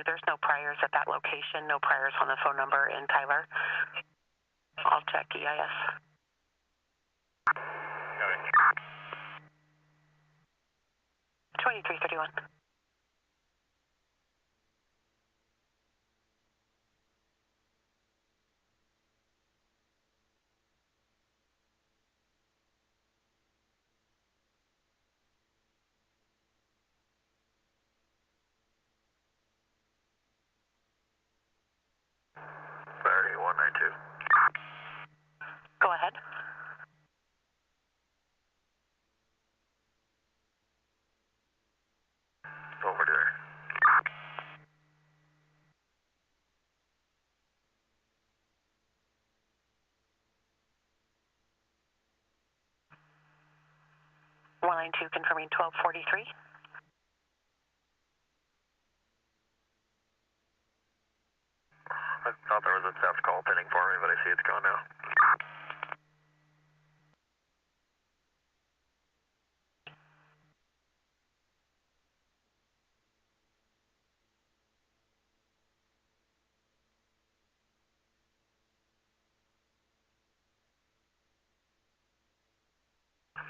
There's no priors at that location, no priors on the phone number in Tyler. I'll check EIS. Copy. 2331. Clarity 192. Go ahead. Over there. Confirming 1243. I thought there was a theft call pending for me, but I see it's gone now.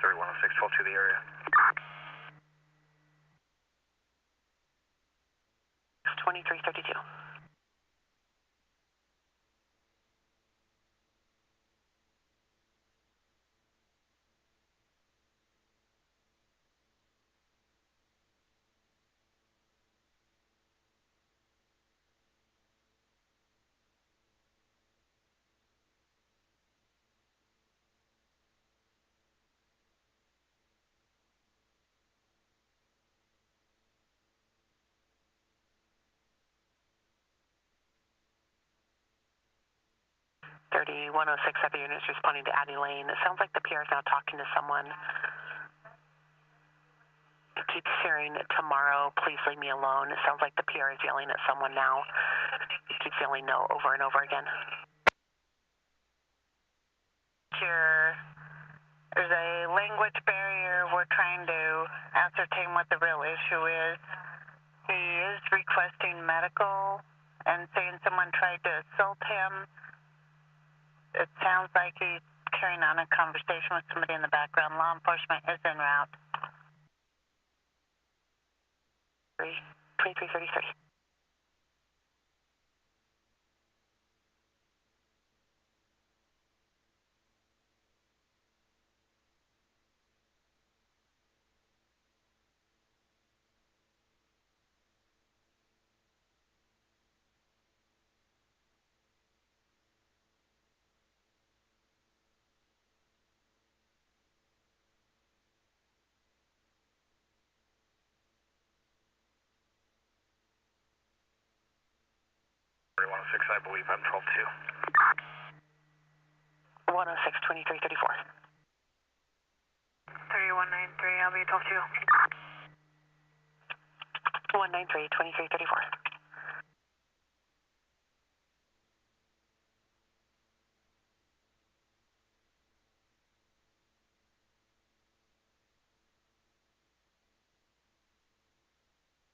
Sorry, 106, 12 to the area. 2332. 30, 106 heavy units responding to Addie Lane. It sounds like the PR is now talking to someone. It keeps hearing tomorrow, please leave me alone. It sounds like the PR is yelling at someone now. It keeps yelling no over and over again. There's a language barrier. We're trying to ascertain what the real issue is. He is requesting medical and saying someone tried to assault him. It sounds like he's carrying on a conversation with somebody in the background. Law enforcement is en route. 2333. I believe I'm 12-2. 106, 2334. 3193, I'll be 12-2. 193, 2334.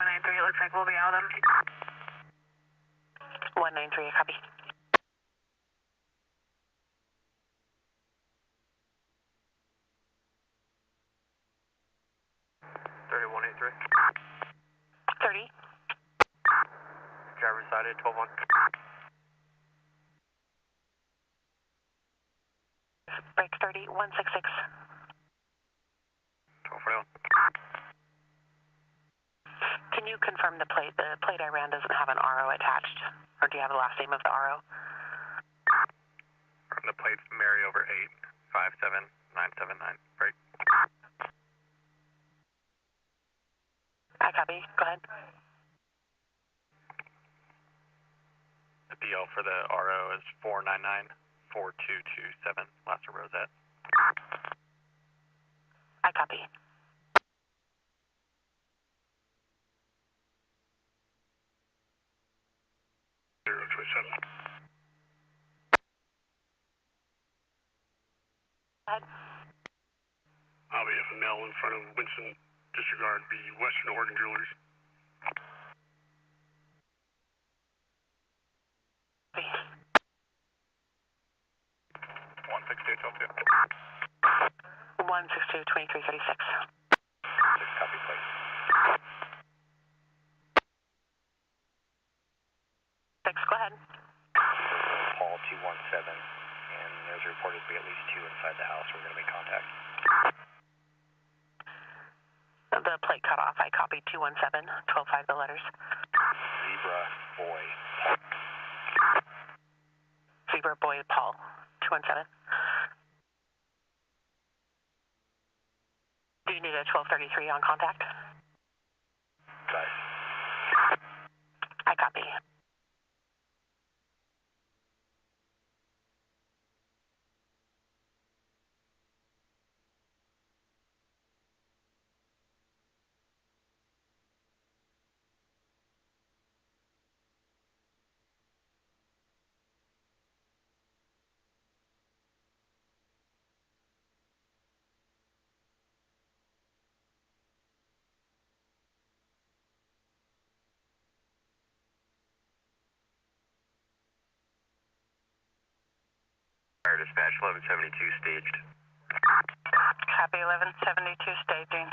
It looks like we'll be out of them. 193, copy. Driver sided, 12-1. Break 30, 166. 1241. Can you confirm the plate? The plate I ran doesn't have an RO attached. Or do you have the last name of the RO? The plate's Mary over 857979. Break. I copy. Go ahead. The DL for the RO is 4994227. Last of Rosette. I copy. IFML in front of Winston Disregard, be Western Oregon Drillers. 162, 2336. Copy, please. 6, go ahead. Paul 217, and there's reported to be at least 2 inside the house. We're going to make contact. The plate cut off. I copied 217, 125 the letters. Zebra Boy. Zebra Boy Paul, 217. Do you need a 1233 on contact? Right. I copy. Fire dispatch 1172 staged. Copy 1172 staging.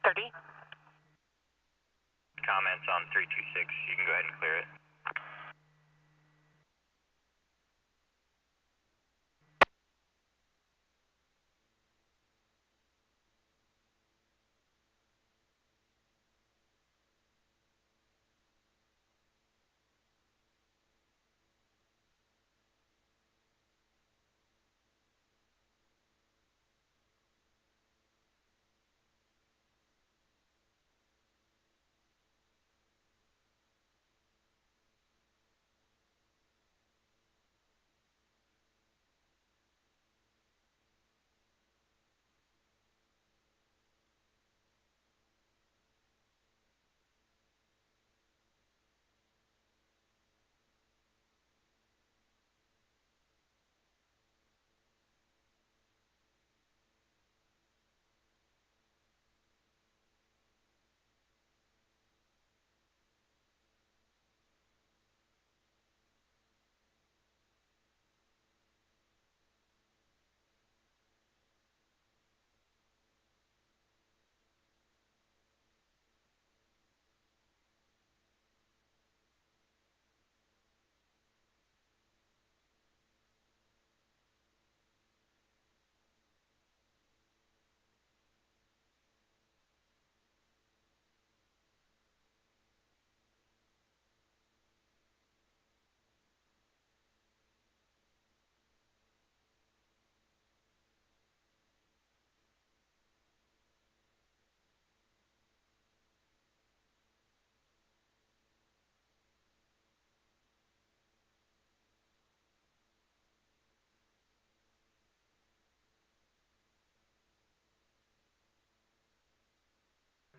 30. Comments on 326, you can go ahead and clear it.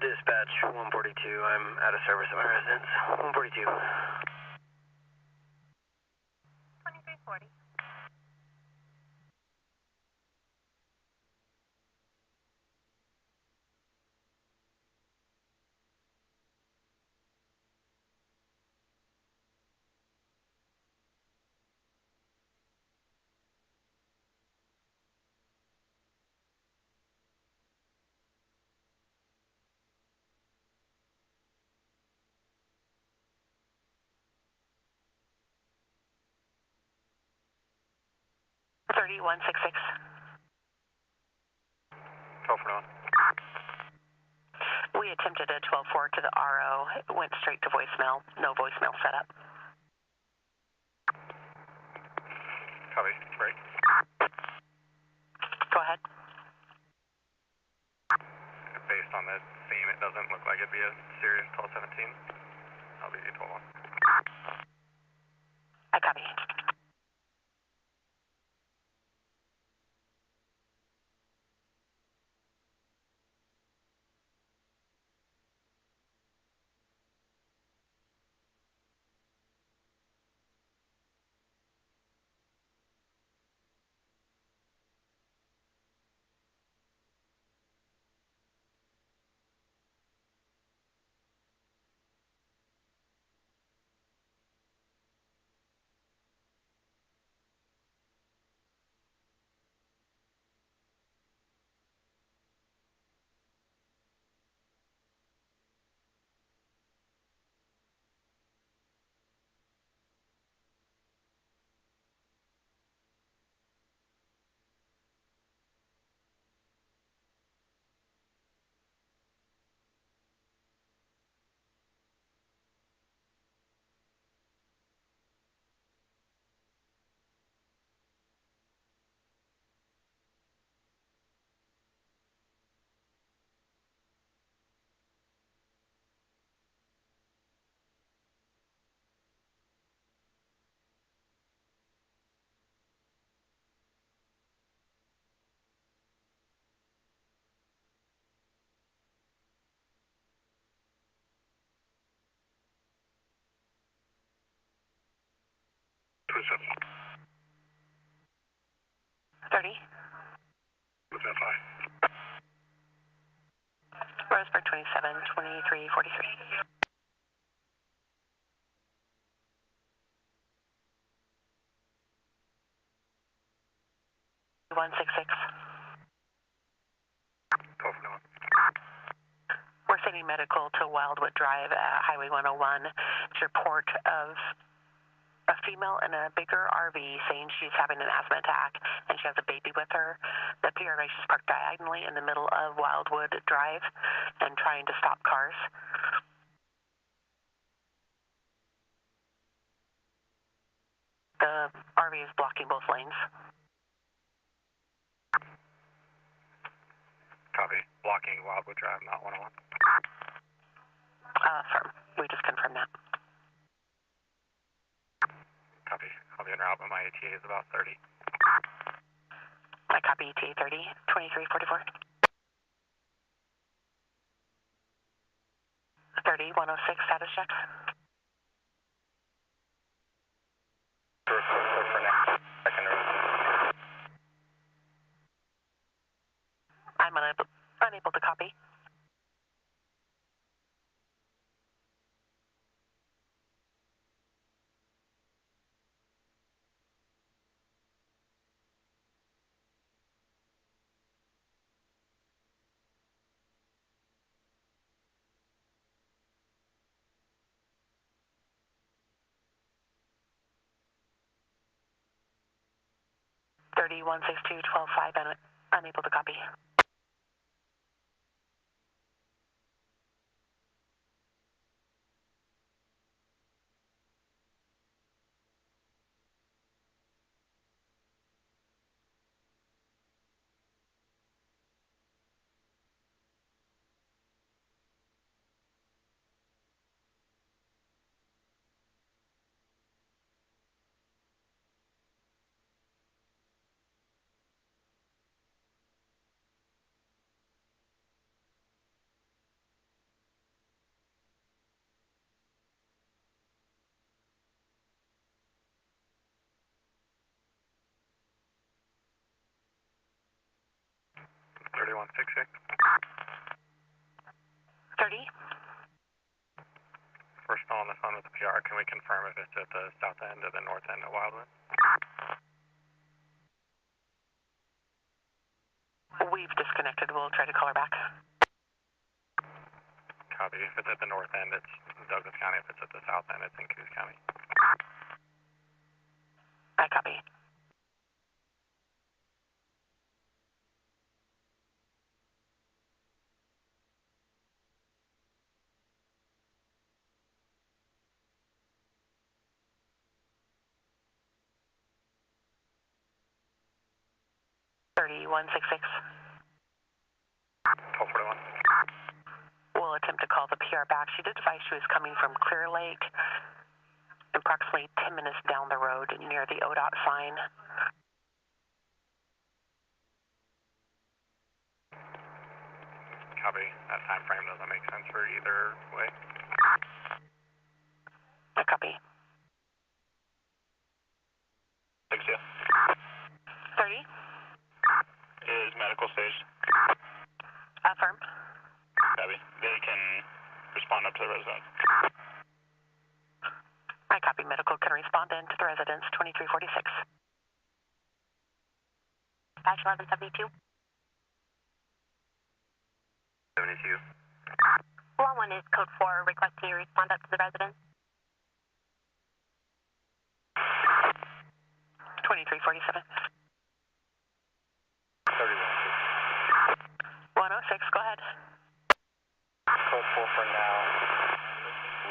Dispatch 142, I'm out of service at my residence. 142. 2340. One 66. 12 for on. We attempted a 12-4 to the RO. It went straight to voicemail. No voicemail set up. Copy. Break. Go ahead. Based on the theme, it doesn't look like it'd be a serious 1217. I'll be 12 on. I copy. What's up? 30. What's that fly? Roseburg 27, 2343. 166. 12 for on. sending medical to Wildwood Drive at Highway 101. It's a report of a female in a bigger RV saying she's having an asthma attack and she has a baby with her. The PRA is parked diagonally in the middle of Wildwood Drive and trying to stop cars. The RV is blocking both lanes. Copy. Blocking Wildwood Drive, not 101. Firm. We just confirmed that. Copy. I'll be en route, but my ETA is about 30. I copy ETA 30, 2344. 30, 106, status check. For now. Second road. I'm unable to copy. Thirty 162 12 5, unable to copy. Thirty-one 66. 30. We're still on the phone with the PR. Can we confirm if it's at the south end or the north end of Wildwood? We've disconnected. We'll try to call her back. Copy. If it's at the north end, it's Douglas County. If it's at the south end, it's in Coos County. I copy. Thirty 166. 1241. We'll attempt to call the PR back. She did advise she was coming from Clear Lake, approximately 10 minutes down the road near the ODOT sign. Copy. That time frame doesn't make sense for either way. I copy. Thanks, yeah. 30. Is medical staged? Affirm. Copy. They can respond up to the residence. I copy. Medical can respond in to the residence, 2346. Batch 1172. 72. Law 1 is code 4, requesting you respond up to the residence. 2347. 106, go ahead. Code 4 for now.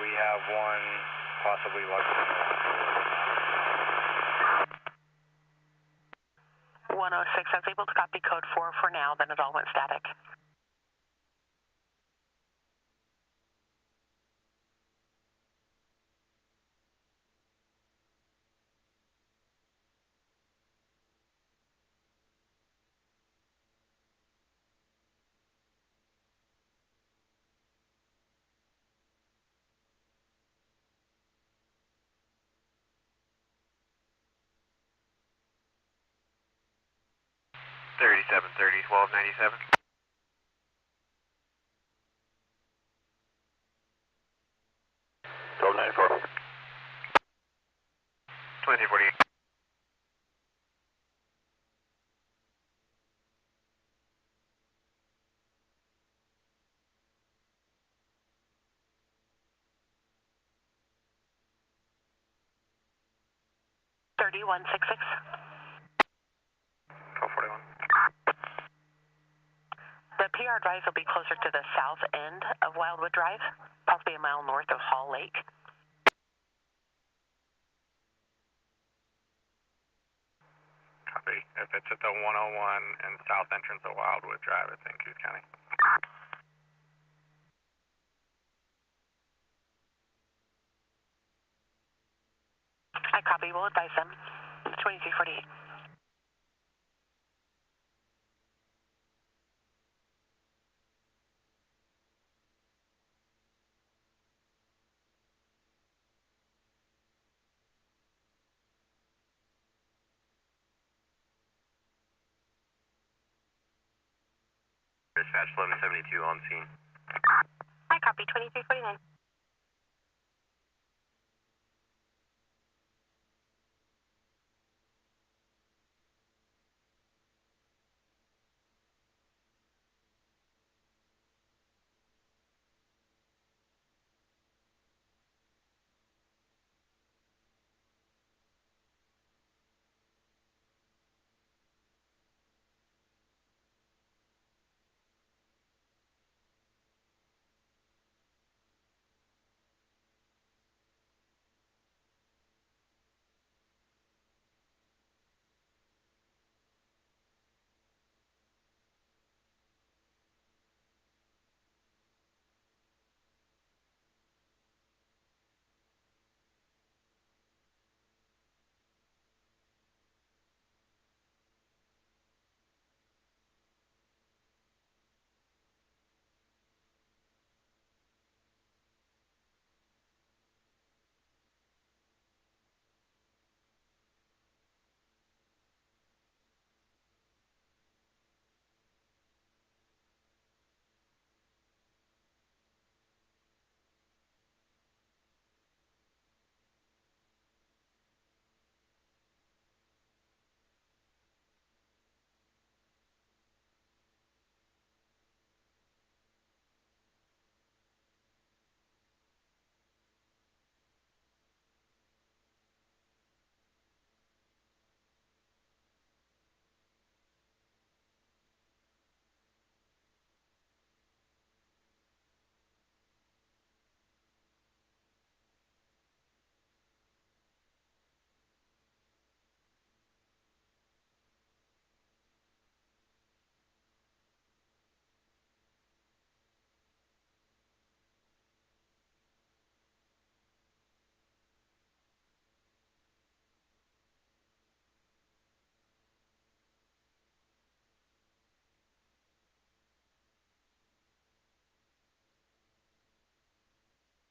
We have one possibly lucky. 106, I was able to copy code 4 for now, then it all went static. Thirty-seven 30 1297. 1294. 2348. 3166. 1241. The PR advice will be closer to the south end of Wildwood Drive, possibly a mile north of Hall Lake. Copy. If it's at the 101 and south entrance of Wildwood Drive, it's in Coos County. I copy. We'll advise them. 2348. Dispatch 1172 on scene. I copy. 2349.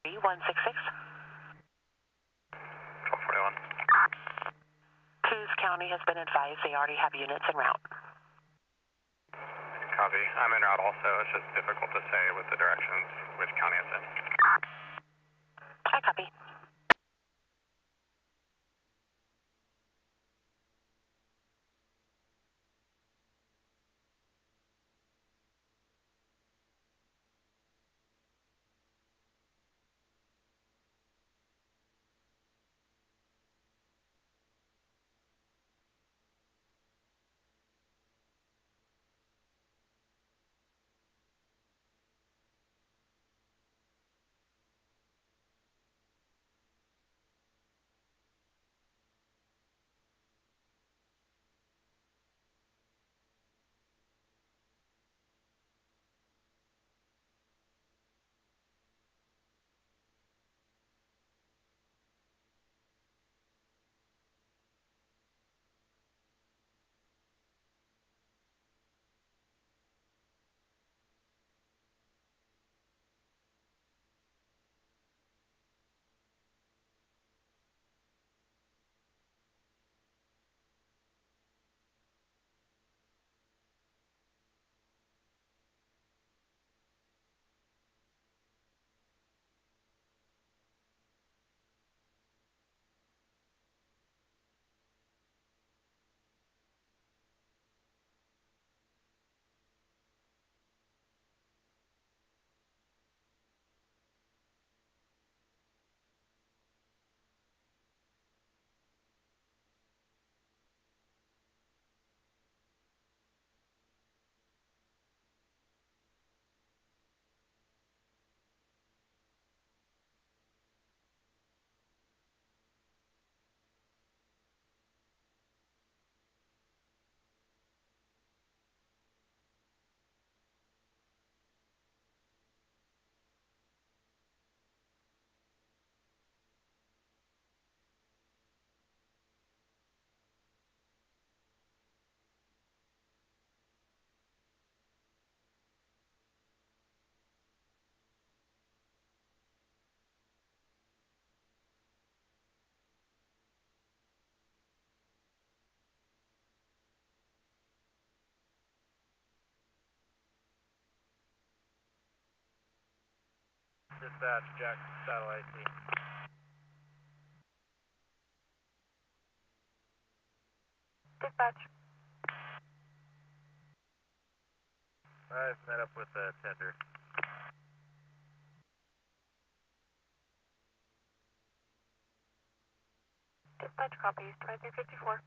B166. 1241. Coos County has been advised they already have units en route. Copy. I'm en route also. It's just difficult to say with the directions which county it's in. I copy. Dispatch, Jackson Satellite T. Dispatch. I've met up with the tender. Dispatch copies, 2354.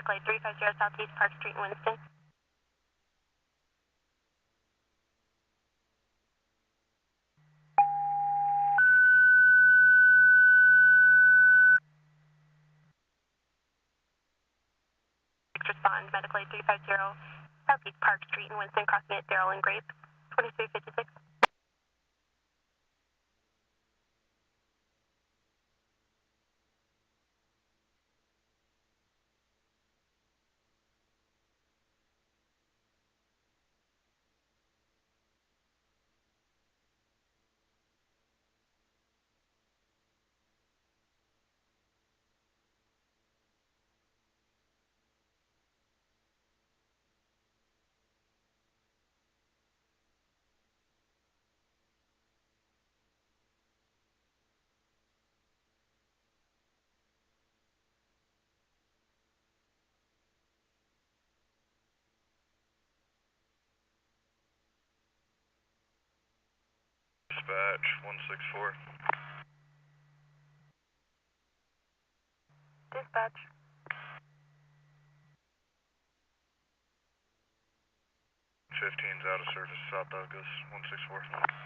Clay 350 Southeast Park Street in Winston. Respond, Medical Aid 350 Southeast Park Street in Winston, crossing at Darrell and Grape, 2356. Dispatch 164. Dispatch. 15's out of service, South Douglas 164.